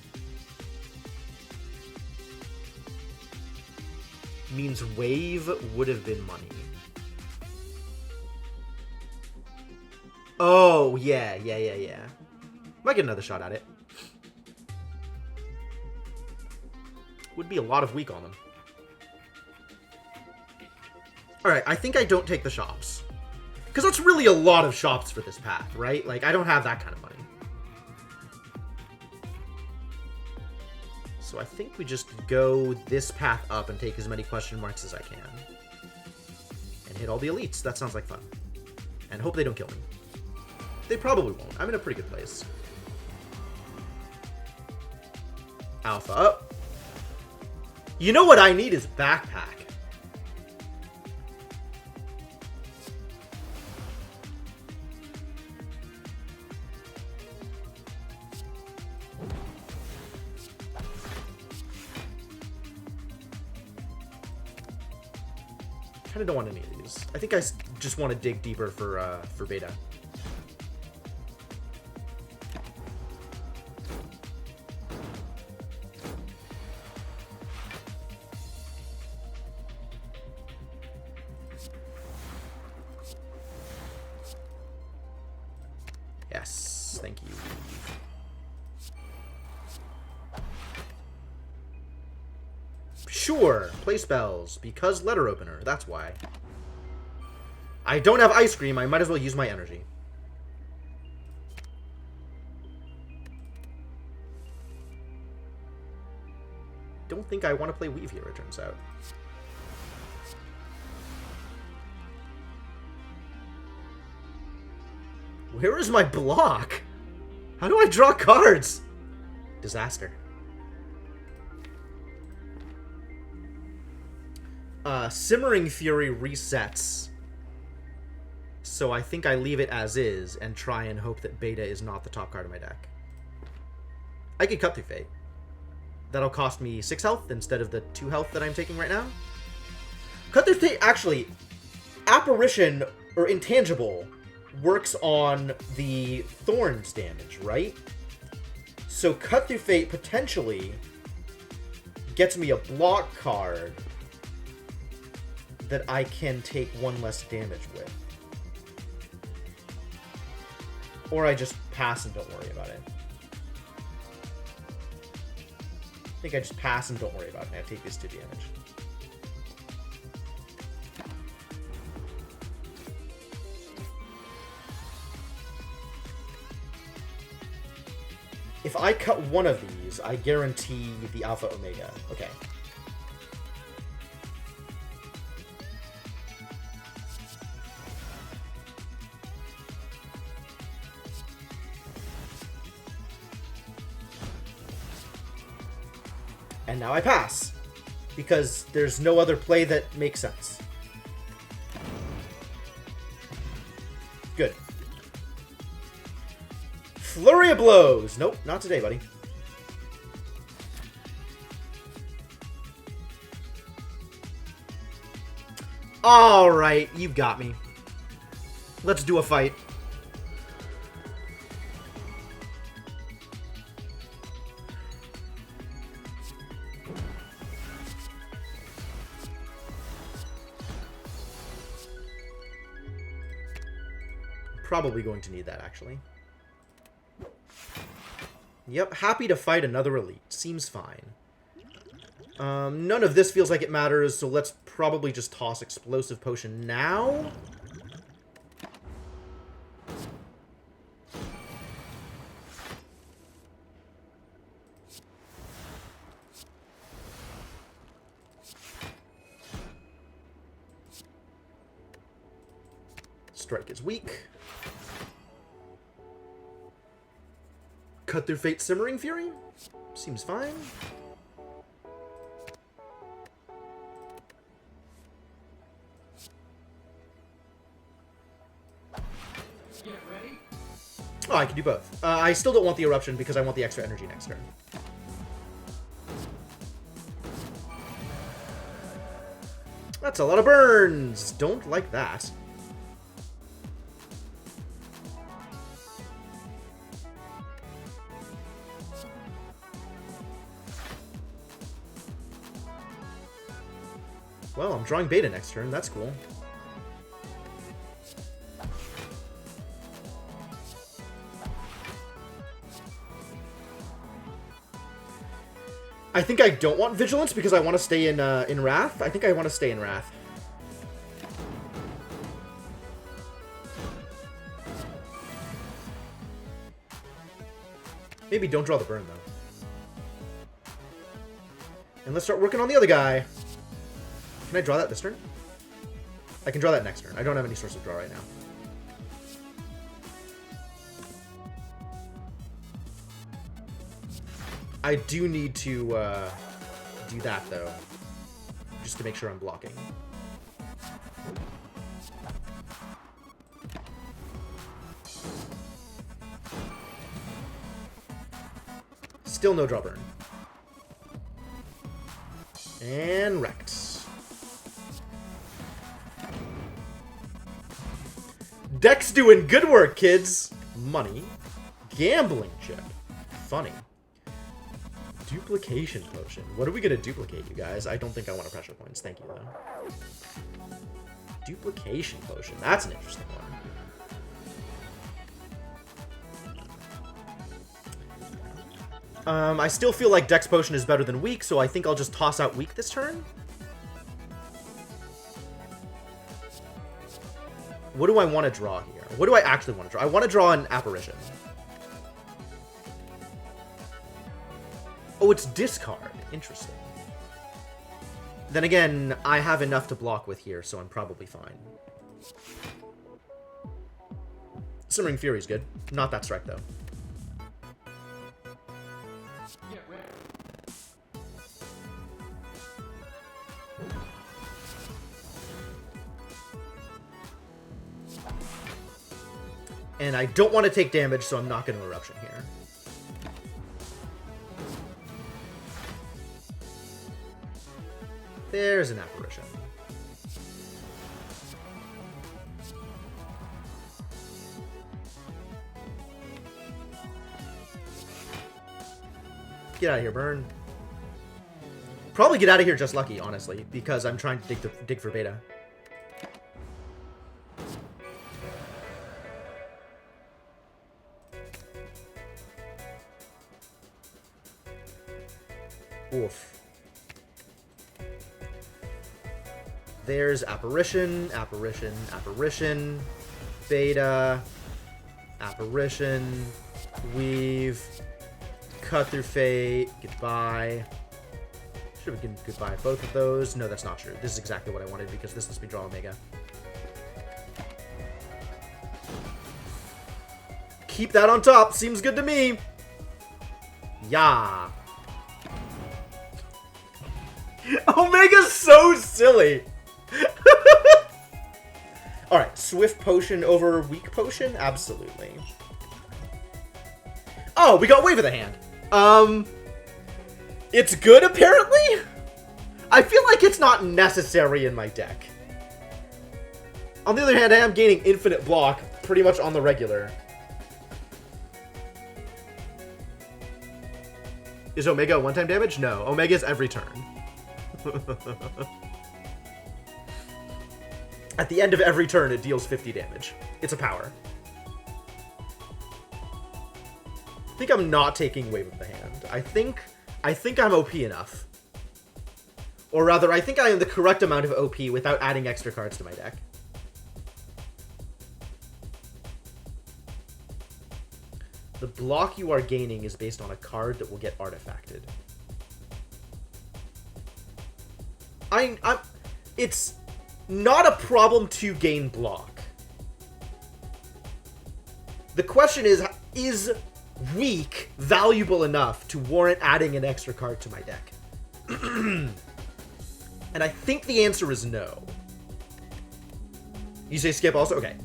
Means wave would have been money. Oh, yeah. Might get another shot at it. Would be a lot of weak on them. Alright, I think I don't take the shops. Because that's really a lot of shops for this path, right? Like, I don't have that kind of money. So I think we just go this path up and take as many question marks as I can. And hit all the elites. That sounds like fun. And hope they don't kill me. They probably won't. I'm in a pretty good place. Alpha up. You know what I need is backpack. I kind of don't want any of these. I think I just want to dig deeper for beta. Yes, thank you. Sure, play spells, because letter opener, that's why. I don't have ice cream, I might as well use my energy. don't think I want to play Weave here, it turns out. Where is my block? How do I draw cards? Disaster. Simmering Fury resets. So I think I leave it as is and try and hope that Beta is not the top card of my deck. I could Cut Through Fate. That'll cost me 6 health instead of the 2 health that I'm taking right now. Cut Through Fate, actually, Apparition, or Intangible, works on the Thorns damage, right? So Cut Through Fate potentially gets me a block card that I can take 1 less damage with. Or I just pass and don't worry about it. I think I just pass and don't worry about it, and I take this 2 damage. If I cut one of these, I guarantee the Alpha Omega. Okay. And now I pass, because there's no other play that makes sense. Good. Flurry of Blows! Nope, not today, buddy. Alright, you've got me. Let's do a fight. Probably going to need that, actually. Yep, happy to fight another elite. Seems fine. None of this feels like it matters, so let's probably just toss Explosive Potion now. Strike is weak. Cut Through Fate Simmering Fury? Seems fine. Oh, I can do both. I still don't want the Eruption because I want the extra energy next turn. That's a lot of burns! Don't like that. Well, I'm drawing Beta next turn. That's cool. I think I don't want Vigilance because I want to stay in Wrath. I think I want to stay in Wrath. Maybe don't draw the burn, though. And let's start working on the other guy. Can I draw that this turn? I can draw that next turn. I don't have any source of draw right now. I do need to do that, though. Just to make sure I'm blocking. Still no draw burn. And wrecked. Deck's doing good work, kids. Money. Gambling chip. Funny. Duplication potion. What are we going to duplicate, you guys? I don't think I want pressure points. Thank you, though. Duplication potion. That's an interesting one. I still feel like Dex potion is better than weak, so I think I'll just toss out weak this turn. What do I want to draw here? What do I actually want to draw? I want to draw an Apparition. Oh, it's discard. Interesting. Then again, I have enough to block with here, so I'm probably fine. Simmering Fury's good. Not that strike, though. And I don't want to take damage, so I'm not going to Eruption here. There's an Apparition. Get out of here, Burn. Probably get out of here just lucky, honestly, because I'm trying to dig for beta. Oof. There's Apparition, Apparition, Apparition, Beta, Apparition, Weave, Cut Through Fate, Goodbye. Should have given Goodbye both of those. No, that's not true. This is exactly what I wanted because this lets me draw Omega. Keep that on top. Seems good to me. Yeah. Omega's so silly. Alright, Swift Potion over Weak Potion? Absolutely. Oh, we got Wave of the Hand. It's good, apparently? I feel like it's not necessary in my deck. On the other hand, I am gaining infinite block pretty much on the regular. Is Omega one-time damage? No, Omega's every turn. At the end of every turn, it deals 50 damage. It's a power. I think I'm not taking Wave of the Hand. I think I'm OP enough. Or rather, I think I am the correct amount of OP without adding extra cards to my deck. The block you are gaining is based on a card that will get artifacted. It's not a problem to gain block. The question is weak valuable enough to warrant adding an extra card to my deck? And I think the answer is no. You say skip also? Okay.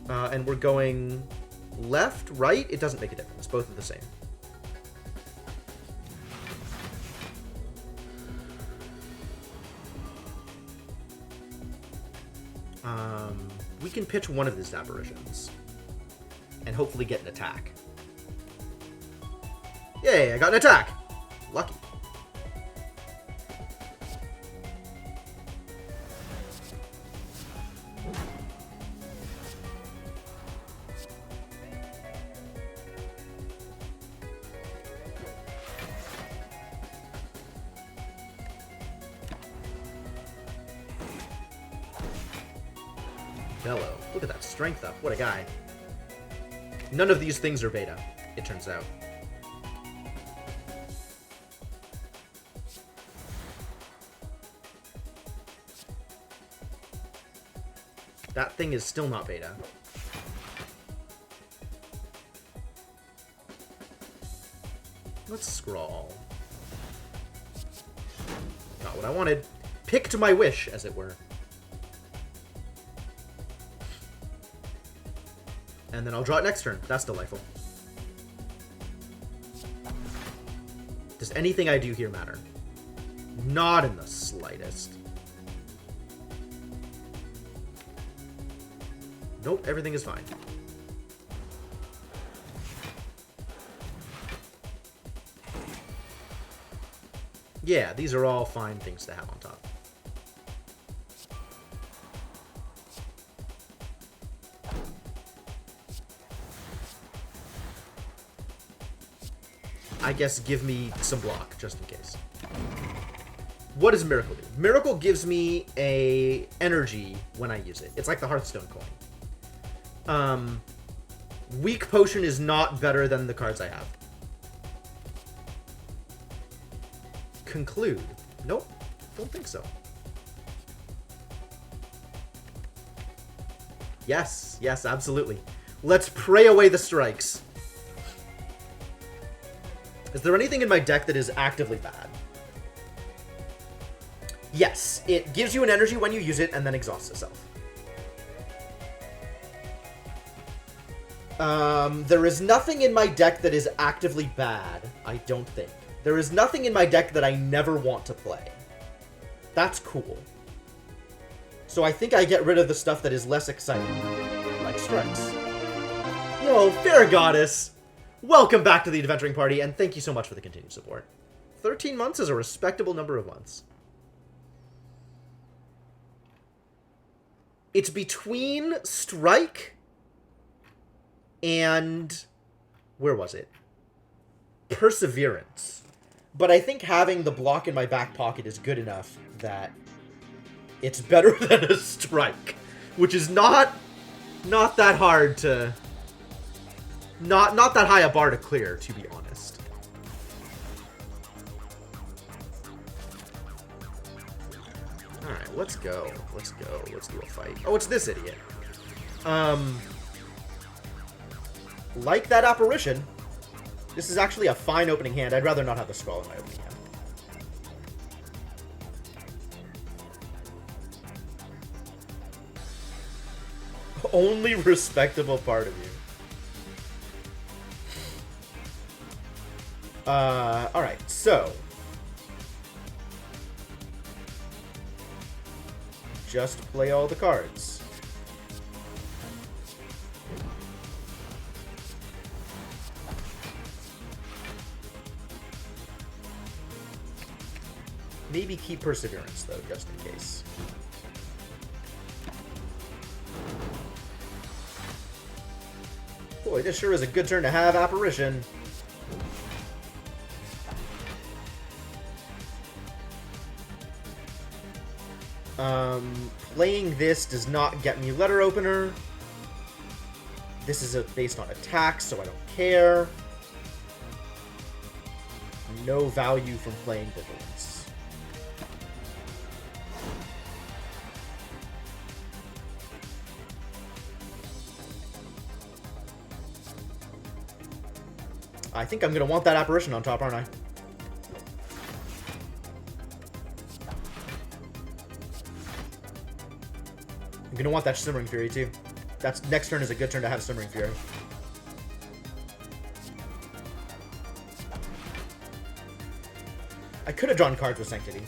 And we're going left, right? It doesn't make a difference. Both are the same. We can pitch one of these apparitions. And hopefully get an attack. Yay, I got an attack! Lucky. Bellow. Look at that strength up. What a guy. None of these things are beta, it turns out. That thing is still not beta. Let's scrawl. Not what I wanted. Pick to my wish, as it were. And then I'll draw it next turn. That's delightful. Does anything I do here matter? Not in the slightest. Nope, everything is fine. Yeah, these are all fine things to have on top. I guess give me some block, just in case. What does Miracle do? Miracle gives me a energy when I use it. It's like the Hearthstone coin. Weak Potion is not better than the cards I have. conclude. Nope, don't think so. Yes, yes, absolutely. Let's pray away the strikes. Is there anything in my deck that is actively bad? Yes, it gives you an energy when you use it and then exhausts itself. There is nothing in my deck that is actively bad, I don't think. There is nothing in my deck that I never want to play. That's cool. So I think I get rid of the stuff that is less exciting, like strikes. Yo, Fair Goddess! Welcome back to the Adventuring Party, and thank you so much for the continued support. 13 months is a respectable number of months. It's between Strike and... where was it? Perseverance. But I think having the block in my back pocket is good enough that it's better than a Strike, which is not that hard to... Not that high a bar to clear, to be honest. Alright, let's go. Let's go. Let's do a fight. Oh, it's this idiot. Like that apparition, this is actually a fine opening hand. I'd rather not have the scroll in my opening hand. Only respectable part of you. Alright, so. Just play all the cards. Maybe keep Perseverance, though, just in case. Boy, this sure is a good turn to have Apparition. Playing this does not get me Letter Opener. This is based on attack, so I don't care. No value from playing Vigilance. I think I'm going to want that Apparition on top, aren't I? I'm going to want that Simmering Fury, too. That's next turn is a good turn to have Simmering Fury. I could have drawn cards with Sanctity.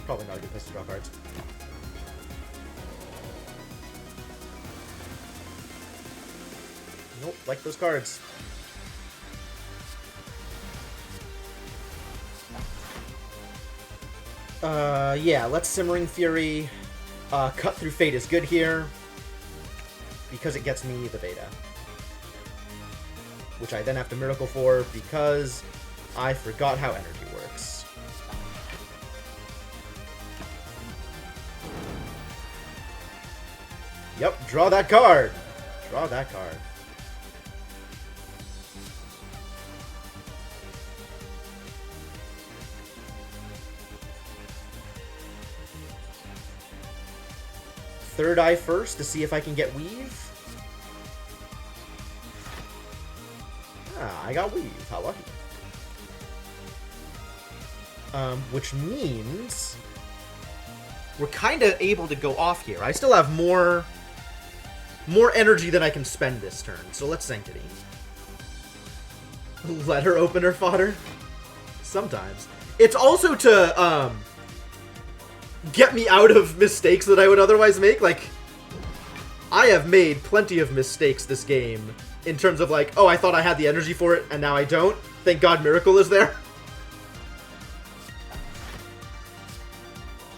Probably not a good place to draw cards. Nope, like those cards. Yeah, let's Simmering Fury. Cut Through Fate is good here, because it gets me the beta. Which I then have to Miracle for, because I forgot how energy works. Yep, draw that card! Draw that card. Third Eye first to see if I can get Weave. Ah, I got Weave. How lucky. Which means we're kind of able to go off here. I still have more energy than I can spend this turn, so let's Sanctity. Letter Opener fodder? Sometimes. It's also to, get me out of mistakes that I would otherwise make. Like, I have made plenty of mistakes this game in terms of like, oh, I thought I had the energy for it, and now I don't. Thank God Miracle is there.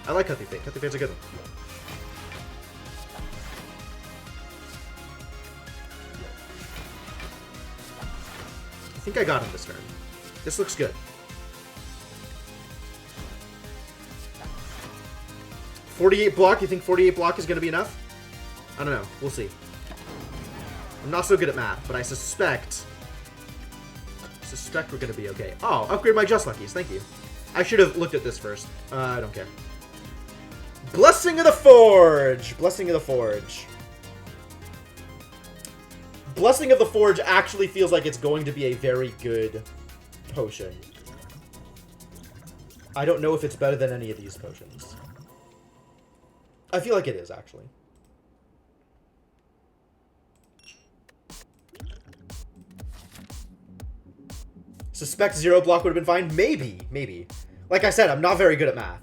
I like Cut Through Fate. Cut Through Fate's a good one. I think I got him this turn. This looks good. 48 block? You think 48 block is going to be enough? I don't know. We'll see. I'm not so good at math, but I suspect we're going to be okay. Oh, upgrade my Just Luckies. Thank you. I should have looked at this first. I don't care. Blessing of the Forge! Blessing of the Forge. Blessing of the Forge actually feels like it's going to be a very good potion. I don't know if it's better than any of these potions. I feel like it is, actually. Suspect 0 block would have been fine? Maybe, maybe. Like I said, I'm not very good at math.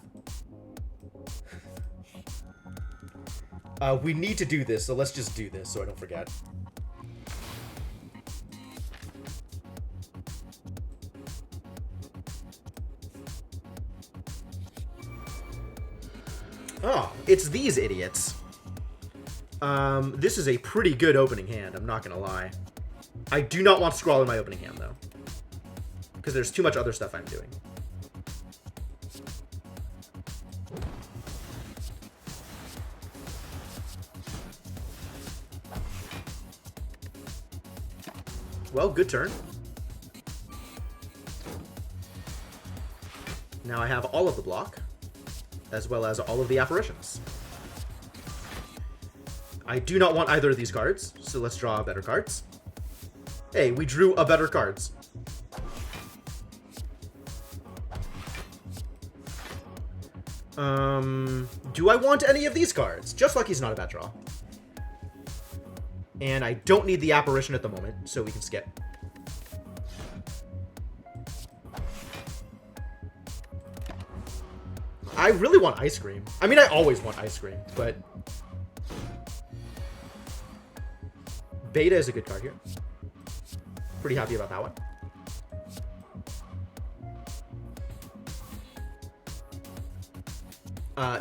We need to do this, so let's just do this so I don't forget. Oh, it's these idiots. This is a pretty good opening hand, I'm not gonna lie. I do not want Scrawl in my opening hand, though. Because there's too much other stuff I'm doing. Well, good turn. Now I have all of the block, as well as all of the apparitions. I do not want either of these cards, so let's draw better cards. Hey, we drew a better cards. Do I want any of these cards? Just Lucky's not a bad draw. And I don't need the apparition at the moment, so we can skip. I really want ice cream. I mean, I always want ice cream, but... Beta is a good card here. Pretty happy about that one.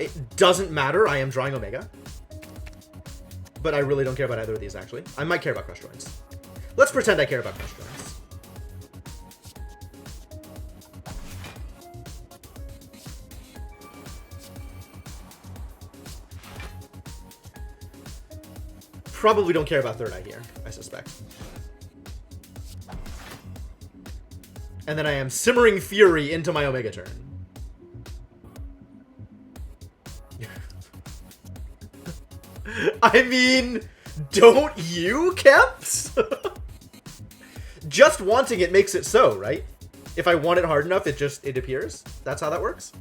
It doesn't matter. I am drawing Omega. But I really don't care about either of these, actually. I might care about Crush Joints. Let's pretend I care about Crush Joints. Probably don't care about Third Eye here, I suspect. And then I am Simmering Fury into my Omega turn. I mean, don't you, Keps? Just wanting it makes it so, right? If I want it hard enough, it appears. That's how that works.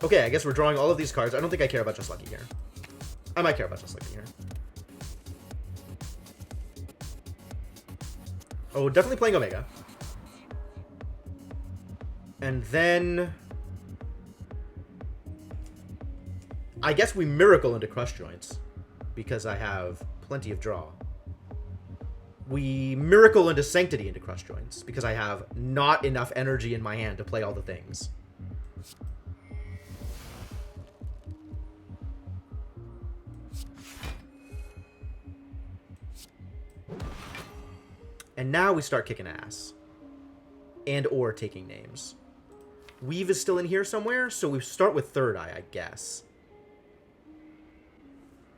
Okay, I guess we're drawing all of these cards. I don't think I care about Just Lucky here. I might care about Just Lucky here. Oh, definitely playing Omega. And then... I guess we Miracle into Crush Joints, because I have plenty of draw. We Miracle into Sanctity into Crush Joints, because I have not enough energy in my hand to play all the things. And now we start kicking ass. And or taking names. Weave is still in here somewhere, so we start with Third Eye, I guess.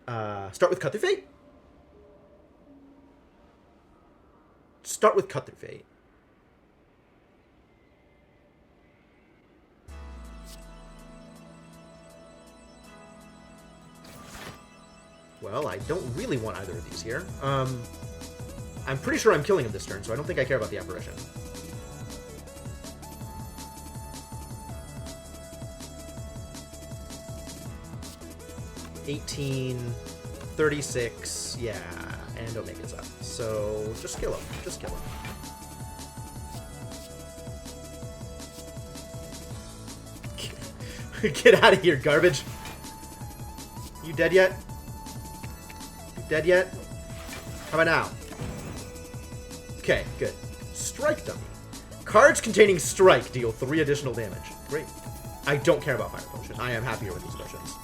Start with Cut Through Fate? Start with Cut Through Fate. Well, I don't really want either of these here. I'm pretty sure I'm killing him this turn, so I don't think I care about the apparition. $18, $36, yeah, and Omega's up. So just kill him. Just kill him. Get out of here, garbage. You dead yet? You dead yet? How about now? Okay, good. Strike Dummy. Cards containing Strike deal 3 additional damage. Great. I don't care about Fire Potion. I am happier with these potions.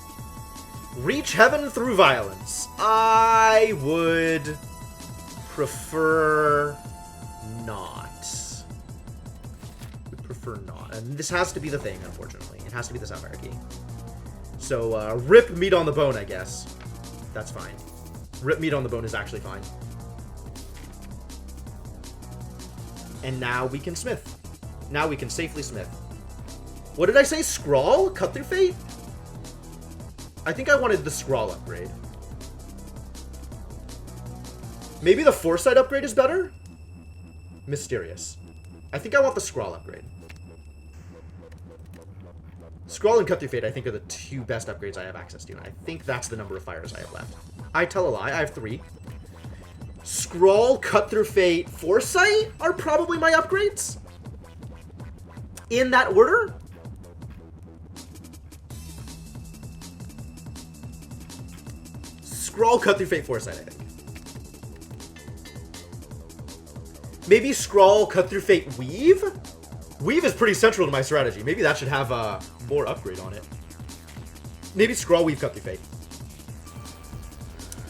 Reach Heaven through Violence. I would prefer not. Would prefer not. And this has to be the thing, unfortunately. It has to be the Sapphire Key. So, rip meat on the bone, I guess. That's fine. Rip meat on the bone is actually fine. And now we can smith. Now we can safely smith. What did I say? Scrawl? Cut through fate? I think I wanted the scrawl upgrade. Maybe the foresight upgrade is better? Mysterious. I think I want the scrawl upgrade. Scrawl and cut through fate, I think, are the two best upgrades I have access to. And I think that's the number of fires I have left. I tell a lie. I have 3. Scrawl, cut through fate, foresight are probably my upgrades. In that order? Scrawl, cut through fate, foresight, I think. Maybe scrawl, cut through fate, weave? Weave is pretty central to my strategy. Maybe that should have more upgrade on it. Maybe scrawl, weave, cut through fate.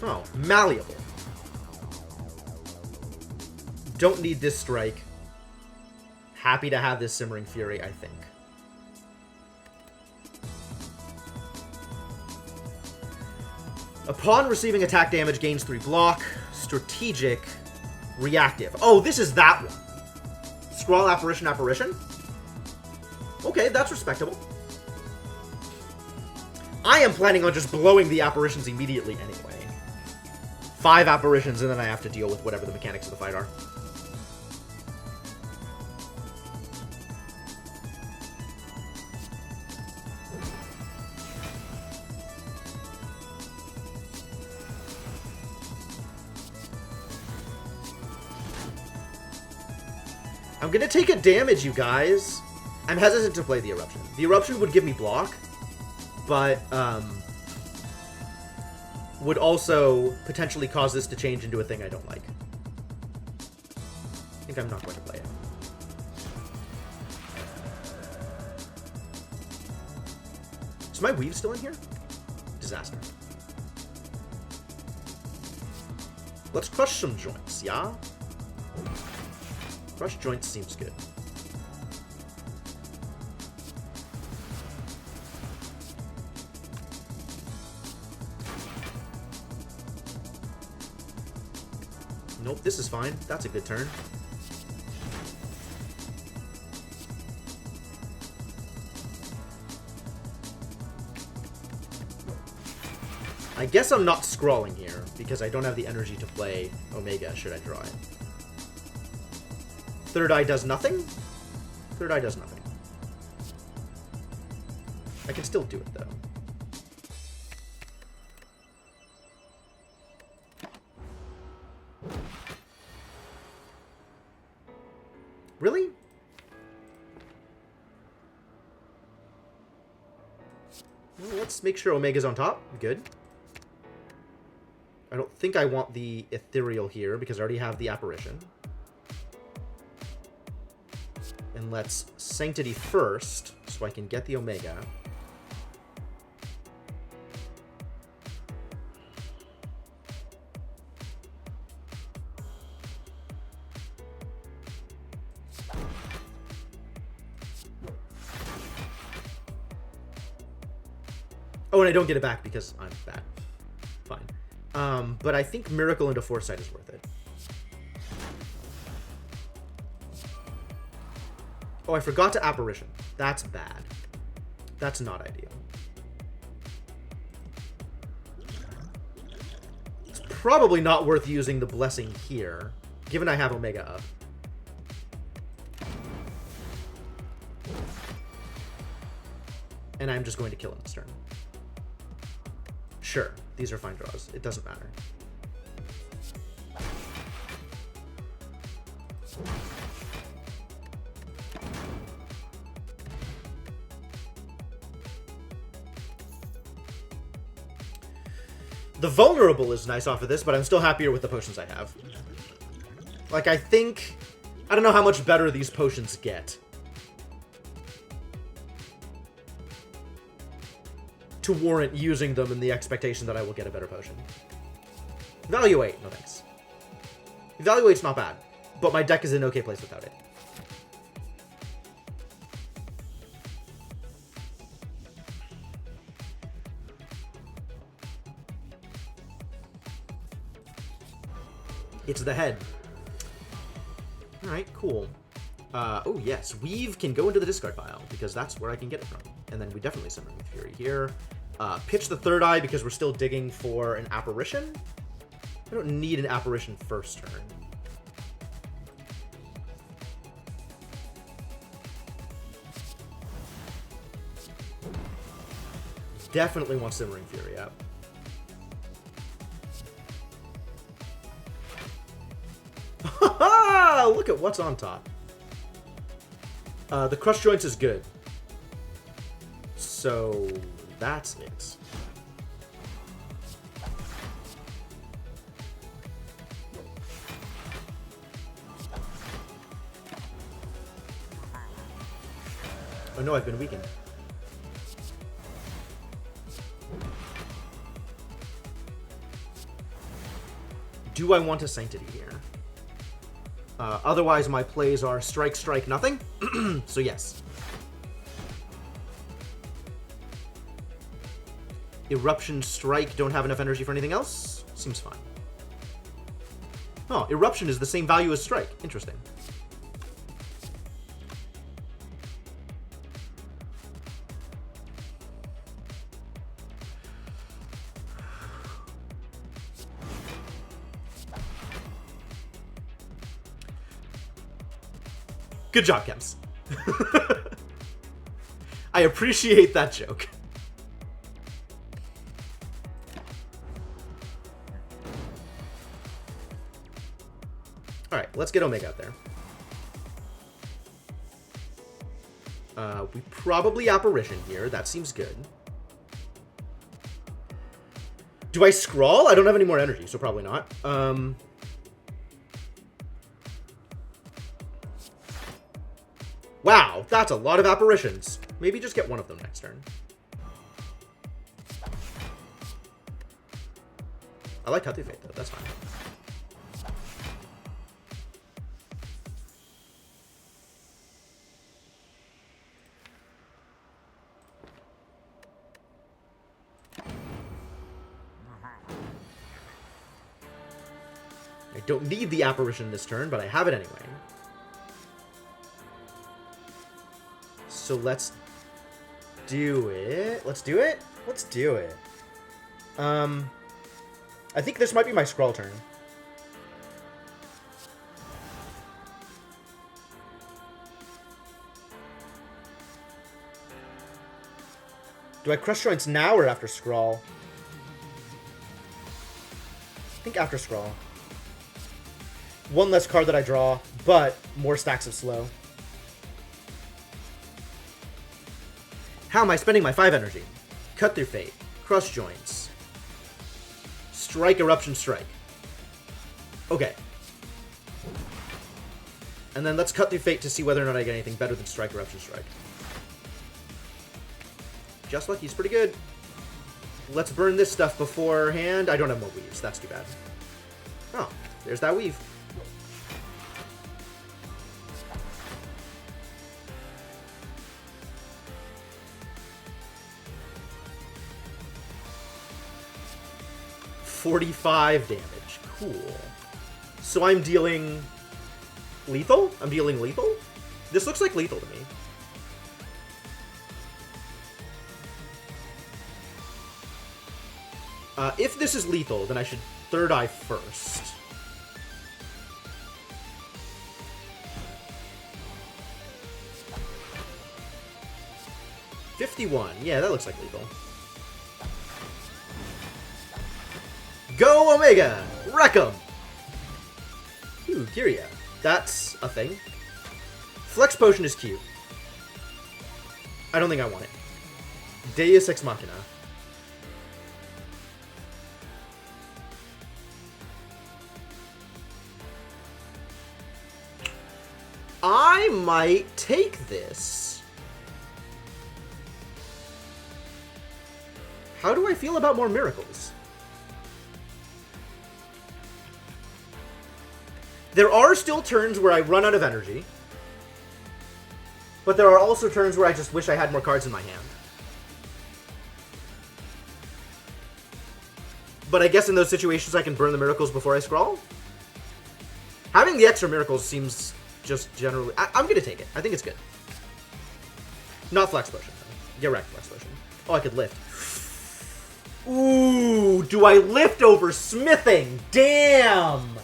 Oh, malleable. Don't need this strike. Happy to have this simmering fury, I think. Upon receiving attack damage, gains 3 block. Strategic. Reactive. Oh, this is that one. Scrawl, apparition, apparition. Okay, that's respectable. I am planning on just blowing the apparitions immediately anyway. 5 apparitions, and then I have to deal with whatever the mechanics of the fight are. I'm gonna take a damage, you guys. I'm hesitant to play the Eruption. The Eruption would give me block, but would also potentially cause this to change into a thing I don't like. I think I'm not going to play it. Is my weave still in here? Disaster. Let's crush some joints, yeah? Crush joints seems good. Nope, this is fine. That's a good turn. I guess I'm not scrawling here, because I don't have the energy to play Omega should I draw it. Third eye does nothing? Third eye does nothing. I can still do it, though. Really? Well, let's make sure Omega's on top. Good. I don't think I want the Ethereal here, because I already have the Apparition. And let's Sanctity first, so I can get the Omega. Oh, and I don't get it back because I'm bad. Fine. But I think Miracle into Foresight is worth it. Oh, I forgot to Apparition. That's bad. That's not ideal. It's probably not worth using the Blessing here, given I have Omega up. And I'm just going to kill him this turn. Sure, these are fine draws. It doesn't matter. The Vulnerable is nice off of this, but I'm still happier with the potions I have. Like, I think... I don't know how much better these potions get. To warrant using them in the expectation that I will get a better potion. Evaluate. No thanks. Evaluate's not bad, but my deck is in okay place without it. It's the head. Alright, cool. Oh yes, Weave can go into the discard pile, because that's where I can get it from. And then we definitely Simmering Fury here. Pitch the third eye, because we're still digging for an Apparition. I don't need an Apparition first turn. Definitely want Simmering Fury up. Look at what's on top. The Crush Joints is good. So that's it. Oh no, I've been weakened. Do I want a Sanctity here? Otherwise, my plays are strike, strike, nothing. So yes. Eruption, strike, don't have enough energy for anything else? Seems fine. Oh, Eruption is the same value as strike. Interesting. Good job, Kems. I appreciate that joke. Alright, let's get Omega out there. We probably Apparition here. That seems good. Do I scrawl? I don't have any more energy, so probably not. Wow, that's a lot of Apparitions. Maybe just get one of them next turn. I like Cut Through Fate, though. That's fine. I don't need the Apparition this turn, but I have it anyway. So let's do it. Let's do it? Let's do it. I think this might be my scroll turn. Do I Crush Joints now or after scroll? I think after scroll. One less card that I draw, but more stacks of slow. How am I spending my 5 energy? Cut Through Fate. Crush Joints. Strike, Eruption, Strike. Okay. And then let's Cut Through Fate to see whether or not I get anything better than Strike, Eruption, Strike. Just Lucky is pretty good. Let's burn this stuff beforehand. I don't have more weaves. That's too bad. Oh, there's that weave. $45 damage. Cool. So I'm dealing lethal? I'm dealing lethal? This looks like lethal to me. If this is lethal, then I should third eye first. $51. Yeah, that looks like lethal. Go Omega! Wreck 'em! Ooh, Kyria. That's a thing. Flex Potion is cute. I don't think I want it. Deus Ex Machina. I might take this. How do I feel about more miracles? There are still turns where I run out of energy. But there are also turns where I just wish I had more cards in my hand. But I guess in those situations I can burn the miracles before I scroll? Having the extra miracles seems just generally... I'm going to take it. I think it's good. Not Flex Potion, though. Get wrecked, Flex Potion. Oh, I could lift. Ooh, do I lift over smithing? Damn!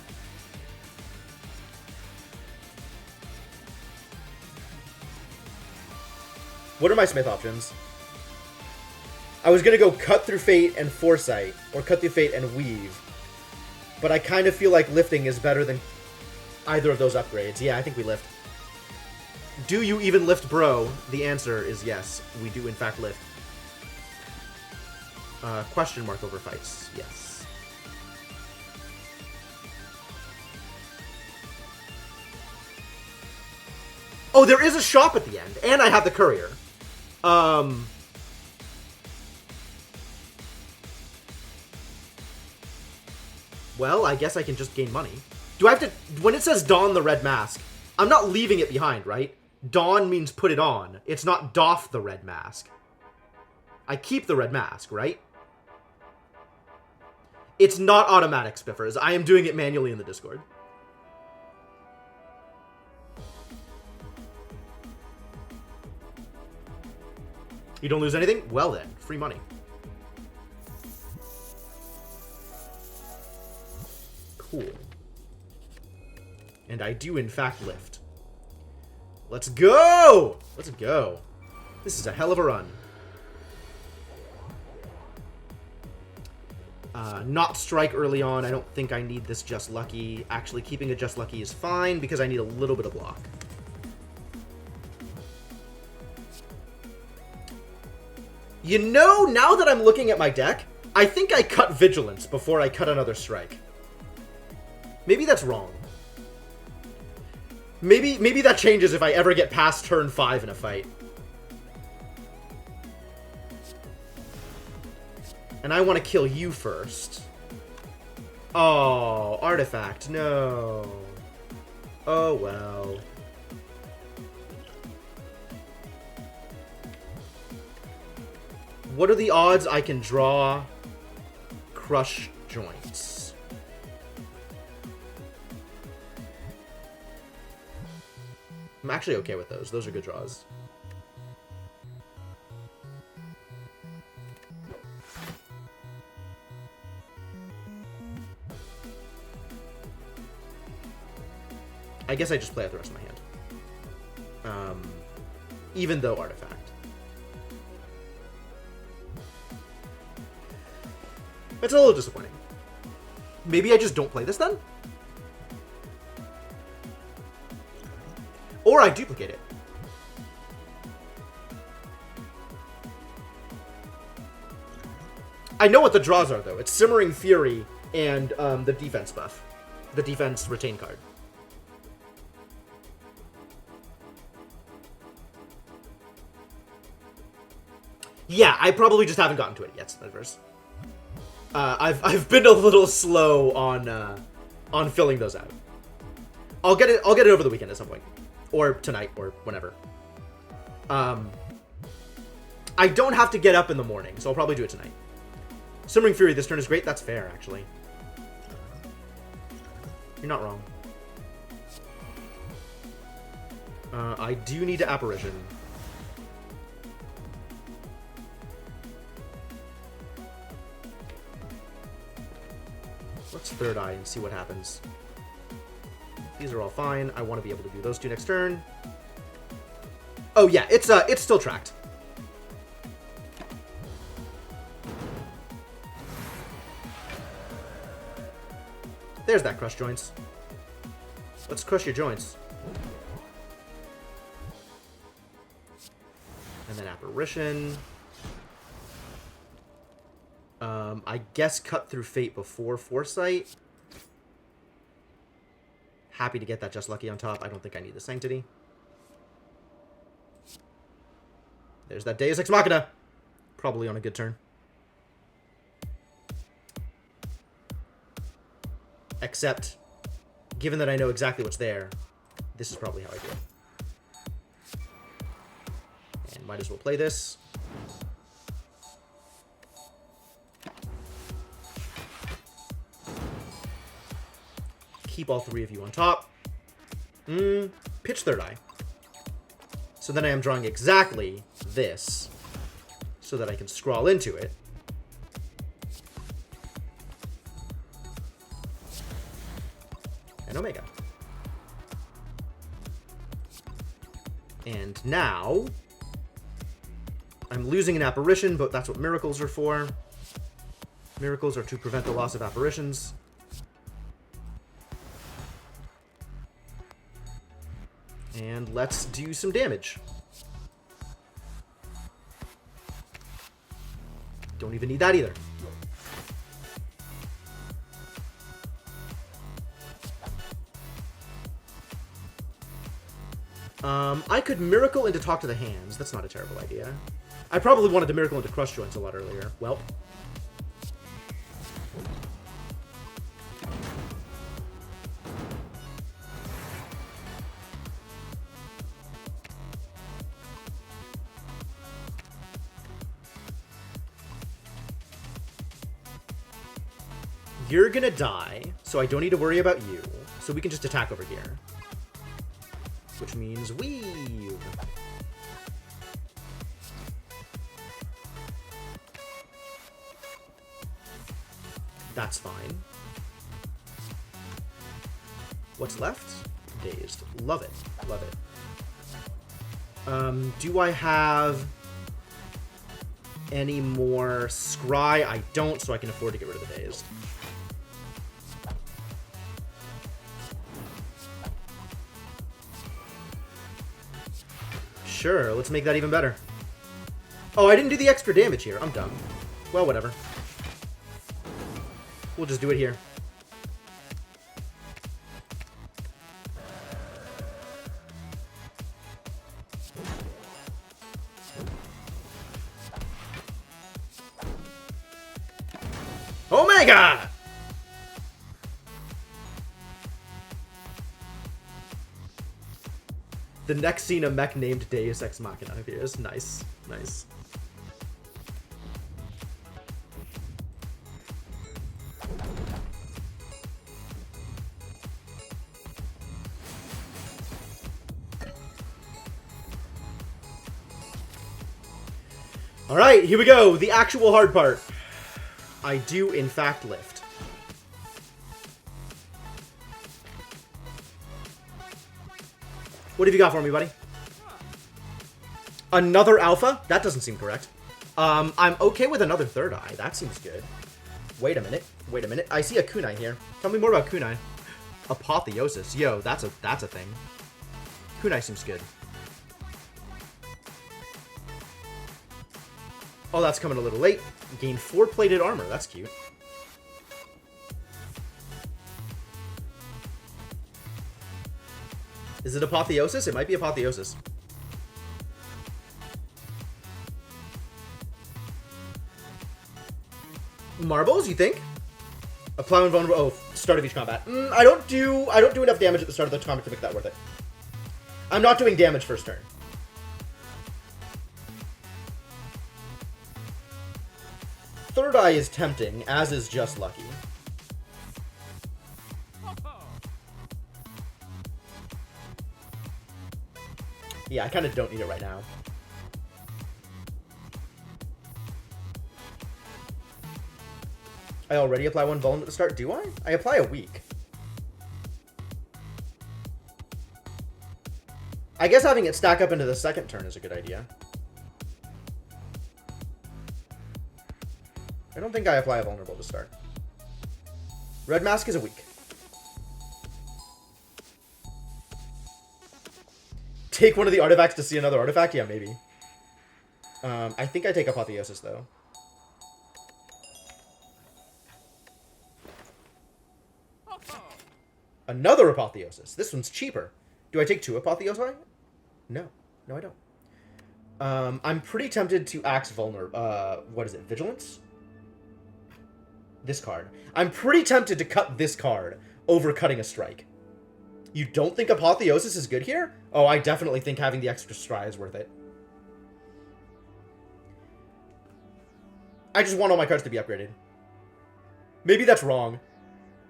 What are my smith options? I was going to go Cut Through Fate and Foresight, or Cut Through Fate and Weave. But I kind of feel like lifting is better than either of those upgrades. Yeah, I think we lift. Do you even lift, bro? The answer is yes. We do, in fact, lift. Question mark over fights. Yes. Oh, there is a shop at the end. And I have the courier. Well, I guess I can just gain money. Do I have to... When it says don the red mask, I'm not leaving it behind, right? Don means put it on. It's not doff the red mask. I keep the red mask, right? It's not automatic, Spiffers. I am doing it manually in the Discord. You don't lose anything? Well then, free money. Cool. And I do, in fact, lift. Let's go! Let's go. This is a hell of a run. Not strike early on. I don't think I need this Just Lucky. Actually, keeping a Just Lucky is fine because I need a little bit of block. You know, now that I'm looking at my deck, I think I cut Vigilance before I cut another strike. Maybe that's wrong. Maybe that changes if I ever get past turn 5 in a fight. And I want to kill you first. Oh, artifact, no. Oh, well. What are the odds I can draw Crush Joints? I'm actually okay with those. Those are good draws. I guess I just play out the rest of my hand. Even though artifact. It's a little disappointing. Maybe I just don't play this then? Or I duplicate it. I know what the draws are, though. It's Simmering Fury and the defense buff. The defense retain card. Yeah, I probably just haven't gotten to it yet, Snedverse. I've been a little slow on filling those out. I'll get it over the weekend at some point. Or tonight, or whenever. I don't have to get up in the morning, so I'll probably do it tonight. Simmering Fury this turn is great. That's fair, actually. You're not wrong. I do need to Apparition. Let's Third Eye and see what happens. These are all fine. I want to be able to do those two next turn. Oh yeah, it's still tracked. There's that Crush Joints. Let's crush your joints. And then Apparition. I guess Cut Through Fate before Foresight. Happy to get that Just Lucky on top. I don't think I need the Sanctity. There's that Deus Ex Machina. Probably on a good turn. Except, given that I know exactly what's there, this is probably how I do it. And might as well play this. keep all 3 of you on top. Pitch Third Eye. So then I am drawing exactly this, so that I can scrawl into it. And Omega. And now, I'm losing an apparition, but that's what miracles are for. Miracles are to prevent the loss of apparitions. And let's do some damage. Don't even need that either. I could Miracle into Talk to the Hands. That's not a terrible idea. I probably wanted to Miracle into Crush Joints a lot earlier. Well. You're gonna die, so I don't need to worry about you. So we can just attack over here. Which means weave. That's fine. What's left? Dazed. Love it. Love it. Do I have any more Scry? I don't, so I can afford to get rid of the Dazed. Sure, let's make that even better. Oh, I didn't do the extra damage here. I'm dumb. Well, whatever. We'll just do it here. Omega! The next scene, a mech named Deus Ex Machina appears. Nice. Nice. Alright, here we go. The actual hard part. I do, in fact, lift. What have you got for me, buddy? Another alpha? That doesn't seem correct. I'm okay with another third eye. That seems good. Wait a minute. Wait a minute. I see a kunai here. Tell me more about kunai. Apotheosis. Yo, that's a thing. Kunai seems good. Oh, that's coming a little late. Gain 4 plated armor. That's cute. Is it Apotheosis? It might be Apotheosis. Marbles, you think? Apply when vulnerable. Oh, start of each combat. I don't do enough damage at the start of the combat to make that worth it. I'm not doing damage first turn. Third Eye is tempting, as is Just Lucky. Yeah, I kind of don't need it right now. I already apply 1 vuln at the start, do I? I apply a week. I guess having it stack up into the second turn is a good idea. I don't think I apply a vulnerable to start. Red Mask is a week. Take one of the artifacts to see another artifact? Yeah, maybe. I think I take Apotheosis, though. Another Apotheosis. This one's cheaper. Do I take 2 Apotheosi? No. No, I don't. I'm pretty tempted to Axe Vulner. What is it? Vigilance? This card. I'm pretty tempted to cut this card over cutting a strike. You don't think Apotheosis is good here? Oh, I definitely think having the extra Scry is worth it. I just want all my cards to be upgraded. Maybe that's wrong.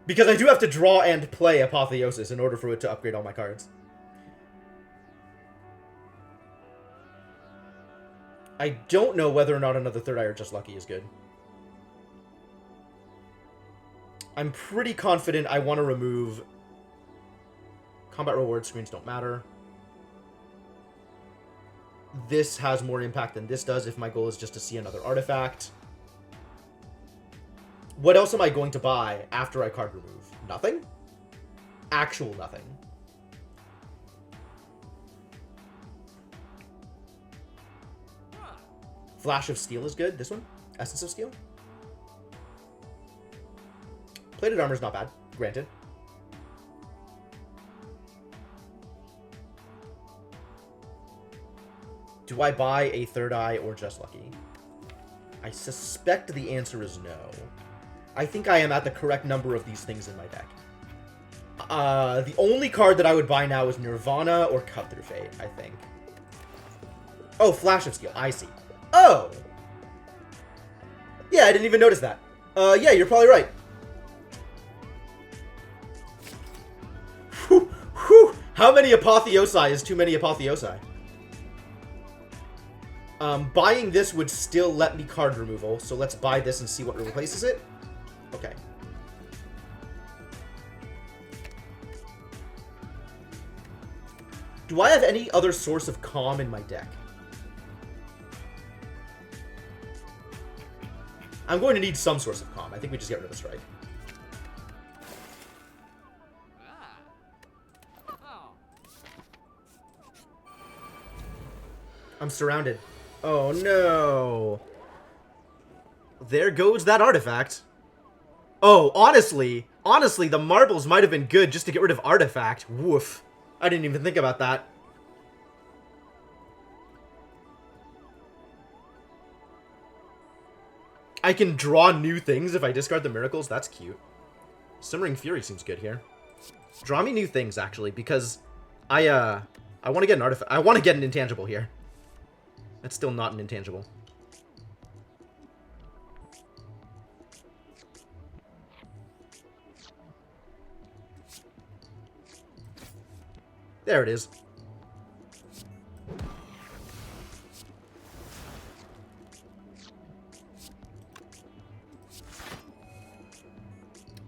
Because I do have to draw and play Apotheosis in order for it to upgrade all my cards. I don't know whether or not another Third Eye or Just Lucky is good. I'm pretty confident I want to remove... Combat reward screens don't matter. This has more impact than this does if my goal is just to see another artifact. What else am I going to buy after I card remove? Nothing? Actual nothing. Flash of Steel is good. This one? Essence of Steel? Plated Armor is not bad. Granted. Do I buy a Third Eye or Just Lucky? I suspect the answer is no. I think I am at the correct number of these things in my deck. The only card that I would buy now is Nirvana or Cut Through Fate, I think. Oh, Flash of Steel. I see. Oh! Yeah, I didn't even notice that. Yeah, you're probably right. Whew, whew. How many Apotheosi is too many Apotheosi? Buying this would still let me card removal, so let's buy this and see what replaces it. Okay. Do I have any other source of calm in my deck? I'm going to need some source of calm. I think we just get rid of the strike. I'm surrounded. Oh no. There goes that artifact. Oh, honestly, the marbles might have been good just to get rid of artifact. Woof. I didn't even think about that. I can draw new things if I discard the miracles. That's cute. Simmering Fury seems good here. Draw me new things, actually, because I want to get an artifact. I want to get an intangible here. That's still not an intangible. There it is.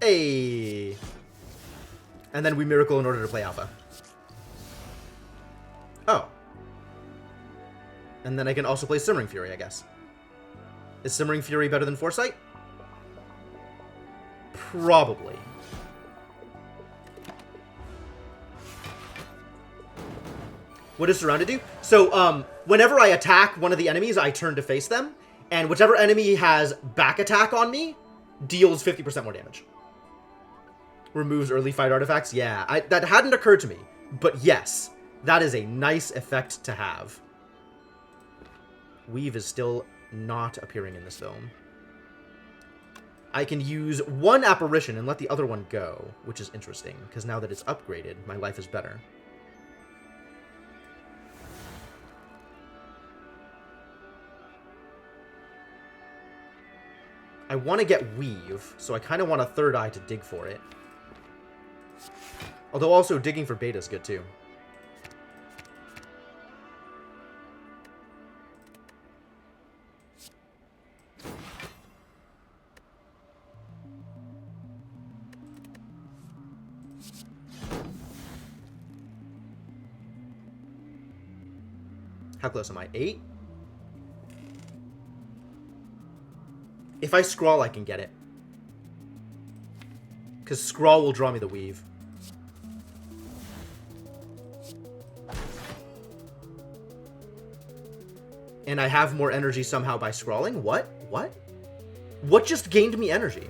Hey! And then we miracle in order to play alpha. Oh. And then I can also play Simmering Fury, I guess. Is Simmering Fury better than Foresight? Probably. What does Surrounded do? So, whenever I attack one of the enemies, I turn to face them. And whichever enemy has back attack on me deals 50% more damage. Removes early fight artifacts? Yeah, that hadn't occurred to me. But yes, that is a nice effect to have. Weave is still not appearing in this film. I can use one apparition and let the other one go, which is interesting, because now that it's upgraded, my life is better. I want to get Weave, so I kind of want a Third Eye to dig for it. Although also digging for Beta is good too. How close am I? 8? If I scrawl, I can get it. Because scrawl will draw me the Weave. And I have more energy somehow by scrawling? What? What? What just gained me energy?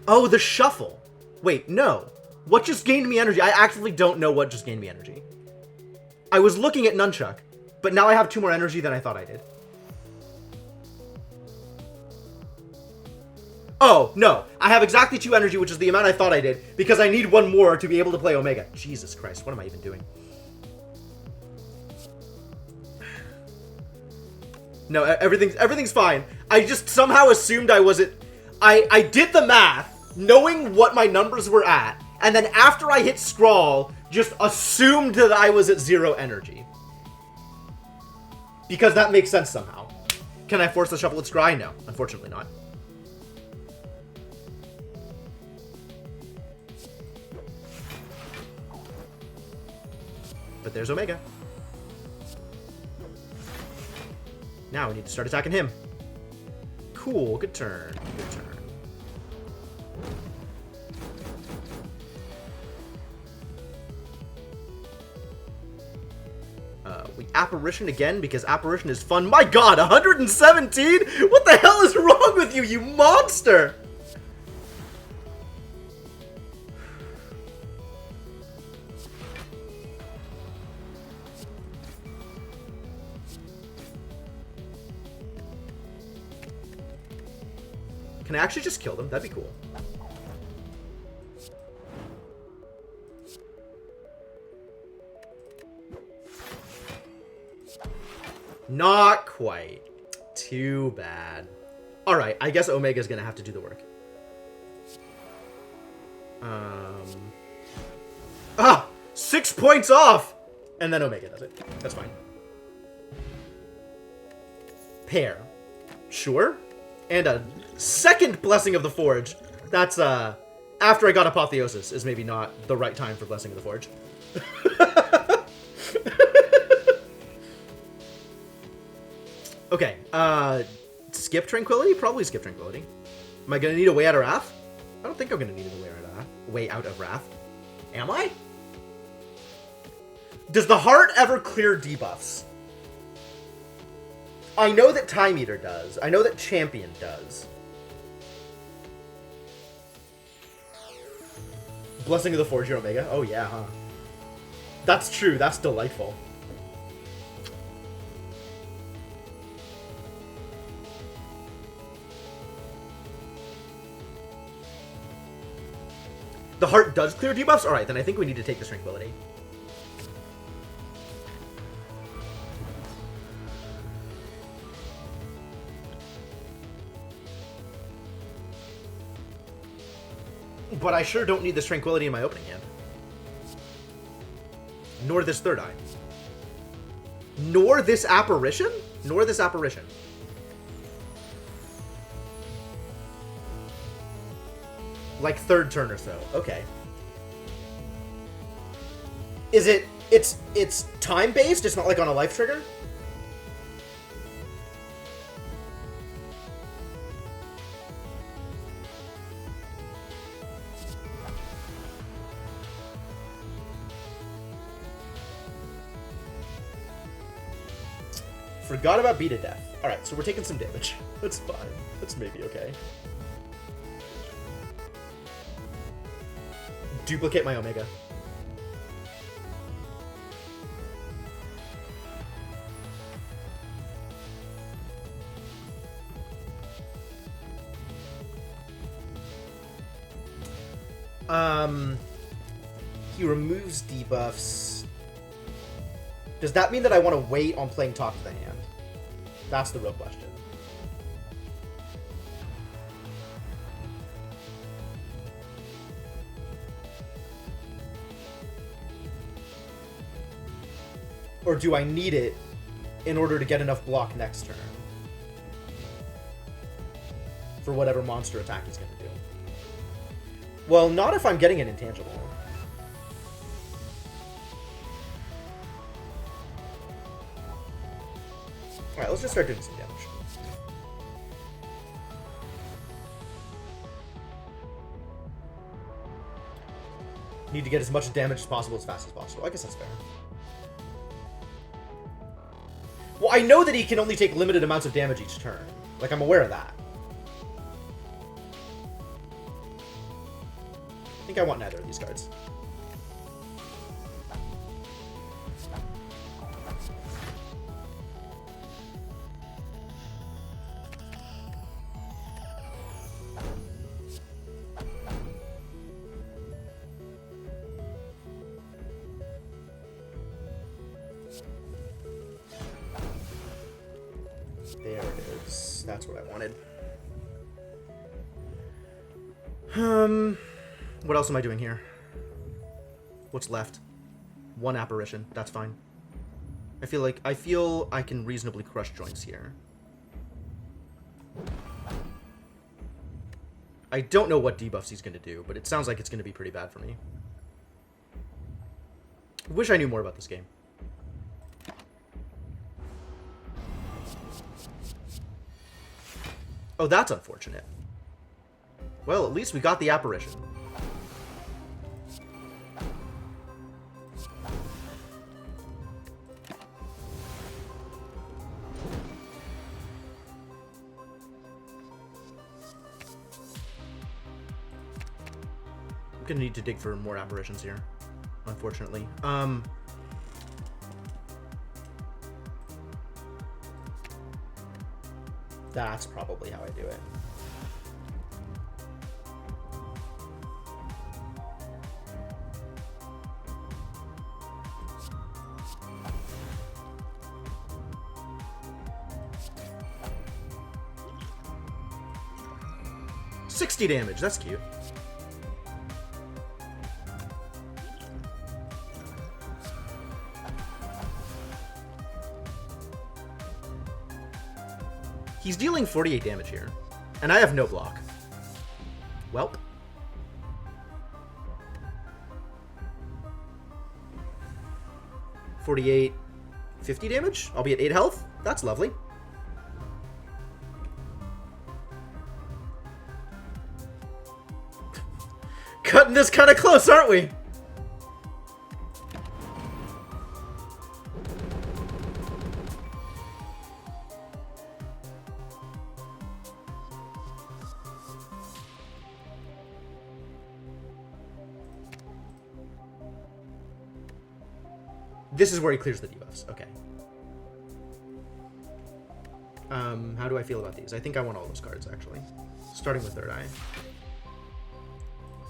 Oh, the shuffle. Wait, no. What just gained me energy? I actually don't know what just gained me energy. I was looking at Nunchuck, but now I have 2 more energy than I thought I did. Oh, no. I have exactly 2 energy, which is the amount I thought I did, because I need 1 more to be able to play Omega. Jesus Christ, what am I even doing? No, everything's fine. I just somehow assumed I wasn't... I did the math, knowing what my numbers were at, and then after I hit scrawl, just assumed that I was at 0 energy. Because that makes sense somehow. Can I force the shuffle with scry? No, unfortunately not. But there's Omega. Now we need to start attacking him. Cool, good turn, good turn. We apparition again because apparition is fun. My god, 117? What the hell is wrong with you, you monster? Can I actually just kill them? That'd be cool. Not quite. Too bad. Alright, I guess Omega's gonna have to do the work. Ah! 6 points off! And then Omega does it. That's fine. Pair. Sure. And a second Blessing of the Forge. That's, after I got Apotheosis is maybe not the right time for Blessing of the Forge. Okay, skip Tranquility? Probably skip Tranquility. Am I gonna need a Way Out of Wrath? I don't think I'm gonna need a Way Out of Wrath. Am I? Does the Heart ever clear debuffs? I know that Time Eater does. I know that Champion does. Blessing of the Forge, your Omega? Oh yeah, huh? That's true, that's delightful. The Heart does clear debuffs? Alright, then I think we need to take this Tranquility. But I sure don't need this Tranquility in my opening hand. Nor this Third Eye. Nor this Apparition? Nor this Apparition. Like third turn or so. Okay. Is it... It's time-based? It's not like on a life trigger? Forgot about Beat of Death. Alright, so we're taking some damage. That's fine. That's maybe okay. Duplicate my Omega. He removes debuffs. Does that mean that I want to wait on playing top of the hand? That's the real question. Or do I need it in order to get enough block next turn? For whatever monster attack he's going to do. Well, not if I'm getting an intangible. Alright, let's just start doing some damage. Need to get as much damage as possible as fast as possible. I guess that's fair. Well, I know that he can only take limited amounts of damage each turn. Like, I'm aware of that. I think I want neither of these cards. There it is. That's what I wanted. What else am I doing here? What's left? One apparition. That's fine. I feel I can reasonably crush joints here. I don't know what debuffs he's going to do, but it sounds like it's going to be pretty bad for me. Wish I knew more about this game. Oh, that's unfortunate. Well, at least we got the apparition. I'm gonna need to dig for more apparitions here, unfortunately. That's probably how I do it. $60 damage, that's cute. He's dealing 48 damage here, and I have no block. Welp. $48, 50 damage? I'll be at 8 health? That's lovely. Cutting this kind of close, aren't we? This is where he clears the debuffs. Okay. How do I feel about these? I think I want all those cards, actually. Starting with Third Eye.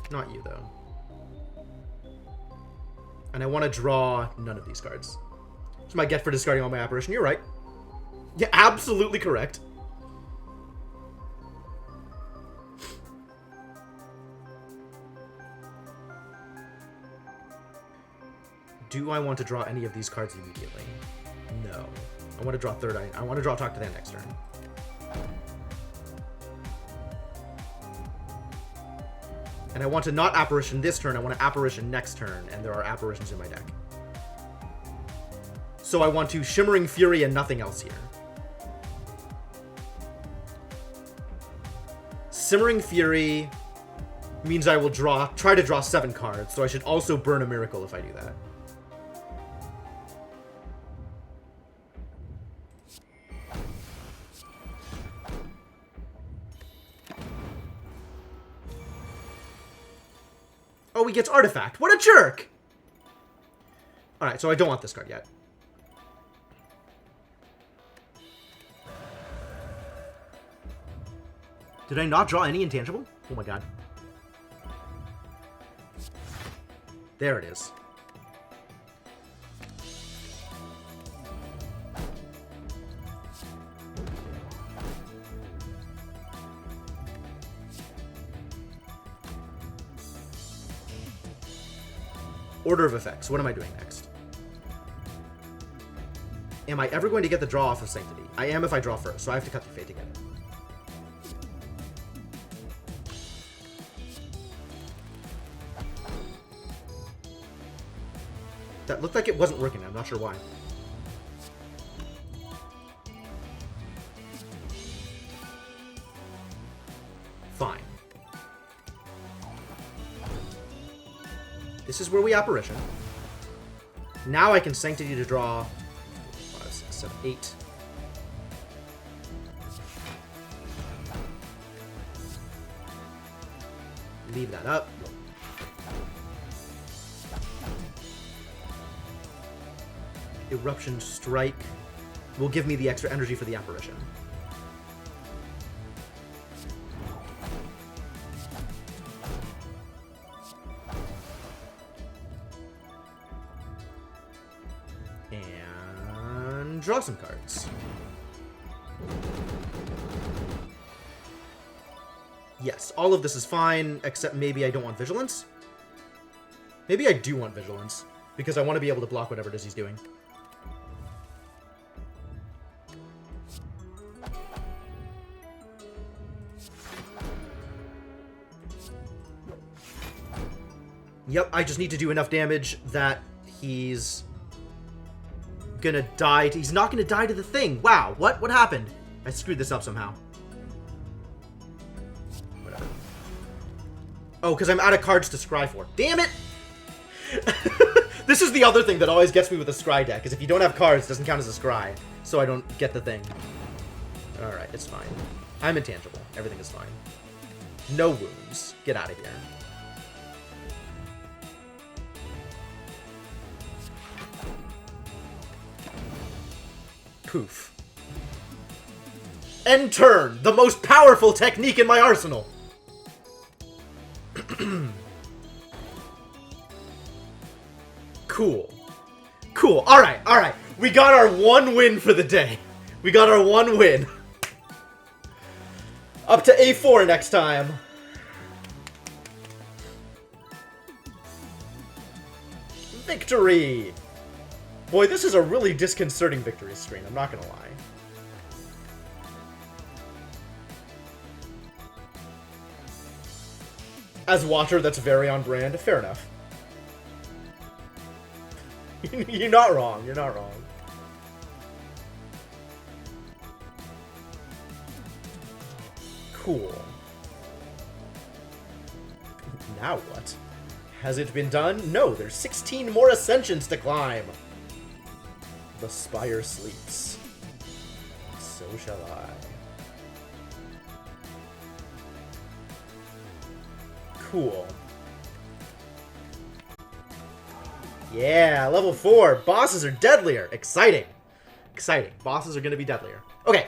Not you, though. And I want to draw none of these cards. That's my get for discarding all my apparition. You're right. Yeah, absolutely correct. Do I want to draw any of these cards immediately? No. I want to draw Third Eye. I want to draw Talk to Them next turn. And I want to not apparition this turn, I want to apparition next turn, and there are apparitions in my deck. So I want to Shimmering Fury and nothing else here. Simmering Fury means I will try to draw 7 cards, so I should also burn a Miracle if I do that. Oh, he gets Artifact. What a jerk! Alright, so I don't want this card yet. Did I not draw any intangible? Oh my god. There it is. Order of effects. What am I doing next? Am I ever going to get the draw off of Sanctity? I am if I draw first, so I have to cut the Fate to get it. That looked like it wasn't working. I'm not sure why. Fine. This is where we apparition. Now I can Sanctity to draw 5, 6, 7, 8. Leave that up. Eruption Strike will give me the extra energy for the apparition. And draw some cards. Yes, all of this is fine, except maybe I don't want Vigilance. Maybe I do want Vigilance, because I want to be able to block whatever it is he's doing. Yep, I just need to do enough damage that he's gonna die. He's not gonna die to the thing. Wow, what happened? I screwed this up somehow. Whatever. Oh, because I'm out of cards to scry for. Damn it! This is the other thing that always gets me with a scry deck, is if you don't have cards, it doesn't count as a scry. So I don't get the thing. Alright, it's fine. I'm intangible. Everything is fine. No wounds. Get out of here. Poof. End turn! The most powerful technique in my arsenal! Cool. Cool. Alright, alright. We got our one win for the day. We got our one win. Up to A4 next time. Victory! Boy, this is a really disconcerting victory screen, I'm not gonna lie. As Watcher, that's very on brand. Fair enough. You're not wrong, you're not wrong. Cool. Now what? Has it been done? No, there's 16 more ascensions to climb. The Spire sleeps. So shall I. Cool. Yeah, level 4. Bosses are deadlier. Exciting. Exciting. Bosses are going to be deadlier. Okay,